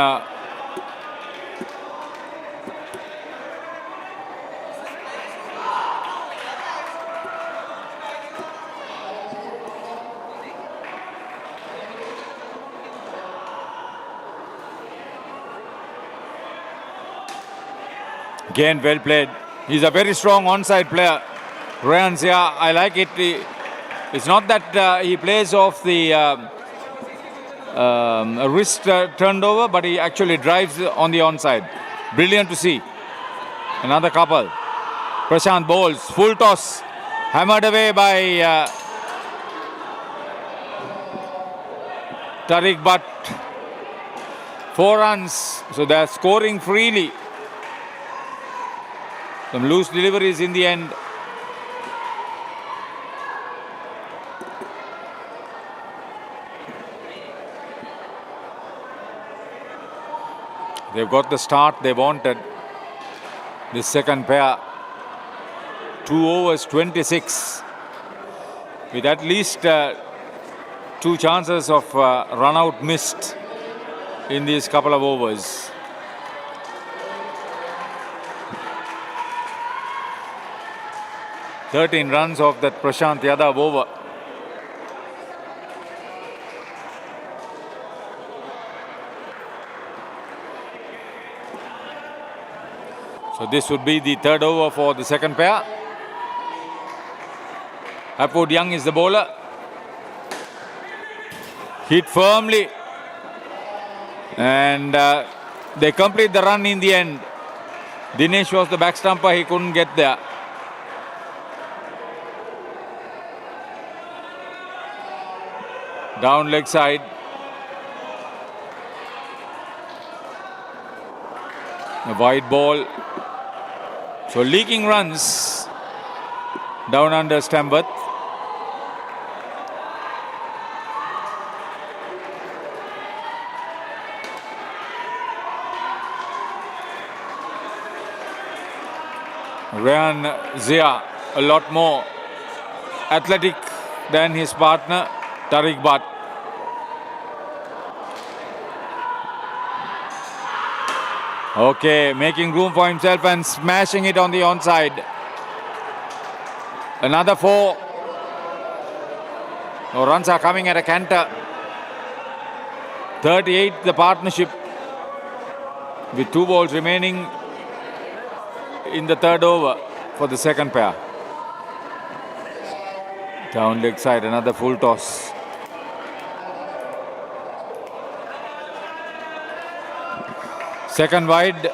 Again, well played. He's a very strong onside player. Ryan Zia, I like it. It's not that he plays off the wrist turned over, but he actually drives on the onside. Brilliant to see. Another couple. Prashant bowls. Full toss. Hammered away by Tariq Butt. 4 runs. So they're scoring freely. Some loose deliveries in the end. They've got the start they wanted. This second pair. 2 overs, 26. With at least 2 chances of run out missed in these couple of overs. "13 runs off that Prashant Yadav over. So this would be the 3rd over for the second pair. Hapwood Young is the bowler. Hit firmly. And they complete the run in the end. Dinesh was the back stumper, he couldn't get there. Down leg side. A wide ball. So leaking runs down under Tamworth. Ryan Zia a lot more athletic than his partner Tariq Butt. Okay, making room for himself and smashing it on the onside. Another 4. No, runs are coming at a canter. 38 the partnership with 2 balls remaining in the 3rd over for the second pair. Down leg side, another full toss. Second wide.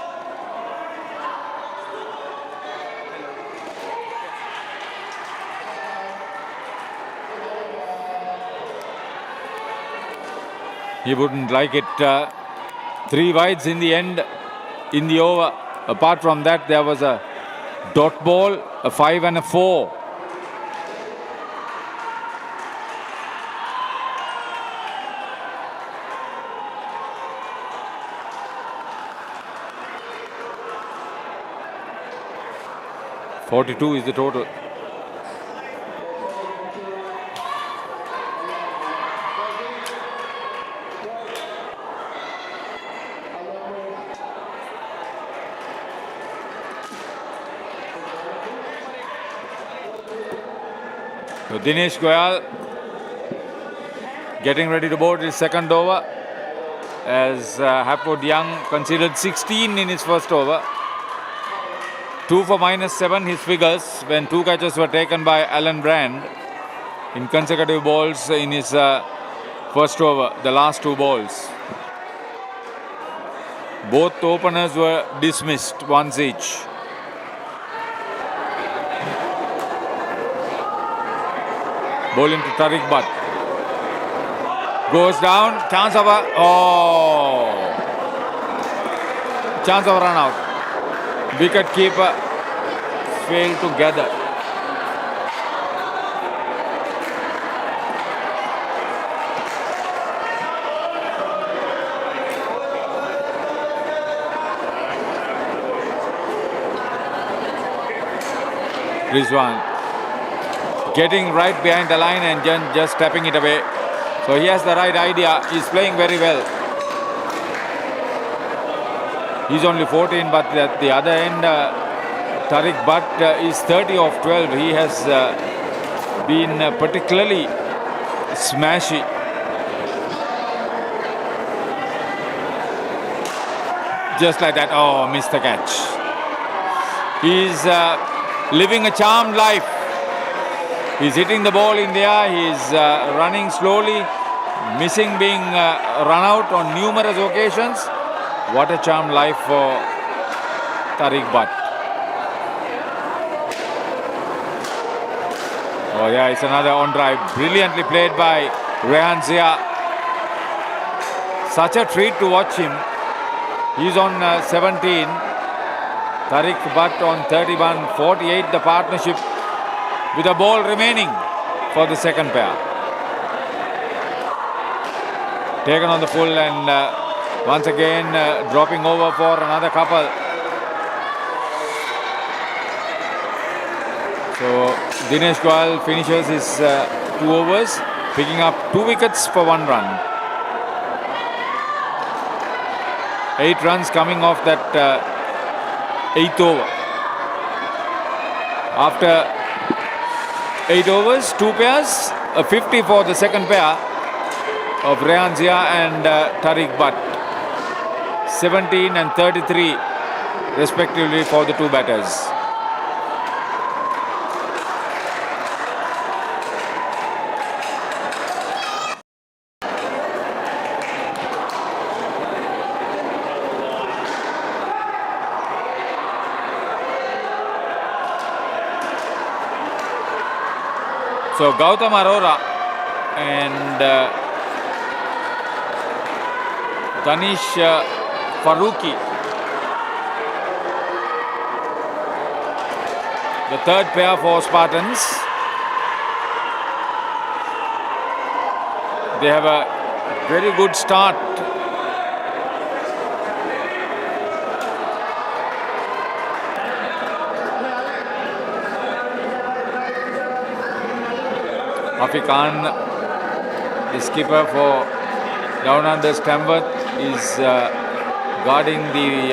He wouldn't like it. 3 wides in the end, in the over. Apart from that, there was a dot ball, a 5 and a 4. .42 is the total. So Dinesh Goyal getting ready to board his second over as Hapwood Young conceded 16 in his first over. 2 for -7 his figures when 2 catches were taken by Alan Brand. in consecutive balls in his first over, the last 2 balls. Both openers were dismissed once each. Bowling to Tariq Butt. Goes down, chance of a chance of a run out. Wicket keeper failed to gather. Rizwan getting right behind the line and just tapping it away. So he has the right idea. He's playing very well. He's only 14, but at the other end, Tariq Butt is 30 of 12. He has been particularly smashy. Just like that. Oh, missed the catch. He's living a charmed life. He's hitting the ball in the air. He's running slowly, missing being run out on numerous occasions. What a charmed life for Tariq Butt. Oh yeah, it's another on drive. Brilliantly played by Rehan Zia. Such a treat to watch him. He's on 17. Tariq Butt on 31, 48 the partnership, with a ball remaining for the second pair. Taken on the full and once again dropping over for another couple. So Dinesh Goyal finishes his 2 overs, picking up 2 wickets for 1 run. 8 runs coming off that 8th over. After 8 overs, 2 pairs, a 50 for the second pair of Rehan Zia and Tariq Butt. 17 and 33 respectively for the 2 batters. So Gautam Arora and Danish Farooqi, the third pair for Spartans. They have a very good start. Afi Khan, the skipper for Down Under Tamworth, is guarding the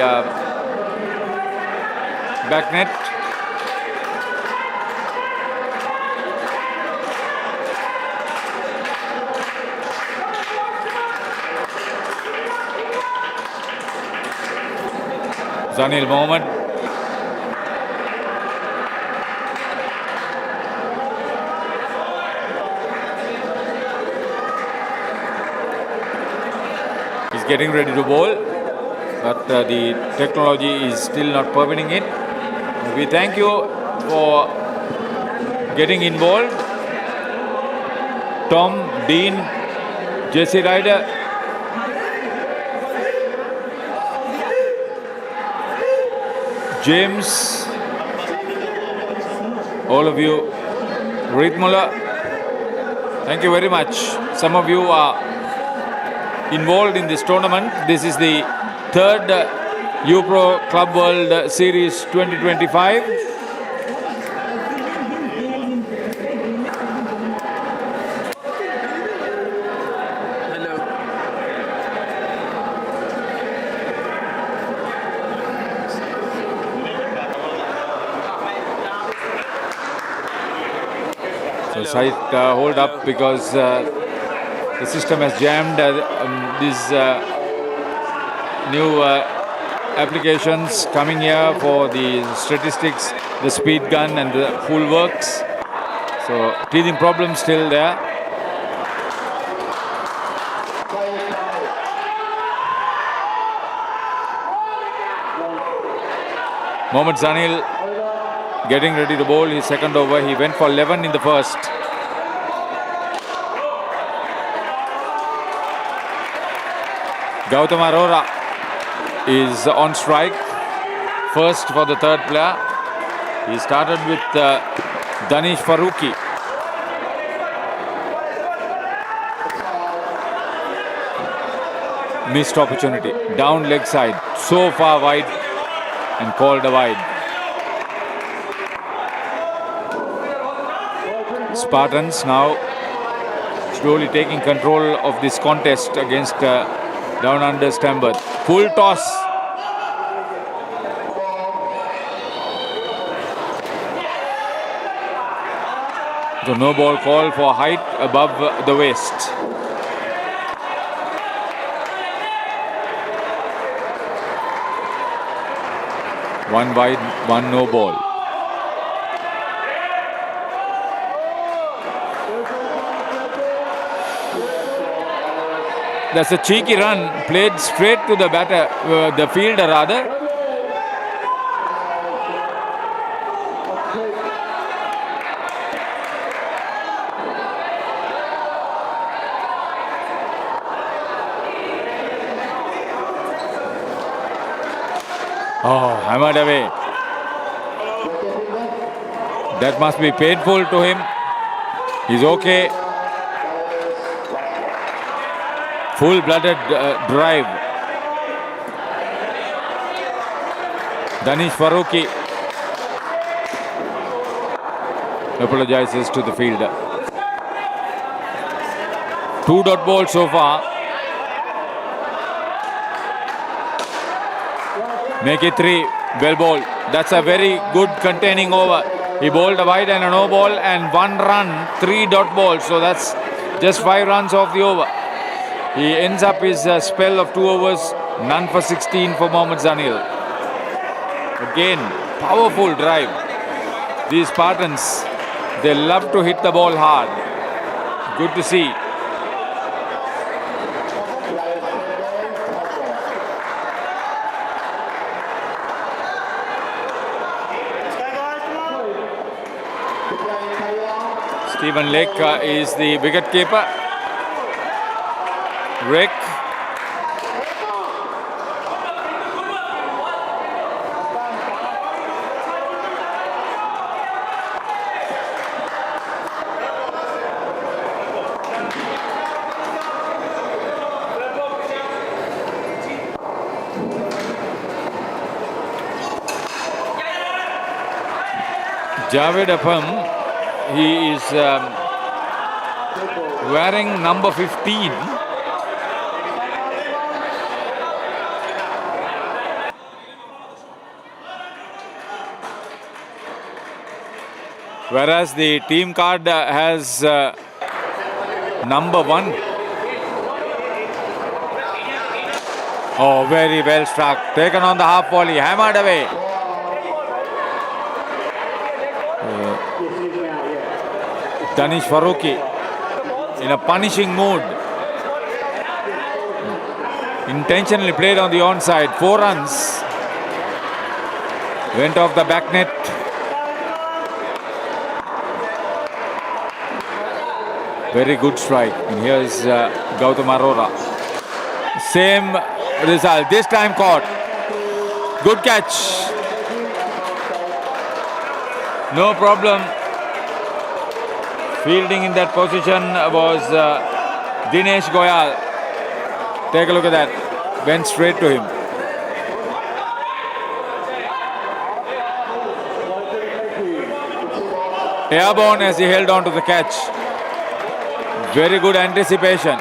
back net. Zanil Mohammed. He's getting ready to bowl, but the technology is still not permitting it. We thank you for getting involved. Tom, Dean, Jesse Ryder, James, all of you, Reed Muller, thank you very much. Some of you are involved in this tournament. This is the third UPro Club World Series 2025. So site hold up because the system has jammed. These new applications coming here for the statistics, the speed gun and the full works. So teething problems still there. Mohammad Zanil getting ready to bowl his second over. He went for 11 in the first. Gautam Arora is on strike. First for the third player. He started with Danish Farooqi. Missed opportunity. Down leg side. So far wide and called a wide. Spartans now slowly taking control of this contest against Down Under Tamworth. Full toss. So no ball call for height above the waist. One wide, one no ball. That's a cheeky run, played straight to the batter, the fielder rather. Oh, hammered away. That must be painful to him. He's okay. Full-blooded drive. Danish Farooqi apologizes to the fielder. 2 dot ball so far. Make it 3. Well bowled. That's a very good containing over. He bowled a wide and a no ball and 1 run, 3 dot balls. So that's just 5 runs off the over. He ends up his spell of 2 overs, none for 16 for Mohammad Zanil. Again, powerful drive. These Spartans, they love to hit the ball hard. Good to see. Stephen Lake is the wicket keeper. Rick. Javed Apam, he is wearing number 15. Whereas the team card has number 1. Oh, very well struck. Taken on the half volley, hammered away. Danish Farooqi in a punishing mood. Intentionally played on the onside. 4 runs. Went off the back net. Very good strike. And here's Gautam Arora. Same result. This time caught. Good catch. No problem. Fielding in that position was Dinesh Goyal. Take a look at that. Went straight to him. Airborne as he held on to the catch. Very good anticipation.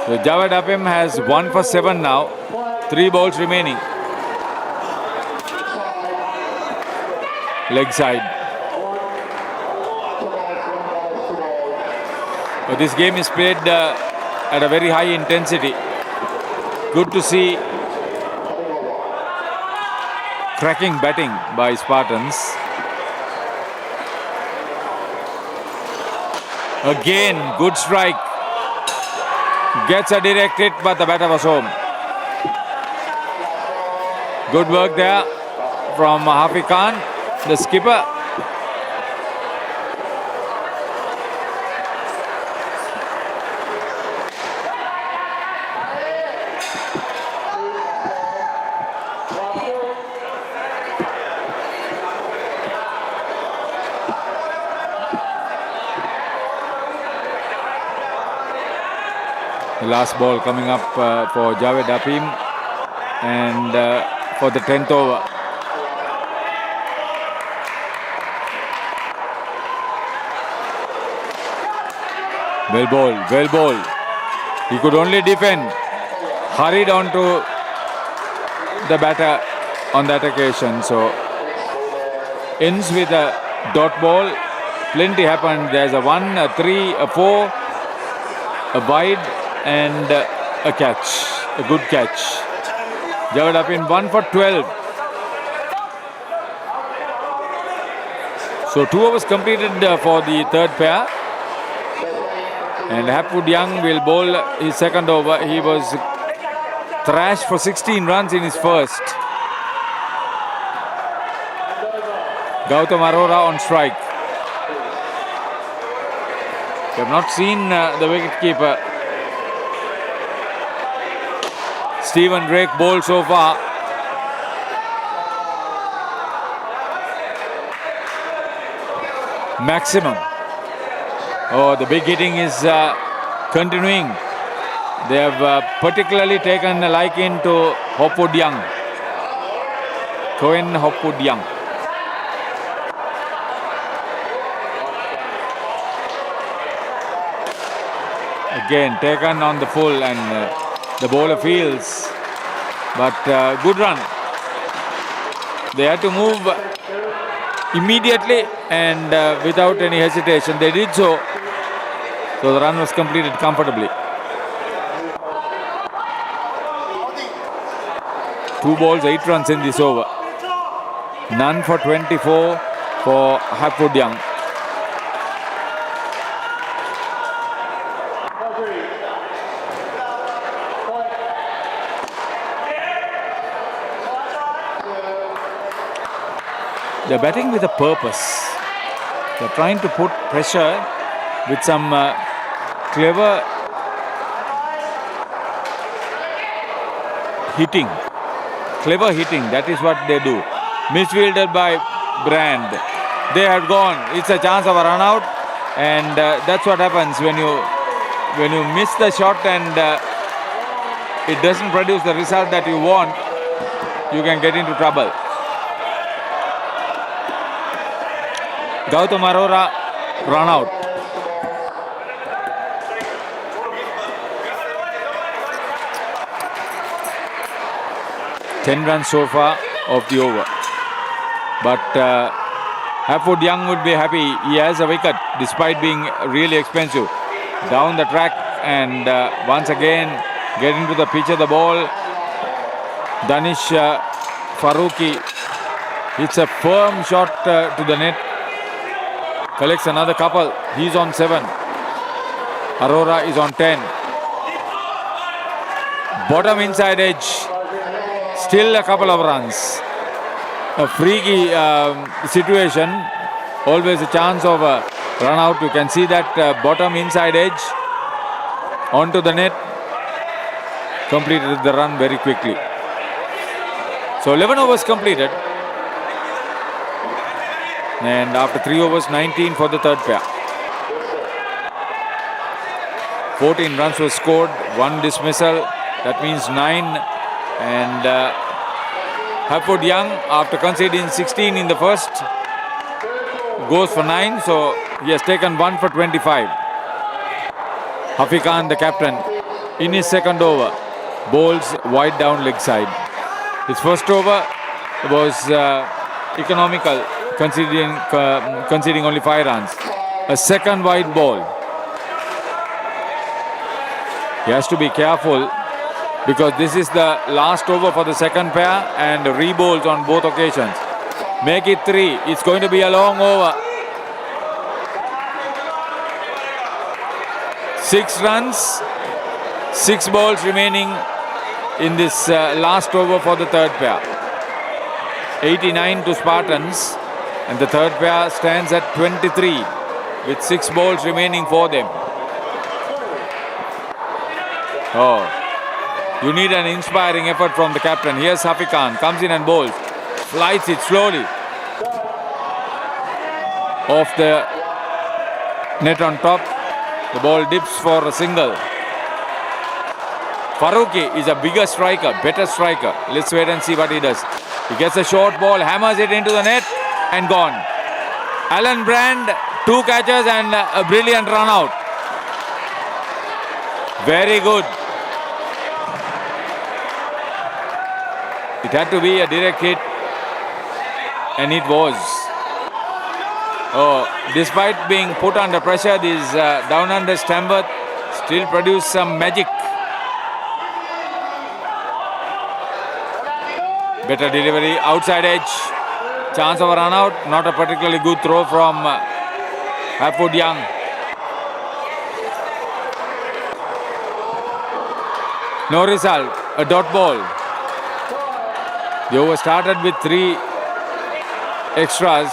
So Javed Apam has 1 for 7 now. 3 balls remaining. Leg side. But this game is played at a very high intensity. Good to see cracking batting by Spartans. Again, good strike. Gets a direct hit, but the batter was home. Good work there from Hafiz Khan, the skipper. The last ball coming up for Javed Apim, and for the 10th over. Well bowled, well bowled. He could only defend. Hurried on to the batter on that occasion. So ends with a dot ball. Plenty happened. There's a 1, a 3, a 4, a wide, and a catch, a good catch. Javed Apim 1 for 12. So 2 overs completed for the third pair. And Hapwood Young will bowl his second over. He was thrashed for 16 runs in his first. Gautam Arora on strike. We have not seen the wicketkeeper. Stephen Drake bowled so far. Maximum. Oh, the big hitting is continuing. They have particularly taken a liking to Hopwood Young. Cohen Hopwood Young. Again taken on the full, and the bowler feels, but good run. They had to move immediately and without any hesitation. They did so. So the run was completed comfortably. 2 balls, 8 runs in this over. None for 24 for Hapwood Young. They're batting with a purpose. They're trying to put pressure with some clever hitting. Clever hitting, that is what they do. Misfielded by Brand. They had gone. It's a chance of a run out, and that's what happens when you miss the shot and it doesn't produce the result that you want. You can get into trouble. Gautam Arora run out. Ten runs so far of the over. But Hapwood Young would be happy. He has a wicket despite being really expensive. Down the track, and once again get into the pitch of the ball. Danish Farooqi hits a firm shot to the net. Collects another couple. He's on 7. Arora is on 10. Bottom inside edge. Still a couple of runs. A freaky situation. Always a chance of a run out. You can see that bottom inside edge onto the net. Completed the run very quickly. So 11 overs completed. And after 3 overs, 19 for the third pair. 14 runs were scored, 1 dismissal. That means 9. And Hapwood Young, after conceding 16 in the first, goes for 9. So he has taken 1 for 25. Hafiz Khan, the captain, in his second over, bowls wide down leg side. His first over was economical, conceding only 5 runs. A second wide ball. He has to be careful because this is the last over for the second pair, and re-bowls on both occasions. Make it 3. It's going to be a long over. 6 runs, 6 balls remaining in this last over for the third pair. 89 to Spartans, and the third pair stands at 23 with 6 balls remaining for them. Oh, you need an inspiring effort from the captain. Here's Hafiz Khan, comes in and bowls, flights it slowly off the net on top. The ball dips for a single. Faruqi is a bigger striker, better striker. Let's wait and see what he does. He gets a short ball, hammers it into the net and gone. Alan Brand, 2 catches and a brilliant run out. Very good. It had to be a direct hit, and it was. Oh, despite being put under pressure, these down under Tamworth still produce some magic. Better delivery, outside edge, chance of a run out. Not a particularly good throw from Hafwood Young. No result, a dot ball. The over started with 3 extras,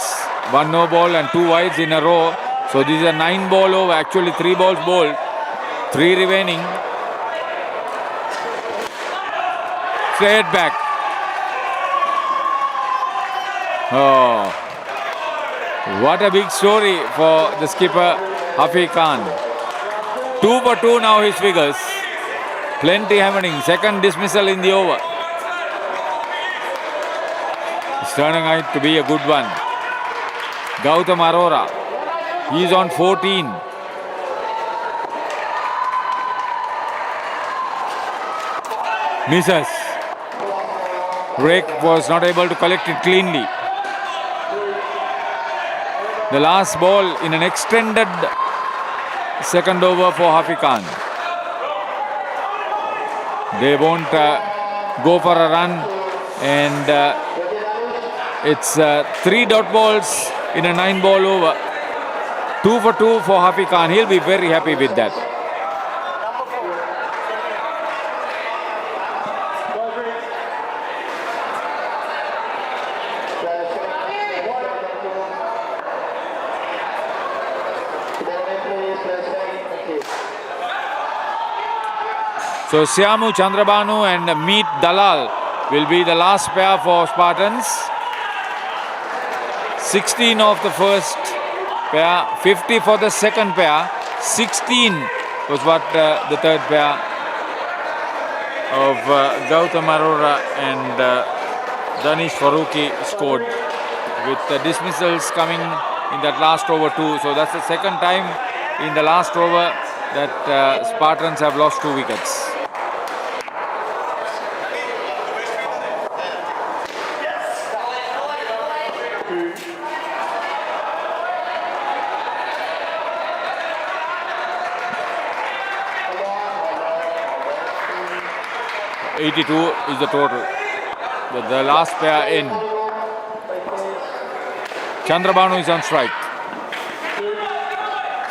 1 no ball and 2 wides in a row. So this is a 9 ball over, actually 3 balls bowled, 3 remaining. Straight back. Oh, what a big story for the skipper Hafiz Khan. 2 for 2 now his figures. Plenty happening. Second dismissal in the over. It's turning out to be a good one. Gautam Arora, he's on 14. Misses. Rake was not able to collect it cleanly. The last ball in an extended second over for Hafiz Khan. They won't go for a run, and it's 3 dot balls in a 9 ball over. 2 for 2 for Hafiz Khan. He'll be very happy with that. So Syamu Chandrabanu and Meet Dalal will be the last pair for Spartans. 16 of the first pair, 50 for the second pair, 16 was what the third pair of Gautam Arora and Danish Faruqi scored, with the dismissals coming in that last over too. So that's the second time in the last over that Spartans have lost 2 wickets. .82 is the total. The last pair in. Chandrabanu is on strike.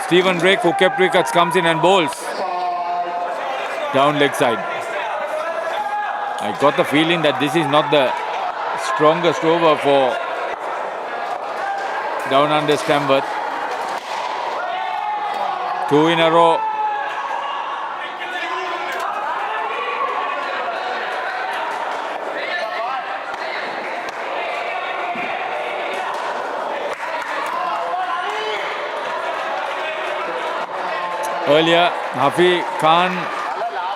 Stephen Drake, who kept wickets, comes in and bowls. Down leg side. I got the feeling that this is not the strongest over for down under Tamworth. 2 in a row. Earlier, Hafiz Khan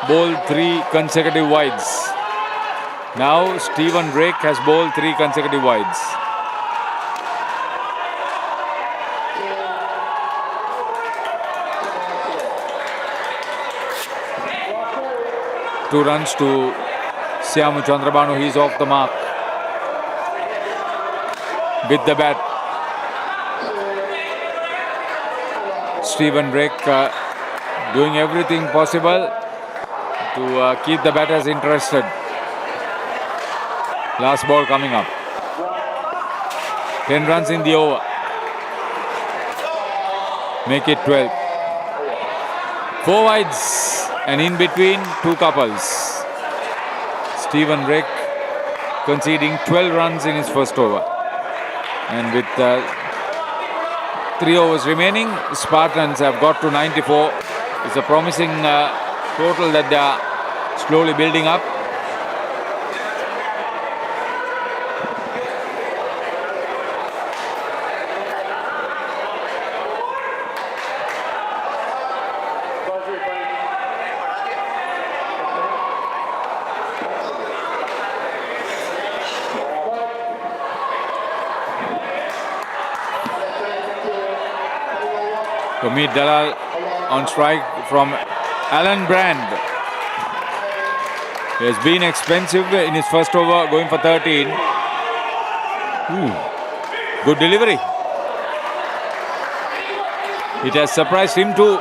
bowled 3 consecutive wides. Now, Stephen Drake has bowled 3 consecutive wides. Two runs to Syamu Chandrabanu. He's off the mark with the bat. Stephen Drake doing everything possible to keep the batters interested. Last ball coming up. 10 runs in the over. Make it 12. 4 wides and in between 2 couples. Stephen Rick conceding 12 runs in his first over. And with 3 overs remaining, Spartans have got to 94. It's a promising total that they are slowly building up. To meet Dalal on strike from Alan Brand. He has been expensive in his first over, going for 13. Good delivery. It has surprised him too.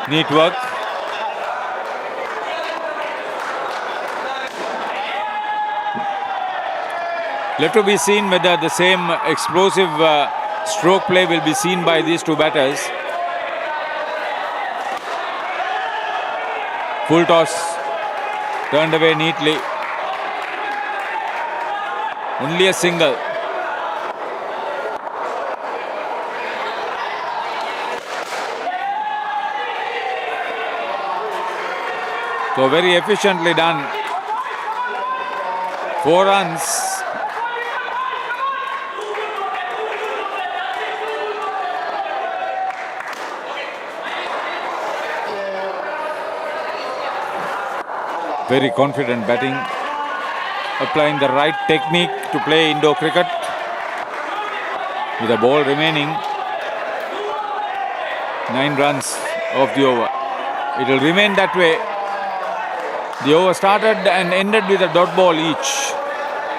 Neat work. Left to be seen whether the same explosive stroke play will be seen by these 2 batters. Full toss, turned away neatly. Only a single. So very efficiently done. 4 runs. Very confident batting, applying the right technique to play indoor cricket. With a ball remaining, 9 runs of the over. It will remain that way. The over started and ended with a dot ball each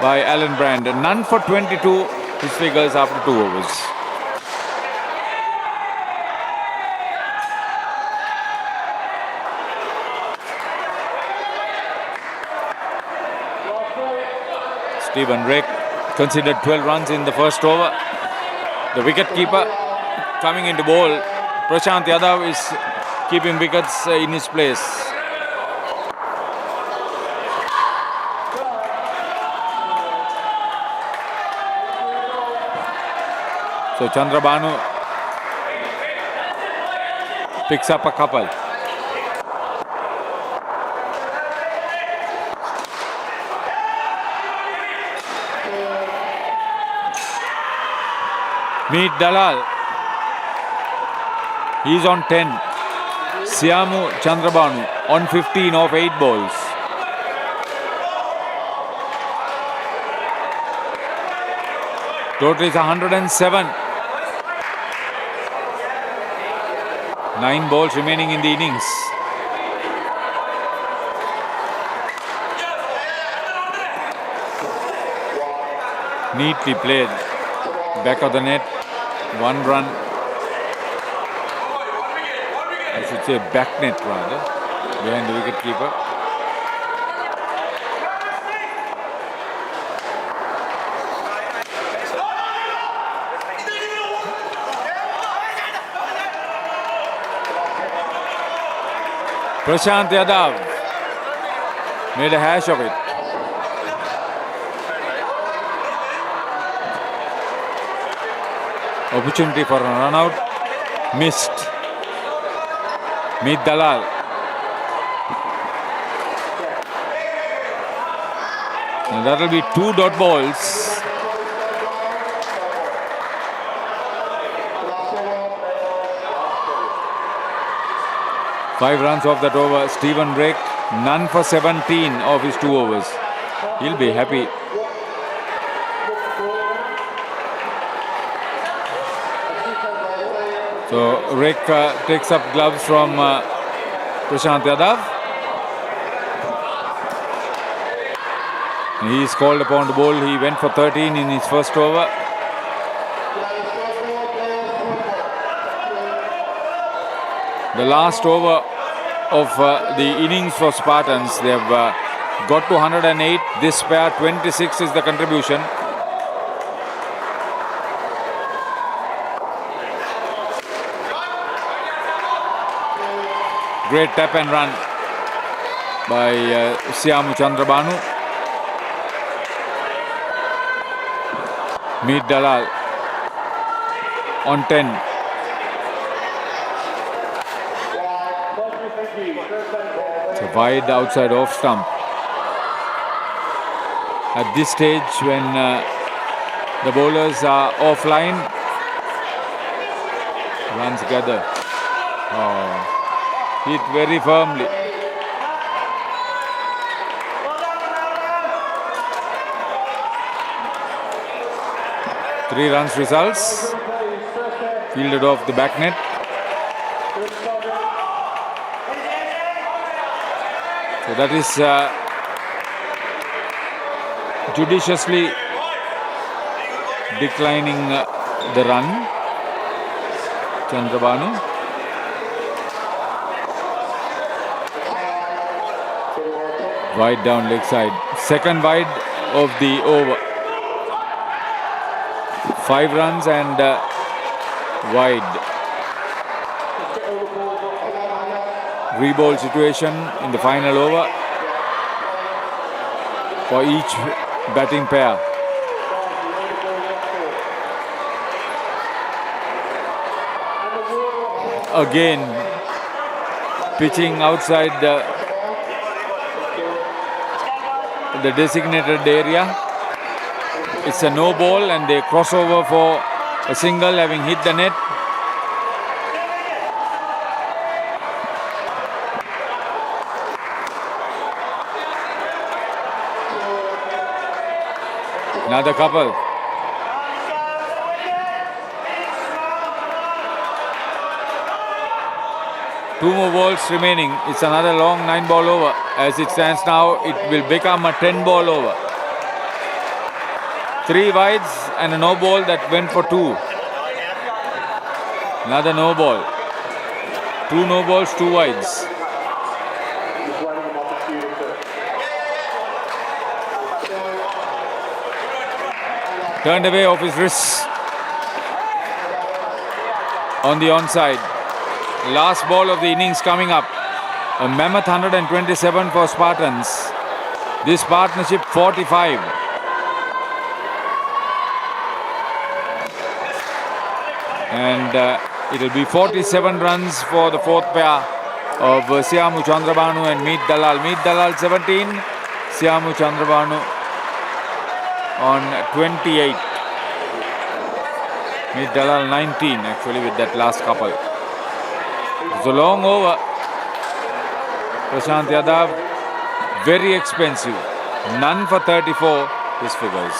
by Alan Brand. None for 22, his figures after 2 overs. Stephen Rick considered 12 runs in the first over. The wicket-keeper coming into bowl. Prashant Yadav is keeping wickets in his place. So Chandrabanu picks up a couple. Meet Dalal. He's on 10. Siamu Chandrabanu on 15 of 8 balls. Total is 107. 9 balls remaining in the innings. Neatly played. Back of the net. 1 run. I should say back net rather. Behind the wicket keeper. Prashant Yadav made a hash of it. Opportunity for a run out. Missed. Meet Dalal. And that will be 2 dot balls. Five runs off that over. Stephen Drake, none for 17 of his 2 overs. He'll be happy. So Rick takes up gloves from Prashant Yadav. He is called upon to bowl. He went for 13 in his first over. The last over of the innings for Spartans. They have got to 108. This pair 26 is the contribution. Great tap and run by Siamu Chandrabanu. Meet Dalal on 10. It's a wide outside off stump. At this stage, when the bowlers are offline, runs gather. Oh. Hit very firmly. Three runs results. Fielded off the back net. So that is judiciously declining the run. Chandrabanu. Wide down leg side. Second wide of the over. 5 runs and wide. Reball situation in the final over for each batting pair. Again, pitching outside the designated area. It's a no ball and they cross over for a single, having hit the net. Another couple. Two more balls remaining. It's another long 9-ball over. As it stands now, it will become a 10-ball over. 3 wides and a no ball that went for 2. Another no ball. 2 no balls, 2 wides. Turned away off his wrists on the onside. Last ball of the innings coming up. A mammoth 127 for Spartans. This partnership 45. And it will be 47 runs for the fourth pair of Siamu Chandrabanu and Meet Dalal. Meet Dalal 17, Siamu Chandrabanu on 28. Meet Dalal 19 actually with that last couple. It's a long over. Prashant Yadav, very expensive. None for 34, his figures.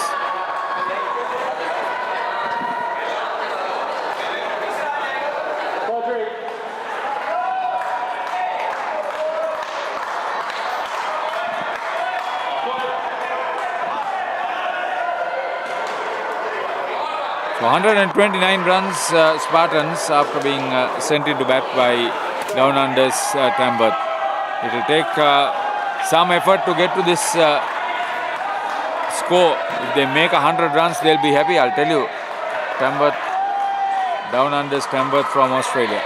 So 129 runs Spartans after being sent into bat by Down Under's Tamworth. It will take some effort to get to this score. If they make 100 runs, they'll be happy, I'll tell you. Tamworth, Down Under's Tamworth from Australia.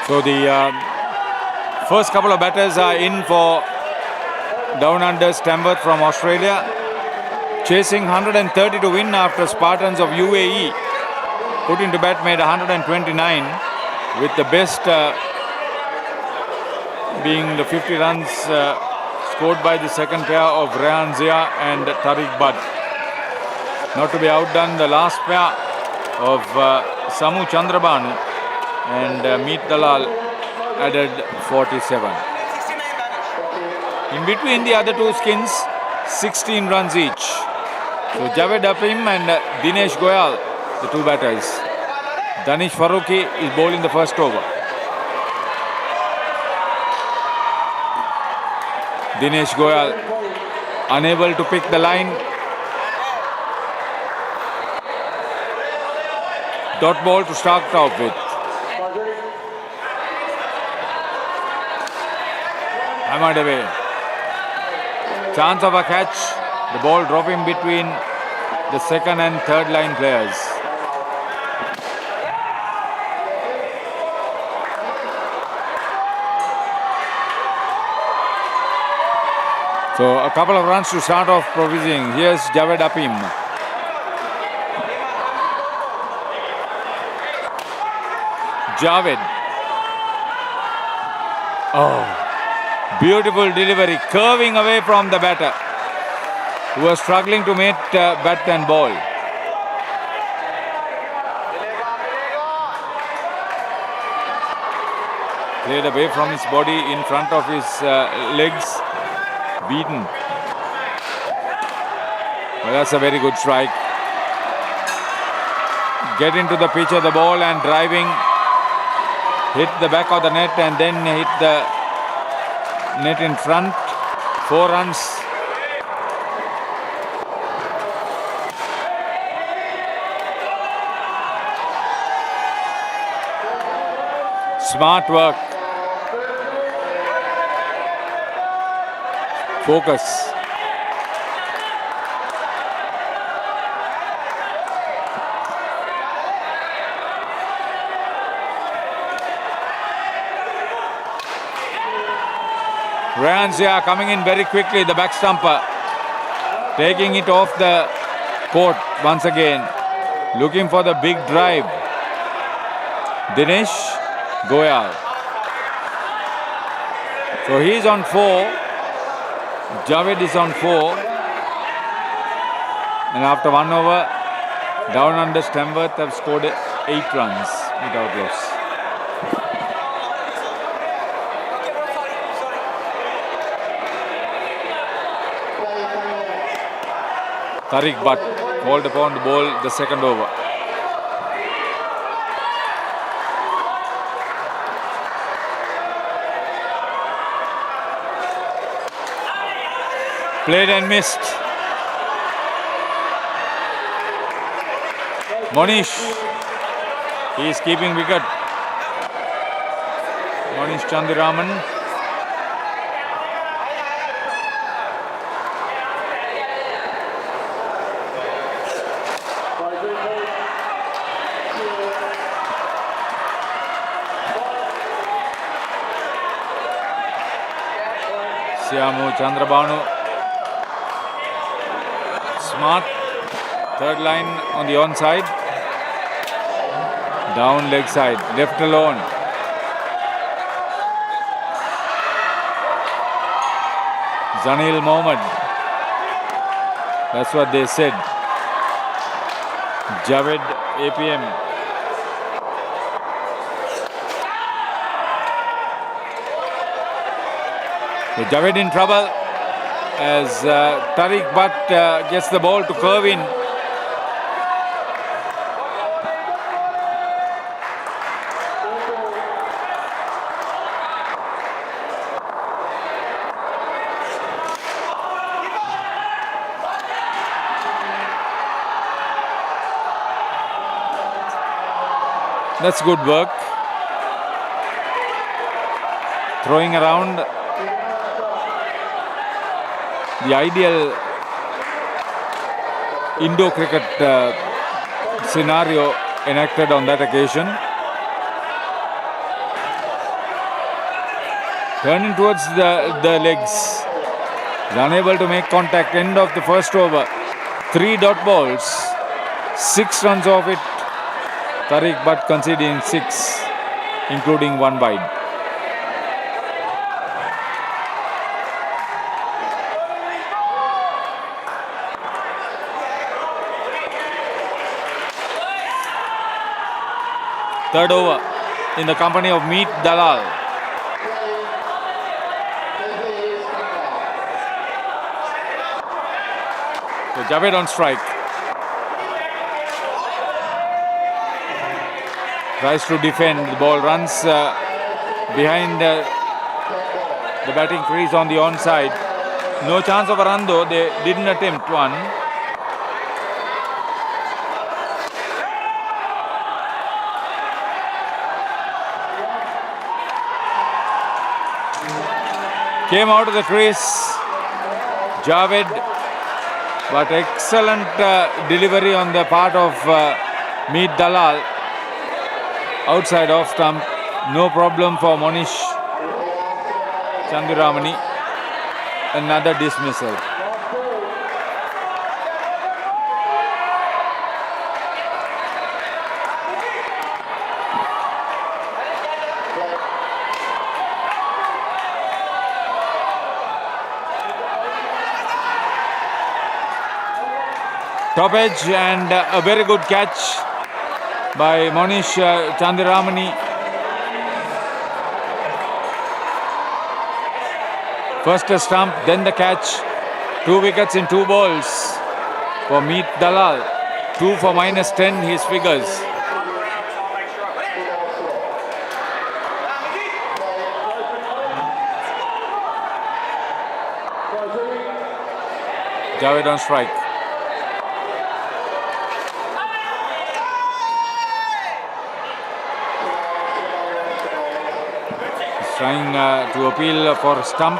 So the first couple of batters are in for Down Under's Tamworth from Australia, chasing 130 to win after Spartans of UAE put into bat made 129, with the best being the 50 runs scored by the second pair of Rehan Zia and Tariq Butt. Not to be outdone, the last pair of Samu Chandrabanu and Meet Dalal added 47. In between the other two skins, 16 runs each. So Javed Apim and Dinesh Goyal, the two batters. Danish Farooqi is bowling the first over. Dinesh Goyal unable to pick the line. Dot ball to start off with. Hammered away. Chance of a catch. The ball dropping between the second and third line players. So a couple of runs to start off provisioning. Here's Javed Apim. Javed. Oh, beautiful delivery, curving away from the batter, who was struggling to make bat and ball. Played away from his body, in front of his legs, beaten. Well, that's a very good strike. Get into the pitch of the ball and driving. Hit the back of the net and then hit the net in front. 4 runs. Smart work. Focus. Rehan Zia coming in very quickly, the back stumper, taking it off the court once again, looking for the big drive. Dinesh Goyal. So he's on 4, Javed is on 4, and after 1 over, Down Under Tamworth have scored 8 runs without loss. Tariq Butt called upon the ball the second over. Played and missed. Monish, he is keeping wicket. Monish Chandiraman. Syamu Chandrabanu. Smart. Third line on the onside. Down leg side. Left alone. Zanil Mohammed. That's what they said. Javed APM. So Javed in trouble as Tariq Butt gets the ball to curve in. That's good work. Throwing around. the ideal Indo cricket scenario enacted on that occasion. Turning towards the legs. Is unable to make contact. End of the first over. 3 dot balls. 6 runs off it. Tariq Butt conceding 6, including 1 wide. Third over in the company of Meet Dalal. So Javed on strike. Tries to defend. The ball runs behind the batting crease on the onside. No chance of a run though. They didn't attempt one. Came out of the crease, Javed, but excellent delivery on the part of Meet Dalal. Outside off stump, no problem for Monish Chanduramani. Another dismissal. Top edge and a very good catch by Monish Chanduramani. First a stump, then the catch. 2 wickets in 2 balls for Meet Dalal. 2 for -10, his figures. Javed on strike. Trying to appeal for stump.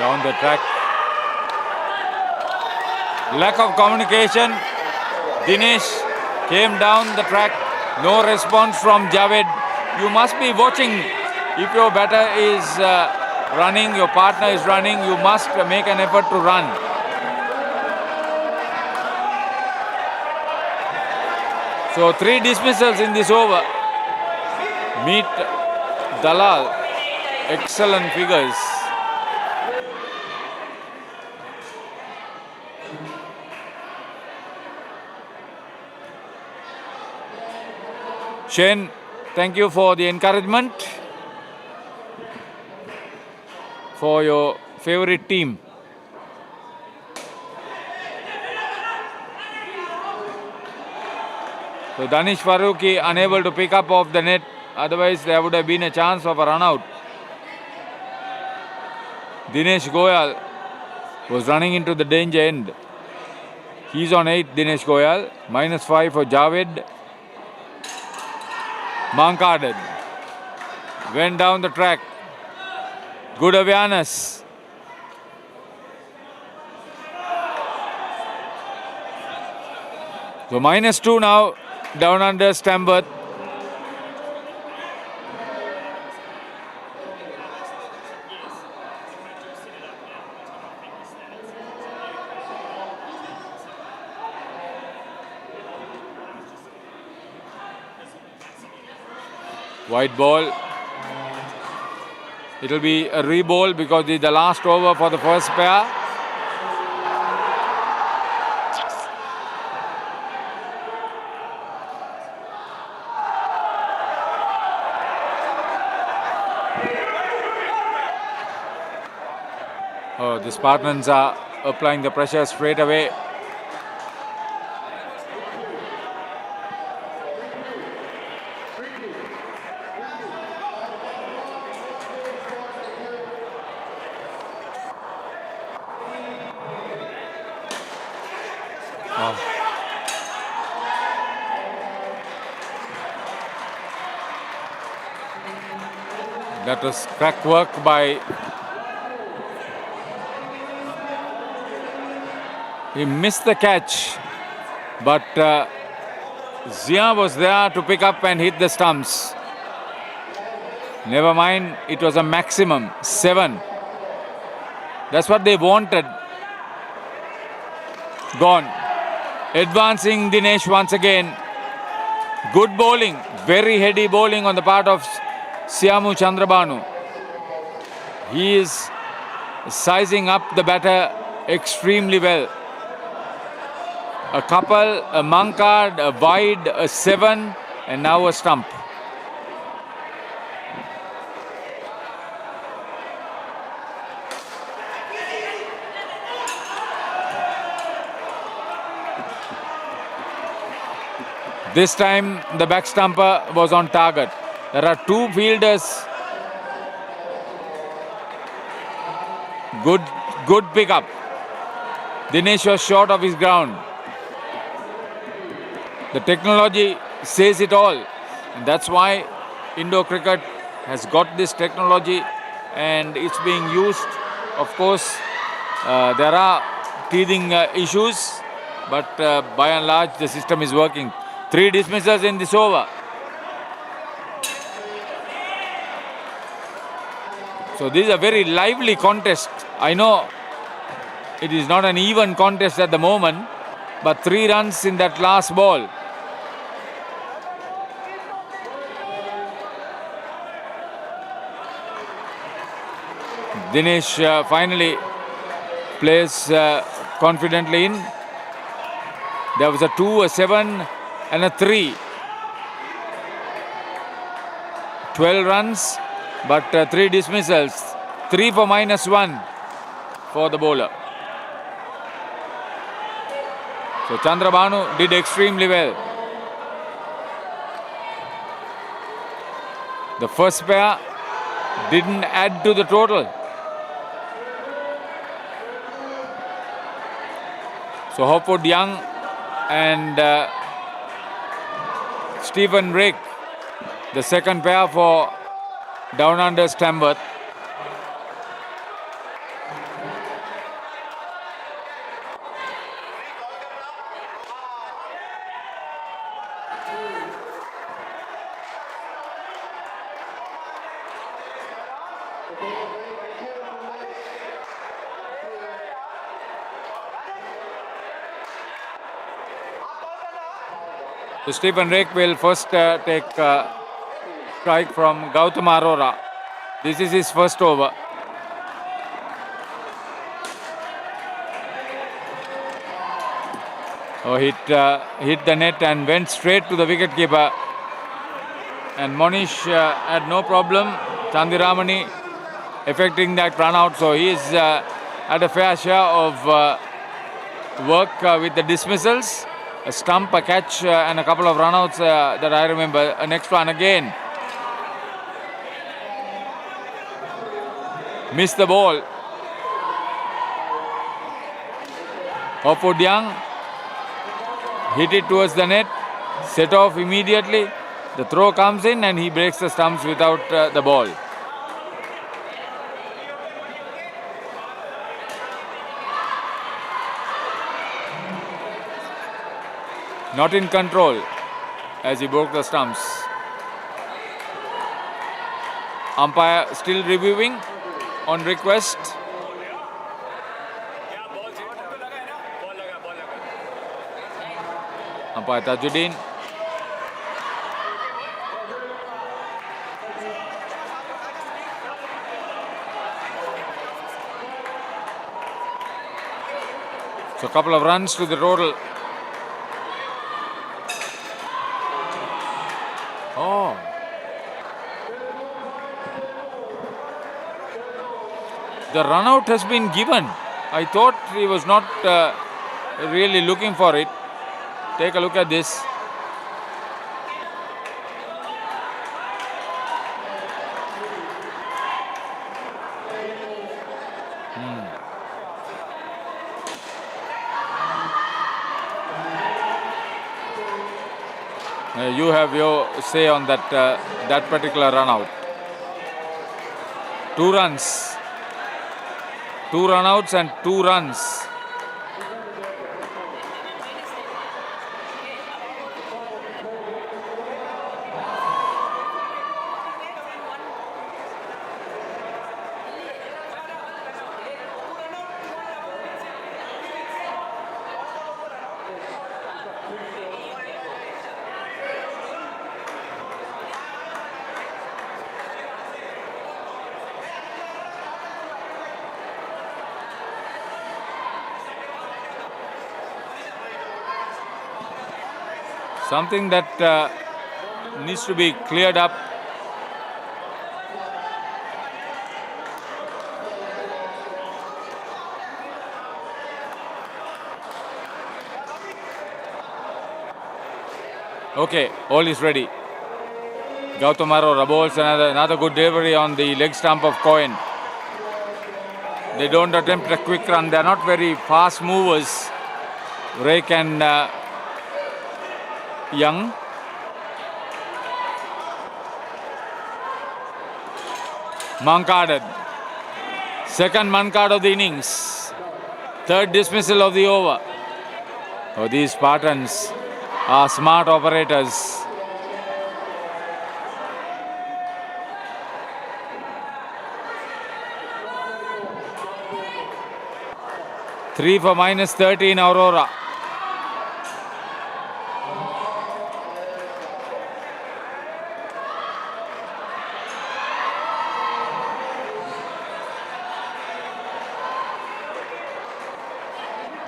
Down the track. Lack of communication. Dinesh came down the track. No response from Javed. You must be watching. If your batter is running, your partner is running, you must make an effort to run. So 3 dismissals in this over. Meet Dalal. Excellent figures. Shane, thank you for the encouragement for your favorite team. So Danish Farooqi unable to pick up off the net, otherwise there would have been a chance of a run out. Dinesh Goyal was running into the danger end. He's on 8, Dinesh Goyal, -5 for Javed. Mankardan went down the track. Good awareness. So -2 now down under Tamworth. White ball. It will be a re-ball because it's the last over for the first pair. Oh, the Spartans are applying the pressure straight away. Oh. That was crack work by... He missed the catch, but Zia was there to pick up and hit the stumps. Never mind, it was a maximum 7. That's what they wanted. Gone. Advancing Dinesh once again. Good bowling, very heady bowling on the part of Siamu Chandrabanu. He is sizing up the batter extremely well. A couple, a mankard, a wide, a 7, and now a stump. This time the back stumper was on target. There are 2 fielders. Good pickup. Dinesh was short of his ground. The technology says it all. And that's why Indo cricket has got this technology and it's being used. Of course, there are teething issues, but by and large the system is working. 3 dismissals in this over. So this is a very lively contest. I know it is not an even contest at the moment, but 3 runs in that last ball. Dinesh finally plays confidently in. There was a 2, a 7 and a 3. 12 runs, but 3 dismissals. 3 for -1 for the bowler. So Chandrabanu did extremely well. The first pair didn't add to the total. So Hopwood Young and Stephen Rake, the second pair for Down Under's Tamworth. So Stephen Rake will first take strike from Gautama Arora. This is his first over. Oh, hit the net and went straight to the wicketkeeper. And Monish had no problem. Chandiramani effecting that run out. So he is had a fair share of work with the dismissals. A stump, a catch and a couple of runouts that I remember. Next one again. Missed the ball. Hopwood Young hit it towards the net. Set off immediately. The throw comes in and he breaks the stumps without the ball. Not in control as he broke the stumps. Umpire still reviewing on request. Umpire Tajuddin. So a couple of runs to the total. The run out has been given. I thought he was not really looking for it. Take a look at this. You have your say on that particular run out. 2 runs. 2 run outs and 2 runs. Something that needs to be cleared up. Okay, all is ready. Utama bowls another good delivery on the leg stump of Cohen. They don't attempt a quick run. They're not very fast movers. Rake and Young. Mankaded. Second Mankad of the innings. Third dismissal of the over. Oh, these Spartans are smart operators. Three for -13 Aurora.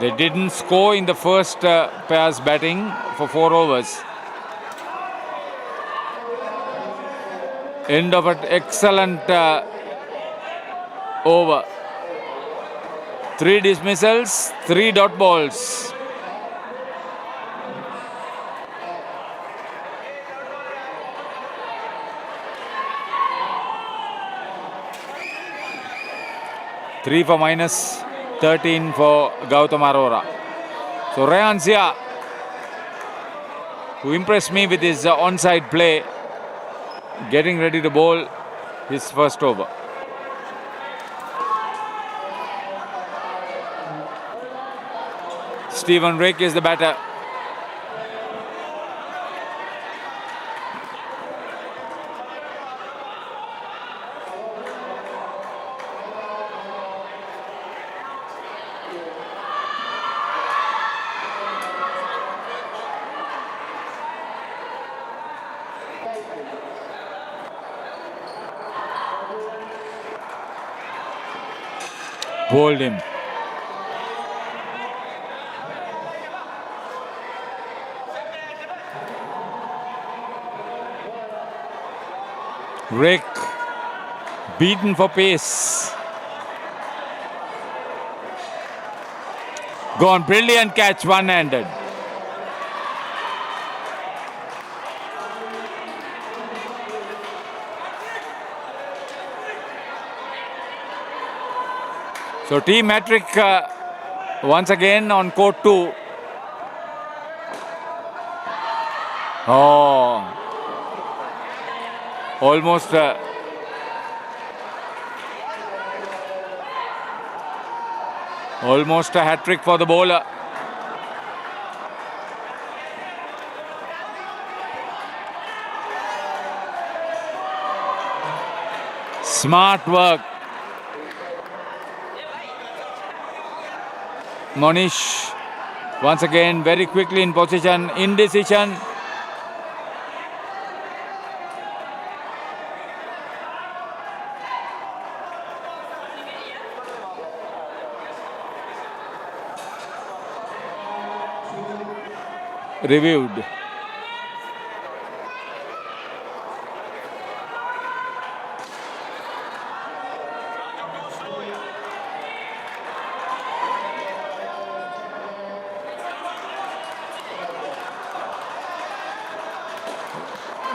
They didn't score in the first pair's batting for 4 overs. End of an excellent over. 3 dismissals, 3 dot balls. Three for -13 for Gautam Arora. So Rayan Zia, who impressed me with his onside play, getting ready to bowl his first over. Stephen Rake is the batter. Bowled him. Rake beaten for pace. Gone, brilliant catch, one-handed. So team hat-trick once again on court 2. Oh, almost almost a hat-trick for the bowler. Smart work. Monish once again very quickly in position, indecision. Reviewed.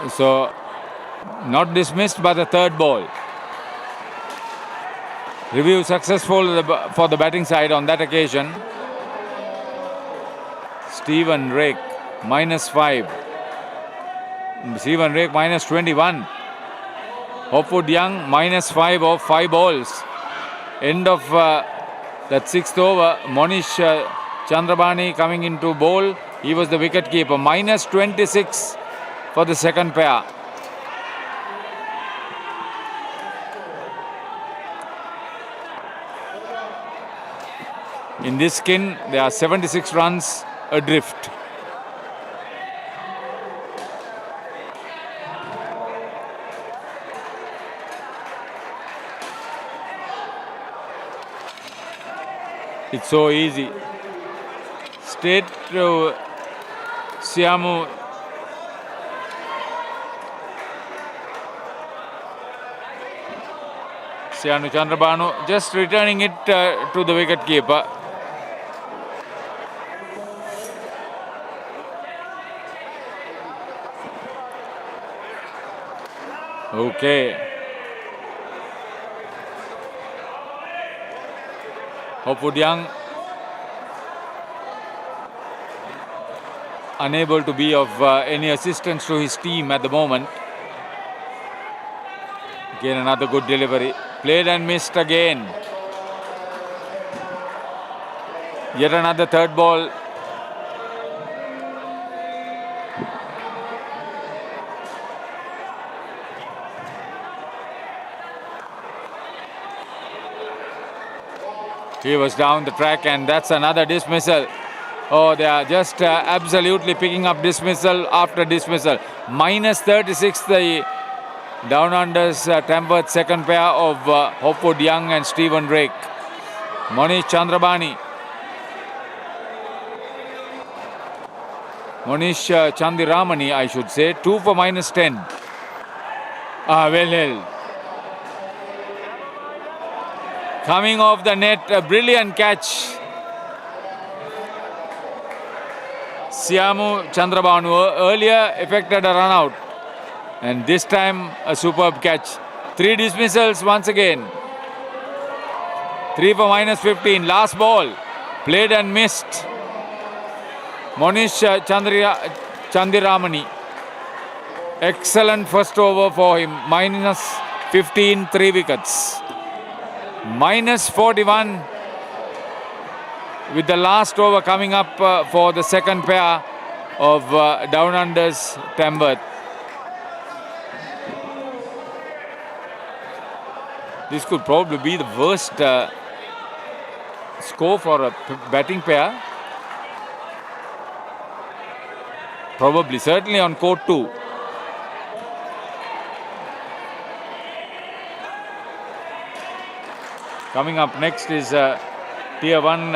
So, not dismissed, but the third ball. Review successful for the batting side on that occasion. Stephen Rake, -5. Stephen Rake, -21. Hopwood Young, -5 of 5 balls. End of that 6th over. Monish Chandrabani coming into bowl. He was the wicket keeper. -26 for the second pair. In this skin, there are 76 runs adrift. It's so easy. Straight to Siamu. Sianu Chandrabanu just returning it to the wicket keeper. Okay. Hopwood Young unable to be of any assistance to his team at the moment. Again another good delivery. Played and missed again. Yet another third ball. He was down the track, and that's another dismissal. Oh, they are just absolutely picking up dismissal after dismissal. -36 the down unders Tamworth second pair of Hopwood Young and Stephen Drake. Monish Chandrabani. Monish Chandiramani, I should say. 2 for -10. Well held. Coming off the net, a brilliant catch. Siamu Chandrabanu earlier effected a run out, and this time a superb catch. 3 dismissals once again. 3 for -15. Last ball, played and missed. Monish Chandiramani. Excellent first over for him. -15, 3 wickets. -41 with the last over coming up for the second pair of Down Unders Tamworth. This could probably be the worst score for a batting pair. Probably, certainly on court 2. Coming up next is Tier 1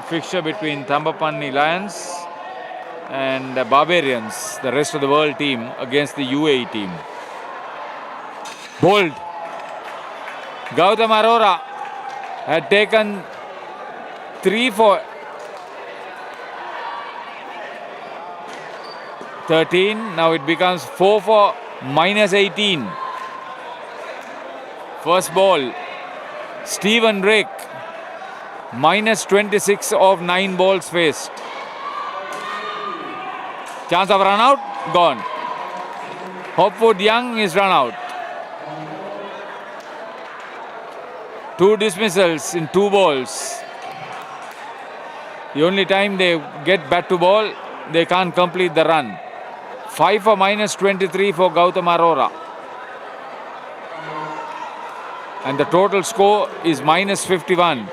fixture between Thambapanni Lions and Barbarians, the rest of the world team, against the UAE team. Bold. Gautam Arora had taken 3 for 13. Now it becomes 4 for -18. First ball. Stephen Drake, -26 of 9 balls faced. Chance of run out, gone. Hopwood Young is run out. 2 dismissals in 2 balls. The only time they get bat to ball, they can't complete the run. 5 for -23 for Gautam Arora. And the total score is -51.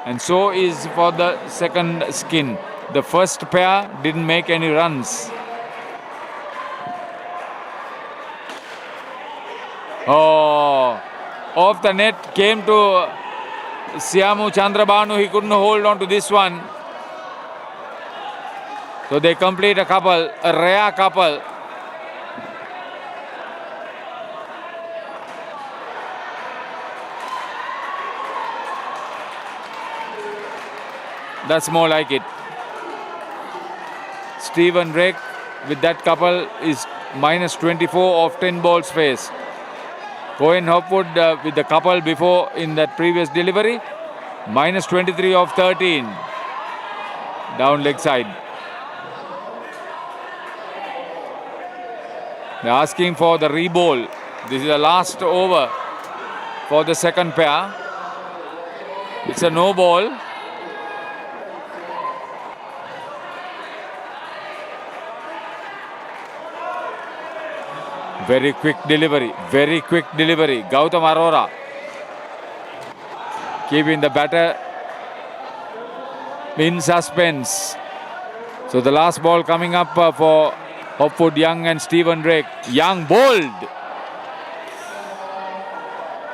And so is for the second skin. The first pair didn't make any runs. Oh, off the net came to Siamu Chandrabanu. He couldn't hold on to this one. So they complete a couple, a rare couple. That's more like it. Stephen Drake with that couple is minus 24 of 10 balls face. Cohen Hopwood with the couple before in that previous delivery, minus 23 of 13. Down leg side. They're asking for the re-bowl. This is the last over for the second pair. It's a no ball. Very quick delivery. Gautam Arora keeping the batter in suspense. So the last ball coming up for Hopwood, Young and Stephen Drake. Young bowled.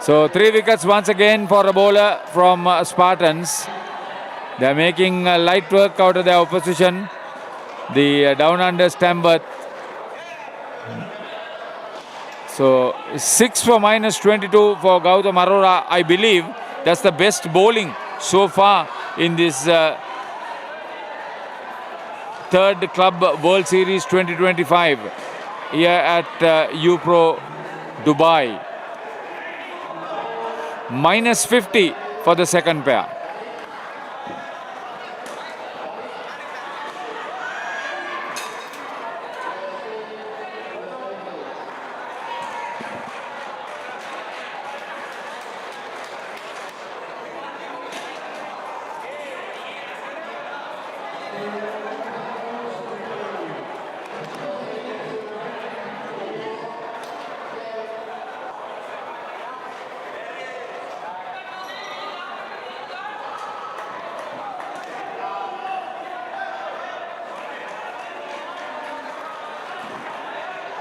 So 3 wickets once again for a bowler from Spartans. They are making light work out of their opposition. The down under Tamworth. So 6 for minus 22 for Gautam Arora. I believe that's the best bowling so far in this third Club World Series 2025 here at UPro Dubai. Minus 50 for the second pair.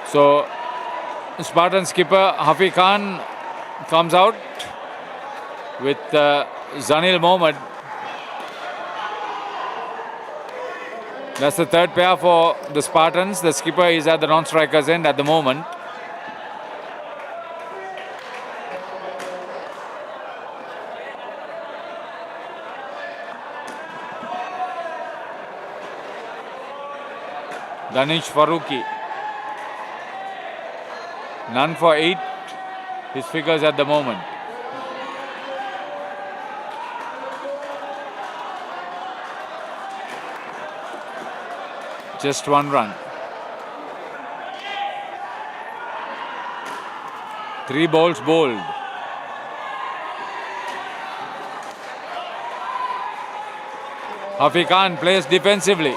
So Spartan skipper Hafi Khan comes out with Zanil Mohammed. That's the third pair for the Spartans. The skipper is at the non-striker's end at the moment. Danish Faruqi. None for 8, his figures at the moment. Just 1 run. 3 balls bowled. Hafi Khan plays defensively.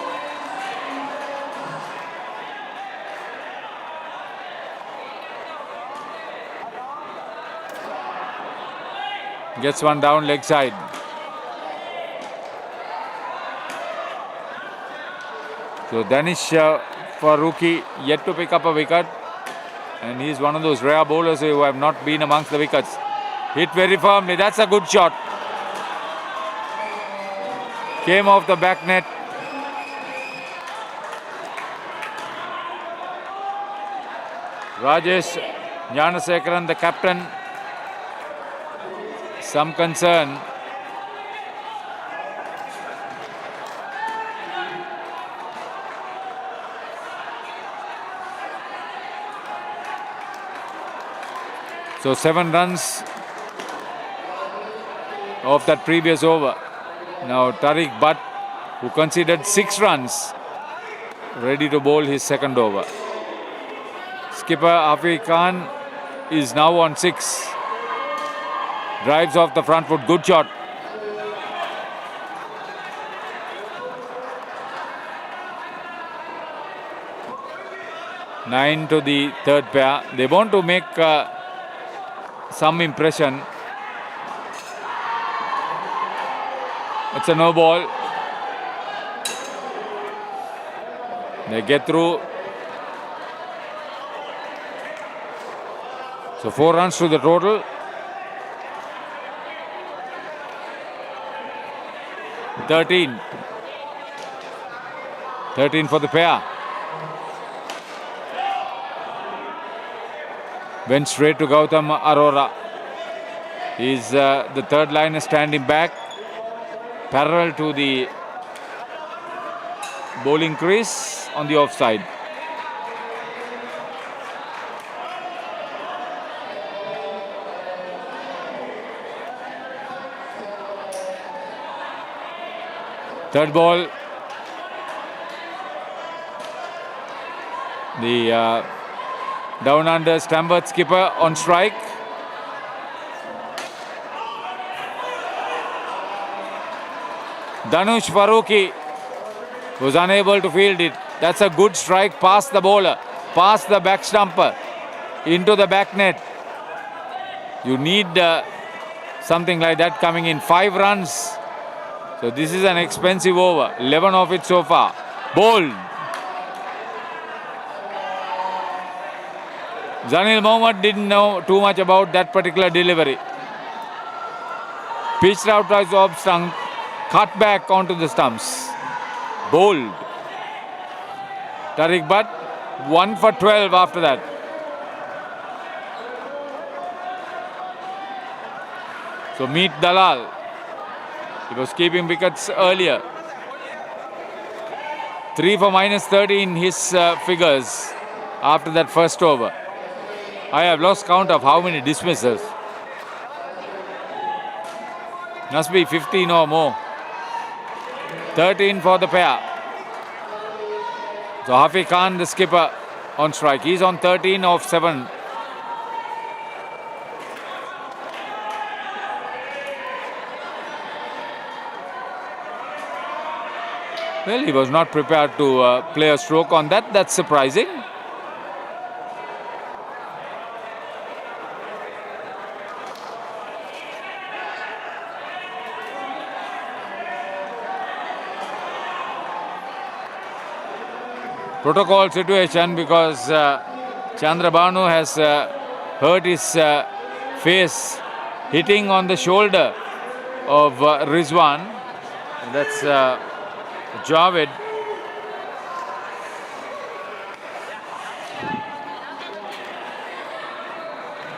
Gets one down leg side. So Danish Faruqi yet to pick up a wicket, and he's one of those rare bowlers who have not been amongst the wickets. Hit very firmly. That's a good shot. Came off the back net. Rajesh Gnanasekaran, the captain. Some concern. So 7 runs of that previous over. Now Tariq Butt, who conceded 6 runs, ready to bowl his second over. Skipper Hafi Khan is now on 6. Drives off the front foot, good shot. Nine to the third pair. They want to make some impression. It's a no ball. They get through. So 4 runs to the total. 13 for the pair. Went straight to Gautam Arora. He's the third liner standing back, parallel to the bowling crease on the offside. Third ball. The down under Tamworth skipper on strike. Dhanush Farooqi was unable to field it. That's a good strike past the bowler, past the back stumper, into the back net. You need something like that coming in. 5 runs. So this is an expensive over. 11 of it so far. Bowled. Zanil Mohammad didn't know too much about that particular delivery. Pitched out as off stump, cut back onto the stumps. Bowled. Tariq Butt, 1 for 12 after that. So meet Dalal. He was keeping wickets earlier. 3 for -30 in his figures after that first over. I have lost count of how many dismissals. Must be 15 or more. 13 for the pair. So Hafiz Khan, the skipper, on strike. He's on 13 of 7. Well, he was not prepared to play a stroke on that. That's surprising. Protocol situation because Chandrabanu has hurt his face hitting on the shoulder of Rizwan. That's Javed.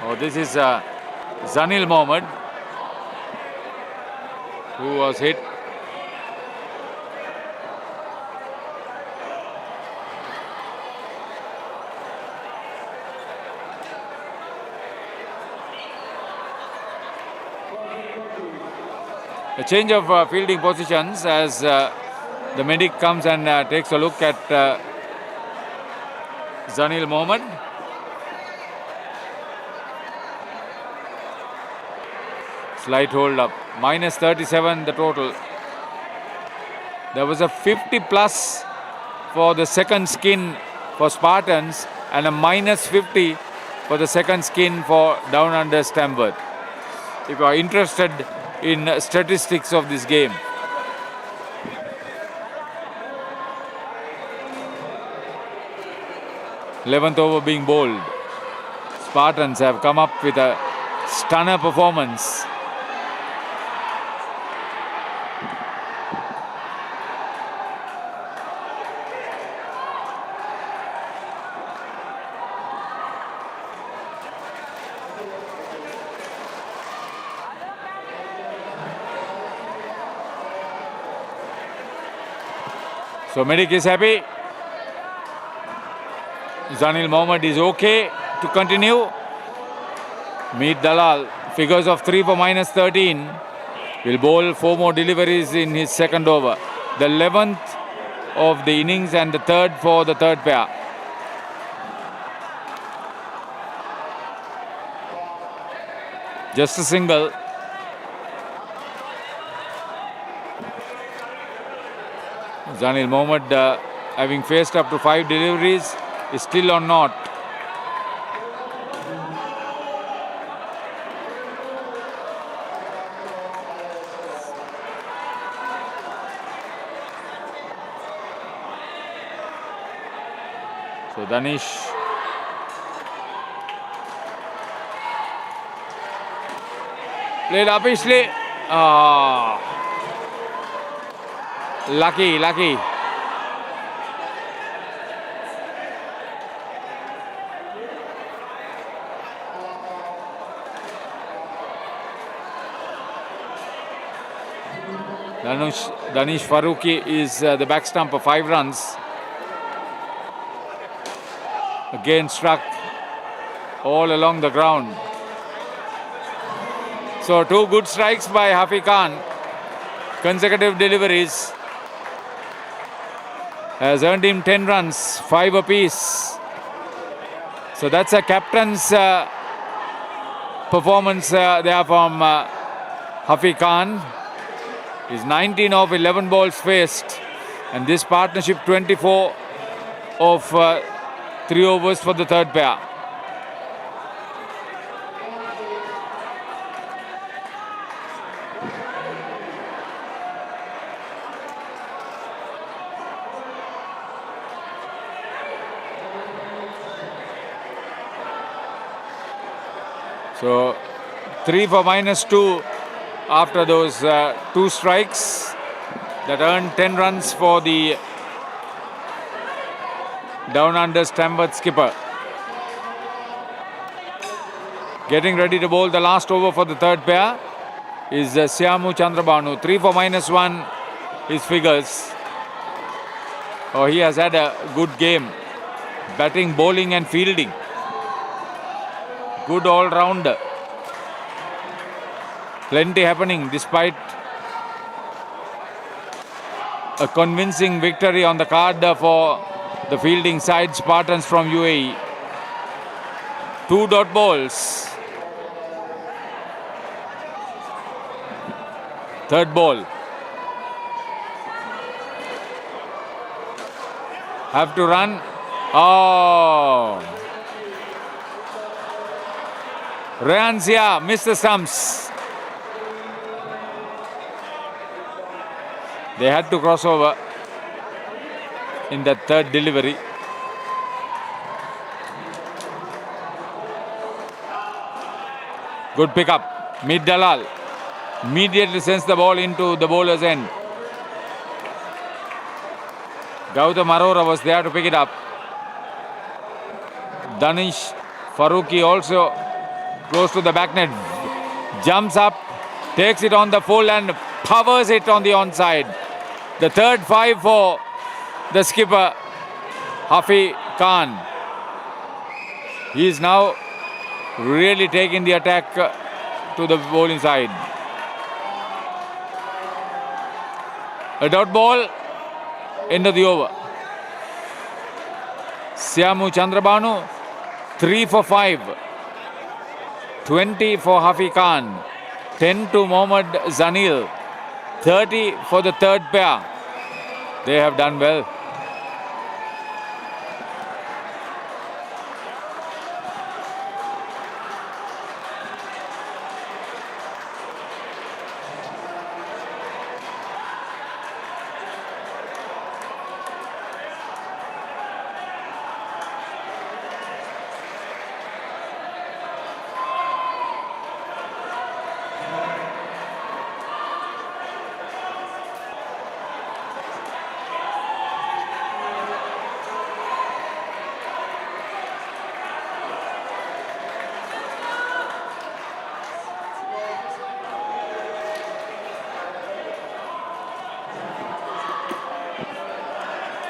Oh, this is Zanil Mohammad who was hit. A change of fielding positions as the medic comes and takes a look at Zanil Mohammad. Slight hold up. -37 the total. There was a 50 plus for the second skin for Spartans and a -50 for the second skin for Down Under Tamworth. If you are interested in statistics of this game. 11th over being bowled. Spartans have come up with a stunner performance. So Medic is happy. Zanil Mohammad is okay to continue. Meet Dalal. Figures of 3 for -13. Will bowl 4 more deliveries in his second over. The 11th of the innings and the 3rd for the third pair. Just a single. Zanil Mohammad, having faced up to 5 deliveries, is still on naught. So Danish played uppishly. Lucky. Danish Farooqi is the back stumper, 5 runs. Again struck all along the ground. So 2 good strikes by Hafiz Khan. Consecutive deliveries. has earned him 10 runs, 5 apiece. So that's a captain's performance there from Hafiz Khan. He's 19 of 11 balls faced, and this partnership 24 of 3 overs for the third pair. So 3 for -2 after those 2 strikes that earned 10 runs for the Down Under's Tamworth skipper. Getting ready to bowl the last over for the third pair is Syamu Chandrabanu. 3 for -1 his figures. Oh, he has had a good game. Batting, bowling and fielding. Good all-rounder. Plenty happening despite a convincing victory on the card for the fielding side, Spartans from UAE. 2 dot balls. Third ball. Have to run. Oh. Rehansia missed the stumps. They had to cross over in the third delivery. Good pickup. Meet Dalal. Immediately sends the ball into the bowler's end. Gautam Arora was there to pick it up. Danish Farooqi also close to the back net. Jumps up, takes it on the full and powers it on the onside. The third 5 for the skipper, Hafiz Khan. He is now really taking the attack to the bowling side. A dot ball into the over. Syamu Chandrabanu, 3 for 5. 20 for Hafiz Khan. 10 to Mohammad Zanil. 30 for the third pair. They have done well.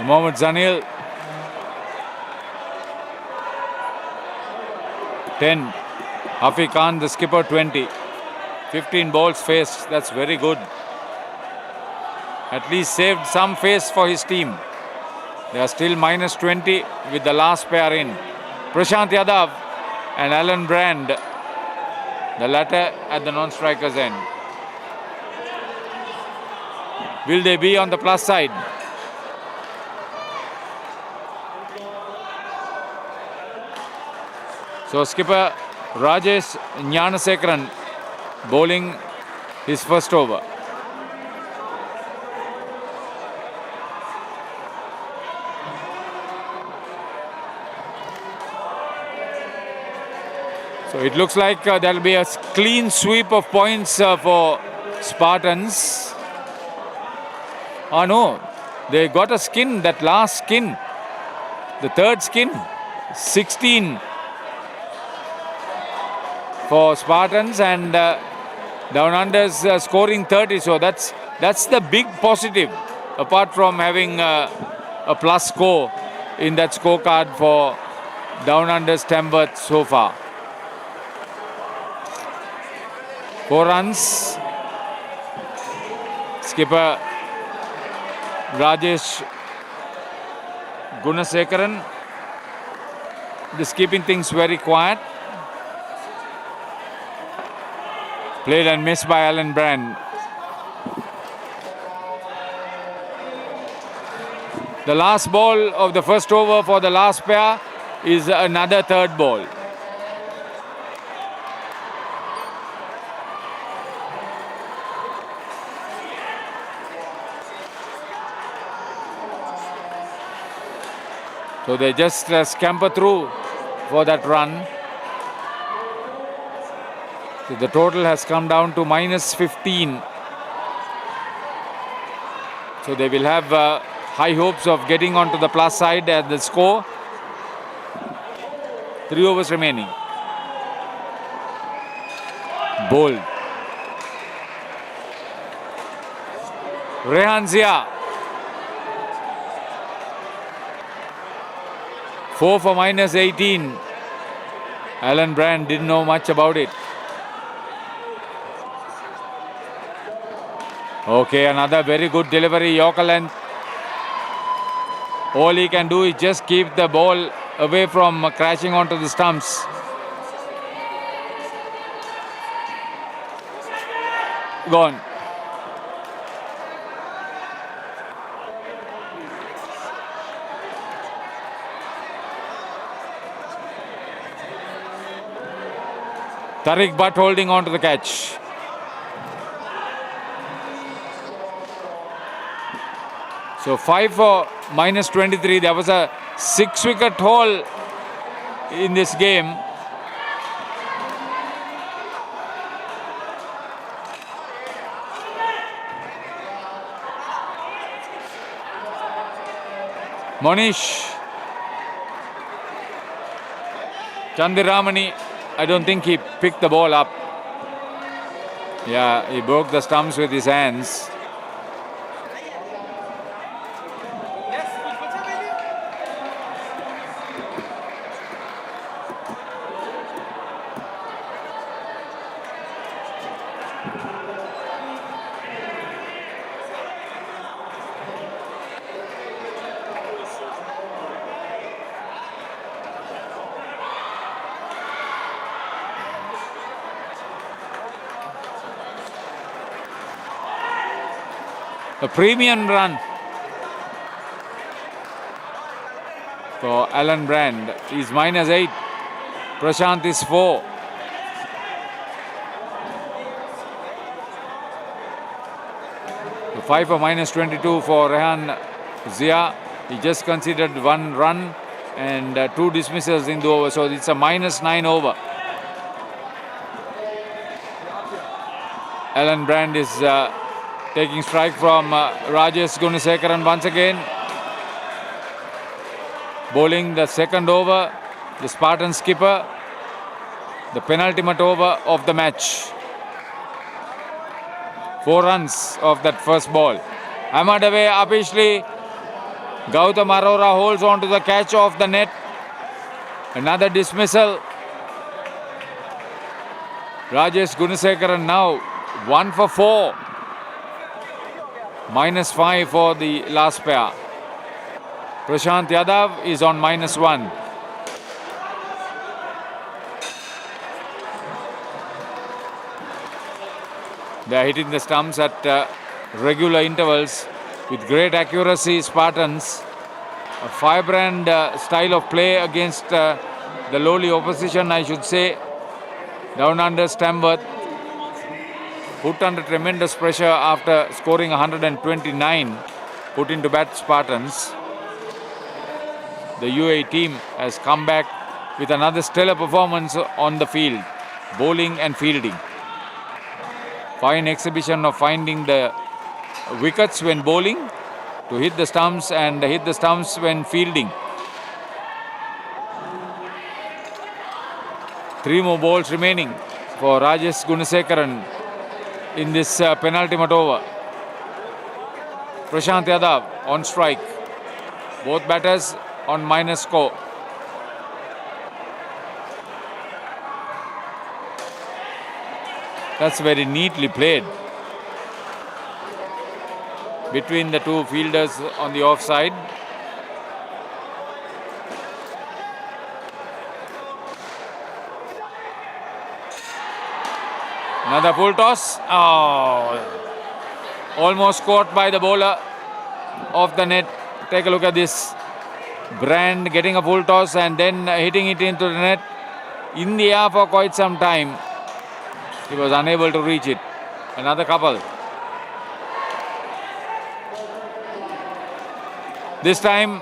Mohammad Zanil, 10. Hafiz Khan, the skipper, 20. 15 balls faced. That's very good. At least saved some face for his team. They are still -20 with the last pair in. Prashant Yadav and Alan Brand, the latter at the non-striker's end. Will they be on the plus side? So skipper Rajesh Gnanasekaran bowling his first over. So it looks like there will be a clean sweep of points for Spartans. Oh no, they got a skin, that last skin, the third skin, 16 for Spartans, and Down Under's scoring 30. So that's the big positive, apart from having a plus score in that scorecard for Down Under's Tamworth so far. 4 runs. Skipper Rajesh Gunasekaran. Just keeping things very quiet. Played and missed by Alan Brand. The last ball of the first over for the last pair is another third ball. So they just scamper through for that run. So the total has come down to minus 15. So they will have high hopes of getting onto the plus side at the score. 3 overs remaining. Bold. Rehan Zia. 4 for minus 18. Alan Brand didn't know much about it. Okay, another very good delivery, Yorker length. All he can do is just keep the ball away from crashing onto the stumps. Gone. Tariq Butt holding on to the catch. So 5 for minus 23. There was a 6-wicket haul in this game. Monish. Chandiramani, I don't think he picked the ball up. Yeah, he broke the stumps with his hands. A premium run for Alan Brand. He's minus 8. Prashant is 4. The 5 for minus 22 for Rehan Zia. He just considered 1 run and 2 dismissals in the over. So it's a minus 9 over. Alan Brand is taking strike from Rajesh Gunasekaran once again. Bowling the second over, the Spartan skipper, the penultimate over of the match. 4 runs of that first ball. Hammered away upishly. Gautam Arora holds on to the catch off the net. Another dismissal. Rajesh Gunasekaran now 1 for 4. Minus 5 for the last pair. Prashant Yadav is on minus 1. They are hitting the stumps at regular intervals with great accuracy. Spartans, a firebrand style of play against the lowly opposition, I should say. Down under Tamworth, put under tremendous pressure after scoring 129, put into bat Spartans. The UAE team has come back with another stellar performance on the field, bowling and fielding. Fine exhibition of finding the wickets when bowling, to hit the stumps and hit the stumps when fielding. 3 more balls remaining for Rajesh Gunasekaran in this penultimate over. Prashant Yadav on strike. Both batters on minus score. That's very neatly played between the 2 fielders on the offside. Another full toss. Oh, almost caught by the bowler off the net. Take a look at this. Brand getting a full toss and then hitting it into the net in the air for quite some time. He was unable to reach it. Another couple. This time,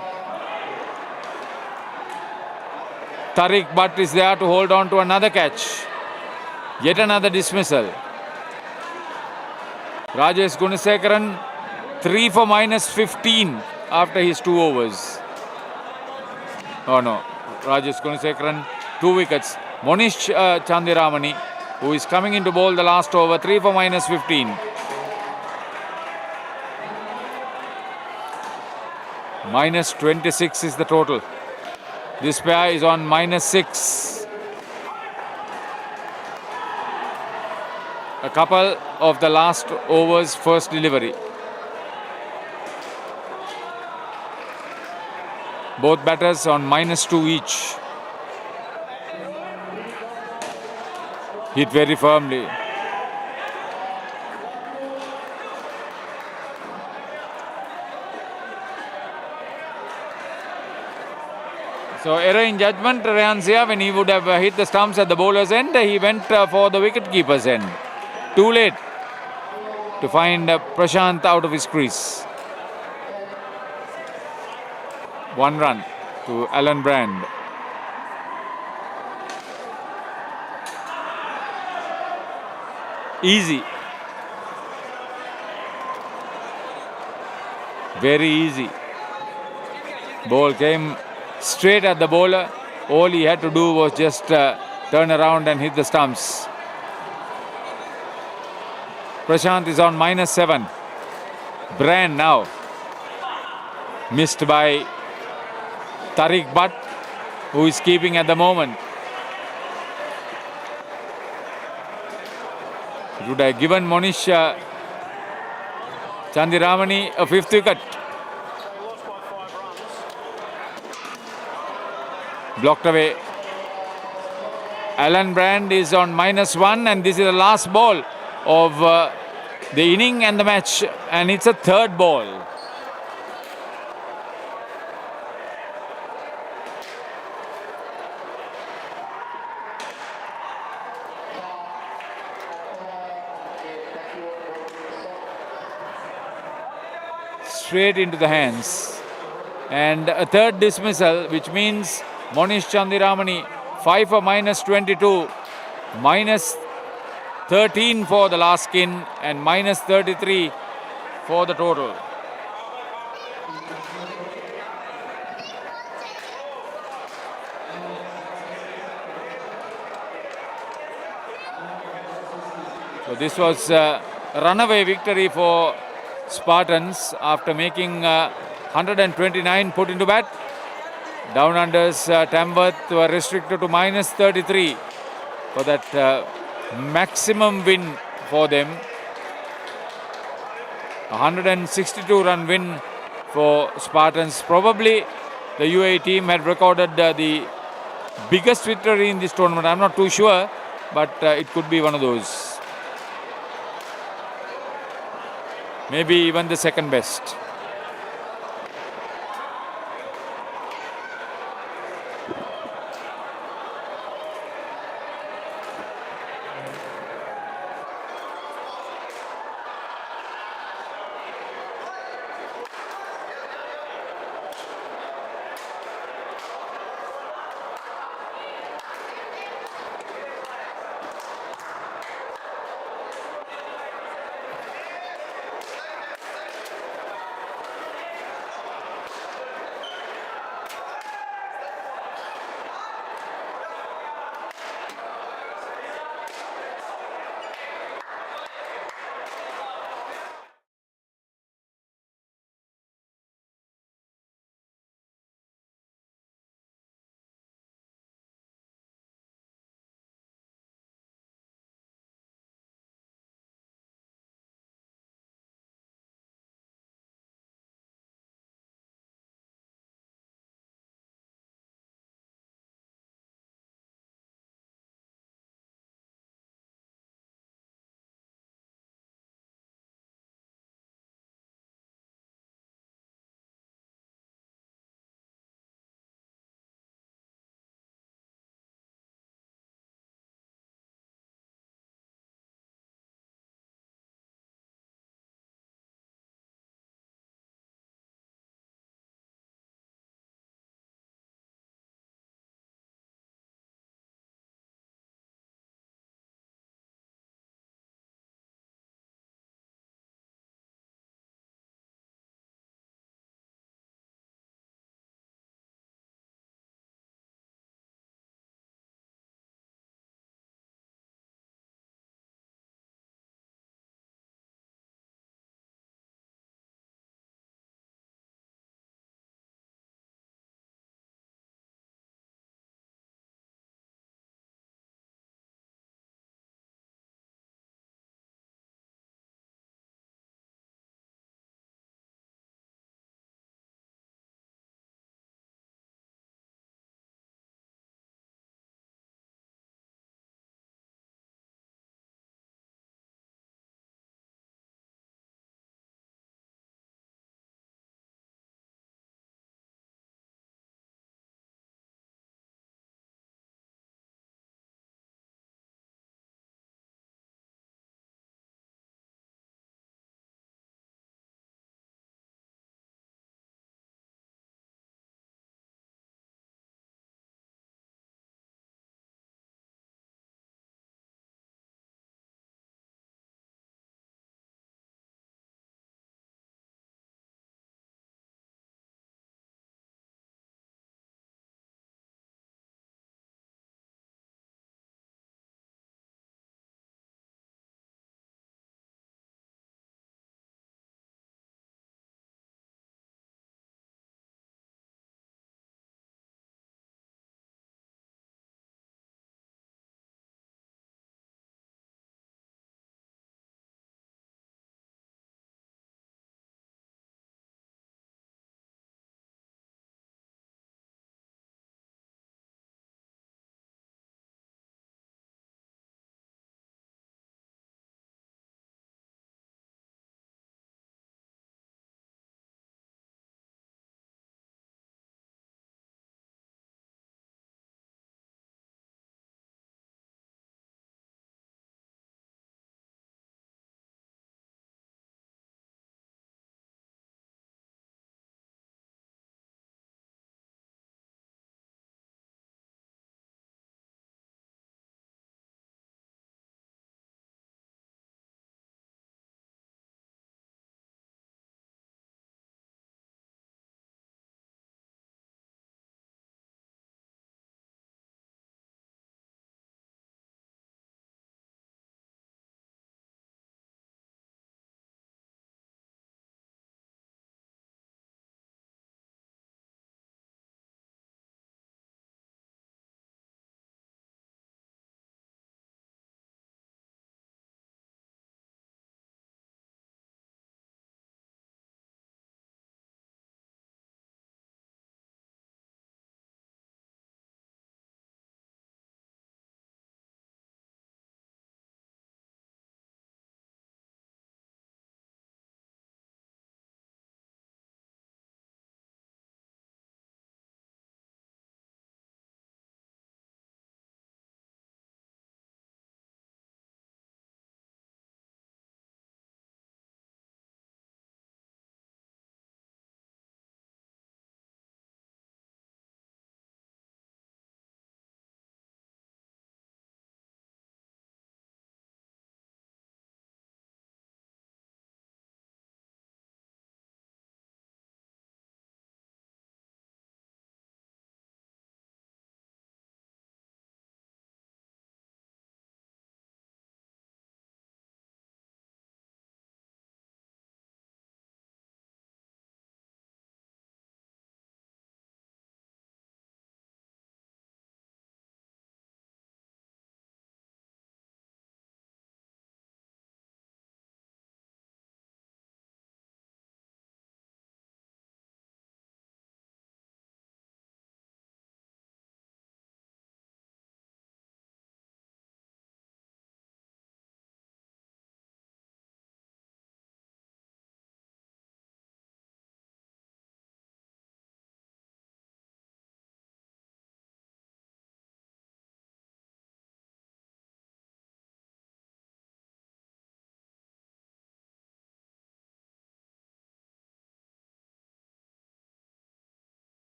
Tariq Butt is there to hold on to another catch. Yet another dismissal. Rajesh Gunesekaran 3 for -15 after his 2 overs. Oh no, Rajesh Gunesekaran 2 wickets. Monish Chandiramani, who is coming in to bowl the last over, 3 for -15. -26 is the total. This pair is on -6. A couple of the last overs first delivery. Both batters on -2 each. Hit very firmly. So error in judgment, Rehansia, when he would have hit the stumps at the bowler's end, he went for the wicket-keeper's end. Too late to find Prashant out of his crease. 1 run to Alan Brand. Easy. Very easy. Ball came straight at the bowler. All he had to do was just turn around and hit the stumps. Prashant is on -7. Brand now. Missed by Tariq Butt, who is keeping at the moment. It would have given Monish Chandiramani a 5th wicket. Blocked away. Alan Brand is on -1 and this is the last ball of the inning and the match, and it's a 3rd ball. Straight into the hands. And a 3rd dismissal, which means Monish Chandiramani 5 for -22, -13 for the last skin and -33 for the total. So this was a runaway victory for Spartans after making 129 put into bat. Down unders Tamworth were restricted to -33 for that maximum win for them. 162 run win for Spartans. Probably the UAE team had recorded the biggest victory in this tournament. I'm not too sure, but it could be one of those. Maybe even the second best.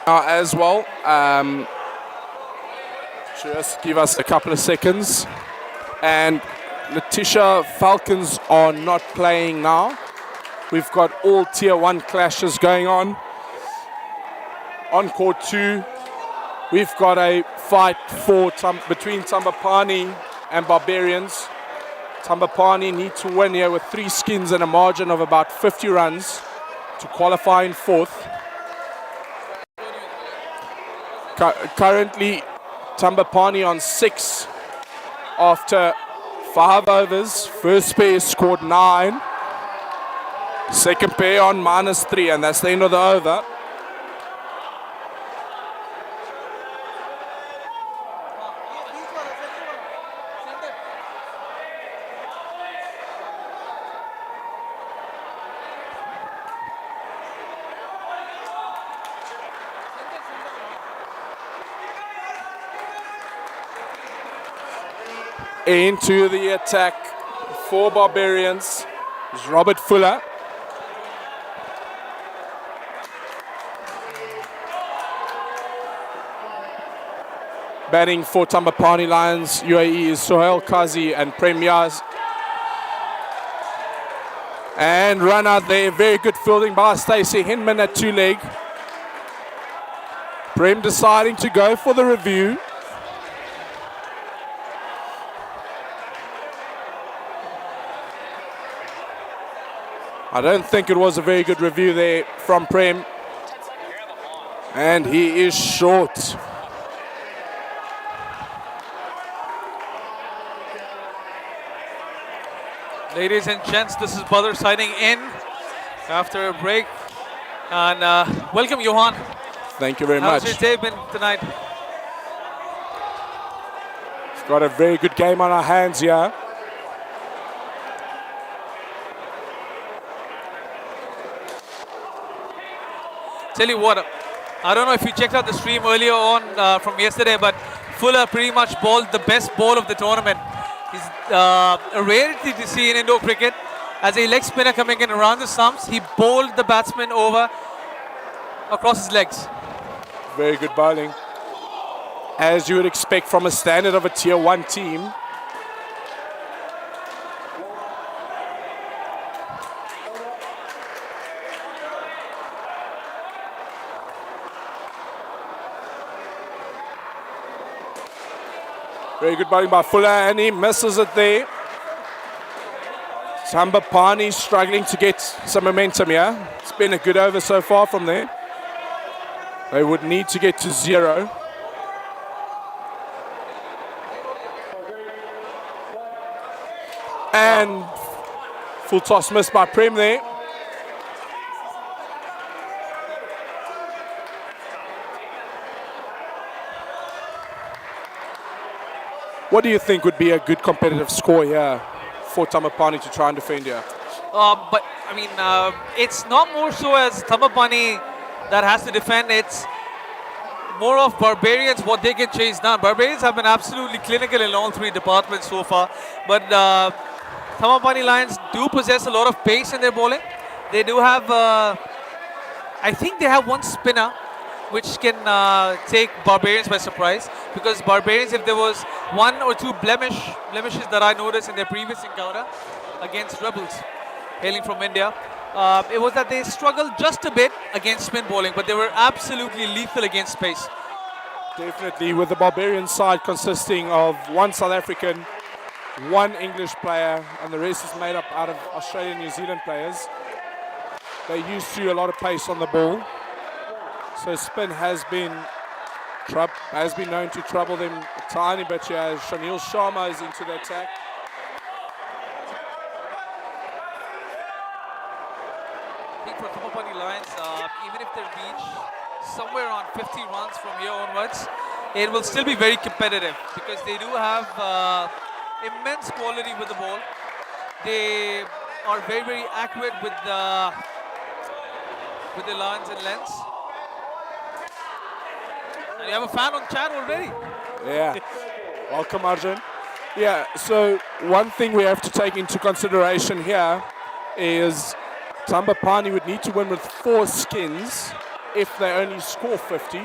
As well. Just give us a couple of seconds. And Letitia Falcons are not playing now. We've got all Tier 1 clashes going on. On court 2, we've got a fight between Tumbopani and Barbarians. Thambapanni need to win here with 3 skins and a margin of about 50 runs to qualify in 4th. Currently, Tumbopani on 6 after 5 overs. First pair scored 9. Second pair on -3, and that's the end of the over. Into the attack for Barbarians is Robert Fuller. Batting for Tumbopani Lions UAE is Sohail Kazi and Prem Yaz. And run out there, very good fielding by Stacey Hinman at 2-leg. Prem deciding to go for the review. I don't think it was a very good review there from Prem. And he is short. Ladies and gents, this is Badr signing in after a break. And welcome, Johan. Thank you very much. How's your day been tonight? We've got a very good game on our hands here. Tell you what, I don't know if you checked out the stream earlier on from yesterday, but Fuller pretty much bowled the best ball of the tournament. He's a rarity to see in Indo cricket. As a leg spinner coming in around the stumps, he bowled the batsman over across his legs. Very good bowling. As you would expect from a standard of a Tier 1 team. Very good bowling by Fuller, and he misses it there. Thambapanni struggling to get some momentum here. It's been a good over so far from there. They would need to get to 0. And full toss missed by Prem there. What do you think would be a good competitive score here for Tumbopani to try and defend here? But I mean, it's not more so as Thambapanni that has to defend. It's more of Barbarians, what they can chase down. Barbarians have been absolutely clinical in all 3 departments so far. But Thambapanni Lions do possess a lot of pace in their bowling. They do have, I think they have one spinner which can take Barbarians by surprise. Because Barbarians, if there was 1 or 2 blemishes that I noticed in their previous encounter against Rebels, hailing from India, it was that they struggled just a bit against spin bowling, but they were absolutely lethal against pace. Definitely, with the Barbarian side consisting of 1 South African, 1 English player, and the rest is made up out of Australian, New Zealand players. They're used to a lot of pace on the ball. So spin has been known to trouble them a tiny bit here as Shanil Sharma is into the attack. I think for Tumbopani Lions, even if they reach somewhere around 50 runs from here onwards, it will still be very competitive because they do have immense quality with the ball. They are very, very accurate with the lines and lengths. And you have a fan on chat already. Yeah. Welcome, Arjun. Yeah, so one thing we have to take into consideration here is Thambapanni would need to win with 4 skins if they only score 50.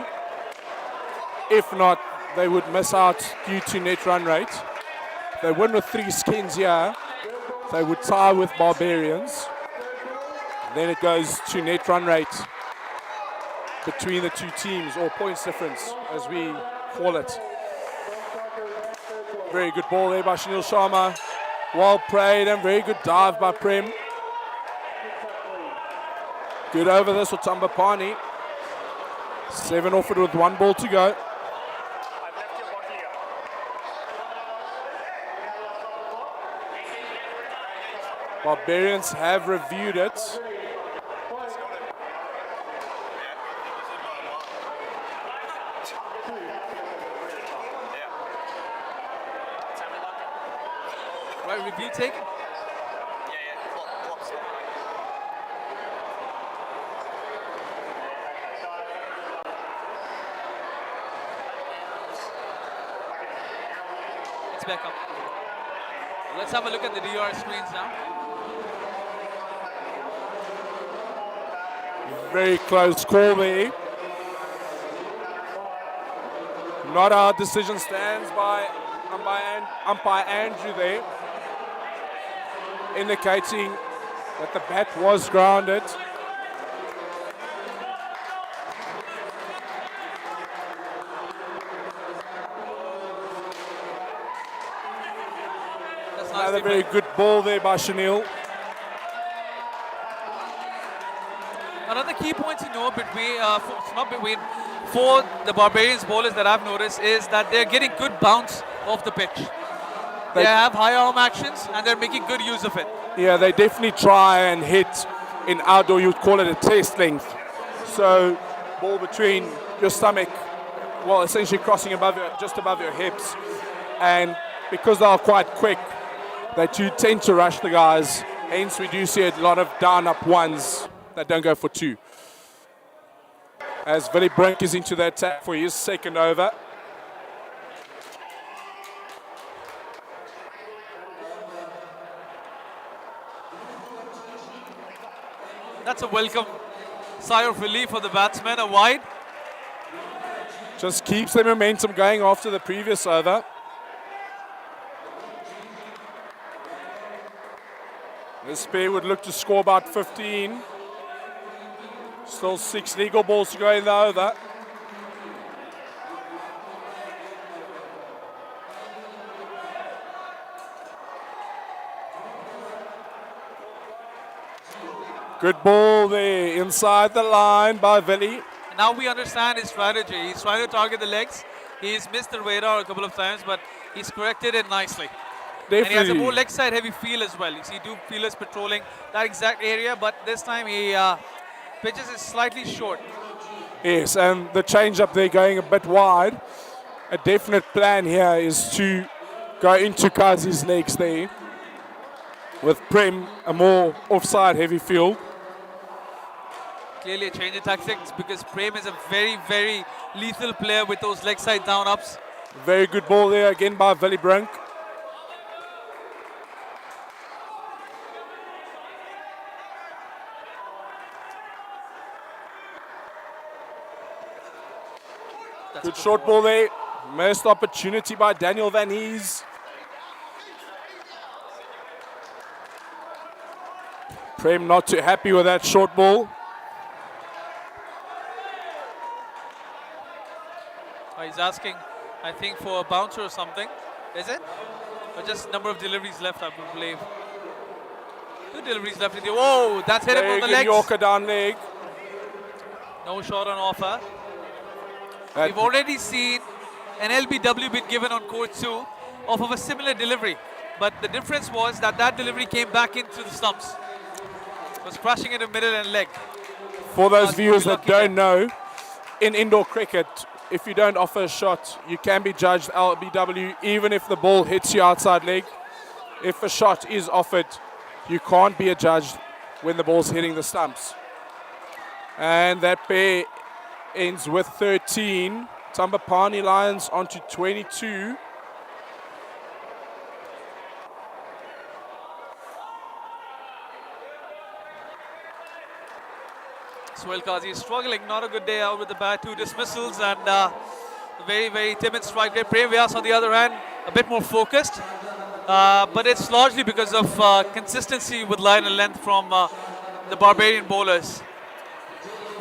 If not, they would miss out due to net run rate. If they win with 3 skins here, they would tie with Barbarians. Then it goes to net run rate between the 2 teams, or points difference, as we call it. Very good ball there by Shanil Sharma. Well played and very good dive by Prem. Good over this for Thambapanni. 7 off it with 1 ball to go. Barbarians have reviewed it. Right, review taken. It's back up. Let's have a look at the DR screens now. Very close call there. Not a decision stands by umpire Andrew there, indicating that the bat was grounded. Another very good ball there by Shanil. Another key point to know for the Barbarians bowlers that I've noticed is that they're getting good bounce off the pitch. They have high arm actions and they're making good use of it. Yeah, they definitely try and hit in outdoor, you'd call it a test length. So ball between your stomach, well, essentially crossing just above your hips. And because they are quite quick, they do tend to rush the guys. Hence, we do see a lot of down-up ones that don't go for 2. As Willie Brink is into that attack for his second over. That's a welcome sigh of relief for the batsmen, a wide. Just keeps the momentum going after the previous over. This pair would look to score about 15. Still 6 legal balls to go in the over. Good ball there inside the line by Vili. Now we understand his strategy. He's trying to target the legs. He's missed the radar a couple of times, but he's corrected it nicely. Definitely. And he has a more leg side heavy feel as well. You see 2 fielders patrolling that exact area, but this time he pitches it slightly short. Yes, and the change up there going a bit wide. A definite plan here is to go into Kazi's legs there with Prem a more offside heavy field. Clearly a change in tactics because Prem is a very, very lethal player with those leg side down ups. Very good ball there again by Willie Brink. Good short ball there. Missed opportunity by Daniel Van Hees. Prem not too happy with that short ball. He's asking, I think, for a bouncer or something. Is it? Or just number of deliveries left, I believe. 2 deliveries left in the... Whoa, that's hit him on the legs. Yorker down leg. No shot on offer. We've already seen an LBW been given on court 2 off of a similar delivery. But the difference was that that delivery came back into the stumps. It was crashing in the middle and leg. For those viewers that don't know, in indoor cricket, if you don't offer a shot, you can be judged LBW even if the ball hits your outside leg. If a shot is offered, you can't be adjudged when the ball's hitting the stumps. And that pair ends with 13. Thambapanni Lions onto 22. Sohail Qazi is struggling, not a good day out with the bat, 2 dismissals and very, very timid strike rate. Prem Vyas on the other hand, a bit more focused, but it's largely because of consistency with line and length from the Barbarian bowlers.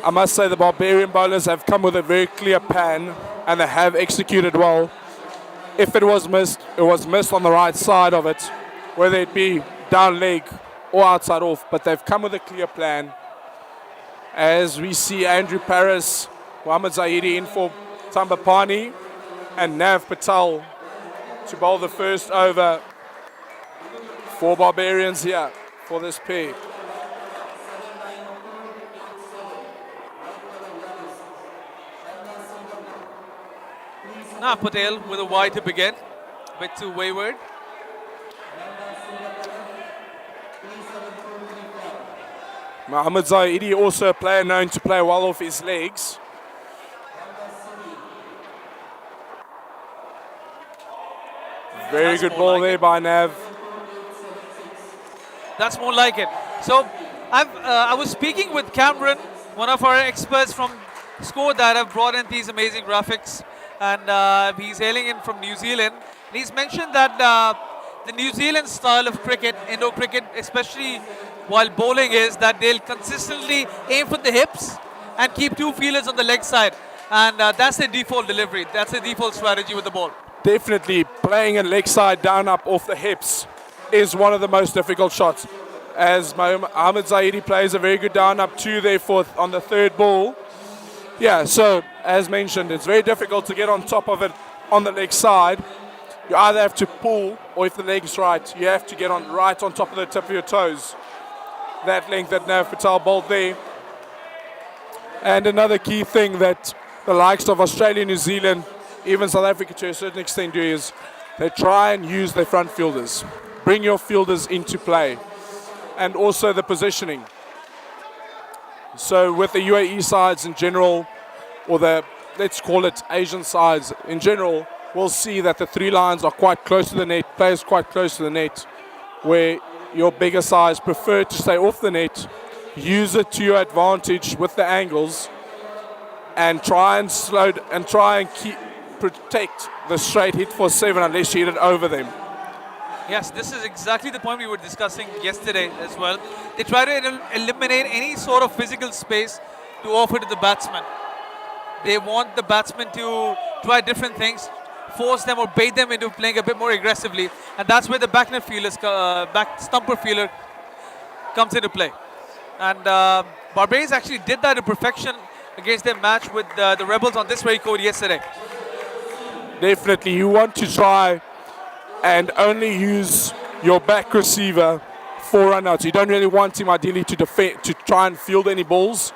I must say the Barbarian bowlers have come with a very clear plan and they have executed well. If it was missed on the right side of it, whether it be down leg or outside off, but they've come with a clear plan. As we see Andrew Paris, Mohammad Zahidi in for Thambapanni, and Nav Patel to bowl the first over for Barbarians here for this pair. Now Patel with a wide to begin, a bit too wayward. Mohammad Zahidi, also a player known to play well off his legs. Very good ball there by Nav. That's more like it. So I was speaking with Cameron, one of our experts from Score that have brought in these amazing graphics, and he's hailing in from New Zealand. And he's mentioned that the New Zealand style of cricket, Indo cricket, especially while bowling, is that they'll consistently aim for the hips and keep 2 fielders on the leg side. And that's the default delivery. That's the default strategy with the ball. Definitely playing a leg side down up off the hips is one of the most difficult shots. As Mohammad Zahidi plays a very good down up 2 there on the third ball. Yeah, so as mentioned, it's very difficult to get on top of it on the leg side. You either have to pull, or if the leg's right, you have to get right on top of the tip of your toes. That length that Nav Patel bowled there. And another key thing that the likes of Australia, New Zealand, even South Africa to a certain extent do is they try and use their front fielders. Bring your fielders into play. And also the positioning. So with the UAE sides in general, or the, let's call it Asian sides in general, we'll see that the 3 lines are quite close to the net, players quite close to the net, where your bigger sides prefer to stay off the net, use it to your advantage with the angles, and try and protect the straight hit for 7 unless you hit it over them. Yes, this is exactly the point we were discussing yesterday as well. They try to eliminate any sort of physical space to offer to the batsman. They want the batsman to try different things, force them or bait them into playing a bit more aggressively, and that's where the back stumper fielder comes into play. And Barbarians actually did that to perfection against their match with the Rebels on this very court yesterday. Definitely, you want to try and only use your back receiver for run-outs. You don't really want him ideally to try and field any balls.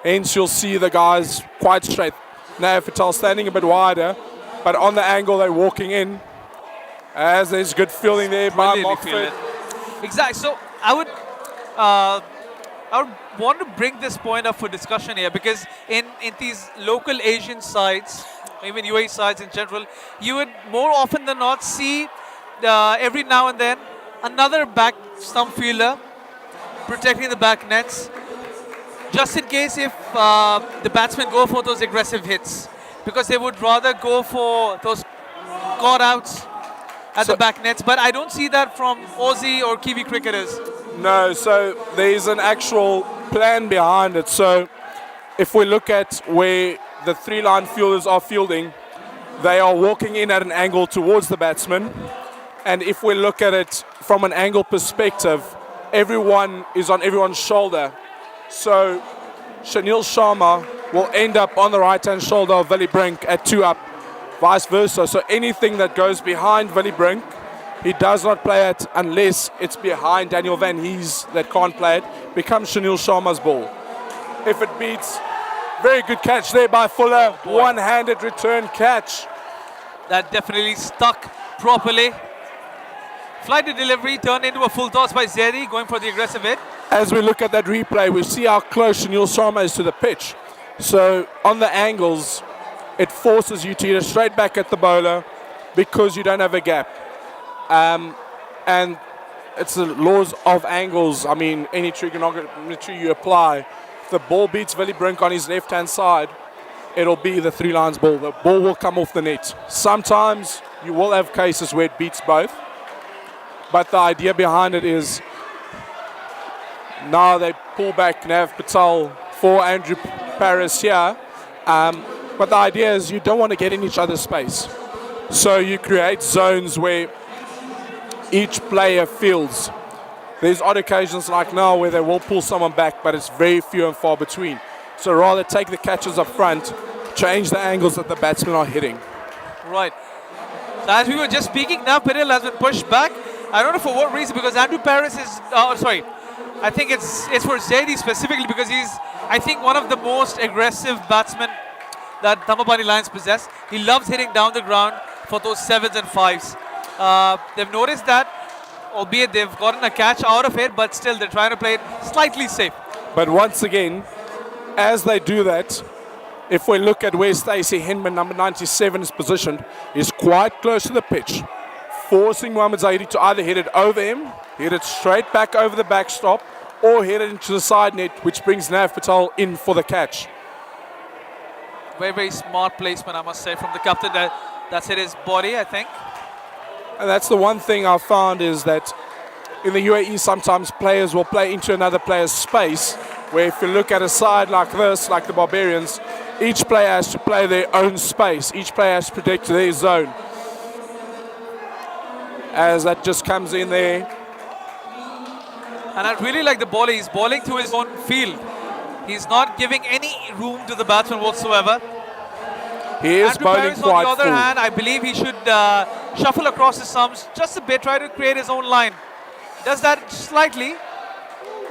Hence, you'll see the guys quite straight. Nav Patel standing a bit wider, but on the angle they're walking in. As there's good fielding there by Mockford. Exactly. So I would want to bring this point up for discussion here, because in these local Asian sides, even UAE sides in general, you would more often than not see every now and then another back stump fielder protecting the back nets, just in case if the batsmen go for those aggressive hits, because they would rather go for those caught outs at the back nets. But I don't see that from Aussie or Kiwi cricketers. No, so there's an actual plan behind it. So if we look at where the 3-line fielders are fielding, they are walking in at an angle towards the batsman. And if we look at it from an angle perspective, everyone is on everyone's shoulder. So Shanil Sharma will end up on the right-hand shoulder of Willie Brink at 2 up, vice versa. So anything that goes behind Willie Brink, he does not play it unless it's behind Daniel Van Hees that can't play it, becomes Shanil Sharma's ball. If it beats Very good catch there by Fuller. One-handed return catch. That definitely stuck properly. Flight to delivery turned into a full toss by Zeri, going for the aggressive hit. As we look at that replay, we see how close Sunil Sharma is to the pitch. So on the angles, it forces you to hit it straight back at the bowler because you don't have a gap. And it's the laws of angles. I mean, any trigonometry you apply, if the ball beats Willie Brink on his left-hand side, it'll be the three lines ball. The ball will come off the net. Sometimes you will have cases where it beats both. But the idea behind it is now they pull back Nav Patel for Andrew Paris here. But the idea is you don't want to get in each other's space. So you create zones where each player fields. There's odd occasions like now where they will pull someone back, but it's very few and far between. So rather take the catches up front, change the angles that the batsmen are hitting. Right. So as we were just speaking, now Patel has been pushed back. I don't know for what reason, because Andrew Paris is, I think it's for Zaidi specifically, because he's, I think, one of the most aggressive batsmen that Thambapanni Lions possess. He loves hitting down the ground for those 7s and 5s. They've noticed that, albeit they've gotten a catch out of it, but still they're trying to play it slightly safe. But once again, as they do that, if we look at where Stacey Hinman, number 97, is positioned, is quite close to the pitch, forcing Mohammad Zaidi to either hit it over him, hit it straight back over the backstop, or hit it into the side net, which brings Nav Patel in for the catch. Very, very smart placement, I must say, from the captain. That's hit his body, I think. And that's the one thing I've found is that in the UAE, sometimes players will play into another player's space, where if you look at a side like this, like the Barbarians, each player has to play their own space. Each player has to protect their zone. As that just comes in there. And I really like the bowler. He's bowling to his own field. He's not giving any room to the batsman whatsoever. He is Andrew bowling Paris, quite on the other full. hand, I believe he should shuffle across his thumbs just a bit, try to create his own line. Does that slightly.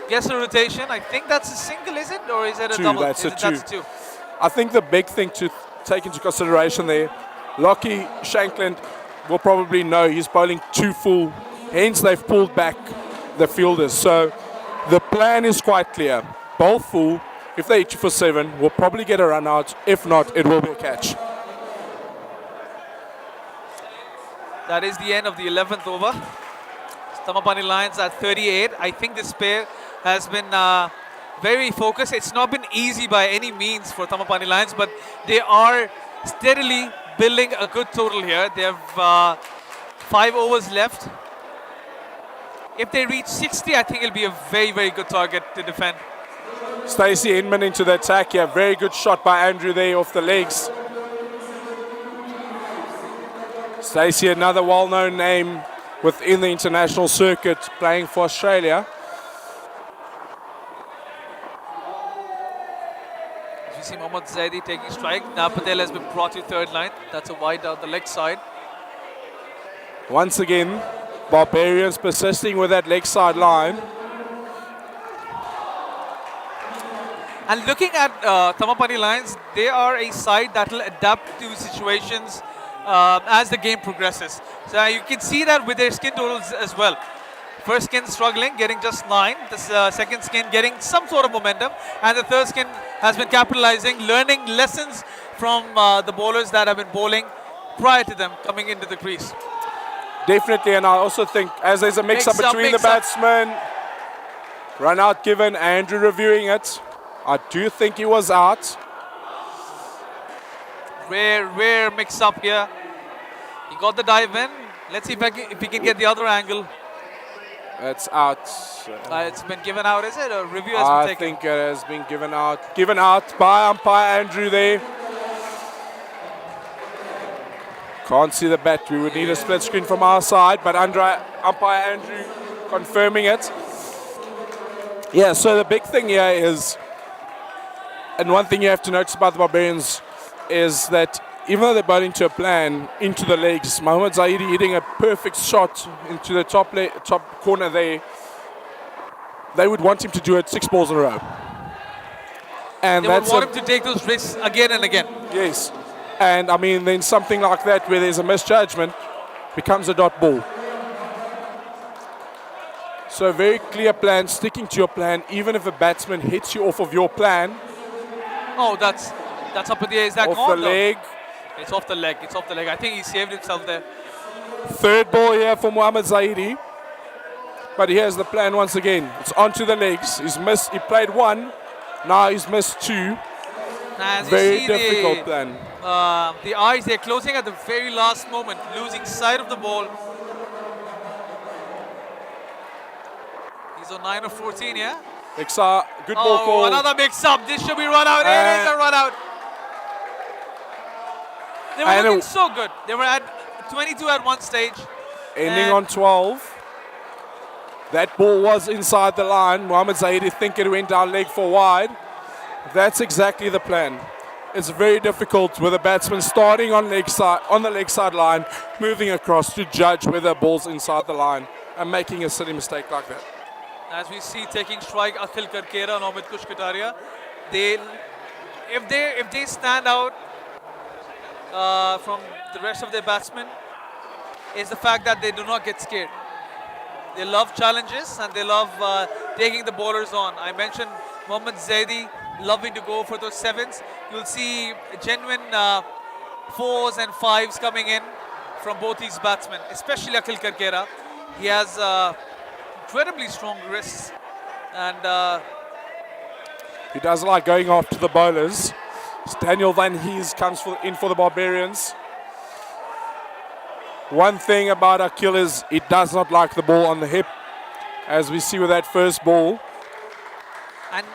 Gets a rotation. I think that's a single, is it? Or is it a double? That's a two. That's two. I think the big thing to take into consideration there, Lockie Shankland will probably know he's bowling too full. Hence, they've pulled back the fielders. So the plan is quite clear. Bowl full. If they hit you for 7, we'll probably get a run out. If not, it will be a catch. That is the end of the 11th over. Thambapanni Lions at 38. I think this pair has been very focused. It's not been easy by any means for Thambapanni Lions, but they are steadily building a good total here. They have 5 overs left. If they reach 60, I think it'll be a very, very good target to defend. Stacey Hinman into the attack here. Very good shot by Andrew there off the legs. Stacey, another well-known name within the international circuit, playing for Australia. As you see Mohammad Zaidi taking strike. Now Patel has been brought to third line. That's a wide down the leg side. Once again, Barbarians persisting with that leg side line. And looking at Thambapanni Lions, they are a side that will adapt to situations as the game progresses. So you can see that with their skin totals as well. First skin struggling, getting just 9. The second skin getting some sort of momentum. And the third skin has been capitalizing, learning lessons from the bowlers that have been bowling prior to them coming into the crease. Definitely, and I also think as there's a mix-up between the batsmen, run out given, Andrew reviewing it. I do think he was out. Rare mix-up here. He got the dive in. Let's see if he can get the other angle. It's out. It's been given out, is it? Or review has been taken? I think it has been given out. Given out by umpire Andrew there. Can't see the bat. We would need a split screen from our side, but umpire Andrew confirming it. Yeah, so the big thing here is, and one thing you have to notice about the Barbarians is that even though they're bowling to a plan into the legs, Mohammad Zaidi hitting a perfect shot into the top corner there, they would want him to do it 6 balls in a row. And They would that's want him to take those risks again and again. yes. And I mean, then something like that where there's a misjudgment becomes a dot ball. So very clear plan, sticking to your plan, even if a batsman hits you off of your plan. Oh, that's up in the air. Is that Off gone? the though? leg. It's off the leg. It's off the leg. I think he saved himself there. Third ball here for Mohammad Zaidi. But here's the plan once again. It's onto the legs. He's missed. He played one. Now he's missed two. As Very you see difficult plan. The eyes, they're closing at the very last moment, losing sight of the ball. He's on 9 of 14, yeah? Ixa, good ball Oh, call. another mix-up. This should be run out. It is a run out. They were looking so good. They were at 22 at one stage. Ending on 12. That ball was inside the line. Mohammad Zaidi think it went down leg for wide. That's exactly the plan. It's very difficult with a batsman starting on the leg side line, moving across to judge whether a ball's inside the line and making a silly mistake like that. As we see taking strike Akhil Karkera and Amit Kush Kataria, if they stand out from the rest of their batsmen, is the fact that they do not get scared. They love challenges and they love taking the bowlers on. I mentioned Mohammad Zaidi loving to go for those sevens. You'll see genuine 4s and 5s coming in from both these batsmen, especially Akhil Karkera. He has incredibly strong wrists and he does like going after the bowlers. Daniel Van Hees comes in for the Barbarians. One thing about Akhil is he does not like the ball on the hip, as we see with that first ball. And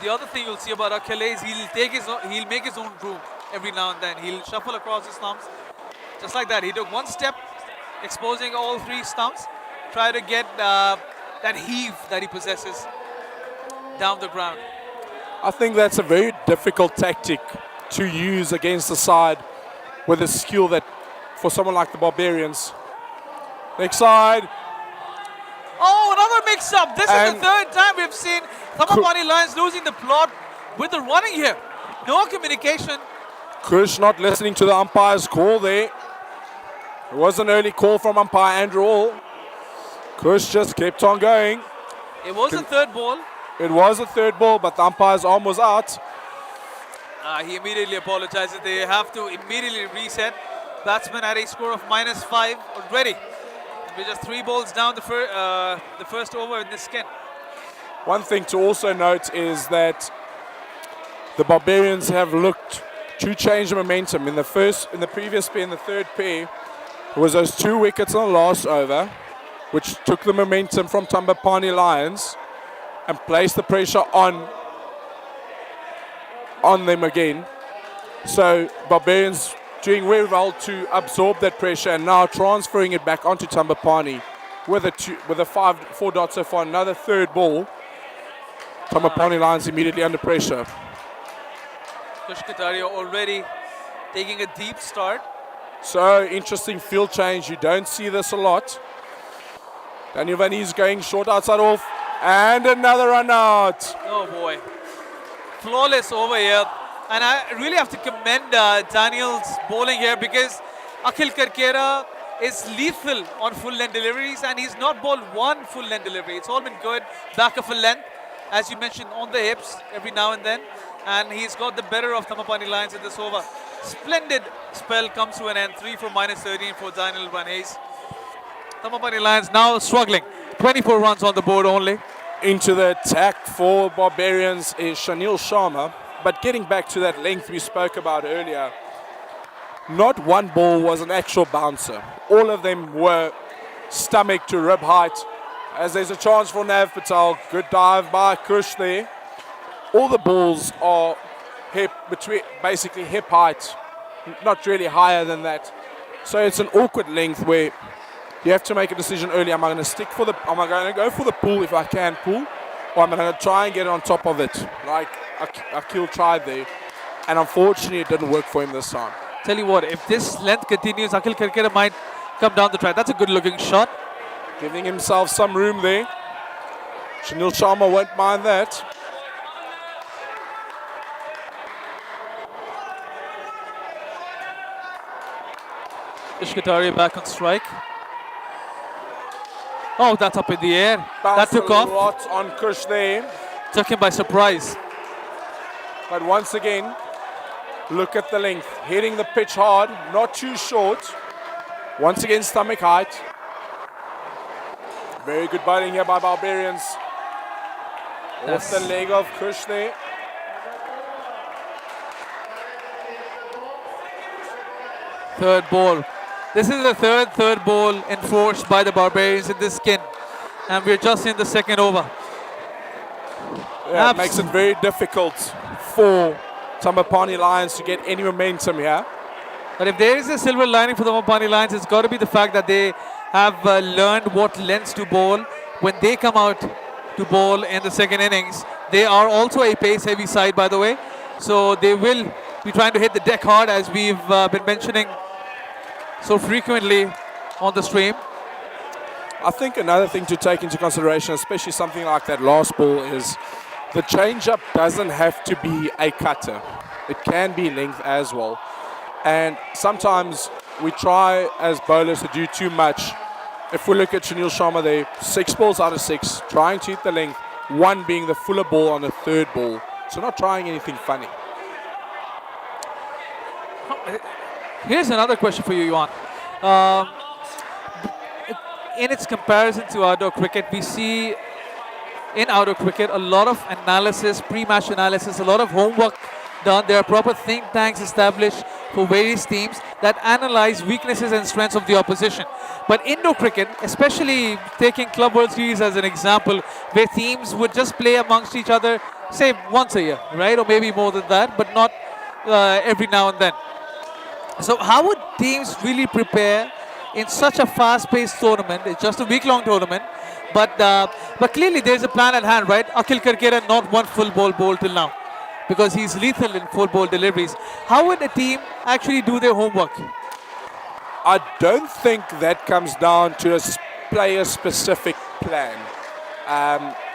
the other thing you'll see about Akhil is he'll make his own room every now and then. He'll shuffle across his stumps, just like that. He took one step, exposing all three stumps, try to get that heave that he possesses down the ground. I think that's a very difficult tactic to use against the side with a skill that, for someone like the Barbarians. Next side. Oh, another mix-up. This is the third time we've seen Thambapanni Lions losing the plot with the running here. No communication. Kush not listening to the umpire's call there. It was an early call from umpire Andrew All. Kush just kept on going. It was a third ball. It was a third ball, but the umpire's arm was out. He immediately apologizes. They have to immediately reset. Batsman at a score of -5 already. We're just 3 balls down the first over in this skin. One thing to also note is that the Barbarians have looked to change the momentum. In the previous pair, in the third pair, it was those 2 wickets on the last over, which took the momentum from Tumbopani Lions and placed the pressure on them again. So Barbarians doing very well to absorb that pressure and now transferring it back onto Thambapanni with a 4 dots so far. Another third ball. Thambapanni Lions immediately under pressure. Kush Kataria already taking a deep start. So interesting field change. You don't see this a lot. Daniel Van Hees going short outside off. And another run out. Oh boy. Flawless over here. And I really have to commend Daniel's bowling here because Akhil Karkera is lethal on full length deliveries and he's not bowled one full length delivery. It's all been good, back of a length, as you mentioned, on the hips every now and then. And he's got the better of Thambapanni Lions in this over. Splendid spell comes to an end. 3 for -13 for Daniel Van Hees. Thambapanni Lions now struggling. 24 runs on the board only. Into the attack for Barbarians is Shanil Sharma. But getting back to that length we spoke about earlier, not one ball was an actual bouncer. All of them were stomach to rib height. As there's a chance for Nav Patel. Good dive by Kush there. All the balls are basically hip height, not really higher than that. So it's an awkward length where you have to make a decision early. Am I going to go for the pull if I can pull, or am I going to try and get on top of it like Akhil tried there, and unfortunately it didn't work for him this time. Tell you what, if this length continues, Akhil Karkera might come down the track. That's a good looking shot. Giving himself some room there. Shanil Sharma won't mind that. Ishkatari back on strike. Oh, that's up in the air. Bounced That took a off. lot on Kush there. Took him by surprise. But once again, look at the length. Hitting the pitch hard, not too short. Once again, stomach height. Very good bowling here by Barbarians. Off the leg of Kush there. Third ball. This is the third ball enforced by the Barbarians in this skin. And we're just in the second over. Yeah, it makes it very difficult for Thambapanni Lions to get any momentum here. But if there is a silver lining for the Thambapanni Lions, it's got to be the fact that they have learned what lengths to bowl when they come out to bowl in the second innings. They are also a pace-heavy side, by the way. So they will be trying to hit the deck hard, as we've been mentioning so frequently on the stream. I think another thing to take into consideration, especially something like that last ball, is the change-up doesn't have to be a cutter. It can be length as well. And sometimes we try as bowlers to do too much. If we look at Sunil Sharma there, 6 balls out of 6, trying to hit the length, 1 being the fuller ball on the third ball. So not trying anything funny. Here's another question for you, Yuan. In its comparison to outdoor cricket, we see in outdoor cricket a lot of analysis, pre-match analysis, a lot of homework done. There are proper think tanks established for various teams that analyze weaknesses and strengths of the opposition. But indoor cricket, especially taking Club World Series as an example, where teams would just play amongst each other, say once a year, right? Or maybe more than that, but not every now and then. So how would teams really prepare in such a fast-paced tournament? It's just a week-long tournament, but clearly there's a plan at hand, right? Akhil Karkera not one full ball bowl till now, because he's lethal in full ball deliveries. How would a team actually do their homework? I don't think that comes down to a player-specific plan.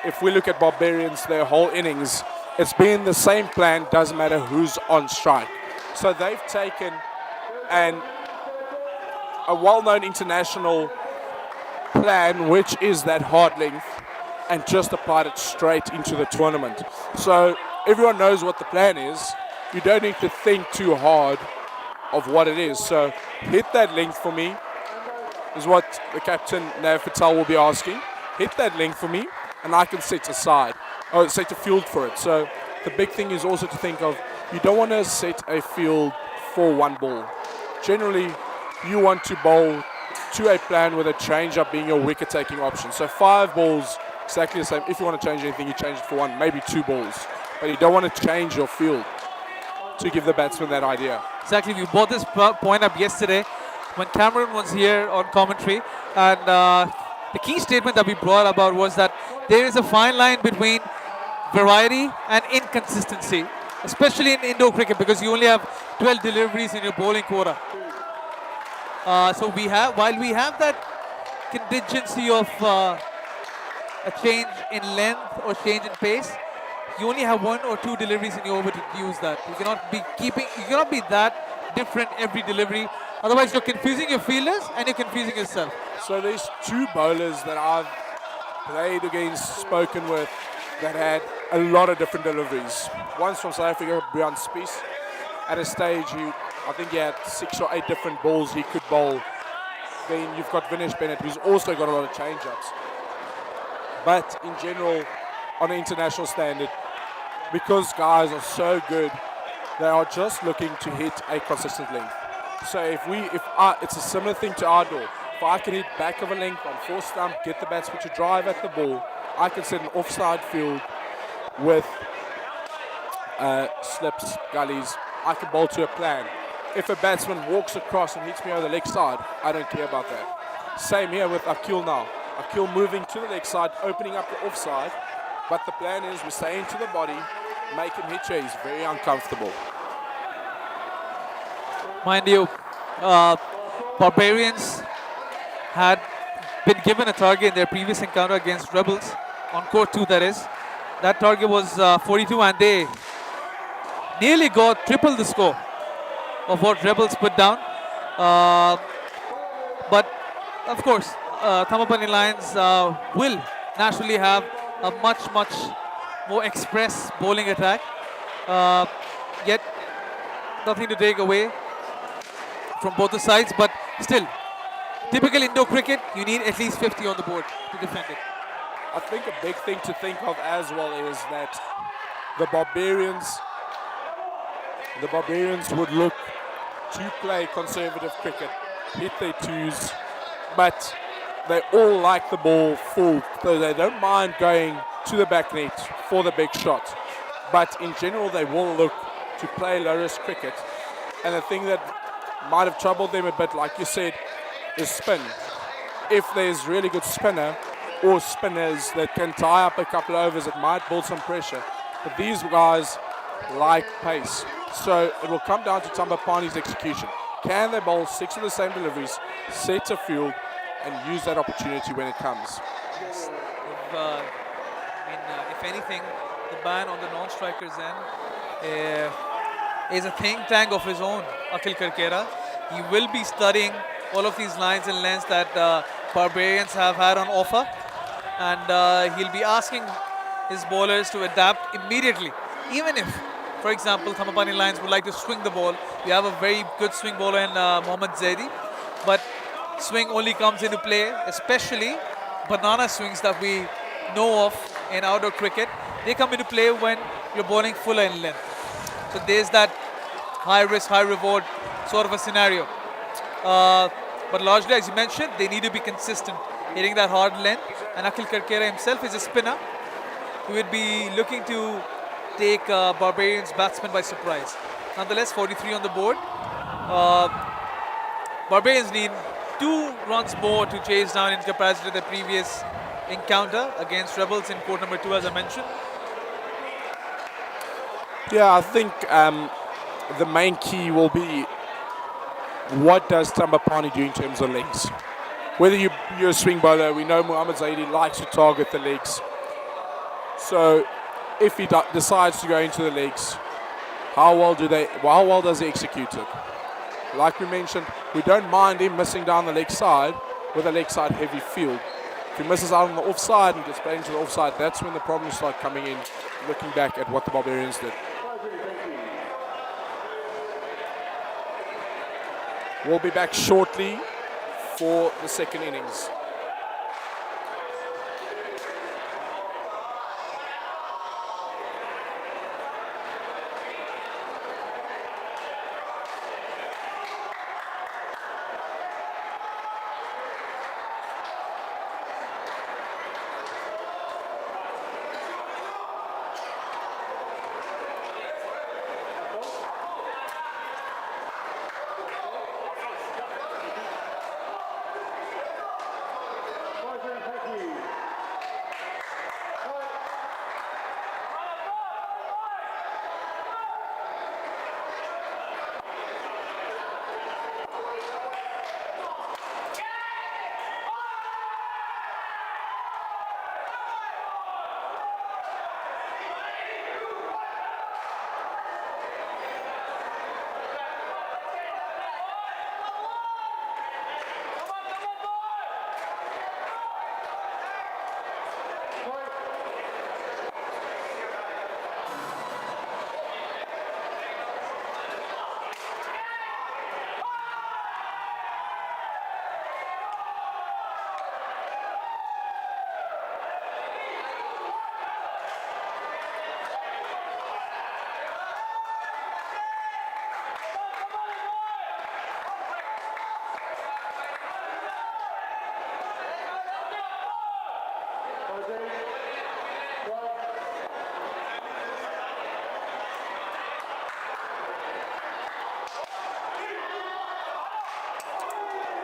If we look at Barbarians, their whole innings, it's been the same plan, doesn't matter who's on strike. So they've taken a well-known international plan, which is that hard length, and just applied it straight into the tournament. So everyone knows what the plan is. You don't need to think too hard of what it is. So hit that length for me is what the captain Nav Patel will be asking. Hit that length for me, and I can set a field for it. So the big thing is also to think of, you don't want to set a field for one ball. Generally, you want to bowl to a plan with a change-up being your wicket-taking option. So 5 balls, exactly the same. If you want to change anything, you change it for 1, maybe 2 balls. But you don't want to change your field to give the batsman that idea. Exactly. We brought this point up yesterday when Cameron was here on commentary. And the key statement that we brought about was that there is a fine line between variety and inconsistency, especially in indoor cricket, because you only have 12 deliveries in your bowling quota. So while we have that contingency of a change in length or change in pace, you only have 1 or 2 deliveries in your over to use that. You cannot be that different every delivery. Otherwise, you're confusing your fielders and you're confusing yourself. So there's 2 bowlers that I've played against, spoken with, that had a lot of different deliveries. One's from South Africa, Brian Spies. At a stage, I think he had 6 or 8 different balls he could bowl. Then you've got Vinesh Bennett, who's also got a lot of change-ups. But in general, on an international standard, because guys are so good, they are just looking to hit a consistent length. So it's a similar thing to outdoor. If I can hit back of a length on 4 stump, get the batsman to drive at the ball, I can set an offside field with slips, gullies. I can bowl to a plan. If a batsman walks across and hits me over the leg side, I don't care about that. Same here with Akhil now. Akhil moving to the leg side, opening up the offside. But the plan is we stay into the body, make him hit you. He's very uncomfortable. Mind you, Barbarians had been given a target in their previous encounter against Rebels, on court 2 that is. That target was 42, and they nearly got triple the score of what Rebels put down. But of course, Thambapanni Lions will naturally have a much more express bowling attack. Yet nothing to take away from both the sides, but still, typical Indo cricket, you need at least 50 on the board to defend it. I think a big thing to think of as well is that the Barbarians would look to play conservative cricket, hit their twos, but they all like the ball full, so they don't mind going to the back net for the big shot. But in general, they will look to play low-risk cricket. And the thing that might have troubled them a bit, like you said, is spin. If there's really good spinner or spinners that can tie up a couple of overs, it might build some pressure. But these guys like pace. So it will come down to Tumbopani's execution. Can they bowl 6 of the same deliveries, set a field, and use that opportunity when it comes? Yes. If anything, the ban on the non-strikers end is a think tank of his own, Akhil Karkera. He will be studying all of these lines and lengths that Barbarians have had on offer, and he'll be asking his bowlers to adapt immediately. Even if, for example, Thambapanni Lions would like to swing the ball, we have a very good swing bowler in Mohammad Zaidi, but swing only comes into play, especially banana swings that we know of in outdoor cricket. They come into play when you're bowling fuller in length. So there's that high risk, high reward sort of a scenario. But largely, as you mentioned, they need to be consistent, hitting that hard length. And Akhil Karkera himself is a spinner who would be looking to take Barbarians batsmen by surprise. Nonetheless, 43 on the board. Barbarians need 2 runs more to chase down in comparison to the previous encounter against Rebels in court number 2, as I mentioned. Yeah, I think the main key will be, what does Thambapanni do in terms of legs? Whether you're a swing bowler, we know Mohammad Zaidi likes to target the legs. So if he decides to go into the legs, how well does he execute it? Like we mentioned, we don't mind him missing down the leg side with a leg side heavy field. If he misses out on the offside and gets played into the offside, that's when the problems start coming in, looking back at what the Barbarians did. We'll be back shortly for the second innings.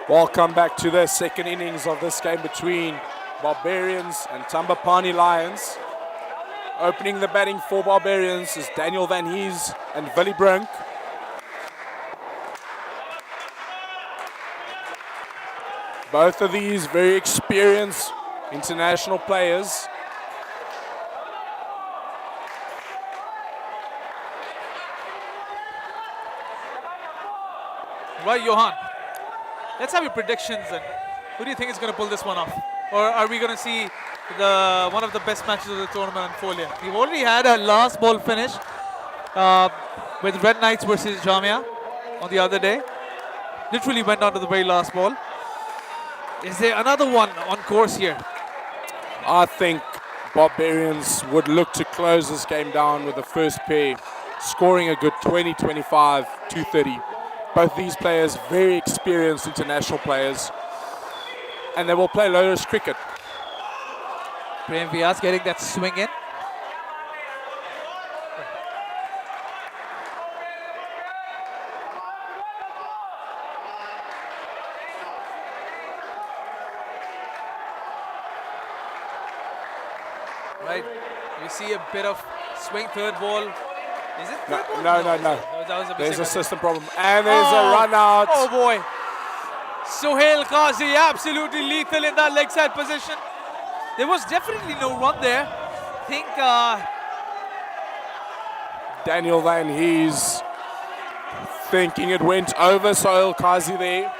Welcome back to the second innings of this game between Barbarians and Tumbopani Lions. Opening the batting for Barbarians is Daniel Van Hees and Willie Brink. Both of these very experienced international players. Right, Johan. let's have your predictions. And who do you think is going to pull this one off? Or are we going to see one of the best matches of the tournament unfold here? We've already had a last ball finish with Red Knights versus Jamia on the other day. Literally went down to the very last ball. Is there another one on course here? I think Barbarians would look to close this game down with the first pair, scoring a good 20, 25, 230. Both these players, very experienced international players, and they will play low-risk cricket. Prem Vyas getting that swing in. Right, we see a bit of swing third ball. Is it? No. That was a There's a mistake. system problem. And there's a run out. Oh boy. Sohail Qazi absolutely lethal in that leg side position. There was definitely no run there. I think Daniel Van Hees thinking it went over Sohail Qazi there.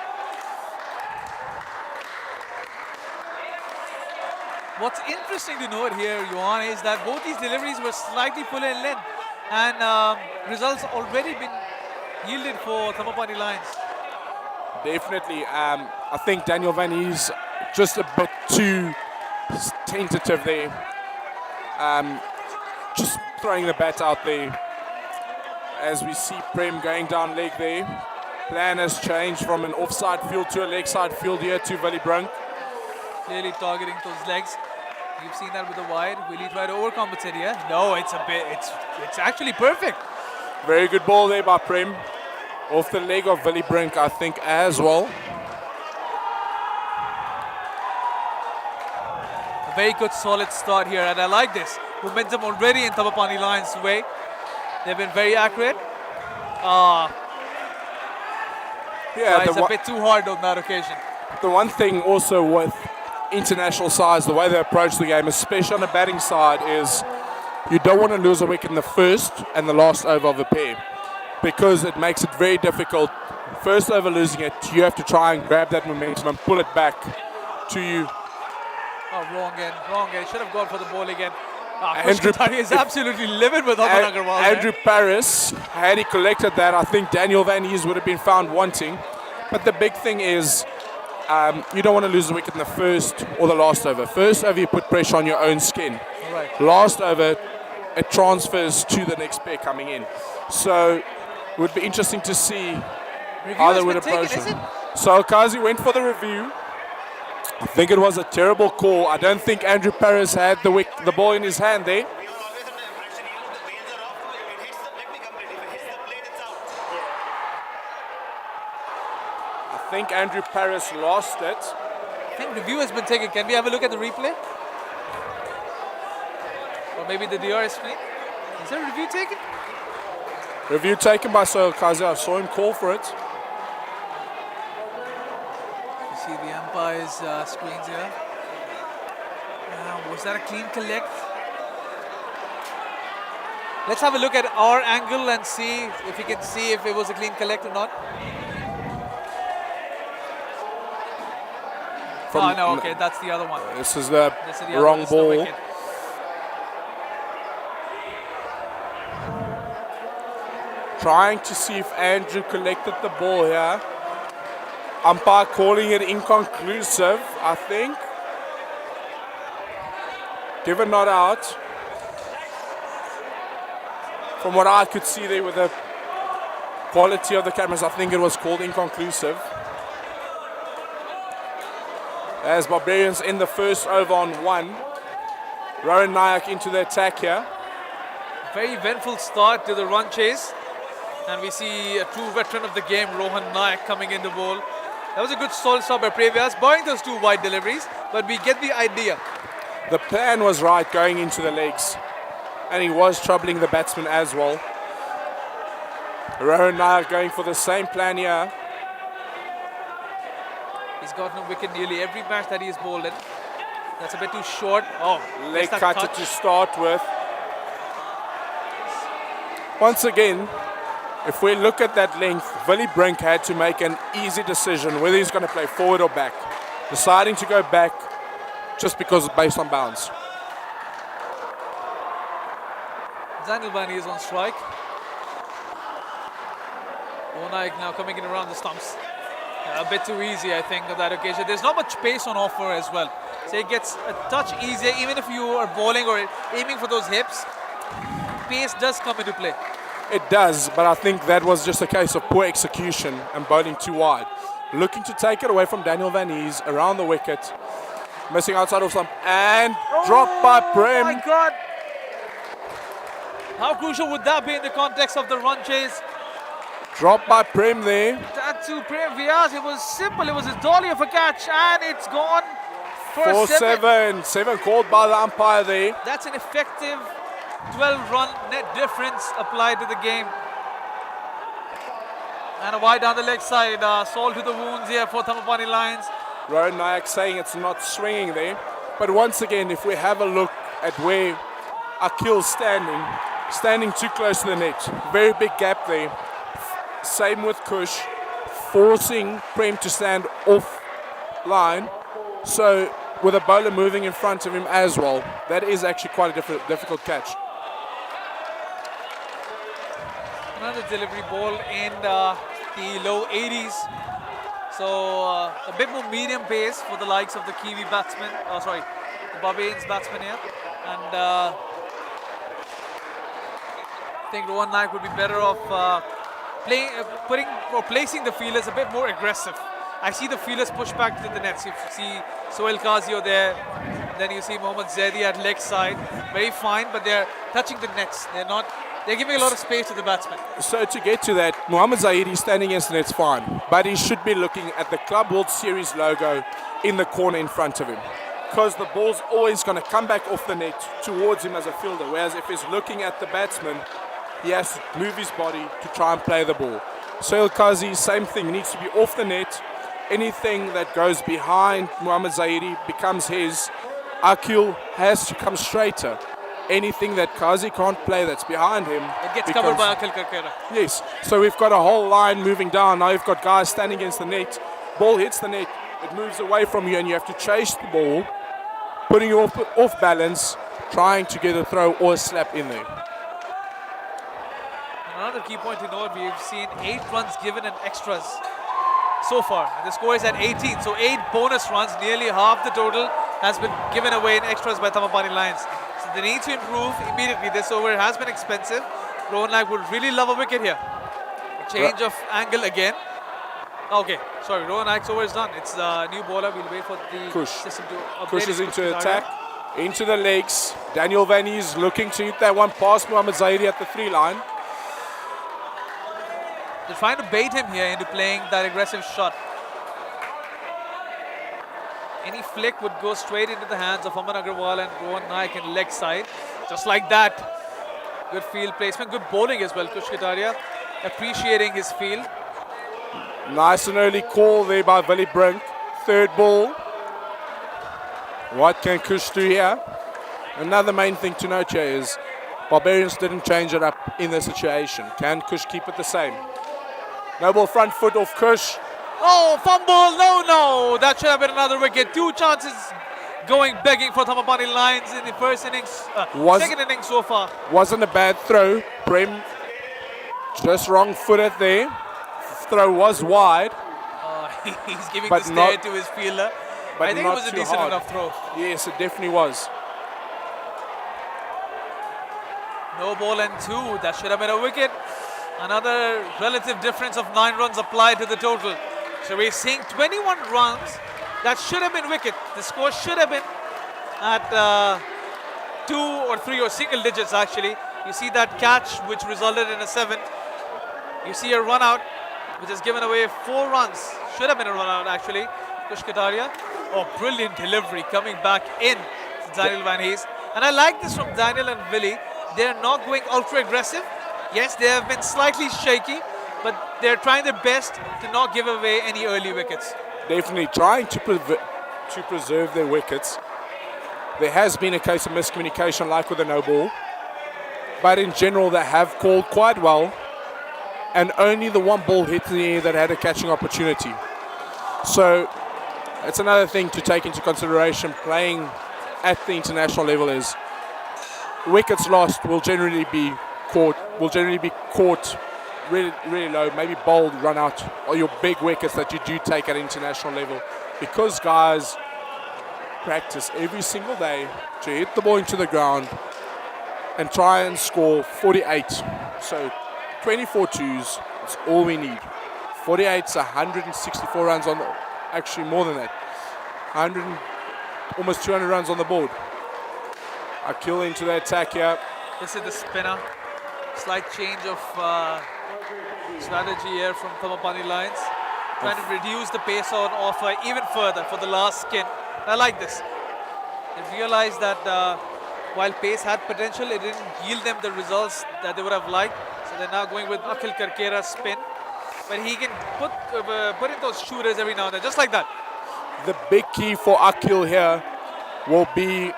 what's interesting to note here, Johan, is that both these deliveries were slightly fuller in length, and results already been yielded for Thambapanni Lions. Definitely. I think Daniel Van Hees just a bit too tentative there. Just throwing the bat out there. As we see Prem going down leg there. Plan has changed from an offside field to a leg side field here to Willie Brunk. Clearly targeting those legs. You've seen that with the wide. Will he try to overcompensate here? No, it's actually perfect. Very good ball there by Prem. Off the leg of Willie Brink, I think, as well. A very good solid start here, and I like this. Momentum already in Thambapanni Lions' way. They've been very accurate. Yeah, it's a bit too hard on that occasion. The one thing also with international sides, the way they approach the game, especially on the batting side, is you don't want to lose a wicket in the first and the last over of a pair, because it makes it very difficult. First over losing it, you have to try and grab that momentum and pull it back to you. Oh, wrong again. Should have gone for the ball again. Andrew is absolutely livid with Aman Agarwal. Andrew Paris, had he collected that, I think Daniel Van Hees would have been found wanting. But the big thing is, you don't want to lose a wicket in the first or the last over. First over, you put pressure on your own skin. Right. Last over, it transfers to the next pair coming in. So it would be interesting to see how they would approach it. So Kazi went for the review. I think it was a terrible call. I don't think Andrew Paris had the ball in his hand there. I think Andrew Paris lost it. I think review has been taken. Can we have a look at the replay? Or maybe the DRS screen? Is there a review taken? Review taken by Sohail Qazi. I saw him call for it. You see the umpire's screens here. Was that a clean collect? Let's have a look at our angle and see if we can see if it was a clean collect or not. No, okay, that's the other one. This is the wrong ball. Trying to see if Andrew collected the ball here. Umpire calling it inconclusive, I think. Given not out. From what I could see there with the quality of the cameras, I think it was called inconclusive. As Barbarians in the first over on 1. Rohan Nayak into the attack here. Very eventful start to the run chase. And we see a true veteran of the game, Rohan Nayak, coming in the bowl. That was a good solid start by Prevyas, barring those two wide deliveries, but we get the idea. The plan was right going into the legs, and he was troubling the batsman as well. Rohan Nayak going for the same plan here. He's gotten a wicket nearly every match that he has bowled in. That's a bit too short. Leg cutter to start with. Once again, If we look at that length, Willie Brink had to make an easy decision whether he's going to play forward or back. Deciding to go back just because based on bounds. Thambapanni is on strike. Onaik now coming in around the stumps. A bit too easy, I think, on that occasion. There's not much pace on offer as well. So it gets a touch easier, even if you are bowling or aiming for those hips. Pace does come into play. It does, but I think that was just a case of poor execution and bowling too wide. Looking to take it away from Daniel Van Ees around the wicket. Missing outside of stump and dropped by Prem. Oh my God! How crucial would that be in the context of the run chase? Dropped by Prem there. That to Prem Vyas, it was simple. It was a dolly of a catch and it's gone for 4-7. 7 called by the umpire there. That's an effective 12-run net difference applied to the game. And a wide down the leg side. Salt to the wounds here for Thambapanni Lions. Rohan Nayak saying it's not swinging there. But once again, if we have a look at where Akhil's standing too close to the net. Very big gap there. Same with Kush, forcing Prem to stand off line. So with a bowler moving in front of him as well, that is actually quite a difficult catch. Another delivery ball in the low 80s. So a bit more medium pace for the likes of the Kiwi batsmen. Oh, sorry, the Barbarians batsmen here. And I think Rohan Nayak would be better off placing the fielders a bit more aggressive. I see the fielders push back to the nets. You see Sohail Qazio there. Then you see Mohammad Zaidi at leg side. Very fine, but they're touching the nets. They're giving a lot of space to the batsmen. So to get to that, Mohammad Zaidi standing against the net's fine, but he should be looking at the Club World Series logo in the corner in front of him, because the ball's always going to come back off the net towards him as a fielder, whereas if he's looking at the batsman, he has to move his body to try and play the ball. Sohail Qazi, same thing, he needs to be off the net. Anything that goes behind Mohammad Zaidi becomes his. Akhil has to come straighter. Anything that Qazi can't play that's behind him, it gets covered by Akhil Karkera. Yes, so we've got a whole line moving down. Now you've got guys standing against the net. Ball hits the net, it moves away from you, and you have to chase the ball, putting you off balance, trying to get a throw or a slap in there. Another key point to note, we've seen 8 runs given in extras so far. And the score is at 18, so 8 bonus runs, nearly half the total has been given away in extras by Thambapanni Lions. So they need to improve immediately. This over has been expensive. Rohan Nayak would really love a wicket here. Change of angle again. Okay, sorry, Rohan Nayak's over is done. It's a new bowler. We'll wait for the system to update. Kush is into attack, into the legs. Daniel Van Ees looking to hit that one past Mohammad Zaidi at the 3 line. They're trying to bait him here into playing that aggressive shot. Any flick would go straight into the hands of Aman Agarwal and Rohan Nayak in leg side. Just like that. Good field placement, good bowling as well. Kush Kataria appreciating his field. Nice and early call there by Willie Brink. 3rd ball. What can Kush do here? Another main thing to note here is Barbarians didn't change it up in the situation. Can Kush keep it the same? No ball front foot off Kush. Oh, fumble, no. That should have been another wicket. 2 chances going begging for Thambapanni Lions in the first innings, second innings so far. Wasn't a bad throw. Prem just wrong footed there. Throw was wide. He's giving the stare to his fielder. I think it was a decent enough throw. Yes, it definitely was. No ball and 2. That should have been a wicket. Another relative difference of 9 runs applied to the total. So we're seeing 21 runs. That should have been wicket. The score should have been at 2 or 3 or single digits actually. You see that catch which resulted in a 7th. You see a run out which has given away 4 runs. Should have been a run out actually. Kush Kataria. Oh, brilliant delivery coming back in to Daniel Van Hees. And I like this from Daniel and Willie. They're not going ultra aggressive. Yes, they have been slightly shaky, but they're trying their best to not give away any early wickets. Definitely trying to preserve their wickets. There has been a case of miscommunication like with the no ball, but in general they have called quite well and only the one ball hit in the air that had a catching opportunity. So it's another thing to take into consideration playing at the international level is wickets lost will generally be caught really, really low, maybe bowled, run out, or your big wickets that you do take at international level, because guys practice every single day to hit the ball into the ground and try and score 48. So 24 twos is all we need. 48's 164 runs on the, actually more than that. 100, almost 200 runs on the board. Akil into the attack here. This is the spinner. Slight change of strategy here from Thambapanni Lions. Trying to reduce the pace on offer even further for the last skin. I like this. They realized that while pace had potential, it didn't yield them the results that they would have liked. So they're now going with Akhil Karkera's spin. But he can put in those shooters every now and then, just like that. The big key for Akhil here will be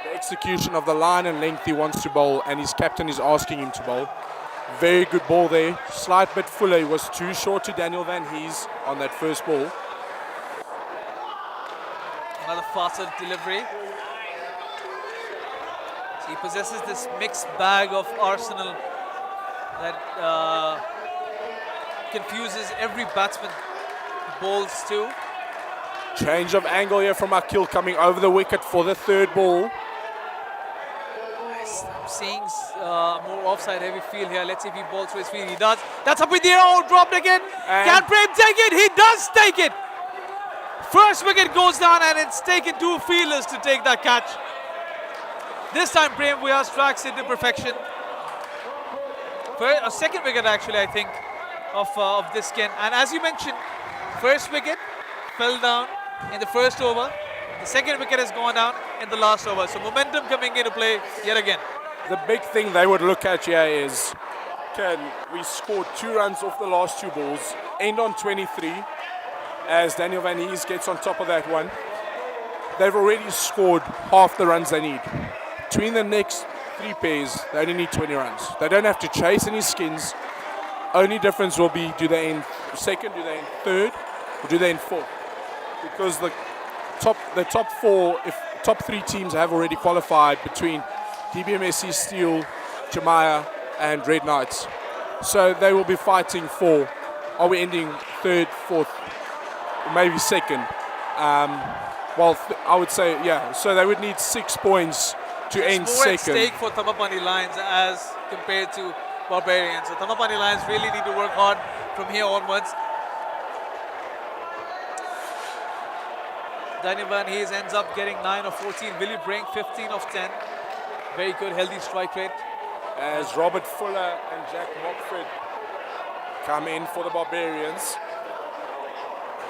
the execution of the line and length he wants to bowl, and his captain is asking him to bowl. Very good ball there. Slight bit fuller. He was too short to Daniel Van Hees on that first ball. Another faster delivery. So he possesses this mixed bag of arsenal that confuses every batsman he bowls to. Change of angle here from Akhil coming over the wicket for the third ball. I'm seeing more offside heavy field here. Let's see if he bowls to his field. He does. That's up in the air. Oh, dropped again. Can Prem take it? He does take it. First wicket goes down and it's taken two fielders to take that catch. This time Prem Vyas tracks it to perfection. A second wicket actually, I think, of this skin. And as you mentioned, first wicket fell down in the first over. The second wicket has gone down in the last over. So momentum coming into play yet again. The big thing they would look at here is, can we score 2 runs off the last 2 balls, end on 23, as Daniel Van Hees gets on top of that one. They've already scored half the runs they need. Between the next 3 pairs, they only need 20 runs. They don't have to chase any skins. Only difference will be, do they end second, do they end third, or do they end fourth? Because the top 4, if top 3 teams have already qualified between DBMSC Steel, Jamaya and Red Knights. So they will be fighting for, are we ending third, fourth, maybe second? I would say, yeah, so they would need 6 points to end more second. At stake for Tumbopani Lions as compared to Barbarians. So Tumbopani Lions really need to work hard from here onwards. Daniel Van Hees ends up getting 9 of 14. Will he bring 15 of 10? Very good, healthy strike rate. As Robert Fuller and Jack Mockford come in for the Barbarians.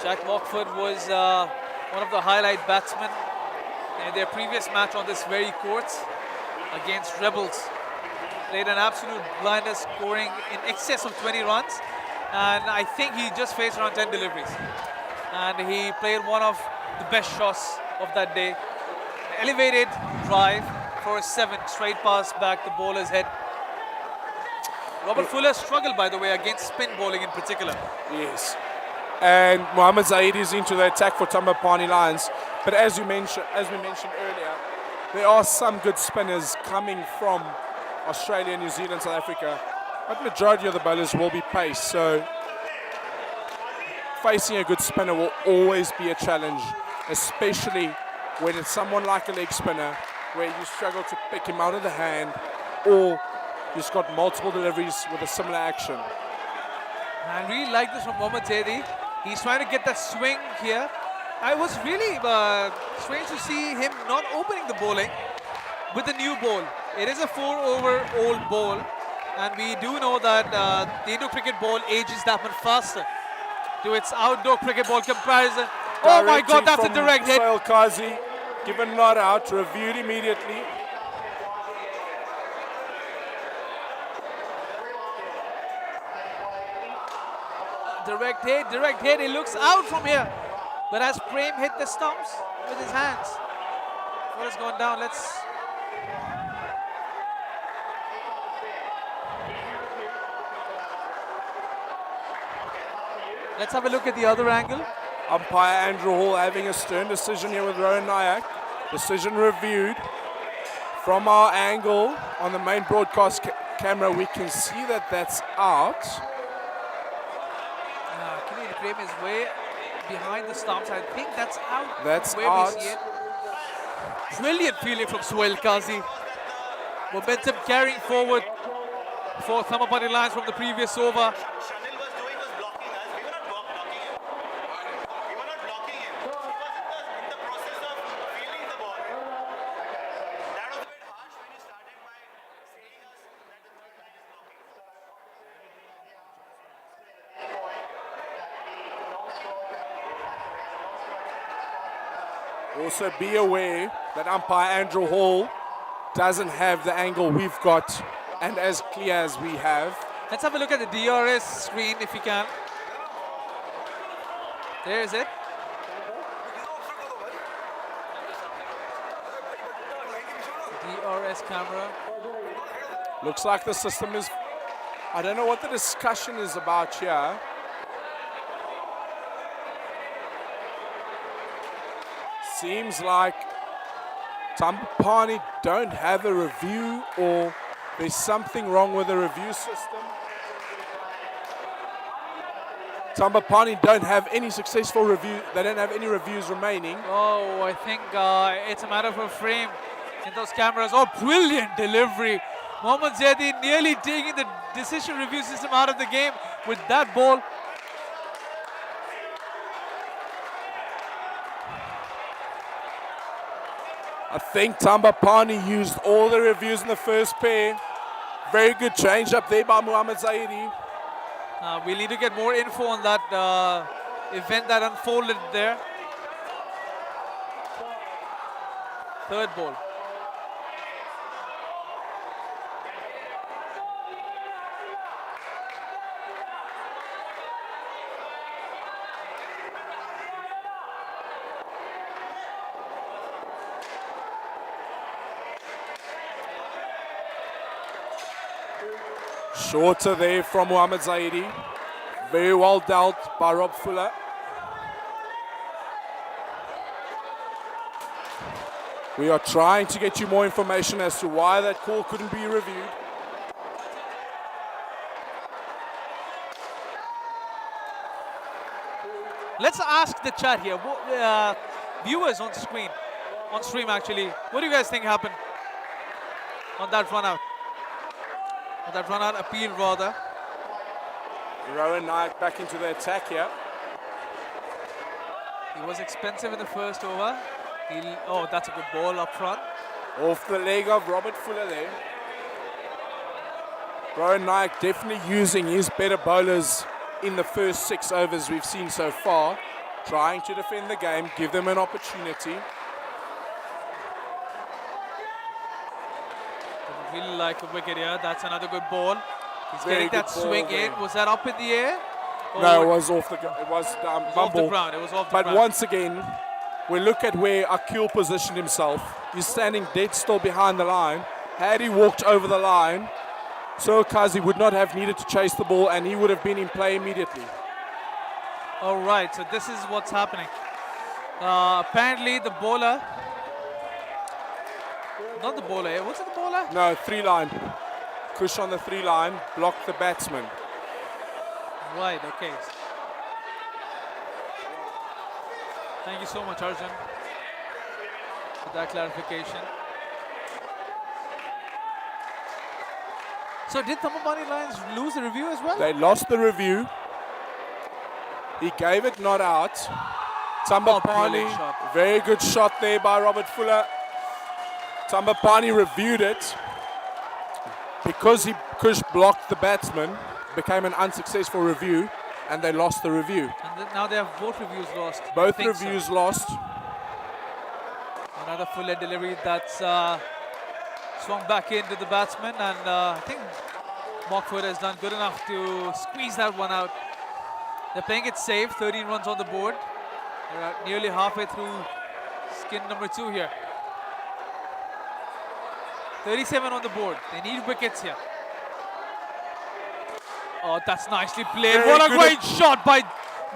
Jack Mockford was one of the highlight batsmen in their previous match on this very court against Rebels. Played an absolute blinder, scoring in excess of 20 runs. And I think he just faced around 10 deliveries. And he played one of the best shots of that day. Elevated drive for a 7 straight pass back the bowler's head. Robert Fuller struggled, by the way, against spin bowling in particular. Yes. And Mohammad Zaid is into the attack for Thambapanni Lions. But as we mentioned earlier, there are some good spinners coming from Australia, New Zealand, South Africa. But majority of the bowlers will be pace. So facing a good spinner will always be a challenge, especially when it's someone like a leg spinner where you struggle to pick him out of the hand, or you've got multiple deliveries with a similar action. I really like this from Mohammad Zaidi. He's trying to get that swing here. I was really strange to see him not opening the bowling with the new ball. It is a 4-over-old ball, and we do know that the Indo cricket ball ages that much faster to its outdoor cricket ball comparison. Oh my God, that's a direct hit. Sohail Qazi, given not out, reviewed immediately. Direct hit. He looks out from here. But as Prem hit the stumps with his hands. What has gone down? Let's. Let's have a look at the other angle. Umpire Andrew Hall having a stern decision here with Rowan Nyack. Decision reviewed. From our angle on the main broadcast camera, we can see that that's out. Canadian frame is way behind the stumps. I think that's out. That's where out. We see it. Brilliant feeling from Suhail Qazi. Momentum carrying forward for Thambapanni Lions from the previous over. Also be aware that umpire Andrew Hall doesn't have the angle we've got and as clear as we have. Let's have a look at the DRS screen if you can. There's it. DRS camera. Looks like the system is, I don't know what the discussion is about here. Seems like Tumbopani don't have a review, or there's something wrong with the review system. Thambapanni don't have any successful review. They don't have any reviews remaining. Oh, I think it's a matter of a frame in those cameras. Oh, brilliant delivery. Mohammad Zaidi nearly taking the decision review system out of the game with that ball. I think Thambapanni used all the reviews in the first pair. Very good change up there by Mohammad Zaidi. We need to get more info on that event that unfolded there. Third ball. Shorter there from Mohammad Zaidi. Very well dealt by Rob Fuller. We are trying to get you more information as to why that call couldn't be reviewed. Let's ask the chat here. Viewers on screen, on stream actually. What do you guys think happened on that run out? On that run out appeal rather. Rowan Naik back into the attack here. He was expensive in the first over. Oh, that's a good ball up front. Off the leg of Robert Fuller there. Rowan Naik definitely using his better bowlers in the first 6 overs we've seen so far. Trying to defend the game, give them an opportunity. Really like a wicket here. That's another good ball. He's Very getting that good ball swing there. in. Was that up in the air? No, Or it was off the it was off the ground. It was off the But ground. once again, we look at where Akil positioned himself. He's standing dead still behind the line. Had he walked over the line, so Kazi would not have needed to chase the ball and he would have been in play immediately. All right, so this is what's happening. Apparently the bowler, not the bowler, what's it, the bowler? No, 3-line. Kush on the 3-line, blocked the batsman. Right, okay. Thank you so much, Arjun, for that clarification. So did Thambapanni Lions lose the review as well? They lost the review. He gave it not out. Thambapanni, brilliant shot. very good shot there by Robert Fuller. Thambapanni reviewed it. Because Kush blocked the batsman, became an unsuccessful review, and they lost the review. And now they have both reviews lost. Both I think so. reviews lost. Another Fuller delivery that's swung back into the batsman, and I think Mockford has done good enough to squeeze that one out. They're playing it safe, 13 runs on the board. They're nearly halfway through skin number 2 here. 37 on the board. They need wickets here. Oh, that's nicely played. Very What a good great shot by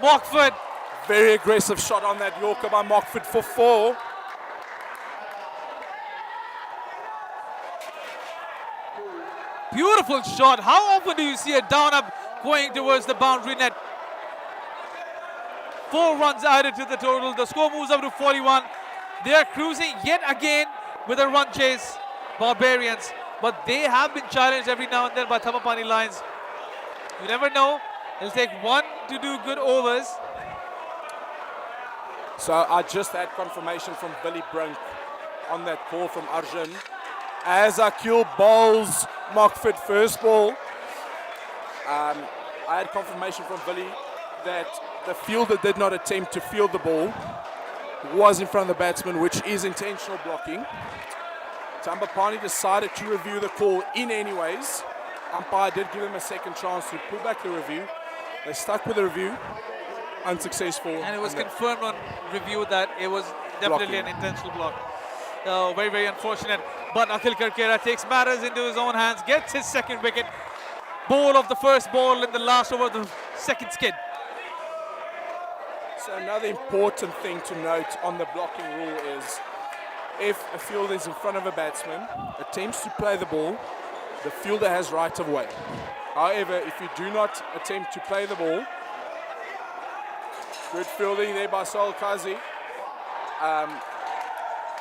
Mockford. Very aggressive shot on that Yorker by Mockford for 4. Beautiful shot. How often do you see a down up going towards the boundary net? 4 runs added to the total. The score moves up to 41. They are cruising yet again with a run chase, Barbarians. But they have been challenged every now and then by Thambapanni Lions. You never know. It'll take one to do good overs. So I just had confirmation from Billy Brink on that call from Arjun. As Akil bowls Mockford first ball, I had confirmation from Billy that the fielder did not attempt to field the ball, was in front of the batsman, which is intentional blocking. Tumbopani decided to review the call in anyways. Umpire did give him a second chance to pull back the review. They stuck with the review, unsuccessful. And it was confirmed on review that it was definitely an intentional block. Very, very unfortunate. But Akhil Karkera takes matters into his own hands, gets his second wicket. Ball of the first ball in the last over of the second skid. So another important thing to note on the blocking rule is if a fielder is in front of a batsman, attempts to play the ball, the fielder has right of way. However, if you do not attempt to play the ball, good fielding there by Sohail Qazi.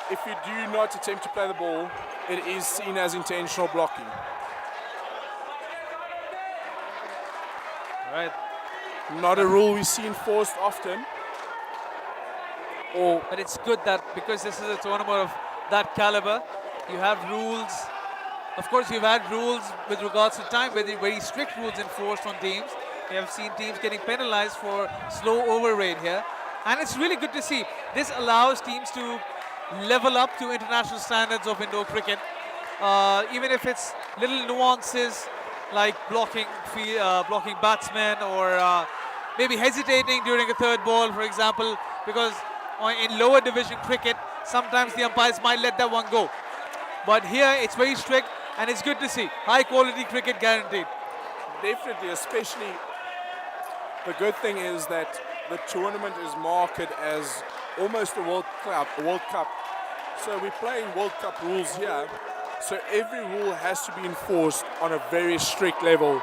If you do not attempt to play the ball, it is seen as intentional blocking. Right. Not a rule we see enforced often. But it's good that because this is a tournament of that caliber, you have rules. Of course, you've had rules with regards to time, very strict rules enforced on teams. We have seen teams getting penalized for slow over rate here. And it's really good to see. This allows teams to level up to international standards of indoor cricket. Even if it's little nuances like blocking batsmen or maybe hesitating during a third ball, for example, because in lower division cricket, sometimes the umpires might let that one go. But here, it's very strict, and it's good to see. High quality cricket guaranteed. Definitely, especially the good thing is that the tournament is marketed as almost a World Cup. So we're playing World Cup rules here. So every rule has to be enforced on a very strict level.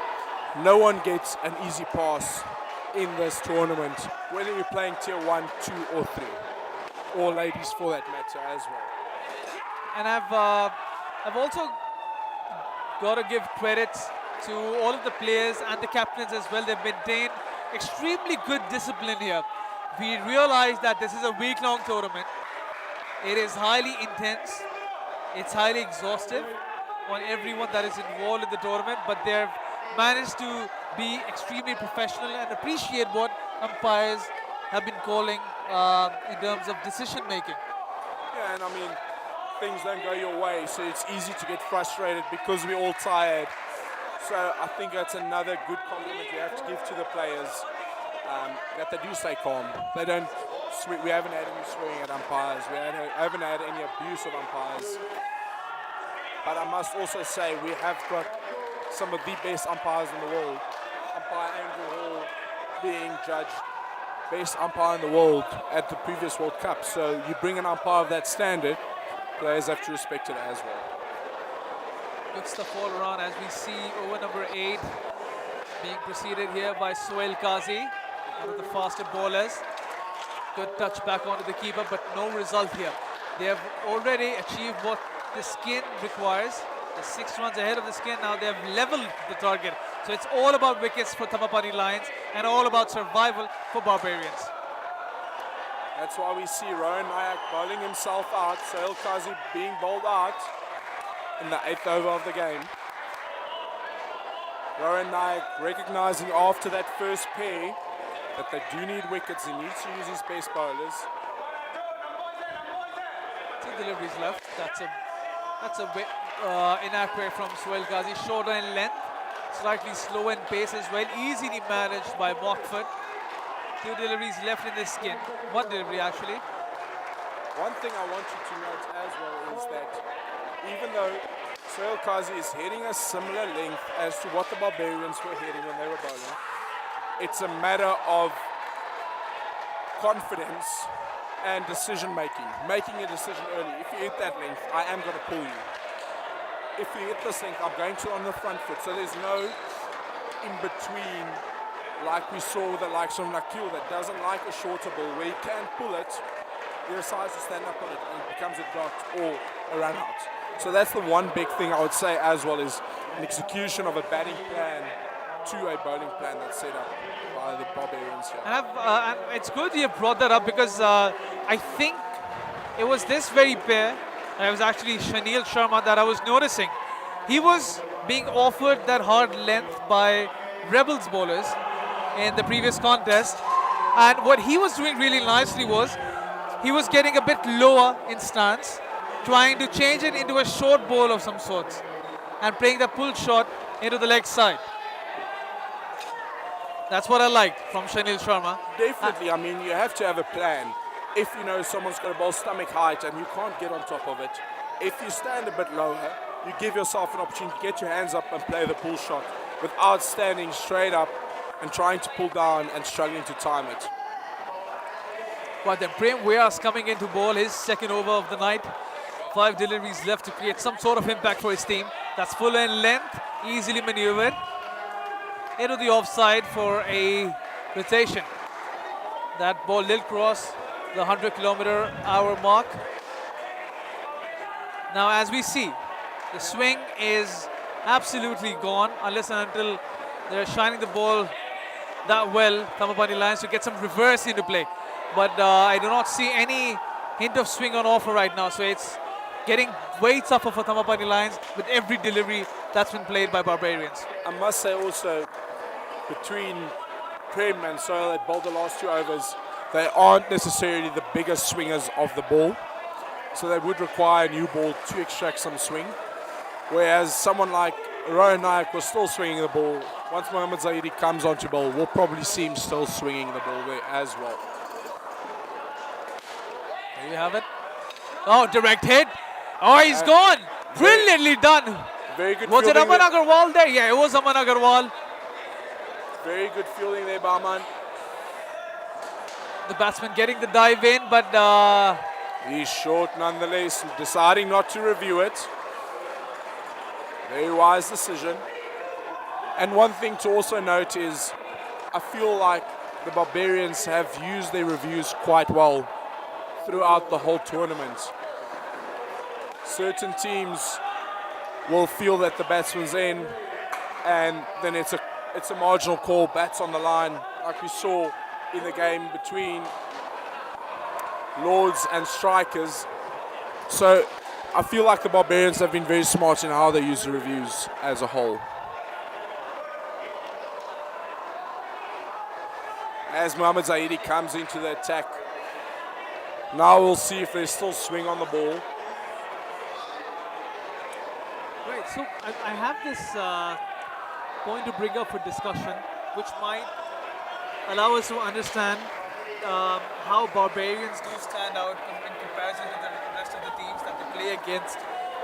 No one gets an easy pass in this tournament, whether you're playing tier 1, 2 or 3, or ladies for that matter as well. And I've also got to give credits to all of the players and the captains as well. They've maintained extremely good discipline here. We realize that this is a week-long tournament. It is highly intense. It's highly exhaustive on everyone that is involved in the tournament, but they've managed to be extremely professional and appreciate what umpires have been calling in terms of decision making. Yeah, and I mean, things don't go your way, so it's easy to get frustrated because we're all tired. So I think that's another good compliment we have to give to the players, that they do stay calm. They don't. We haven't had any swearing at umpires. We haven't had any abuse of umpires. But I must also say we have got some of the best umpires in the world. Umpire Andrew Hall being judged best umpire in the world at the previous World Cup. So you bring an umpire of that standard, players have to respect it as well. Good stuff all around as we see over number 8 being preceded here by Sohail Qazi, one of the faster bowlers. Good touch back onto the keeper, but no result here. They have already achieved what the skin requires. They're 6 runs ahead of the skin. Now they have leveled the target. So it's all about wickets for Thambapanni Lions and all about survival for Barbarians. That's why we see Rohan Nayak bowling himself out, Sohail Qazi being bowled out in the 8th over of the game. Rohan Nayak recognizing after that first pair that they do need wickets. He needs to use his best bowlers. 2 deliveries left. That's a bit inaccurate from Sohail Qazi. Shorter in length, slightly slow in pace as well. Easily managed by Mockford. 2 deliveries left in the skin. 1 delivery actually. One thing I want you to note as well is that even though Sohail Qazi is heading a similar length as to what the Barbarians were heading when they were bowling, it's a matter of confidence and decision making. Making a decision early. If you hit that length, I am going to pull you. If you hit this length, I'm going to on the front foot. So there's no in between, like we saw with the likes of Nakil that doesn't like a shorter ball where he can pull it, he decides to stand up on it and it becomes a dot or a run out. So that's the one big thing I would say, as well as an execution of a batting plan to a bowling plan that's set up by the Barbarians here. And it's good you brought that up because I think it was this very pair, and it was actually Shanil Sharma that I was noticing. He was being offered that hard length by Rebels bowlers in the previous contest, and what he was doing really nicely was he was getting a bit lower in stance, trying to change it into a short bowl of some sorts and playing the pull shot into the leg side. That's what I liked from Shanil Sharma. Definitely, I mean, you have to have a plan. If you know someone's got a ball stomach height and you can't get on top of it, if you stand a bit lower, you give yourself an opportunity to get your hands up and play the pull shot without standing straight up and trying to pull down and struggling to time it. But then Prem Vyas coming in to bowl his second over of the night. 5 deliveries left to create some sort of impact for his team. That's full in length, easily maneuvered into the offside for a rotation. That ball did cross the 100-kilometer-hour mark. Now, as we see, the swing is absolutely gone unless and until they're shining the ball that well. Thambapanni Lions to get some reverse into play. But I do not see any hint of swing on offer right now. So it's getting way tougher for Thambapanni Lions with every delivery that's been played by Barbarians. I must say also, between Prem and Soil that bowled the last 2 overs, they aren't necessarily the biggest swingers of the ball. So they would require a new ball to extract some swing. Whereas someone like Rohan Nayak was still swinging the ball. Once Mohammad Zaidi comes onto bowl, we'll probably see him still swinging the ball there as well. There you have it. Oh, direct hit. Oh, he's gone. Brilliantly done. Very good. Was it Aman Agarwal there? Yeah, it was Aman Agarwal. Very good fielding there, Barman. The batsman getting the dive in, but he's short nonetheless, deciding not to review it. Very wise decision. And one thing to also note is, I feel like the Barbarians have used their reviews quite well throughout the whole tournament. Certain teams will feel that the batsman's in, and then it's a marginal call, bats on the line, like we saw in the game between Lords and Strikers. So I feel like the Barbarians have been very smart in how they use the reviews as a whole. As Mohammad Zaidi comes into the attack, now we'll see if there's still swing on the ball. Right, so I have this point to bring up for discussion, which might allow us to understand how Barbarians do stand out in comparison to the rest of the teams that they play against.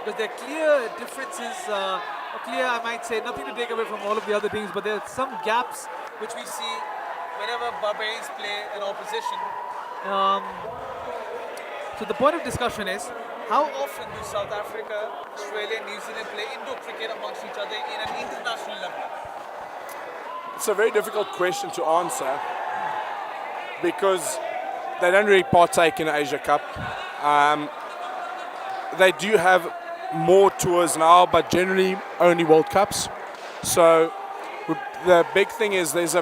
Because there are clear differences, I might say, nothing to take away from all of the other teams, but there are some gaps which we see whenever Barbarians play an opposition. So the point of discussion is, how often do South Africa, Australia, and New Zealand play indoor cricket amongst each other in an international level? It's a very difficult question to answer because they don't really partake in the Asia Cup. They do have more tours now, but generally only World Cups. So the big thing is there's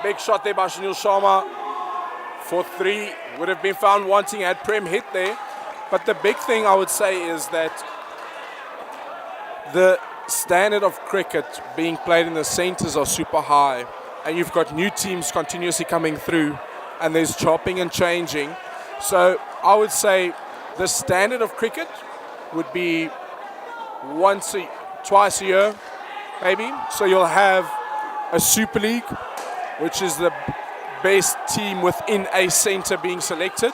big shot there by Shanil Sharma for 3, would have been found wanting had Prem hit there. But the big thing I would say is that the standard of cricket being played in the centres are super high, and you've got new teams continuously coming through, and there's chopping and changing. So I would say the standard of cricket would be twice a year, maybe. So you'll have a Super League, which is the best team within a centre being selected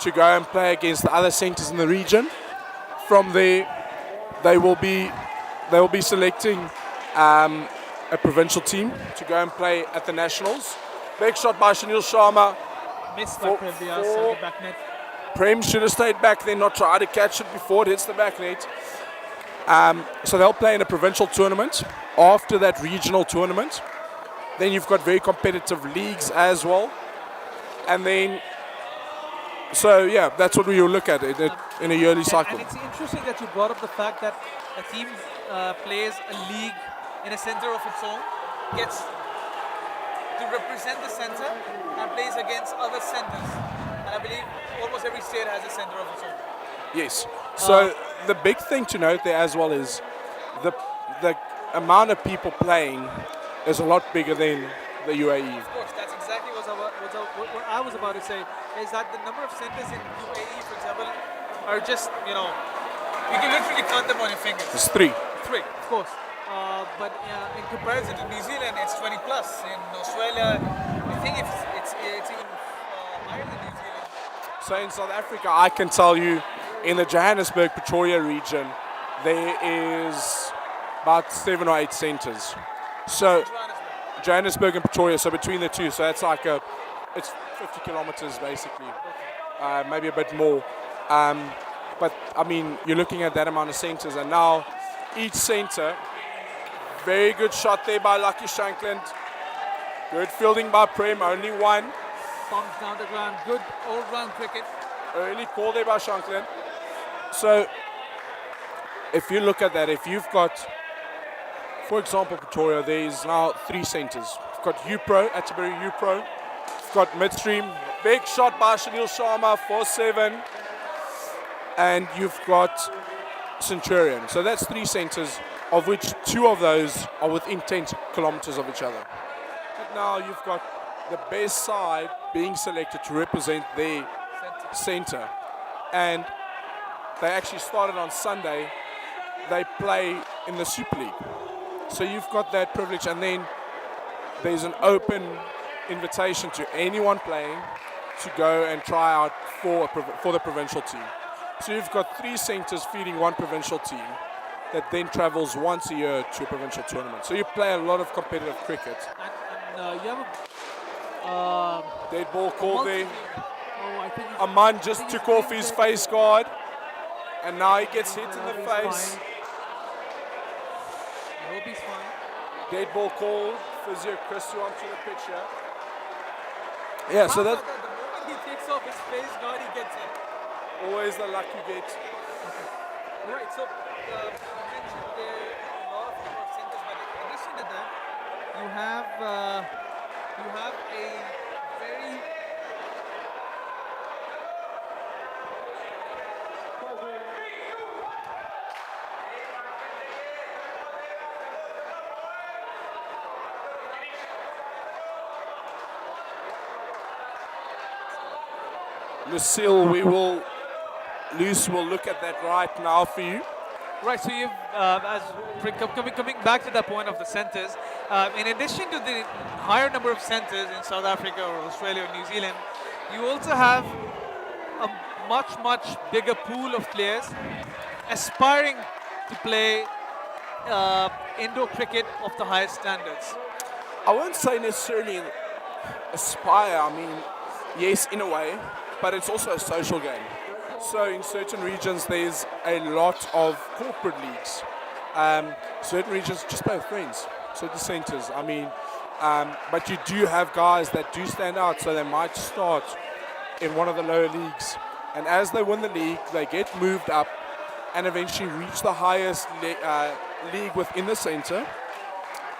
to go and play against the other centres in the region. From there, they will be selecting a provincial team to go and play at the nationals. Big shot by Shanil Sharma. Missed by Prem Vyas on the back net. Prem should have stayed back there, not try to catch it before it hits the back net. So they'll play in a provincial tournament after that regional tournament. Then you've got very competitive leagues as well. And then, so yeah, that's what we will look at in a yearly cycle. And it's interesting that you brought up the fact that a team plays a league in a center of its own, gets to represent the center and plays against other centers. And I believe almost every state has a center of its own. Yes. So the big thing to note there as well is the amount of people playing is a lot bigger than the UAE. Of course, that's exactly what I was about to say, is that the number of centers in UAE, for example, are just, you can literally count them on your fingers. It's three. Three, of course. But in comparison to New Zealand, it's 20 plus. In Australia, I think it's even higher than New Zealand. So in South Africa, I can tell you, in the Johannesburg, Pretoria region, there is about 7 or 8 centers. So Johannesburg and Pretoria, so between the two, so that's like it's 50 kilometers basically, maybe a bit more. But I mean, you're looking at that amount of centers, and now each center, very good shot there by Lucky Shankland. Good fielding by Prem, only one. Bumps down the ground, good all-round cricket. Early call there by Shankland. So if you look at that, if you've got, for example, Pretoria, there is now 3 centers. You've got UPro, Atterbury UPro. You've got midstream, big shot by Shanil Sharma, 4-7. And you've got Centurion. So that's 3 centers, of which 2 of those are within 10 kilometers of each other. But now you've got the best side being selected to represent their center. And they actually started on Sunday. They play in the Super League. So you've got that privilege, and then there's an open invitation to anyone playing to go and try out for the provincial team. So you've got 3 centers feeding 1 provincial team that then travels once a year to a provincial tournament. So you play a lot of competitive cricket. And you have a dead ball called there. I think Aman just took off his face guard, and now he gets hit in the face. Fine. I hope he's fine. Dead ball called. Physio Christo onto the picture. Yeah, so that. The moment he takes off his face guard, he gets it. Always the luck you get. All right, so you mentioned there a lot of number of centers, but in addition to that, you have a very Lucille, Luce will look at that right now for you. Right, so you've, coming back to that point of the centers, in addition to the higher number of centers in South Africa or Australia or New Zealand, you also have a much bigger pool of players aspiring to play indoor cricket of the highest standards. I won't say necessarily aspire, I mean, yes, in a way, but it's also a social game. So in certain regions, there's a lot of corporate leagues. Certain regions just play with friends, certain centers. I mean, but you do have guys that do stand out, so they might start in one of the lower leagues. And as they win the league, they get moved up and eventually reach the highest league within the center.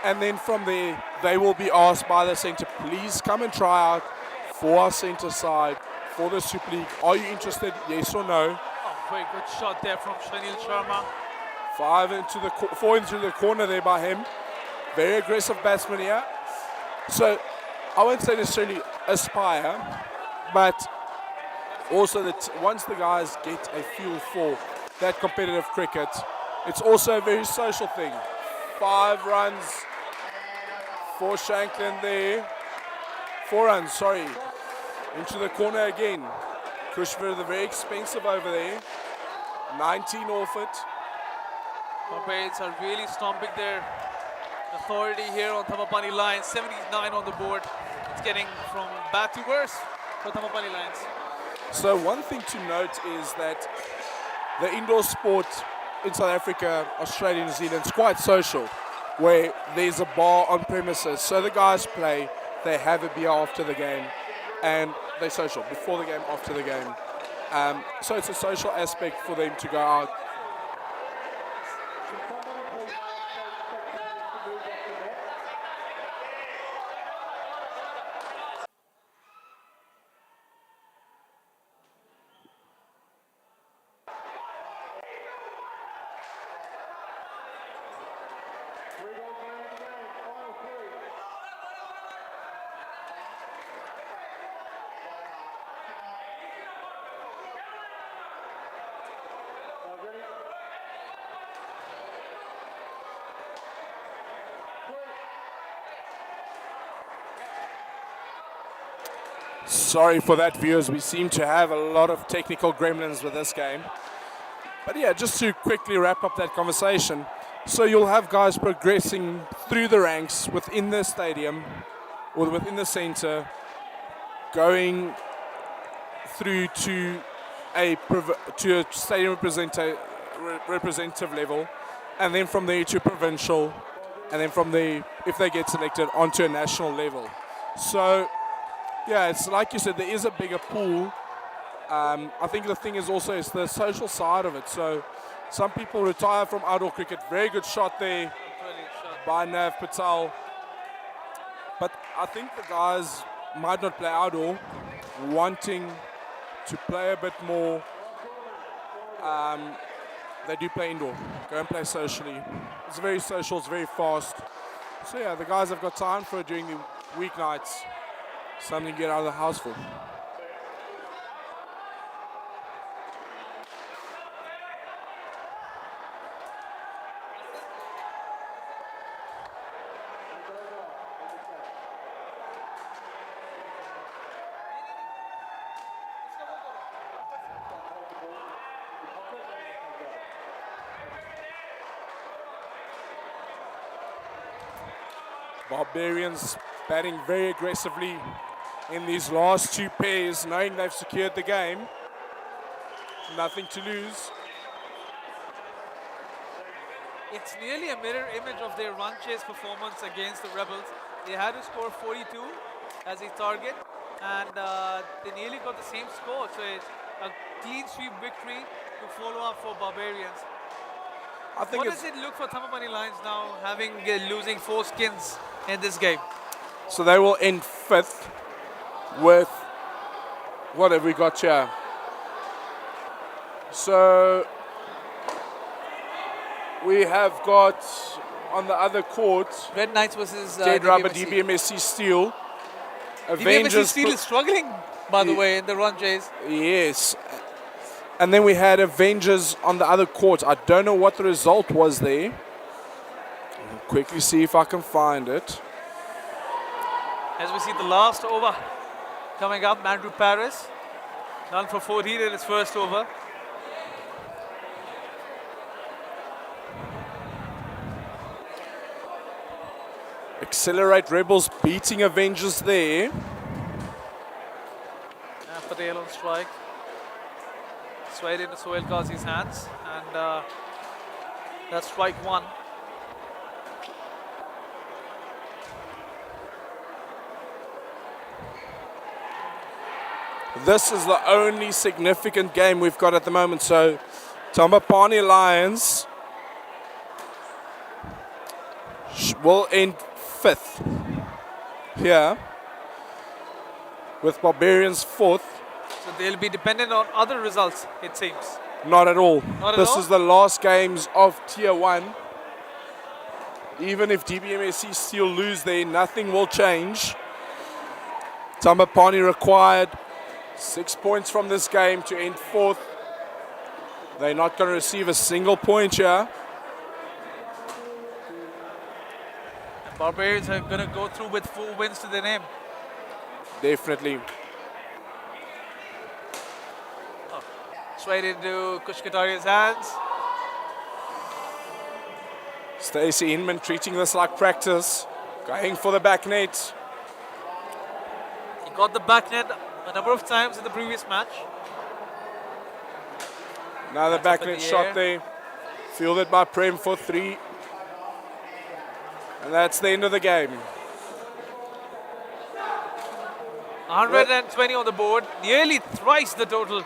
And then from there, they will be asked by the center, please come and try out for our center side, for the Super League. Are you interested? Yes or no? Oh, very good shot there from Shanil Sharma. 4 into the corner there by him. Very aggressive batsman here. So I won't say necessarily aspire, but also that once the guys get a feel for that competitive cricket, it's also a very social thing. 5 runs for Shanklin there. 4 runs, sorry. Into the corner again. Kushver, the very expensive over there. 19 off it. Barbarians are really stomping their authority here on Thambapanni line. 79 on the board. It's getting from bad to worse for Thambapanni Lions. So one thing to note is that the indoor sport in South Africa, Australia, New Zealand is quite social, where there's a bar on premises. So the guys play, they have a beer after the game, and they social before the game, after the game. So it's a social aspect for them to go out. Sorry for that, viewers. We seem to have a lot of technical gremlins with this game. But yeah, just to quickly wrap up that conversation. So you'll have guys progressing through the ranks within the stadium or within the center, going through to a stadium representative level, and then from there to provincial, and then from there, if they get selected, onto a national level. So yeah, it's like you said, there is a bigger pool. I think the thing is also is the social side of it. So some people retire from outdoor cricket. Very good shot there by Nav Patel. But I think the guys might not play outdoor, wanting to play a bit more. They do play indoor. Go and play socially. It's very social, it's very fast. So yeah, the guys have got time for it during the weeknights. Something to get out of the house for. Barbarians batting very aggressively in these last two pairs, knowing they've secured the game. Nothing to lose. It's nearly a mirror image of their run chase performance against the Rebels. They had to score 42 as a target, and they nearly got the same score. So it's a clean sweep victory to follow up for Barbarians. What does it look for Thambapanni Lions now, having losing 4 skins in this game? So they will end 5th with, what have we got here? So we have got on the other court Red Knights versus Dead Rubber DBMSC Steel. DBMSC Steel is struggling, by the way, in the run chase. Yes. And then we had Avengers on the other court. I don't know what the result was there. I'll quickly see if I can find it. As we see the last over coming up, Andrew Paris, done for 14 in his first over. Accelerate Rebels beating Avengers there. And Patel on strike. Swayed into Sohail Qazi's hands, and that's strike 1. This is the only significant game we've got at the moment. So Tumbopani Lions will end 5th here, with Barbarians 4th. So they'll be dependent on other results, it seems. Not at all. Not at this all? is the last games of Tier 1. Even if DBMSC Steel lose there, nothing will change. Thambapanni required 6 points from this game to end 4th. They're not going to receive a single point here. And Barbarians are going to go through with 4 wins to their name. Definitely. Straight into Kush Kataria's hands. Stacey Inman treating this like practice. Going for the back net. got the back net a number of times in the previous match. Another That's up in backnet the shot air. there. Fielded by Prem for 3. And that's the end of the game. 120 on the board, nearly thrice the total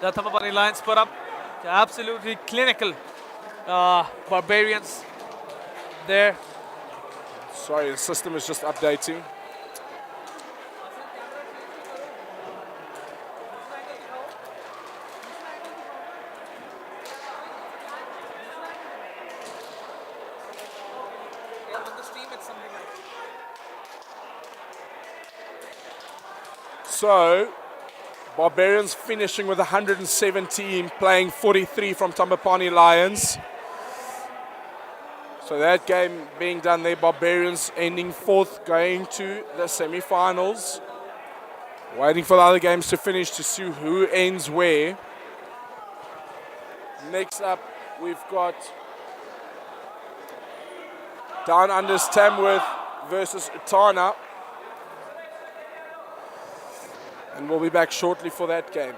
that Thambapanni Lions put up. They're absolutely clinical Barbarians there. Sorry, the system is just updating. So, Barbarians finishing with 117, playing 43 from Tumbopani Lions. So that game being done there, Barbarians ending 4th, going to the semi-finals. Waiting for the other games to finish to see who ends where. Next up, we've got Down Under's Tamworth versus Utama. And we'll be back shortly for that game.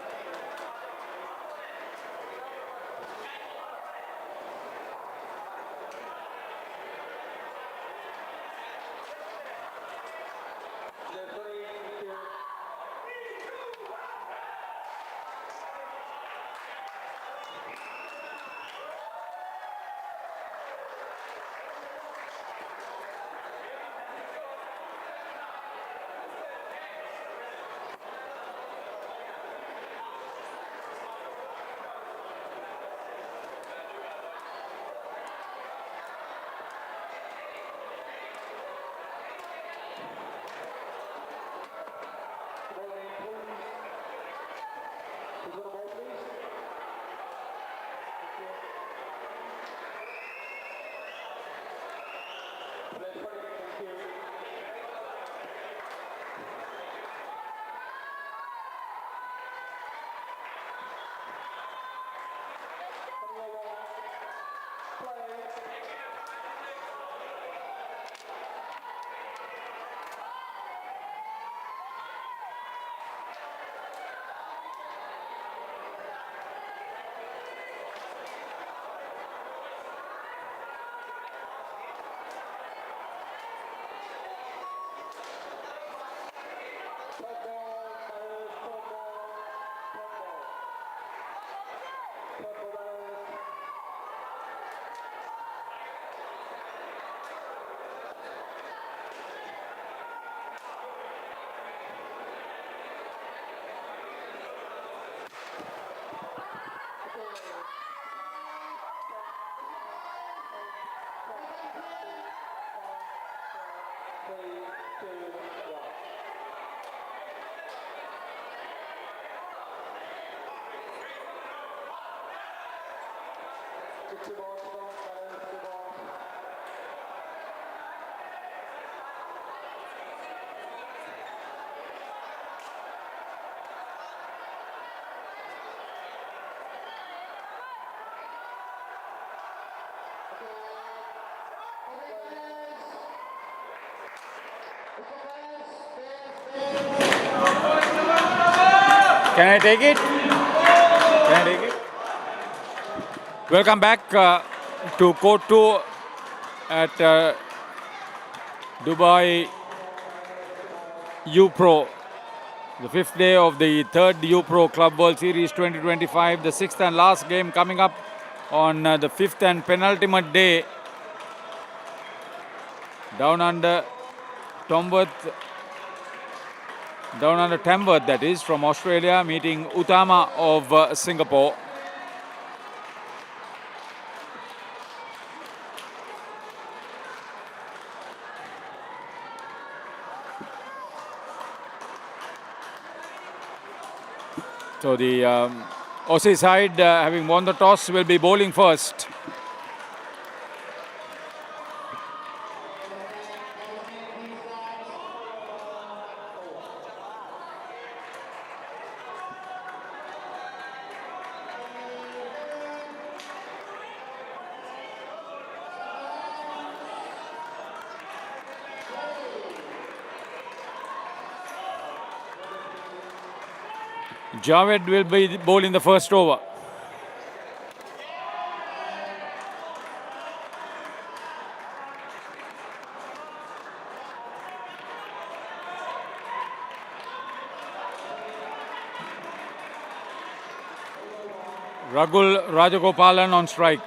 Can I take it? Can I take it? Welcome back to Court 2 at Dubai U-Pro. The 5th day of the 3rd U-Pro Club World Series 2025. The 6th and last game coming up on the 5th and penultimate day. Down under Tamworth. Down under Tamworth, that is, from Australia, meeting Utama of Singapore. So the Aussie side, having won the toss, will be bowling first. Javed will be bowling the first over. Ragul Rajagopalan on strike.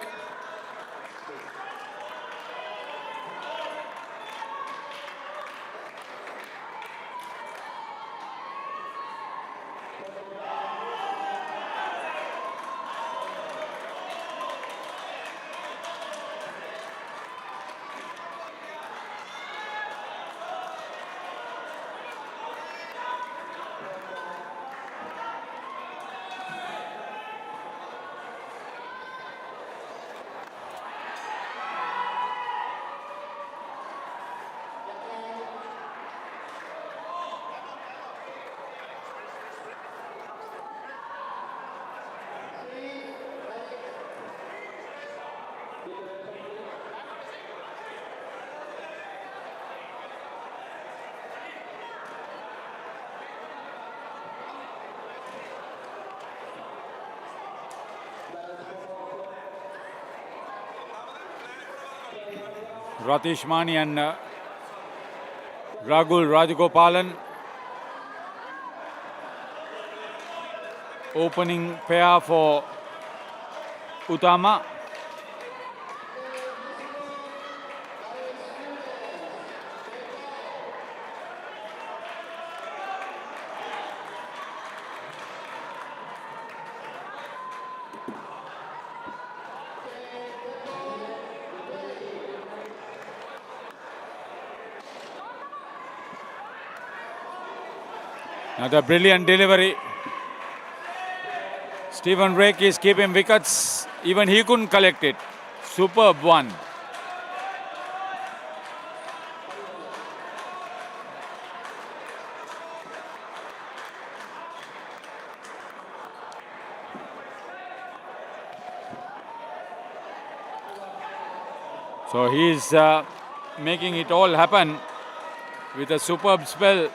Ratish Mani and Ragul Rajagopalan. Opening pair for Utama. Another brilliant delivery. Stephen Rake is keeping wickets. Even he couldn't collect it. Superb one. So he's making it all happen with a superb spell.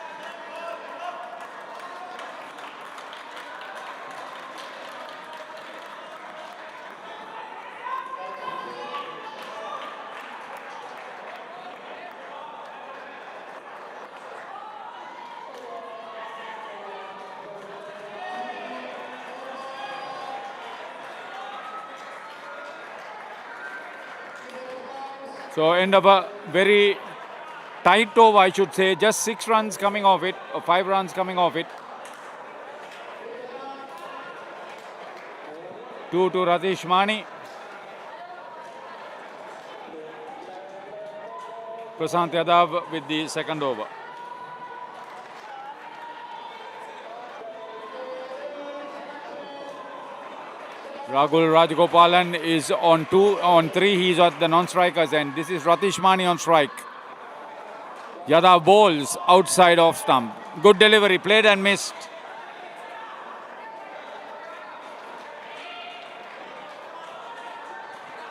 So end of a very tight over, I should say. Just 6 runs coming off it, or 5 runs coming off it. 2 to Ratish Mani. Prasant Yadav with the second over. Ragul Rajagopalan is on 2, on 3, he's at the non-strikers end. This is Ratish Mani on strike. Yadav bowls outside off stump. Good delivery, played and missed.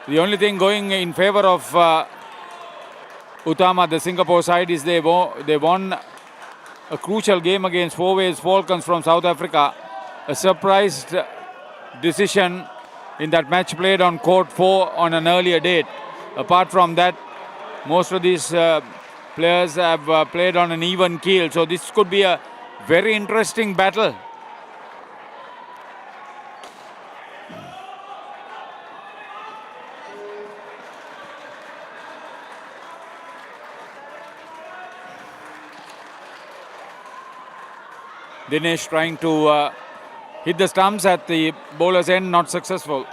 The only thing going in favour of Utama, the Singapore side, is they won a crucial game against Fourways Falcons from South Africa. A surprised decision in that match played on court 4 on an earlier date. Apart from that, most of these players have played on an even keel. So this could be a very interesting battle. Dinesh trying to hit the stumps at the bowler's end, not successful.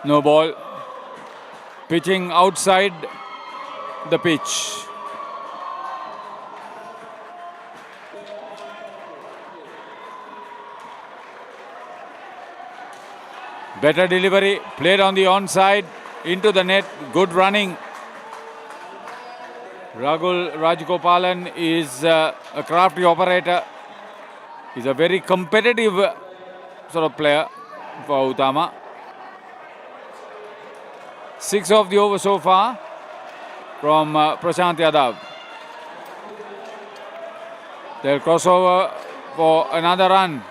No ball. Pitching outside the pitch. Better delivery, played on the onside, into the net, good running. Ragul Rajagopalan is a crafty operator. He's a very competitive sort of player for Utama. 6 of the over so far from Prashant Yadav. They'll cross over for another run.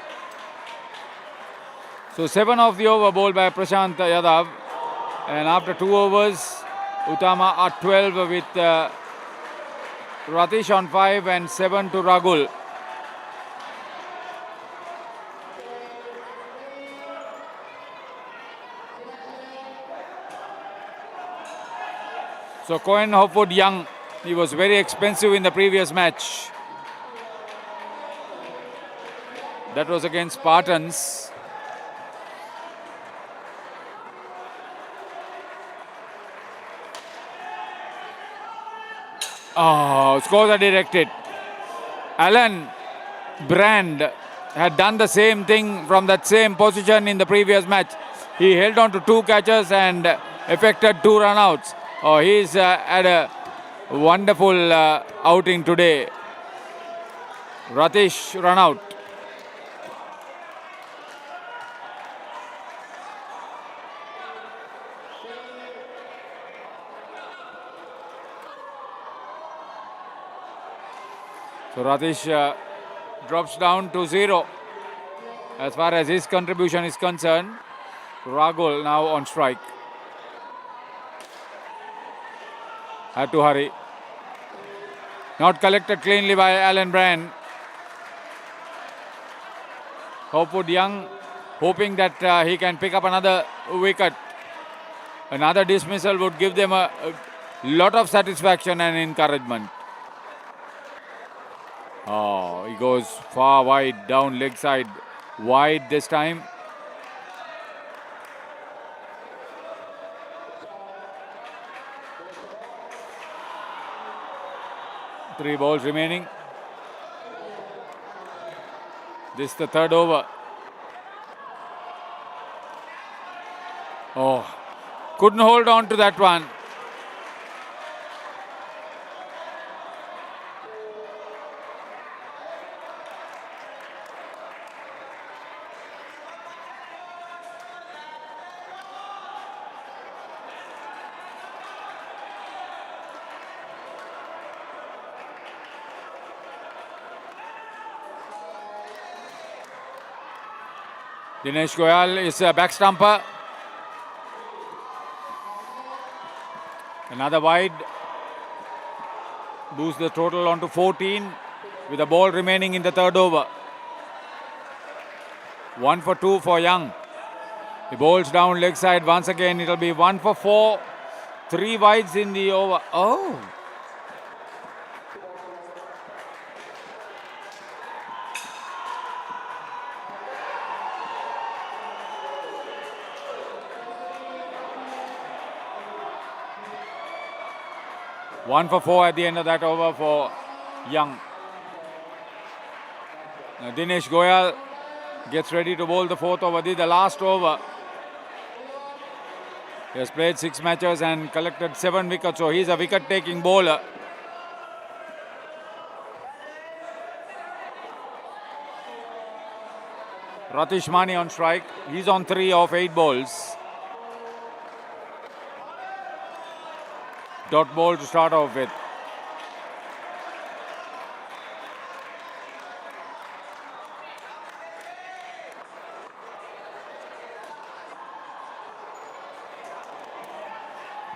So 7 of the over bowled by Prashant Yadav. And after 2 overs, Utama are 12 with Ratish on 5 and 7 to Ragul. So Cohen Hopwood Young, he was very expensive in the previous match. That was against Spartans. Oh, scores are directed. Alan Brand had done the same thing from that same position in the previous match. He held on to 2 catches and effected 2 run-outs. Oh, he's had a wonderful outing today. Ratish run out. So Ratish drops down to 0 as far as his contribution is concerned. Ragul now on strike. Had to hurry. Not collected cleanly by Alan Brand. Hopwood Young hoping that he can pick up another wicket. Another dismissal would give them a lot of satisfaction and encouragement. Oh, he goes far wide, down leg side, wide this time. Three balls remaining. This is the 3rd over. Oh, couldn't hold on to that one. Dinesh Goyal is a back stumper. Another wide. Boosts the total on to 14 with a ball remaining in the 3rd over. 1 for 2 for Young. He bowls down leg side once again. It'll be 1 for 4. 3 wides in the over. Oh. One for 4 at the end of that over for Young. Now Dinesh Goyal gets ready to bowl the 4th over. This is the last over. He has played 6 matches and collected 7 wickets, so he's a wicket-taking bowler. Ratish Mani on strike. He's on 3 of 8 balls. Dot ball to start off with.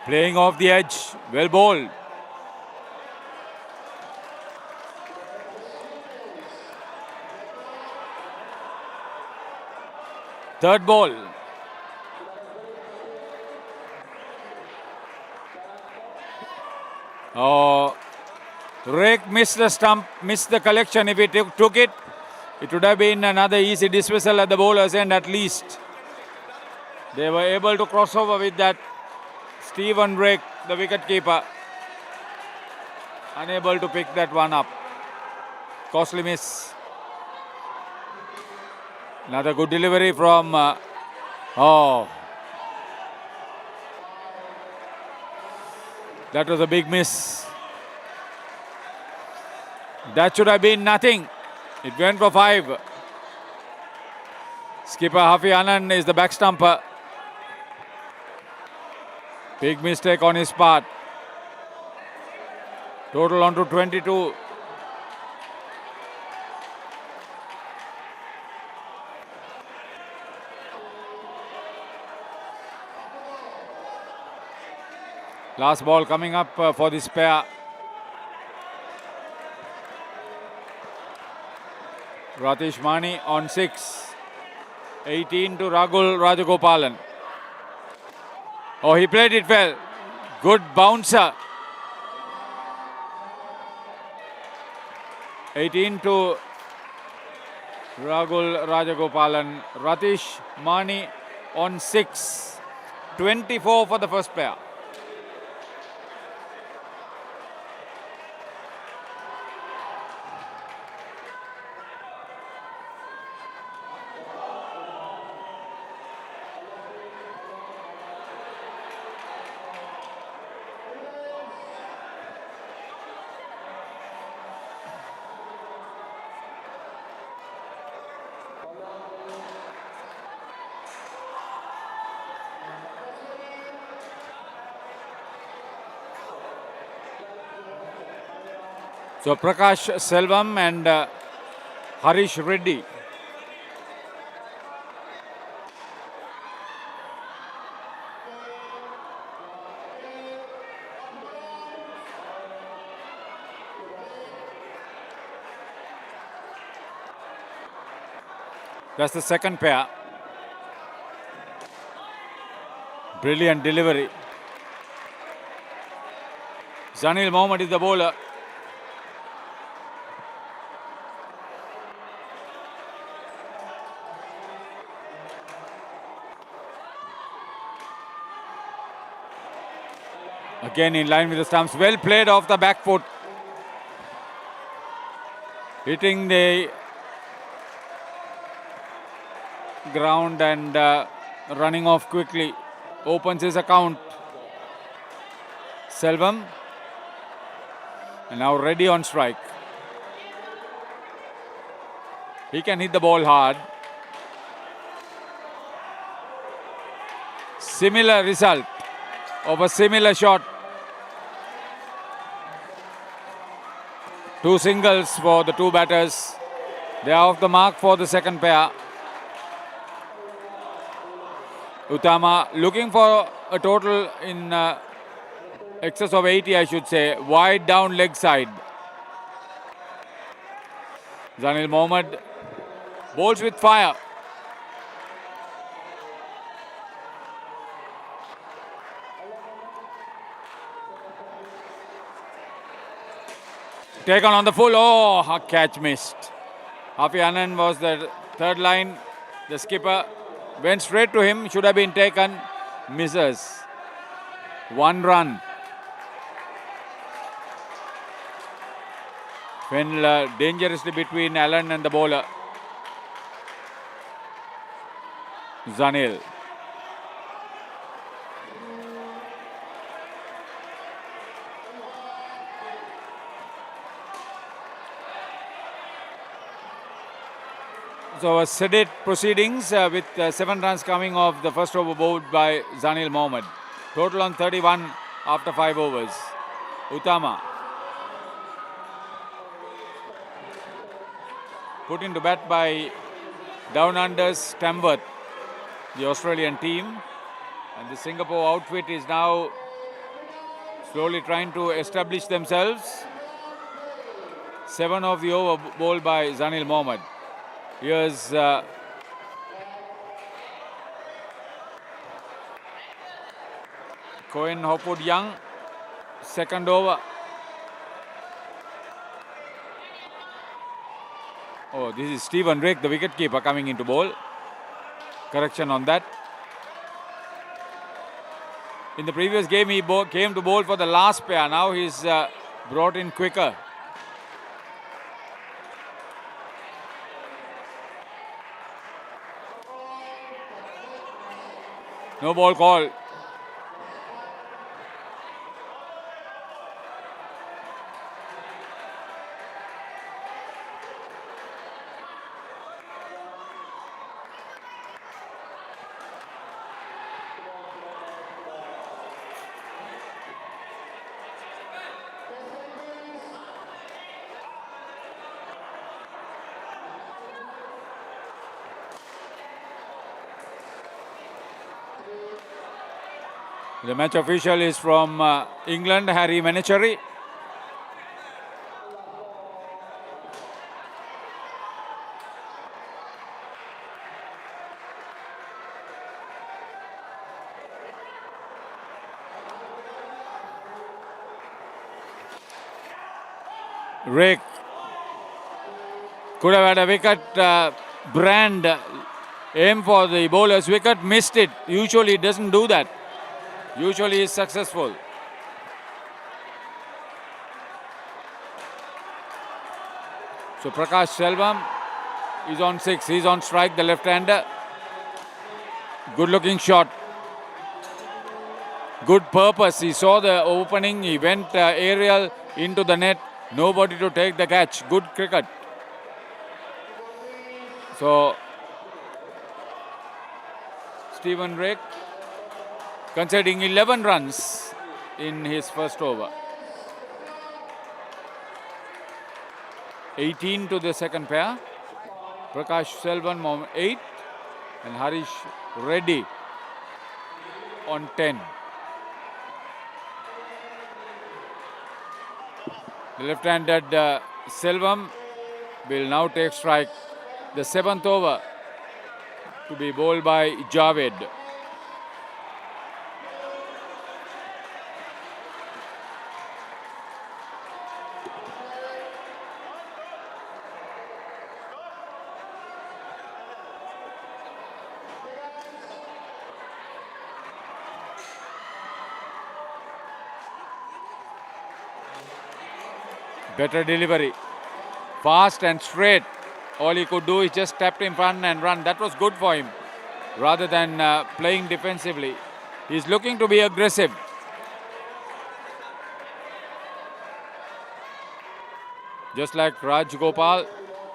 Playing off the edge, well bowled. Third ball. Oh, Rake missed the stump, missed the collection. If he took it, it would have been another easy dismissal at the bowler's end at least. They were able to cross over with that. Stephen Rake, the wicketkeeper, unable to pick that one up. Costly miss. Another good delivery from... that was a big miss. That should have been nothing. It went for 5. Skipper Hafi Anand is the back stumper. Big mistake on his part. Total on to 22. Last ball coming up for this pair. Ratish Mani on 6. 18 to Ragul Rajagopalan. Oh, he played it well. Good bouncer. 18 to Ragul Rajagopalan. Ratish Mani on 6. 24 for the first pair. So Prakash Selvam and Harish Reddy. That's the second pair. Brilliant delivery. Zanil Mohammad is the bowler. Again in line with the stumps. Well played off the back foot. Hitting the ground and running off quickly. Opens his account. Selvam. And now ready on strike. He can hit the ball hard. Similar result of a similar shot. 2 singles for the 2 batters. They are off the mark for the second pair. Utama looking for a total in excess of 80, I should say. Wide down leg side. Zanil Mohammad bowls with fire. Taken on the full. Oh, a catch missed. Hafi Anand was the third line. The skipper went straight to him. Should have been taken. Misses. 1 run. Fell dangerously between Allen and the bowler. Zanil. So sedate proceedings with 7 runs coming off the first over bowled by Zanil Mohammad. Total on 31 after 5 overs. Utama. Put into bat by Down Under's Tamworth, the Australian team. And the Singapore outfit is now slowly trying to establish themselves. 7 of the over bowled by Zanil Mohammad. Here's Cohen Hopwood Young, second over. Oh, this is Stephen Drake, the wicketkeeper, coming into bowl. Correction on that. In the previous game, he came to bowl for the last pair. Now he's brought in quicker. No ball call. The match official is from England, Harry Menachery. Rick could have had a wicket. Brand aim for the bowler's wicket, missed it. Usually it doesn't do that. Usually is successful. So Prakash Selvam is on 6. He's on strike, the left-hander. Good looking shot. Good purpose. He saw the opening. He went aerial into the net. Nobody to take the catch. Good cricket. So Stephen Rick conceding 11 runs in his first over. 18 to the second pair. Prakash Selvan 8 and Harish Reddy on 10. The left-handed Selvam will now take strike. The 7th over to be bowled by Javed. Better delivery. Fast and straight. All he could do is just step in front and run. That was good for him. Rather than playing defensively. He's looking to be aggressive. Just like Raj Gopal,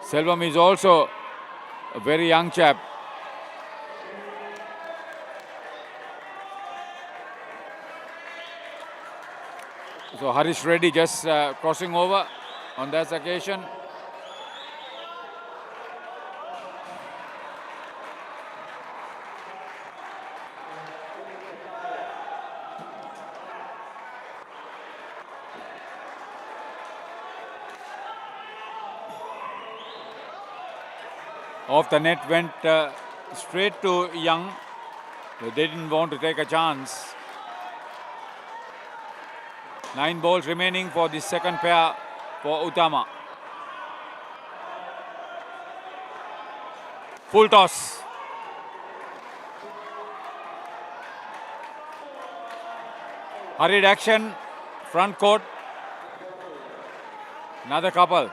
Selvam is also a very young chap. So Harish Reddy just crossing over on that occasion. Off the net went straight to Young. They didn't want to take a chance. 9 balls remaining for the second pair for Utama. Full toss. Hurried action. Front court. Another couple.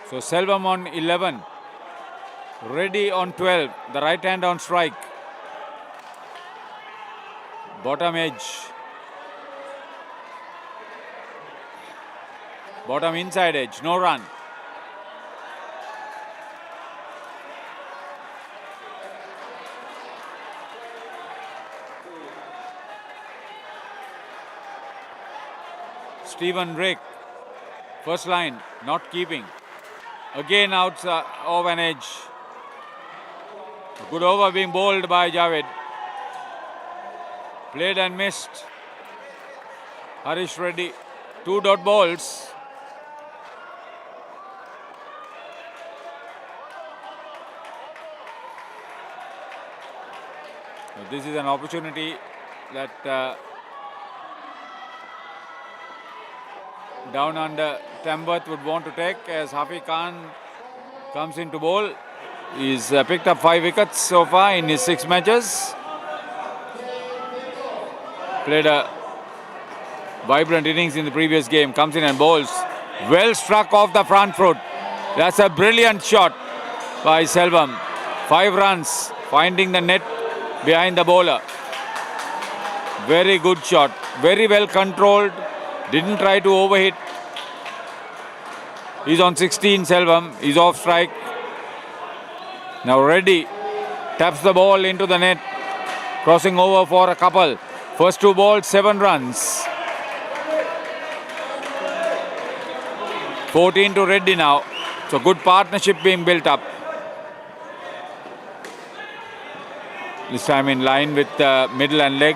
So Selvam on 11. Reddy on 12. The right hand on strike. Bottom edge. Bottom inside edge. No run. Stephen Rick. First line. Not keeping. Again out of an edge. A good over being bowled by Javed. Played and missed. Harish Reddy. 2 dot balls. So this is an opportunity that down under Tamworth would want to take as Hafi Khan comes into bowl. He's picked up 5 wickets so far in his 6 matches. Played a vibrant innings in the previous game. Comes in and bowls. Well struck off the front foot. That's a brilliant shot by Selvam. 5 runs. Finding the net behind the bowler. Very good shot. Very well controlled. Didn't try to overhit. He's on 16, Selvam. He's off strike. Now Reddy taps the ball into the net. Crossing over for a couple. First 2 balls, 7 runs. 14 to Reddy now. So good partnership being built up. This time in line with middle and leg.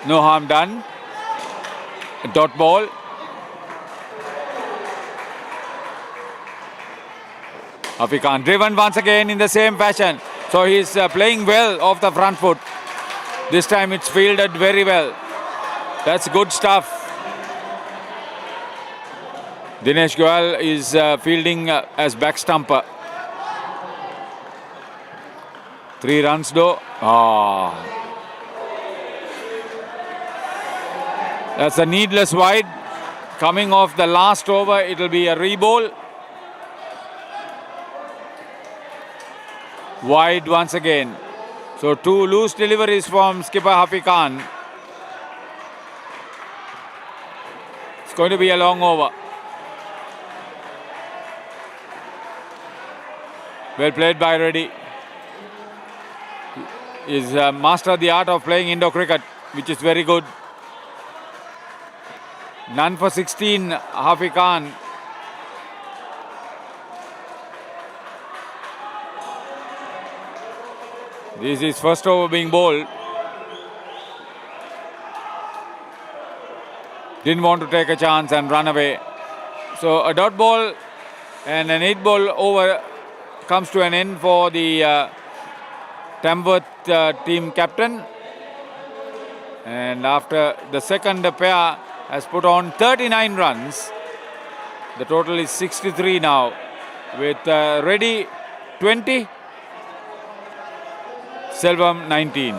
No harm done. Dot ball. Afikan driven once again in the same fashion. So he's playing well off the front foot. This time it's fielded very well. That's good stuff. Dinesh Goyal is fielding as back stumper. 3 runs though. That's a needless wide. Coming off the last over, it'll be a re-ball. Wide once again. So 2 loose deliveries from skipper Hafiz Khan. It's going to be a long over. Well played by Reddy. He's mastered the art of playing Indo cricket, which is very good. None for 16, Hafiz Khan. This is first over being bowled. Didn't want to take a chance and run away. So a dot ball and an 8 ball over comes to an end for the Tamworth team captain. And after the second pair has put on 39 runs, the total is 63 now, with Reddy 20, Selvam 19.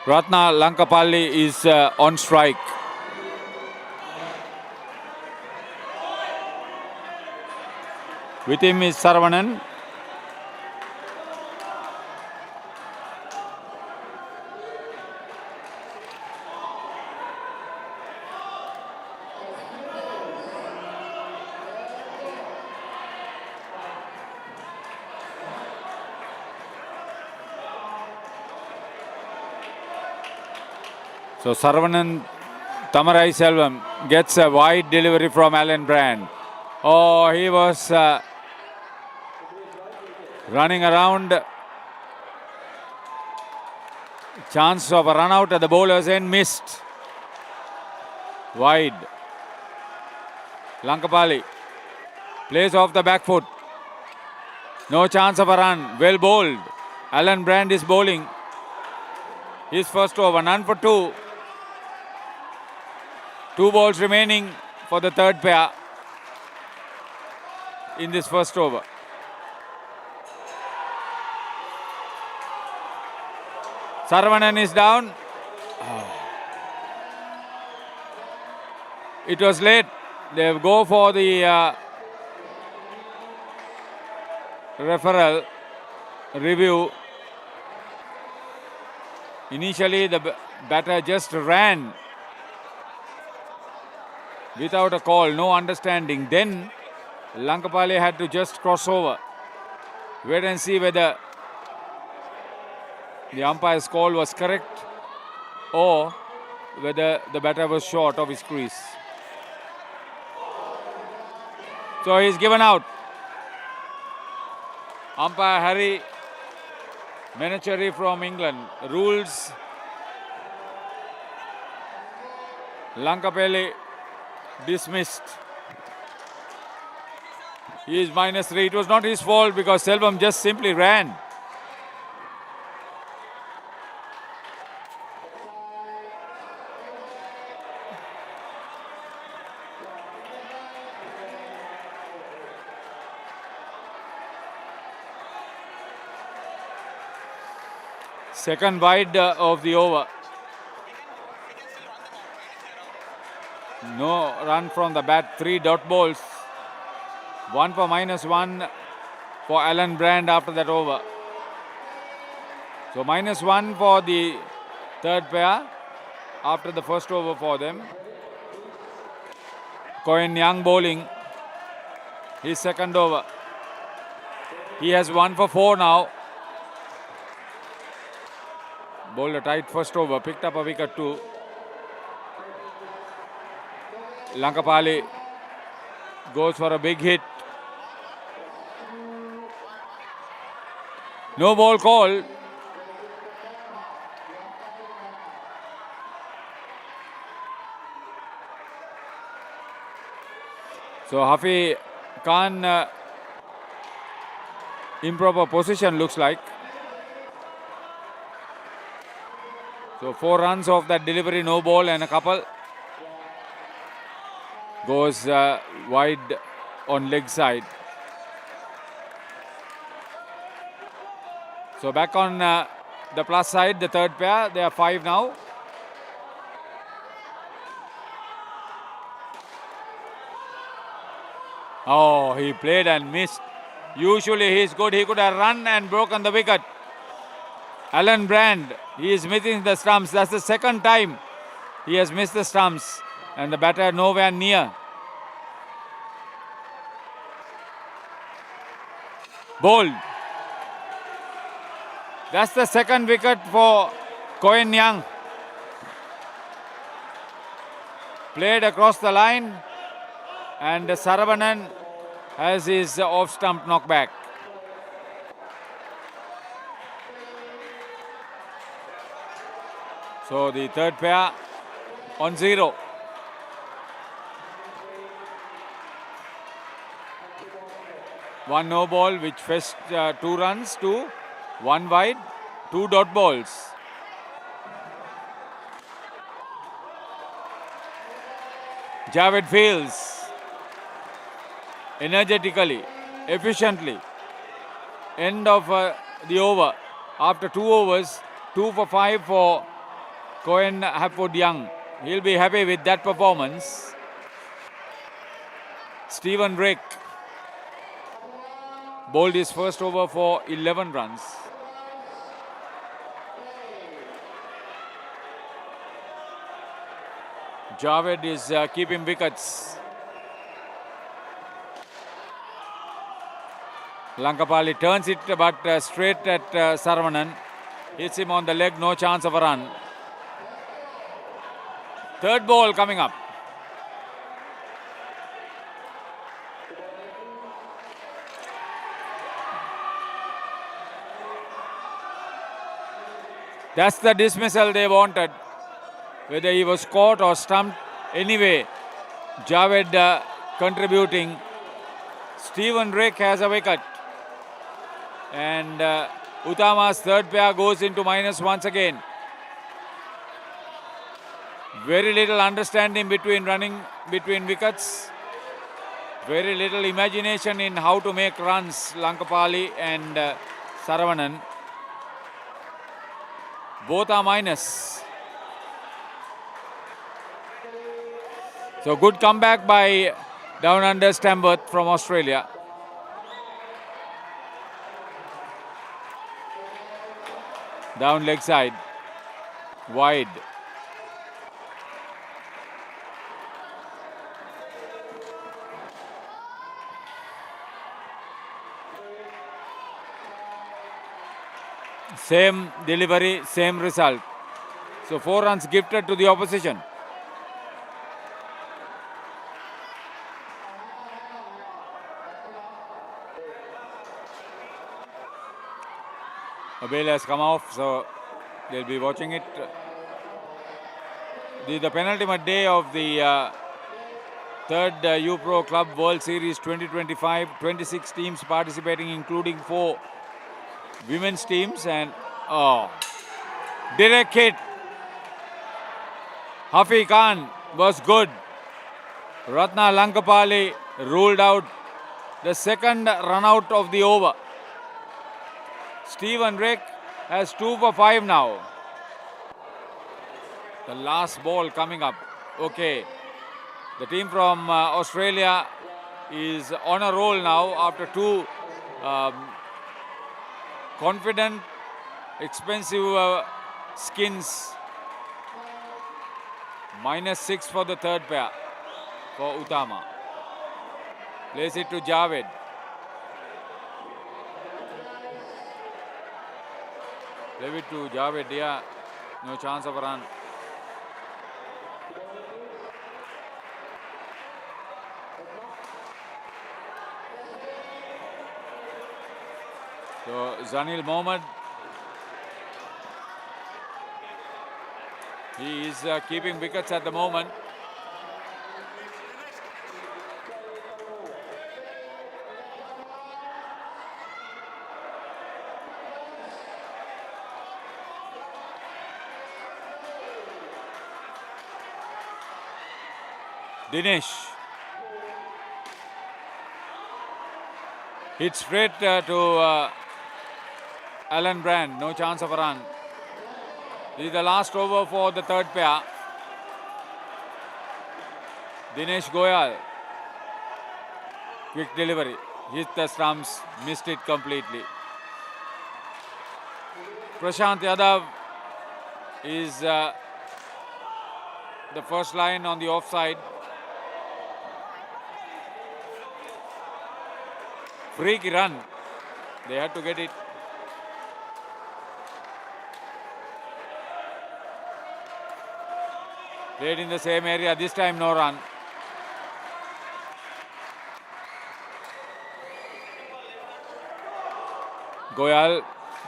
Ratna Lankapalli is on strike. With him is Saravanan. So Saravanan Tamarai Selvam gets a wide delivery from Alan Brand. Oh, he was running around. Chance of a run out at the bowler's end, missed. Wide. Lankapalli plays off the back foot. No chance of a run. Well bowled. Alan Brand is bowling. His first over, none for 2. 2 balls remaining for the third pair in this first over. Saravanan is down. It was late. They go for the referral review. Initially, the batter just ran without a call, no understanding. Then Lankapalli had to just cross over. Wait and see whether the umpire's call was correct or whether the batter was short of his crease. So he's given out. Umpire Harry Menacheri from England rules Lankapalli dismissed. He is -3. It was not his fault because Selvam just simply ran. Second wide of the over. No run from the bat, 3 dot balls. 1 for -1 for Alan Brand after that over. So -1 for the third pair after the first over for them. Cohen Young bowling his second over. He has 1 for 4 now. Bowled a tight first over, picked up a wicket too. Lankapali goes for a big hit. No ball call. So Hafi Khan improper position looks like. So 4 runs off that delivery, no ball and a couple. Goes wide on leg side. So back on the plus side, the third pair, they are 5 now. Oh, he played and missed. Usually he is good. He could have run and broken the wicket. Alan Brand, he is missing the stumps. That's the second time he has missed the stumps. And the batter nowhere near. Bowled. That's the second wicket for Cohen Young. Played across the line. And Saravanan has his off-stump knockback. So the third pair on 0. One no ball which fetched 2 runs to 1 wide, 2 dot balls. Javed fields energetically, efficiently. End of the over. After 2 overs, 2 for 5 for Cohen Hapford Young. He'll be happy with that performance. Stephen Rick bowled his first over for 11 runs. Javed is keeping wickets. Lankapali turns it but straight at Saravanan. Hits him on the leg, no chance of a run. Third ball coming up. That's the dismissal they wanted. Whether he was caught or stumped. Anyway, Javed contributing. Stephen Rick has a wicket. And Utama's third pair goes into minus once again. Very little understanding between running between wickets. Very little imagination in how to make runs, Lankapali and Saravanan. Both are minus. So good comeback by Down Under Tamworth from Australia. Down leg side. Wide. Same delivery, same result. So 4 runs gifted to the opposition. A bail has come off, so they'll be watching it. The penultimate day of the third UPro Club World Series 2025. 26 teams participating, including 4 women's teams. And direct hit. Hafi Khan was good. Ratna Lankapali ruled out the second run out of the over. Stephen Rick has 2 for 5 now. The last ball coming up. Okay. The team from Australia is on a roll now after 2 confident expensive skins. -6 for the third pair for Utama. Plays it to Javed. Leave it to Javed, yeah. No chance of a run. So Zanil Mohammed, he is keeping wickets at the moment. Dinesh hit straight to Alan Brand, no chance of a run. This is the last over for the third pair. Dinesh Goyal, quick delivery, hit the stumps, missed it completely. Prashant Yadav is the first line on the offside. Freaky run, they had to get it. Played in the same area, this time no run. Goyal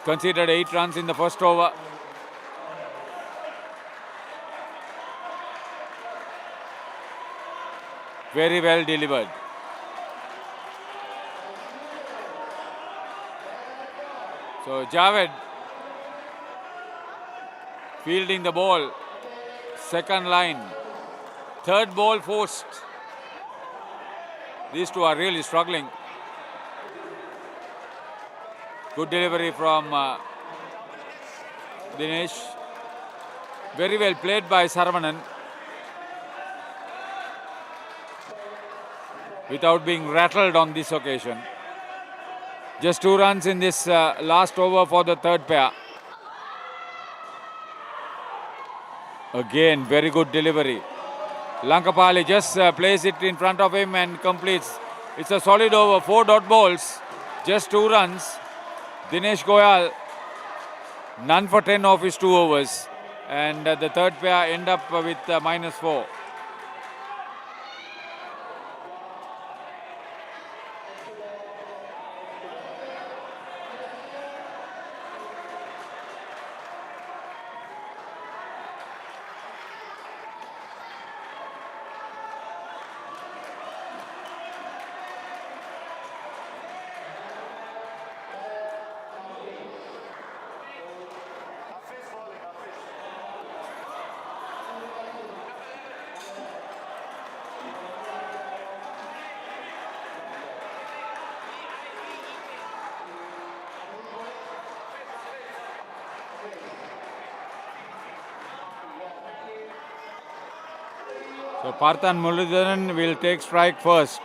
conceded 8 runs in the first over. Very well delivered. So Javed fielding the ball. Second line. Third ball forced. These two are really struggling. Good delivery from Dinesh. Very well played by Saravanan. Without being rattled on this occasion. Just 2 runs in this last over for the third pair. Again, very good delivery. Lankapali just plays it in front of him and completes. It's a solid over, 4 dot balls, just 2 runs. Dinesh Goyal, none for 10 of his 2 overs. And the third pair end up with -4. So Parthan Murugadharan will take strike first.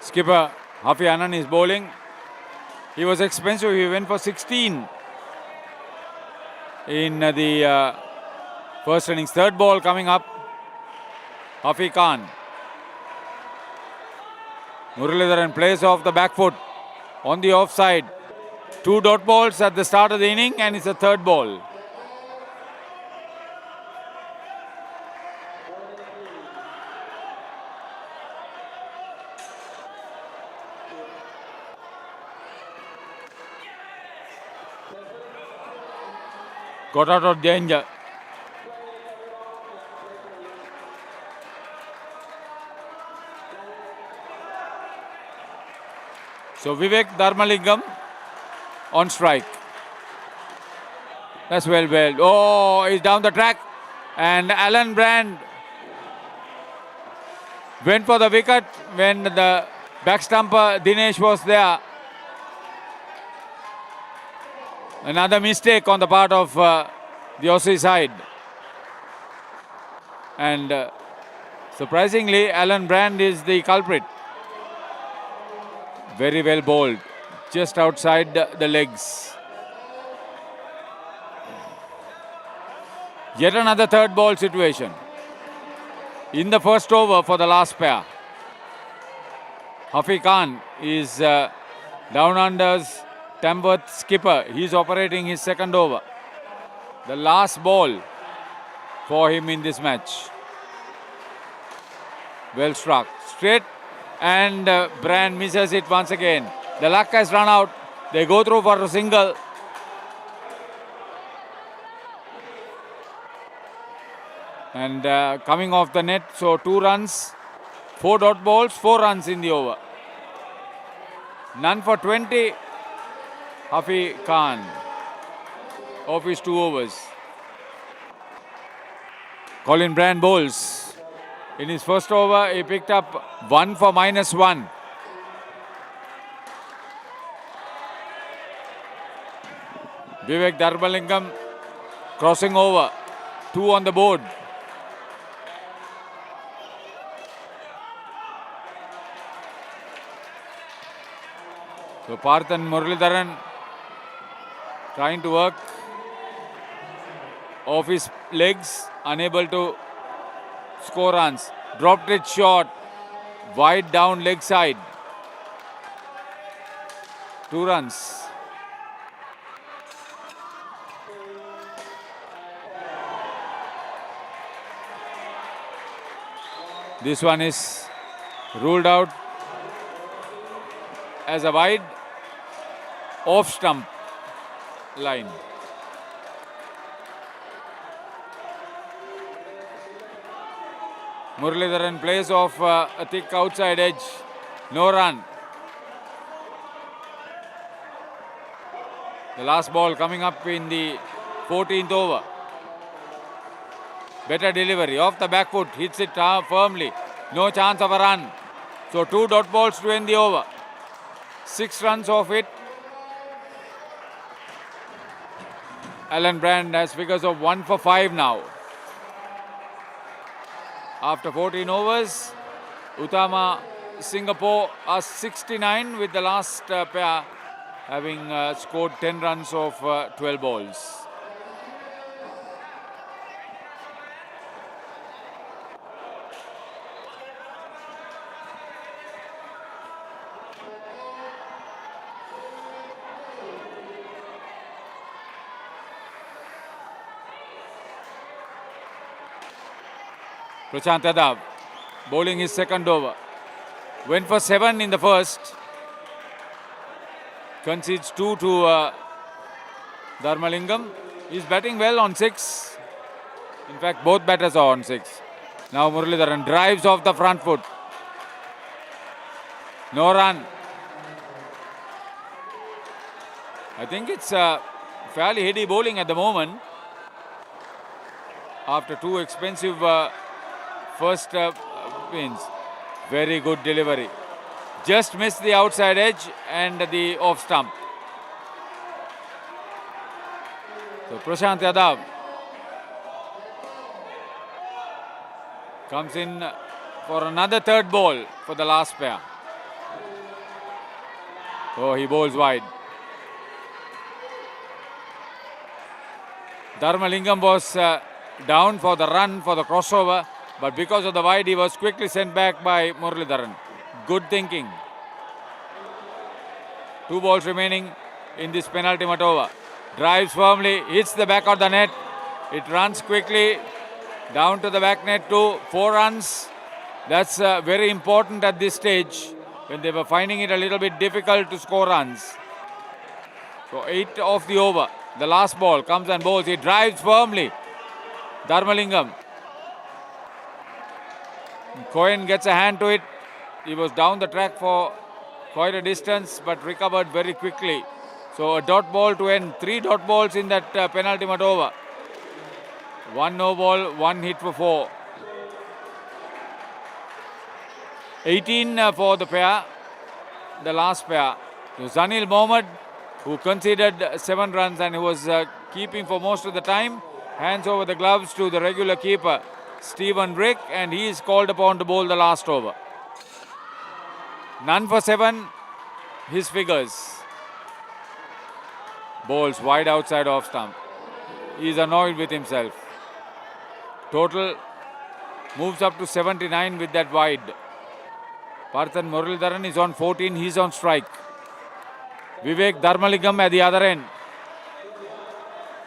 Skipper Hafi Anand is bowling. He was expensive, he went for 16 in the first innings. Third ball coming up. Hafi Khan. Muralidharan plays off the back foot on the offside. 2 dot balls at the start of the inning and it's a third ball. Got out of danger. So Vivek Dharmalingam on strike. That's well. Oh, he's down the track. And Alan Brand went for the wicket when the back stumper Dinesh was there. Another mistake on the part of the Aussie side. And surprisingly, Alan Brand is the culprit. Very well bowled, just outside the legs. Yet another third ball situation. In the first over for the last pair. Hafi Khan is down under's Tamworth skipper. He's operating his second over. The last ball for him in this match. Well struck. Straight, and Brand misses it once again. The luck has run out. They go through for a single. And coming off the net, so 2 runs, 4 dot balls, 4 runs in the over. None for 20. Hafi Khan off his 2 overs. Colin Brand bowls. In his first over, he picked up 1 for -1. Vivek Dharmalingam crossing over. 2 on the board. So Parth and Muralidharan trying to work off his legs, unable to score runs. Dropped it short, wide down leg side. 2 runs. This one is ruled out as a wide off stump line. Muralidharan plays off a thick outside edge. No run. The last ball coming up in the 14th over. Better delivery. Off the back foot. Hits it firmly. No chance of a run. So 2 dot balls to end the over. 6 runs off it. Alan Brand has figures of 1 for 5 now. After 14 overs, Utama, Singapore are 69 with the last pair having scored 10 runs of 12 balls. Prashant Yadav bowling his second over. Went for 7 in the first. Concedes 2 to Dharmalingam. He's batting well on 6. In fact, both batters are on 6. Now Muralidharan drives off the front foot. No run. I think it's fairly heady bowling at the moment. After 2 expensive first spins. Very good delivery. Just missed the outside edge and the off stump. So Prashant Yadav comes in for another third ball for the last pair. Oh, he bowls wide. Dharmalingam was down for the run for the crossover, but because of the wide, he was quickly sent back by Muralidharan. Good thinking. 2 balls remaining in this penultimate over. Drives firmly, hits the back of the net. It runs quickly down to the back net to 4 runs. That's very important at this stage when they were finding it a little bit difficult to score runs. So 8 off the over. The last ball comes and bowls. He drives firmly. Dharmalingam. Cohen gets a hand to it. He was down the track for quite a distance but recovered very quickly. So a dot ball to end. 3 dot balls in that penultimate over. 1 no ball, 1 hit for 4. 18 for the pair, the last pair. So Zanil Mohammed, who conceded 7 runs and who was keeping for most of the time, hands over the gloves to the regular keeper, Stephen Rick, and he is called upon to bowl the last over. None for 7, his figures. Bowls wide outside off stump. He is annoyed with himself. Total moves up to 79 with that wide. Parthan Muralidharan is on 14, he is on strike. Vivek Dharmalingam at the other end.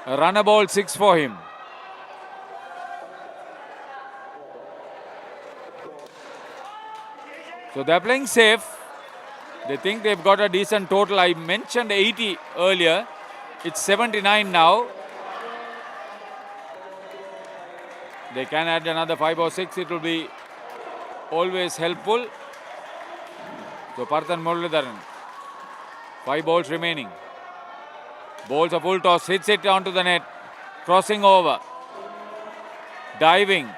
A runner ball 6 for him. So they're playing safe. They think they've got a decent total. I mentioned 80 earlier. It's 79 now. They can add another 5 or 6. It will be always helpful. So Parthan Muralidharan. 5 balls remaining. Bowls a full toss. Hits it onto the net. Crossing over. Diving.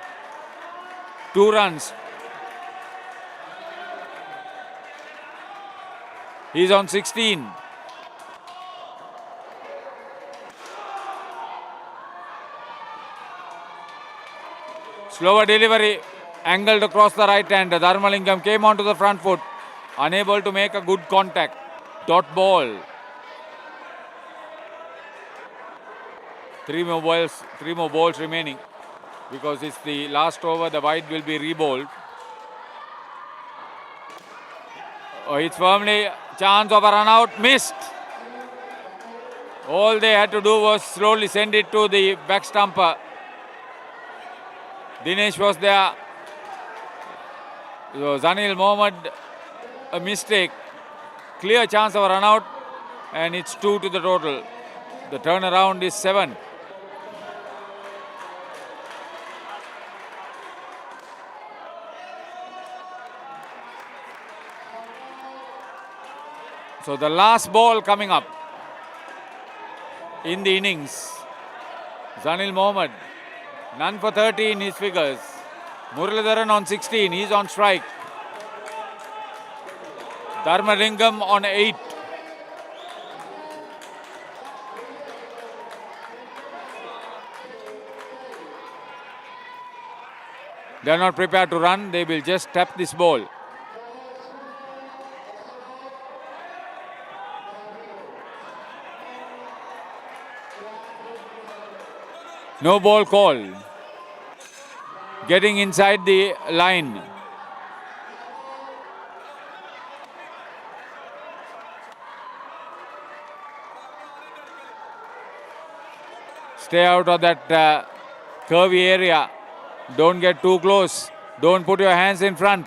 2 runs. He's on 16. Slower delivery, angled across the right hand. Dharmalingam came onto the front foot, unable to make a good contact. Dot ball. 3 more balls remaining because it's the last over. The wide will be rebowled. Oh, it's firmly, chance of a run out, missed. All they had to do was slowly send it to the back stumper. Dinesh was there. So Zanil Mohammed, a mistake. Clear chance of a run out, and it's 2 to the total. The turnaround is 7. So the last ball coming up in the innings. Zanil Mohammed, none for 13, his figures. Muralidharan on 16, he's on strike. Dharmalingam on 8. They are not prepared to run, they will just tap this ball. No ball call. Getting inside the line. Stay out of that curvy area. Don't get too close. Don't put your hands in front.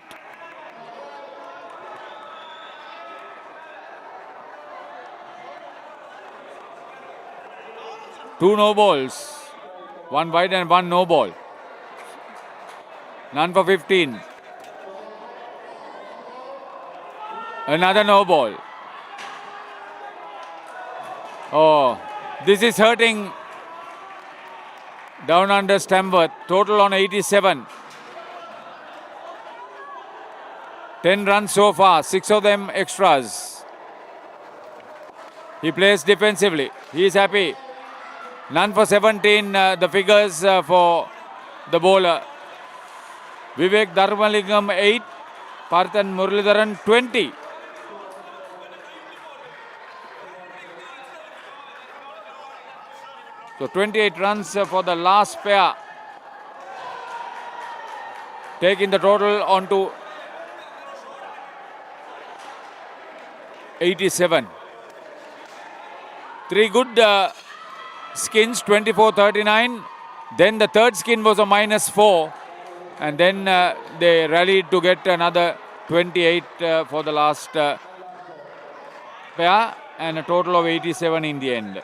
Two no balls. 1 wide and 1 no ball. None for 15. Another no ball. Oh, this is hurting down under Tamworth. Total on 87. 10 runs so far, 6 of them extras. He plays defensively. He is happy. None for 17, the figures for the bowler. Vivek Dharmalingam 8, Parthan Muralidharan 20. So 28 runs for the last pair. Taking the total on to 87. 3 good skins, 24-39. Then the third skin was a -4. And then they rallied to get another 28 for the last pair. And a total of 87 in the end.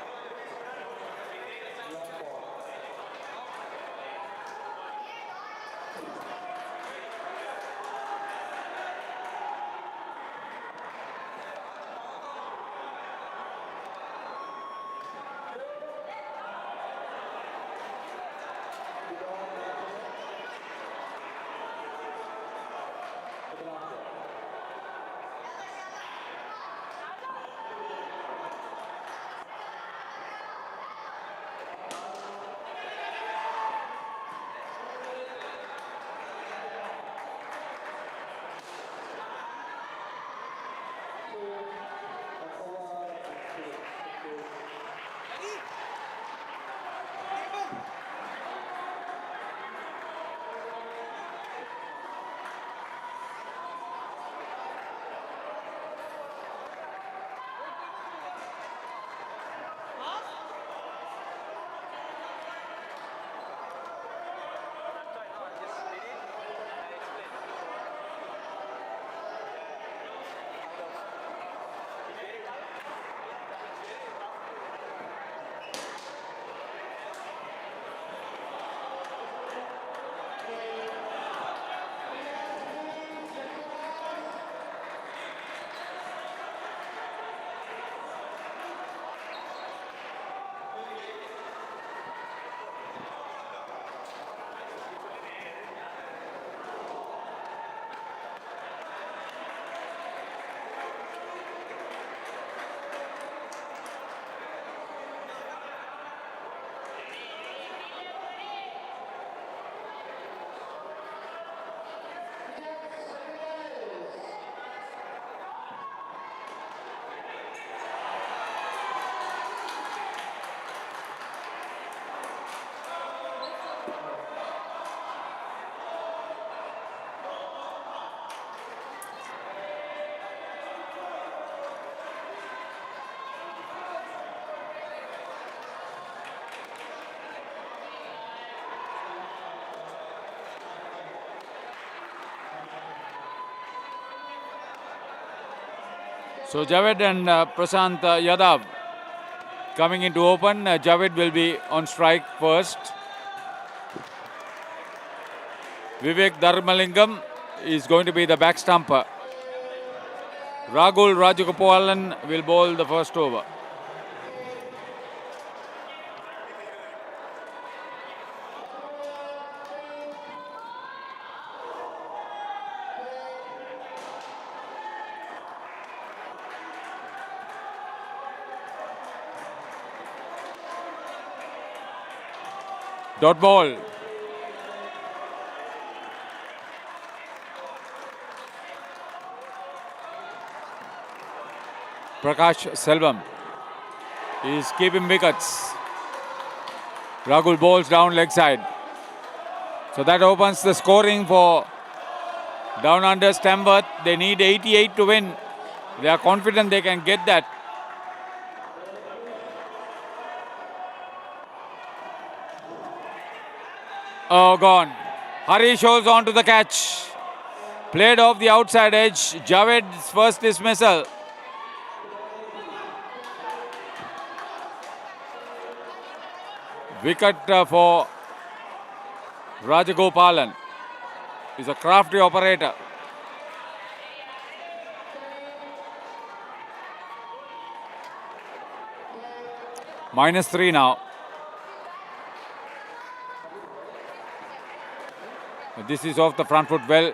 So Javed and Prashant Yadav coming into open. Javed will be on strike first. Vivek Dharmalingam is going to be the back stumper. Rahul Rajagopalan will bowl the first over. Dot ball. Prakash Selvam is keeping wickets. Rahul bowls down leg side. So that opens the scoring for Down Under Tamworth. They need 88 to win. They are confident they can get that. Oh, gone. Harish holds on to the catch. Played off the outside edge. Javed's first dismissal. Wicket for Rajagopalan. He's a crafty operator. -3 now. This is off the front foot, well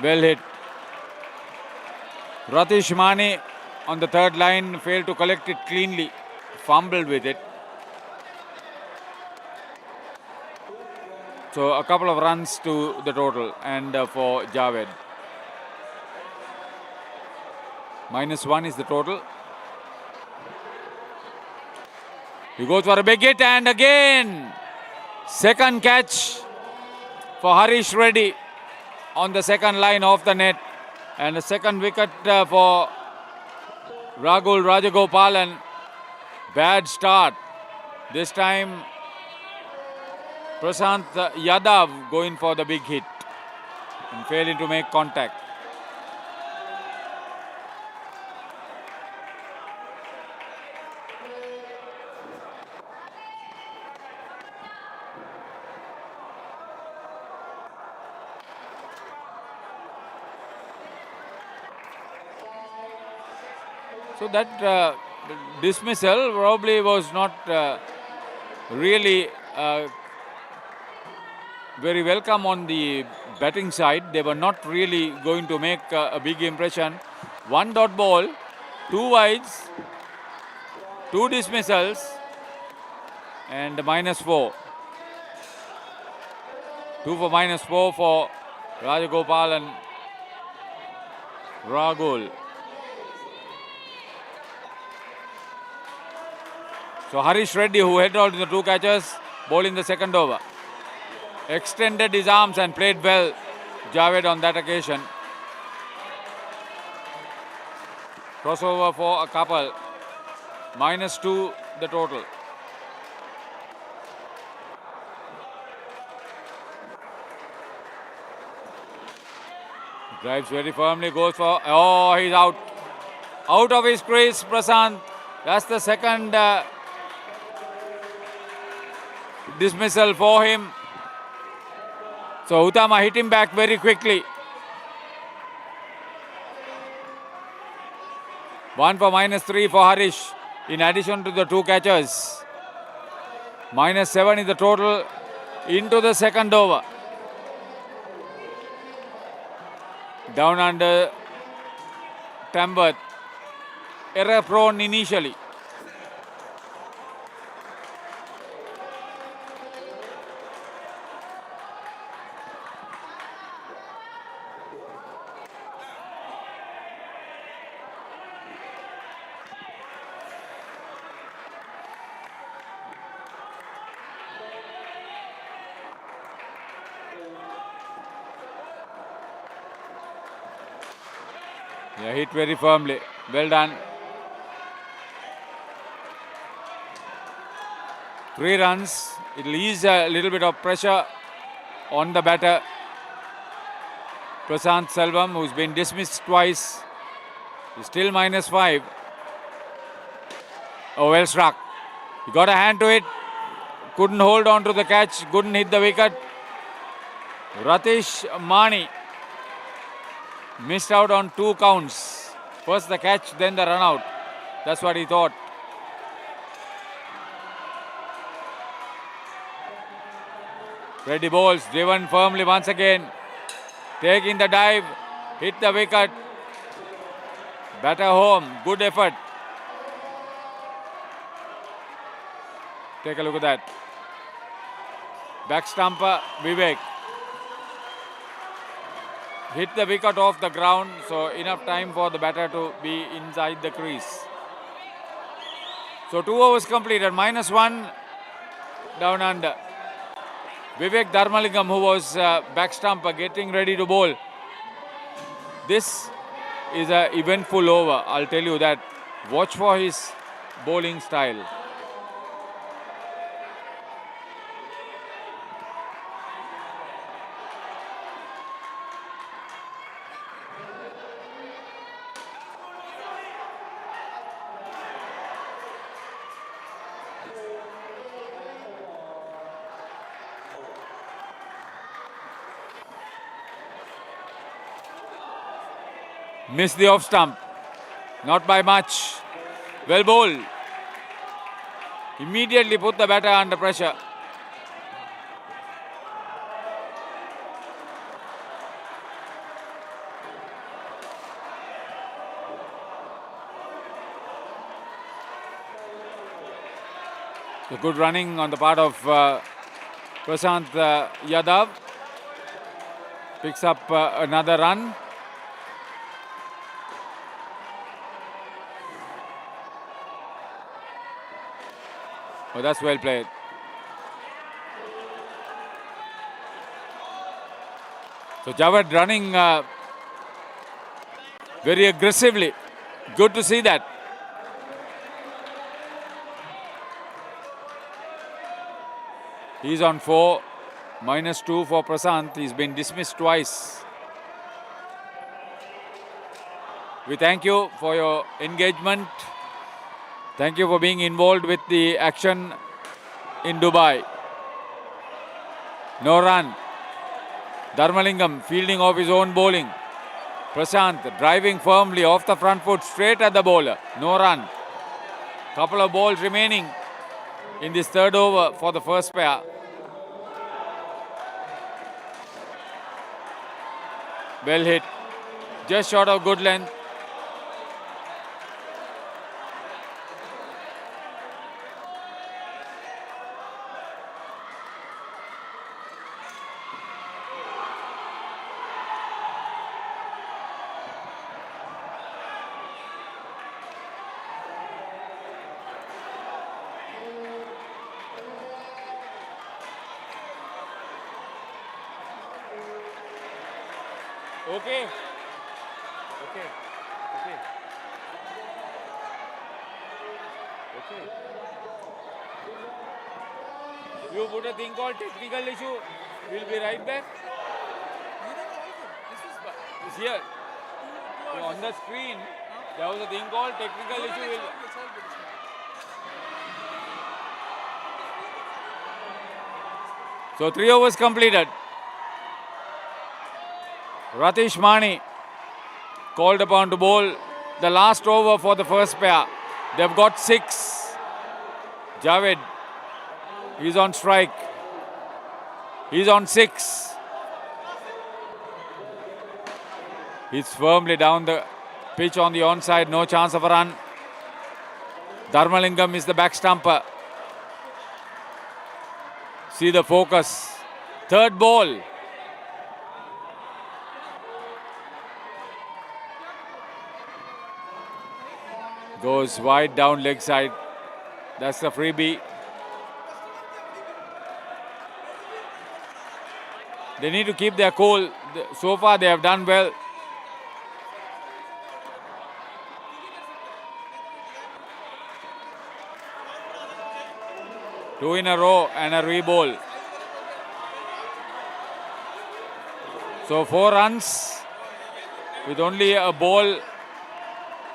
hit. Ratish Mane on the third line failed to collect it cleanly, fumbled with it. So a couple of runs to the total and for Javed. -1 is the total. He goes for a big hit and again second catch for Harish Reddy on the second line off the net. And a second wicket for Rahul Rajagopalan. Bad start. This time Prashant Yadav going for the big hit and failing to make contact. So that dismissal probably was not really very welcome on the batting side. They were not really going to make a big impression. 1 dot ball, 2 wides, 2 dismissals and -4. 2 for -4 for Rajagopalan. Rahul. So Harish Reddy, who headed out in the 2 catches, bowling the second over. Extended his arms and played well, Javed, on that occasion. Crossover for a couple. -2 the total. Drives very firmly, goes for... Oh, he's out. Out of his crease, Prashant. That's the second dismissal for him. So Utama hit him back very quickly. 1 for -3 for Harish in addition to the 2 catches. -7 is the total into the second over. Down Under Tamworth. Error prone initially. Yeah, hit very firmly. Well done. 3 runs. It will ease a little bit of pressure on the batter Prasant Selvam, who's been dismissed twice, is still -5. Oh, well struck. He got a hand to it. Couldn't hold on to the catch. Couldn't hit the wicket. Ratish Mani missed out on 2 counts. First the catch, then the run out. That's what he thought. Reddy bowls, driven firmly once again. Taking the dive, hit the wicket. Batter home, good effort. Take a look at that. Back stumper, Vivek. Hit the wicket off the ground, so enough time for the batter to be inside the crease. So 2 overs completed, -1 down under. Vivek Dharmalingam, who was back stumper, getting ready to bowl. This is an eventful over, I'll tell you that. Watch for his bowling style. Missed the off stump. Not by much. Well bowled. Immediately put the batter under pressure. So good running on the part of Prasant Yadav. Picks up another run. Oh, that's well played. So Javed running very aggressively. Good to see that. He's on 4, -2 for Prasant. He's been dismissed twice. We thank you for your engagement. Thank you for being involved with the action in Dubai. No run. Dharmalingam fielding off his own bowling. Prasant driving firmly off the front foot straight at the bowler. No run. Couple of balls remaining in this third over for the first pair. Well hit. Just short of good length. Okay. Okay. Okay. Okay. You put a thing called technical issue. We'll be right back. It's here. On the screen, there was a thing called technical issue. So 3 overs completed. Ratish Mani called upon to bowl the last over for the first pair. They've got 6. Javed, he's on strike. He's on 6. He's firmly down the pitch on the onside, no chance of a run. Dharmalingam is the back stumper. See the focus. Third ball. Goes wide down leg side. That's the freebie. They need to keep their cool. So far they have done well. Two in a row and a re-bowl. So 4 runs with only a ball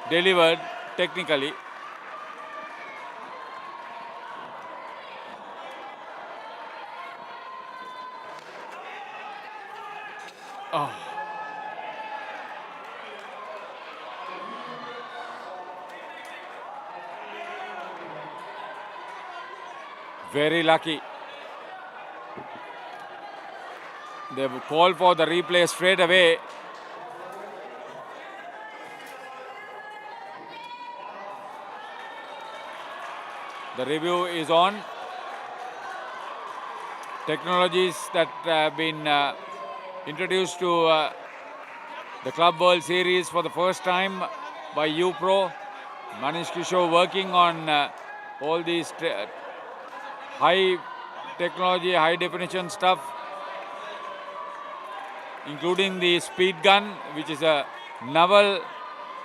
delivered technically. Oh. Very lucky. They called for the replay straight away. The review is on. Technologies that have been introduced to the Club World Series for the first time by UPro. Manish Kishore working on all these high technology, high definition stuff, including the speed gun, which is a novel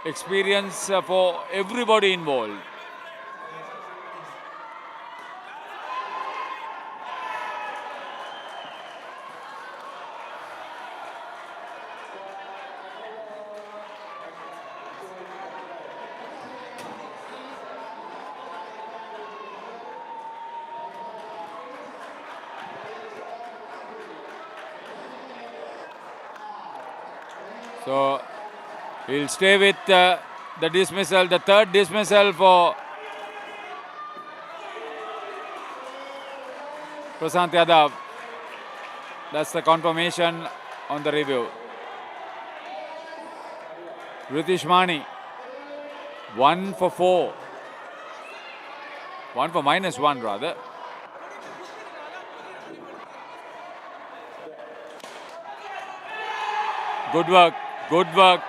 experience for everybody involved. So he'll stay with the dismissal, the third dismissal for Prasant Yadav. That's the confirmation on the review. Ritish Mani, 1 for 4. 1 for -1 rather. Good work, good work.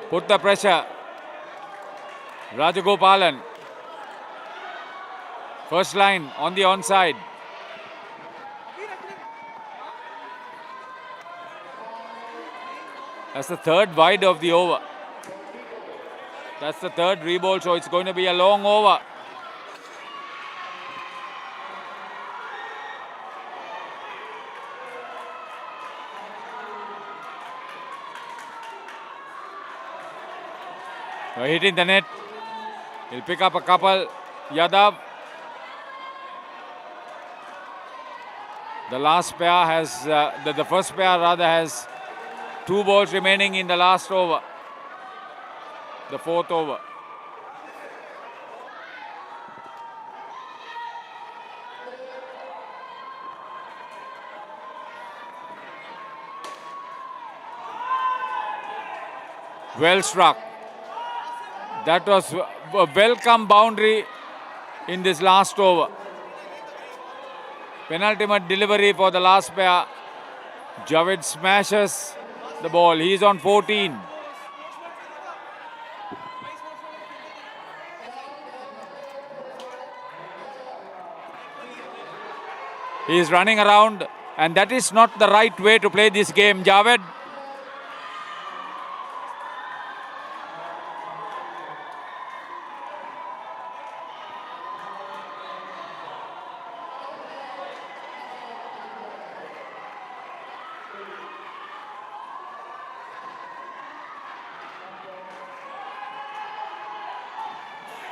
Put the pressure. Rajagopalan. First line on the onside. That's the third wide of the over. That's the third reball, so it's going to be a long over. Hitting the net. He'll pick up a couple. Yadav. The last pair has, the first pair rather has 2 balls remaining in the last over. The 4th over. Well struck. That was a welcome boundary in this last over. Penultimate delivery for the last pair. Javed smashes the ball. He's on 14. He's running around, and that is not the right way to play this game, Javed.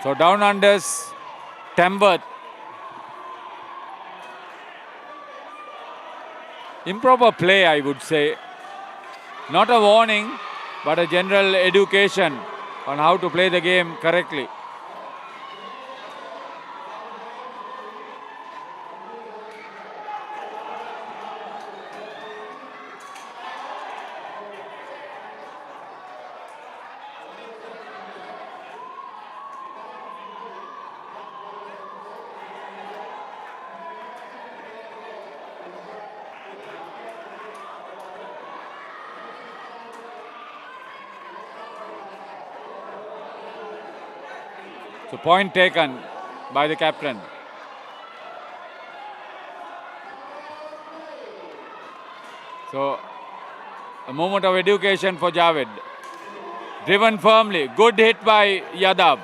So down unders, Tamworth. Improper play, I would say. Not a warning, but a general education on how to play the game correctly. So point taken by the captain. So a moment of education for Javed. Driven firmly. Good hit by Yadav.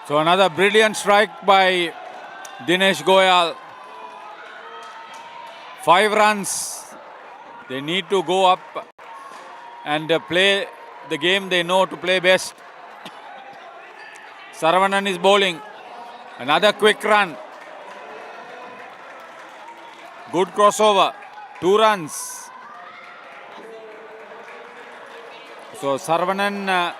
So another brilliant strike by Dinesh Goyal. 5 runs. They need to go up and play the game they know to play best. Saravanan is bowling. Another quick run. Good crossover. 2 runs. So Saravanan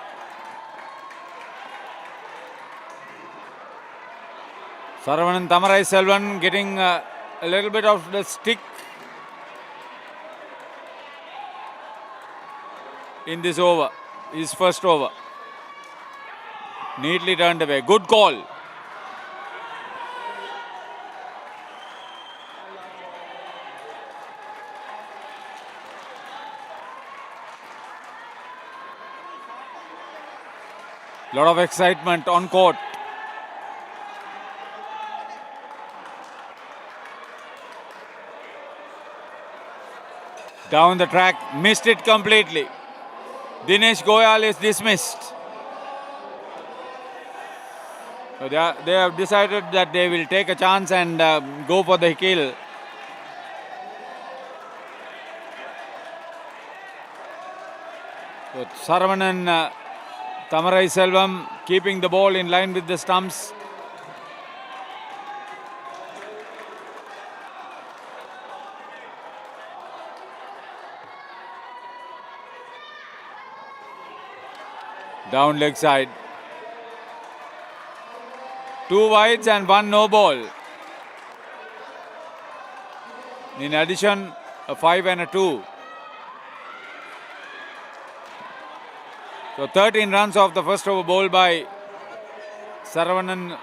Thammarai Selvan getting a little bit of the stick in this over, his first over. Neatly turned away. Good call. Lot of excitement on court. Down the track, missed it completely. Dinesh Goyal is dismissed. So they have decided that they will take a chance and go for the kill. So Saravanan Thammarai Selvam keeping the ball in line with the stumps. Down leg side. 2 wides and 1 no ball. In addition, a 5 and a 2. So 13 runs off the first over bowled by Saravanan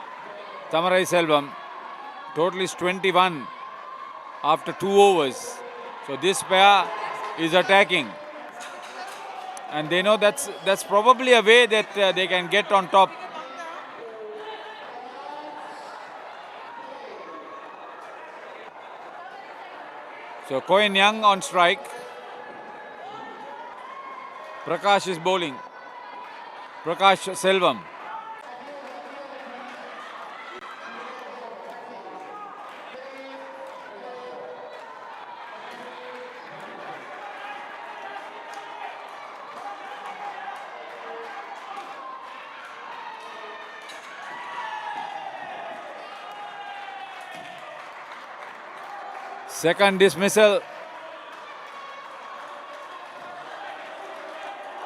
Tamarai Selvam. Total is 21 after 2 overs. So this pair is attacking. And they know that's probably a way that they can get on top. So Cohen Young on strike. Prakash is bowling. Prakash Selvam. Second dismissal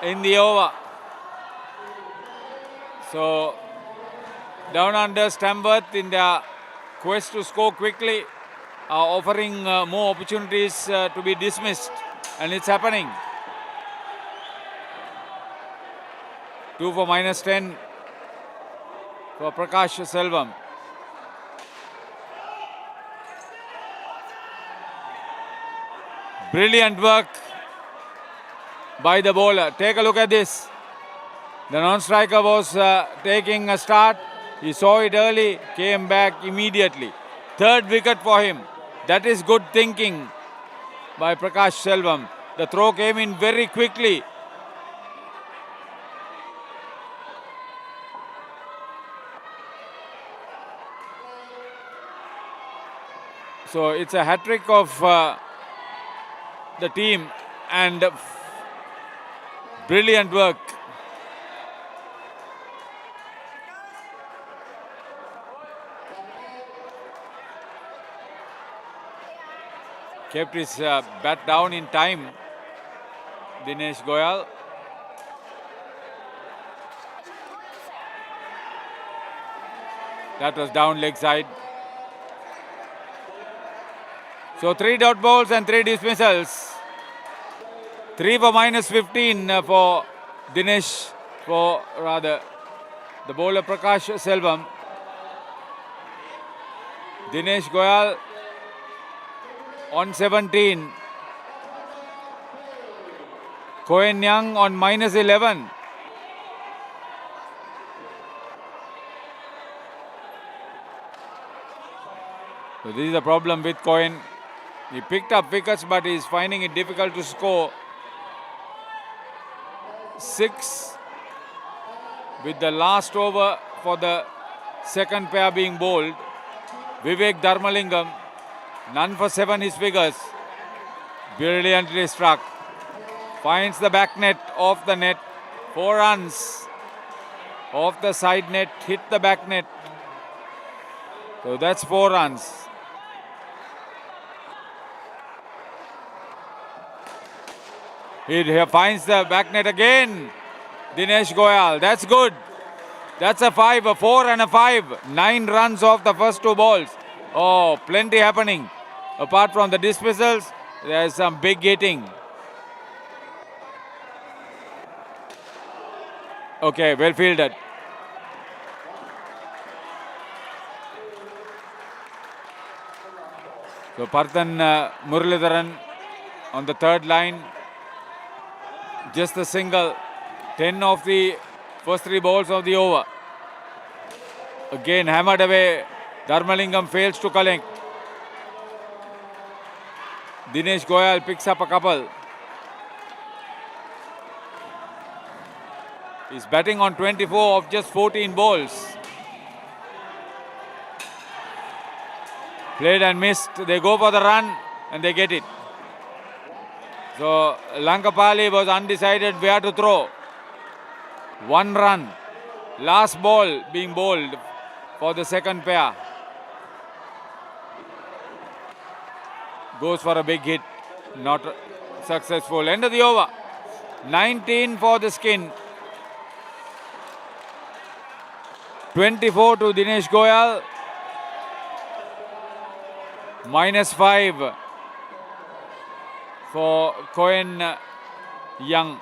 in the over. So down under Tamworth in their quest to score quickly are offering more opportunities to be dismissed, and it's happening. 2 for -10 for Prakash Selvam. Brilliant work by the bowler. Take a look at this. The non-striker was taking a start. He saw it early, came back immediately. Third wicket for him. That is good thinking by Prakash Selvam. The throw came in very quickly. So it's a hat-trick of the team and brilliant work. Kept his bat down in time, Dinesh Goyal. That was down leg side. So 3 dot balls and 3 dismissals. 3 for -15 for Dinesh, the bowler Prakash Selvam. Dinesh Goyal on 17. Cohen Young on -11. So this is the problem with Cohen. He picked up wickets, but he is finding it difficult to score. 6 with the last over for the second pair being bowled. Vivek Dharmalingam, none for 7 his figures. Brilliantly struck. Finds the back net, off the net. 4 runs. Off the side net, hit the back net. So that's 4 runs. He finds the back net again. Dinesh Goyal, that's good. That's a 5, a 4 and a 5. 9 runs off the first 2 balls. Oh, plenty happening. Apart from the dismissals, there's some big hitting. Okay, well fielded. So Parthan Muralidharan on the third line. Just a single. 10 of the first 3 balls of the over. Again hammered away. Dharmalingam fails to collect. Dinesh Goyal picks up a couple. He's batting on 24 of just 14 balls. Played and missed. They go for the run and they get it. So Lankapali was undecided where to throw. 1 run. Last ball being bowled for the second pair. Goes for a big hit. Not successful. End of the over. 19 for the skin. 24 to Dinesh Goyal. -5 for Cohen Young.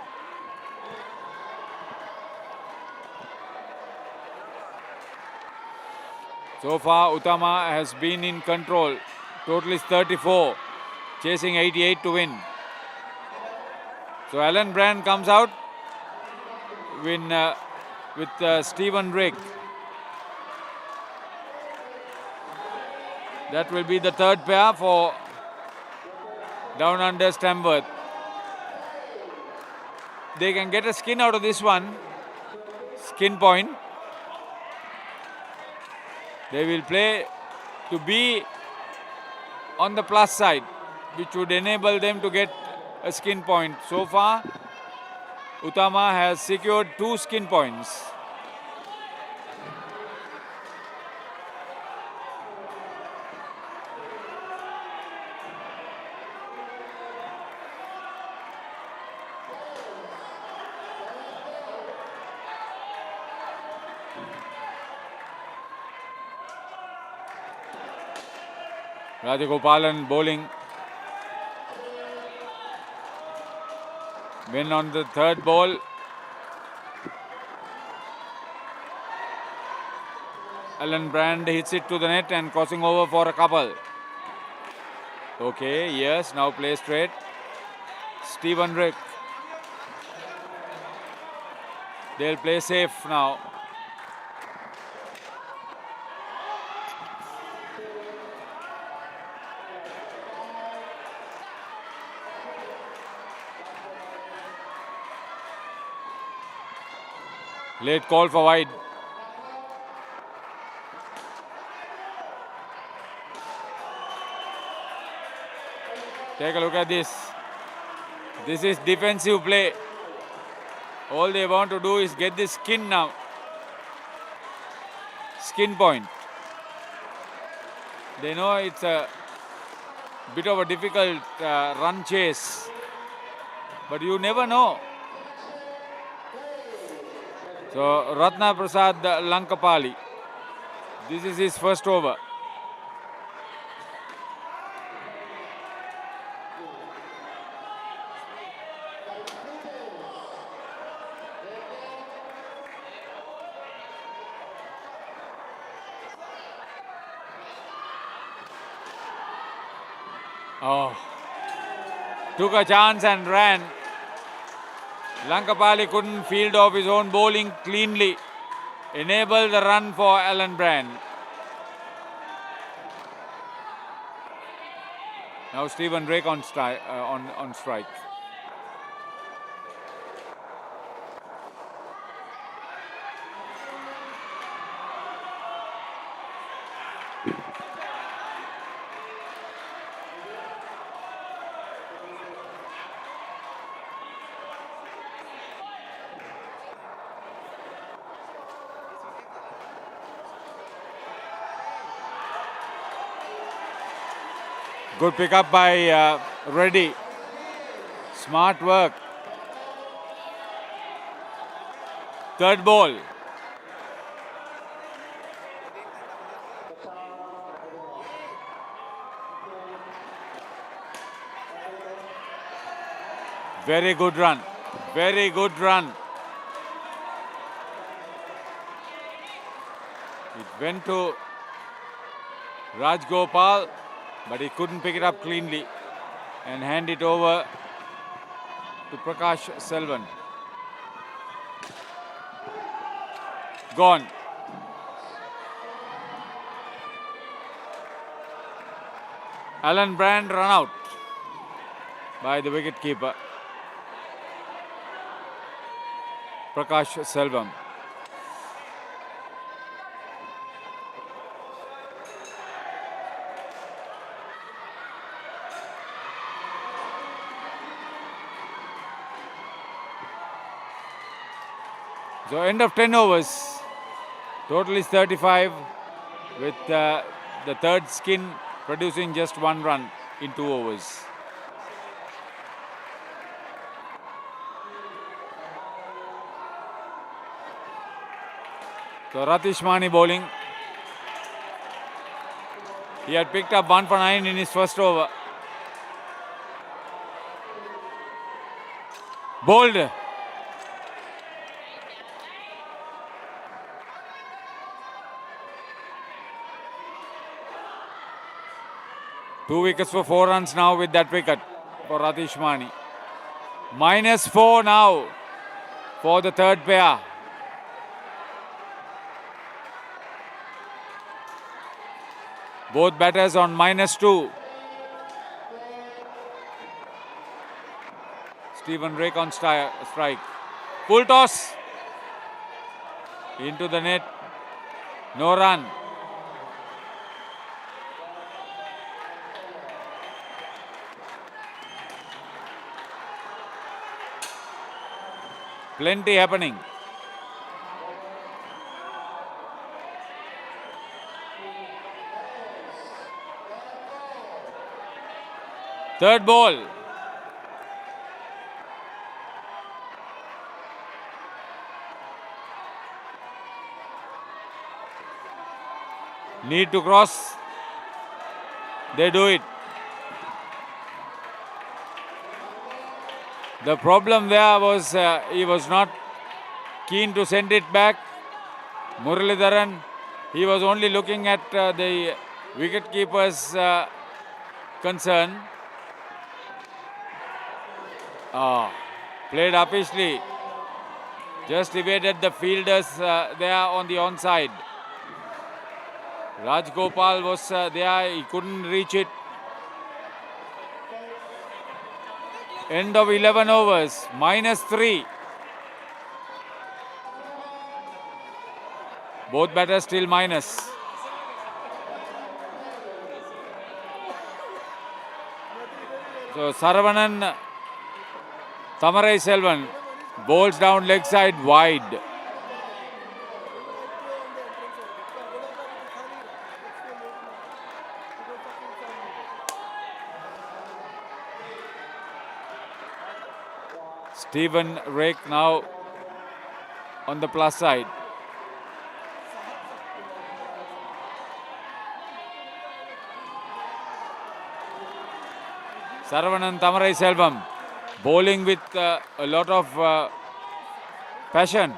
So far, Utama has been in control. Total is 34, chasing 88 to win. So Alan Brand comes out with Stephen Drake. That will be the third pair for Down Under Tamworth. They can get a skin out of this one. Skin point. They will play to be on the plus side, which would enable them to get a skin point. So far, Utama has secured 2 skin points. Rajagopalan bowling. When on the third ball, Alan Brand hits it to the net and crossing over for a couple. Okay, yes, now play straight. Stephen Rick. They'll play safe now. Late call for wide. Take a look at this. This is defensive play. All they want to do is get this skin now. Skin point. They know it's a bit of a difficult run chase. But you never know. So Ratna Prasad Lankapali. This is his first over. Oh, took a chance and ran. Lankapali couldn't field off his own bowling cleanly. Enabled the run for Alan Brand. Now Stephen Drake on strike. Good pick up by Reddy. Smart work. Third ball. Very good run. Very good run. It went to Rajgopal, but he couldn't pick it up cleanly and hand it over to Prakash Selvan. Gone. Alan Brand run out by the wicketkeeper Prakash Selvam. So end of 10 overs. Total is 35 with the third skin producing just 1 run in 2 overs. So Ratish Mani bowling. He had picked up 1 for 9 in his first over. Bowled. 2 wickets for 4 runs now with that wicket for Ratish Mani. -4 now for the third pair. Both batters on -2. Stephen Rake on strike. Full toss. Into the net. No run. Plenty happening. Third ball. Need to cross. They do it. The problem there was he was not keen to send it back. Muralidharan, he was only looking at the wicketkeeper's concern. Played uppishly. Just evaded the fielders there on the onside. Raj Gopal was there, he couldn't reach it. End of 11 overs, -3. Both batters still minus. So Saravanan Tamarai Selvan bowls down leg side wide. Stephen Rake now on the plus side. Saravanan Tamarai Selvam bowling with a lot of passion.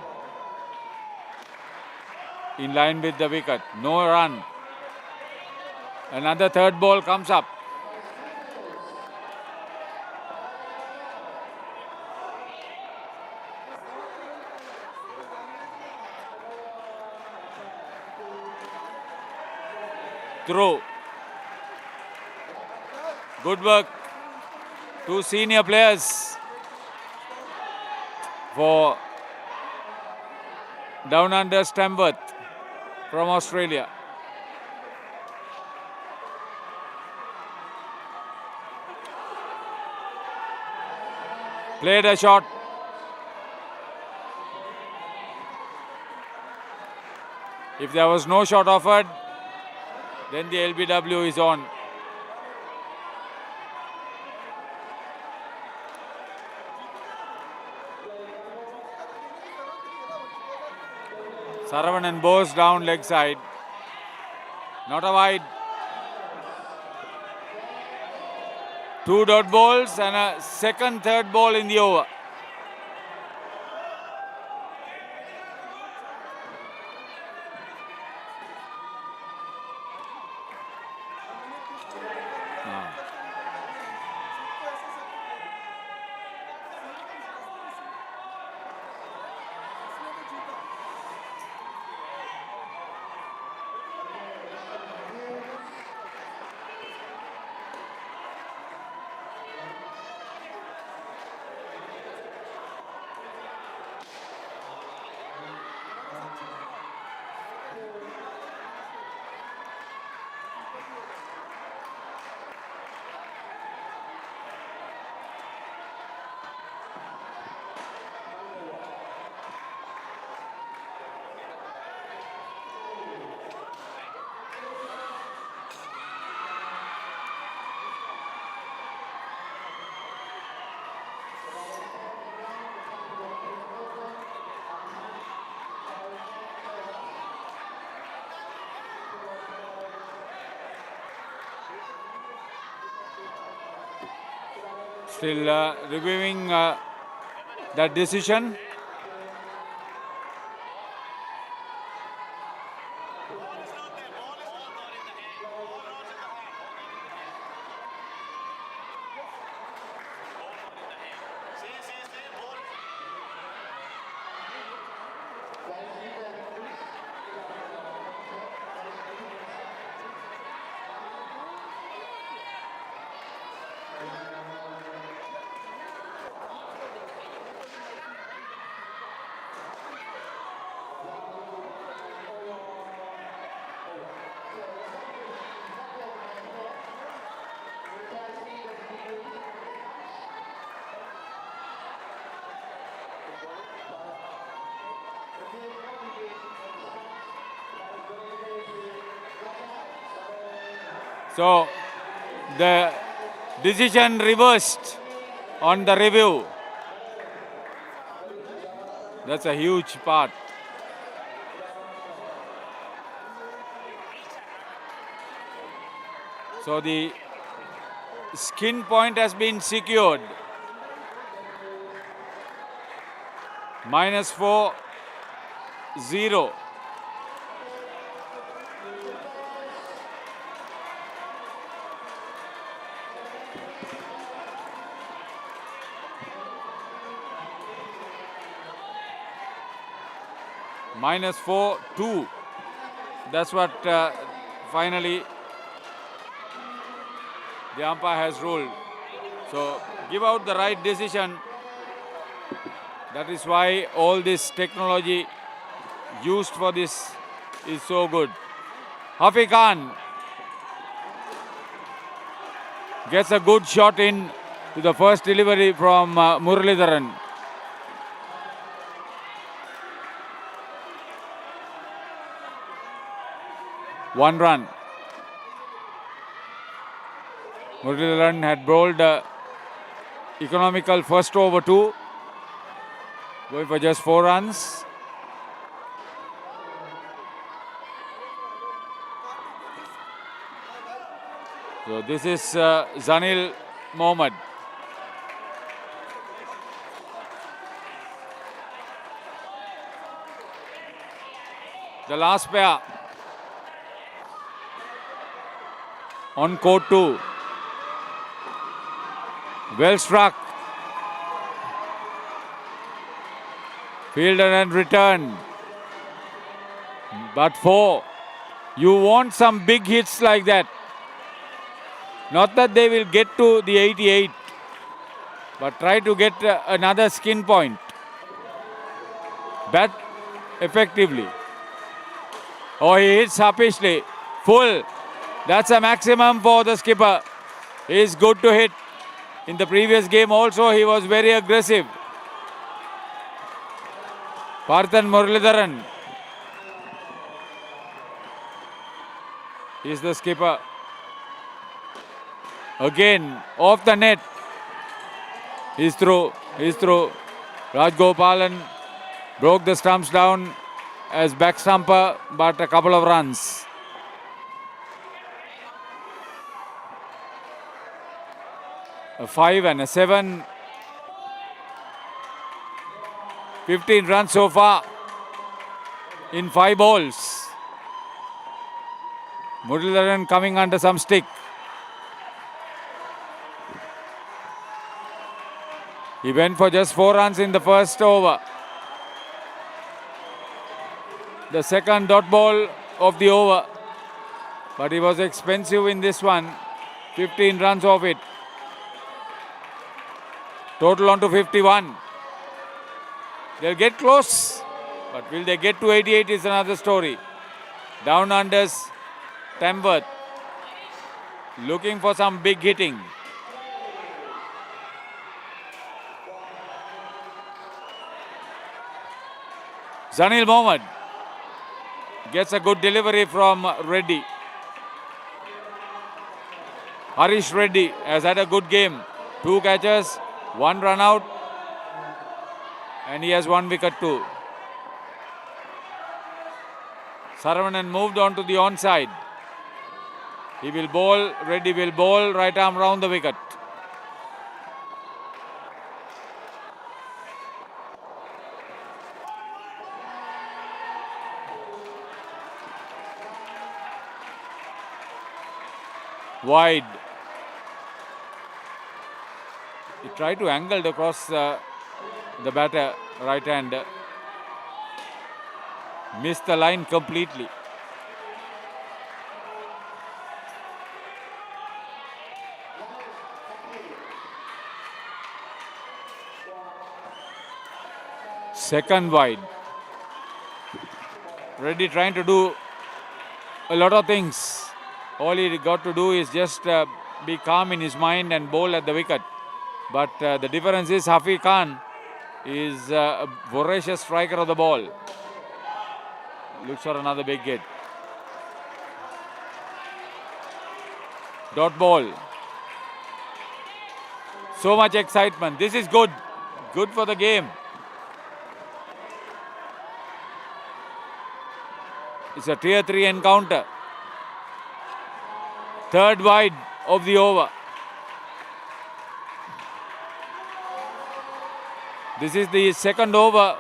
In line with the wicket. No run. Another third ball comes up. Throw. Good work. Two senior players for Down Under Tamworth from Australia. Played a shot. If there was no shot offered, then the LBW is on. Saravanan bows down leg side. Not a wide. 2 dot balls and a second, third ball in the over. Still reviewing that decision. So the decision reversed on the review. That's a huge part. So the skin point has been secured. -4, 0. -4, 2. That's what finally the umpire has ruled. So give out the right decision. That is why all this technology used for this is so good. Hafiz Khan gets a good shot in to the first delivery from Muralidharan. One run. Muralidharan had bowled economical first over 2, going for just 4 runs. So this is Zanil Mohammed. The last pair on court 2. Well struck. Fielder and return. But 4. You want some big hits like that. Not that they will get to the 88, but try to get another skin point. Bat effectively. Oh, he hits Hapishly. Full. That's a maximum for the skipper. He's good to hit. In the previous game also, he was very aggressive. Parthan Muralidharan is the skipper. Again, off the net. He's through. Rajgopalan broke the stumps down as back stumper, but a couple of runs. A 5 and a 7. 15 runs so far in 5 balls. Muralidharan coming under some stick. He went for just 4 runs in the first over. The second dot ball of the over. But he was expensive in this one. 15 runs off it. Total on to 51. They'll get close. But will they get to 88 is another story. Down unders, Tamworth. Looking for some big hitting. Zanil Mohammed gets a good delivery from Reddy. Harish Reddy has had a good game. 2 catches, 1 run out, and he has 1 wicket too. Saravanan moved on to the onside. He will bowl, Reddy will bowl, right arm round the wicket. Wide. He tried to angle across the batter, right hand. Missed the line completely. Second wide. Reddy trying to do a lot of things. All he got to do is just be calm in his mind and bowl at the wicket. But the difference is Hafiz Khan is a voracious striker of the ball. Looks for another big hit. Dot ball. So much excitement. This is good. Good for the game. It's a tier 3 encounter. Third wide of the over. This is the second over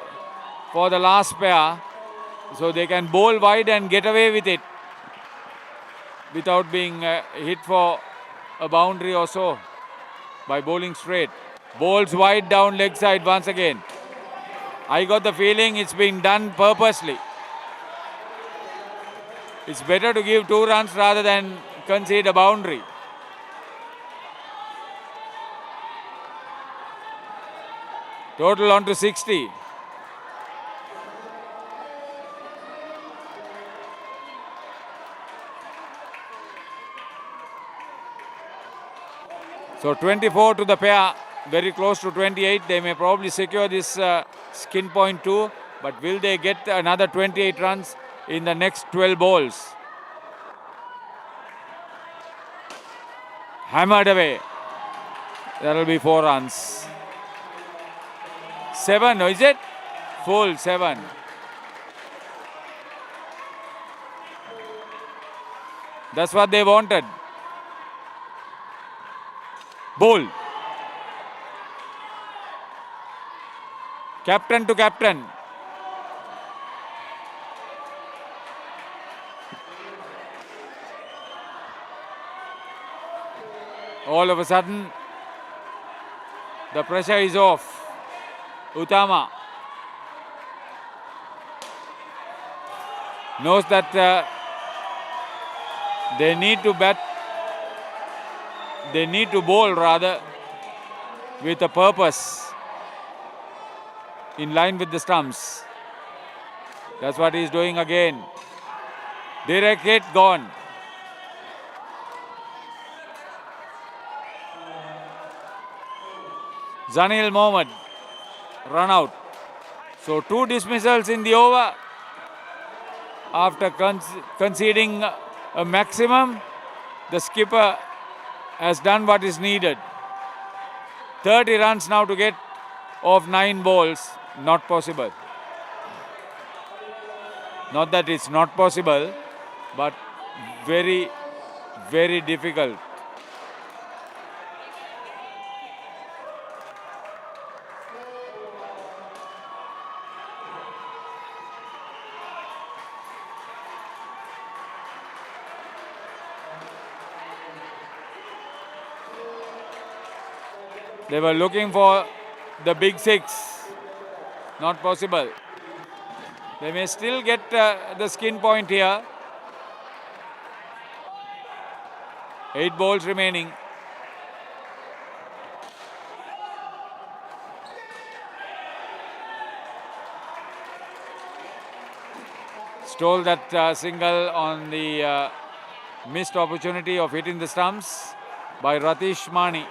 for the last pair. So they can bowl wide and get away with it without being hit for a boundary or so by bowling straight. Bowls wide down leg side once again. I got the feeling it's being done purposely. It's better to give 2 runs rather than concede a boundary. Total on to 60. So 24 to the pair, very close to 28. They may probably secure this skin point too, but will they get another 28 runs in the next 12 balls? Hammered away. That will be 4 runs. 7, is it? Full 7. That's what they wanted. Bowl. Captain to captain. All of a sudden, the pressure is off. Utama knows that they need to bat. They need to bowl rather with a purpose in line with the stumps. That's what he's doing again. Direct hit gone. Zanil Mohammed run out. So 2 dismissals in the over after conceding a maximum. The skipper has done what is needed. 30 runs now to get off 9 balls. Not possible. Not that it's not possible, but very, very difficult. They were looking for the big 6. Not possible. They may still get the skin point here. 8 balls remaining. Stole that single on the missed opportunity of hitting the stumps by Ratish Mani.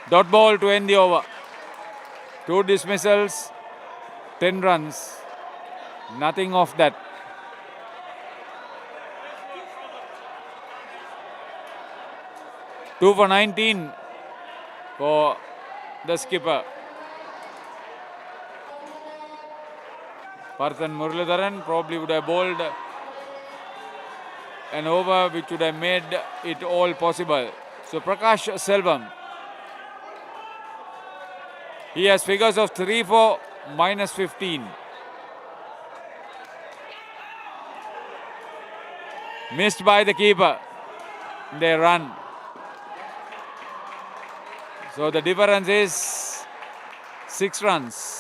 Dot ball to end the over. 2 dismissals, 10 runs. Nothing of that. Two for 19 for the skipper. Parthan Muralidharan probably would have bowled an over which would have made it all possible. So Prakash Selvam, he has figures of 3 for -15. Missed by the keeper. They run. So the difference is 6 runs.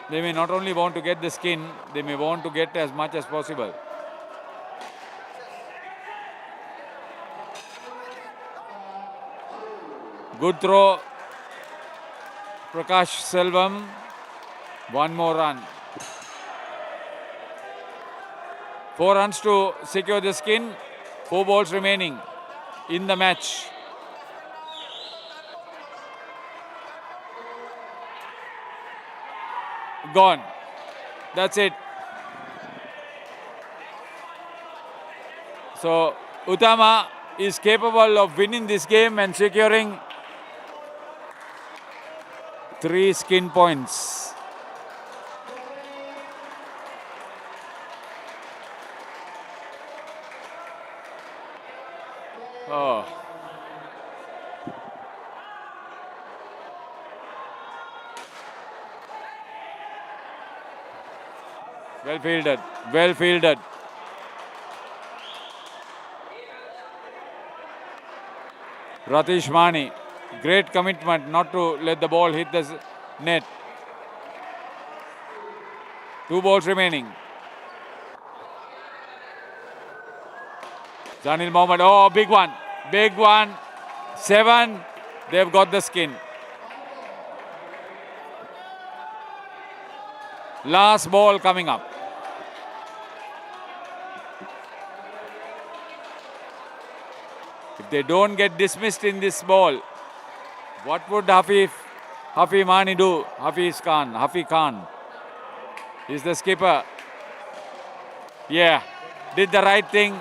They may not only want to get the skin, they may want to get as much as possible. Good throw. Prakash Selvam. One more run. 4 runs to secure the skin. 4 balls remaining in the match. Gone. That's it. So Utama is capable of winning this game and securing 3 skin points. Oh. Well fielded. Well fielded. Ratish Mani, great commitment not to let the ball hit the net. 2 balls remaining. Zanil Mohammed, oh, big one. Big one. 7. They've got the skin. Last ball coming up. If they don't get dismissed in this ball, what would Hafi Mani do? Hafi Khan. He's the skipper. Yeah, did the right thing.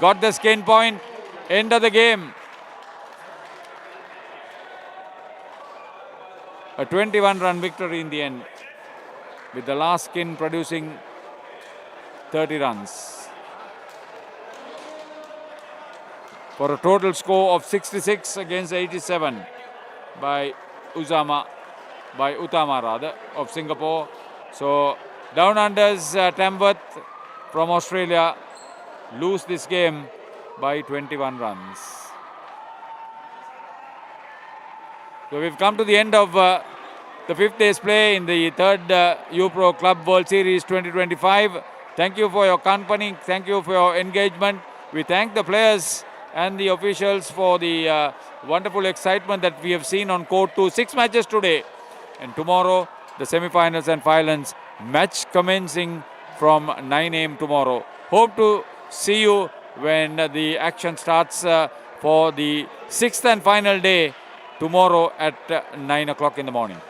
Got the skin point. End of the game. A 21-run victory in the end, with the last skin producing 30 runs. For a total score of 66 against 87 by Utama of Singapore. So Down Under's Tamworth from Australia lose this game by 21 runs. So we've come to the end of the 5th day's play in the 3rd UPro Club World Series 2025. Thank you for your company. Thank you for your engagement. We thank the players and the officials for the wonderful excitement that we have seen on court 2. 6 matches today. And tomorrow, the semi-finals and finals. Match commencing from 9 a.m. tomorrow. Hope to see you when the action starts for the 6th and final day tomorrow at 9 o'clock in the morning.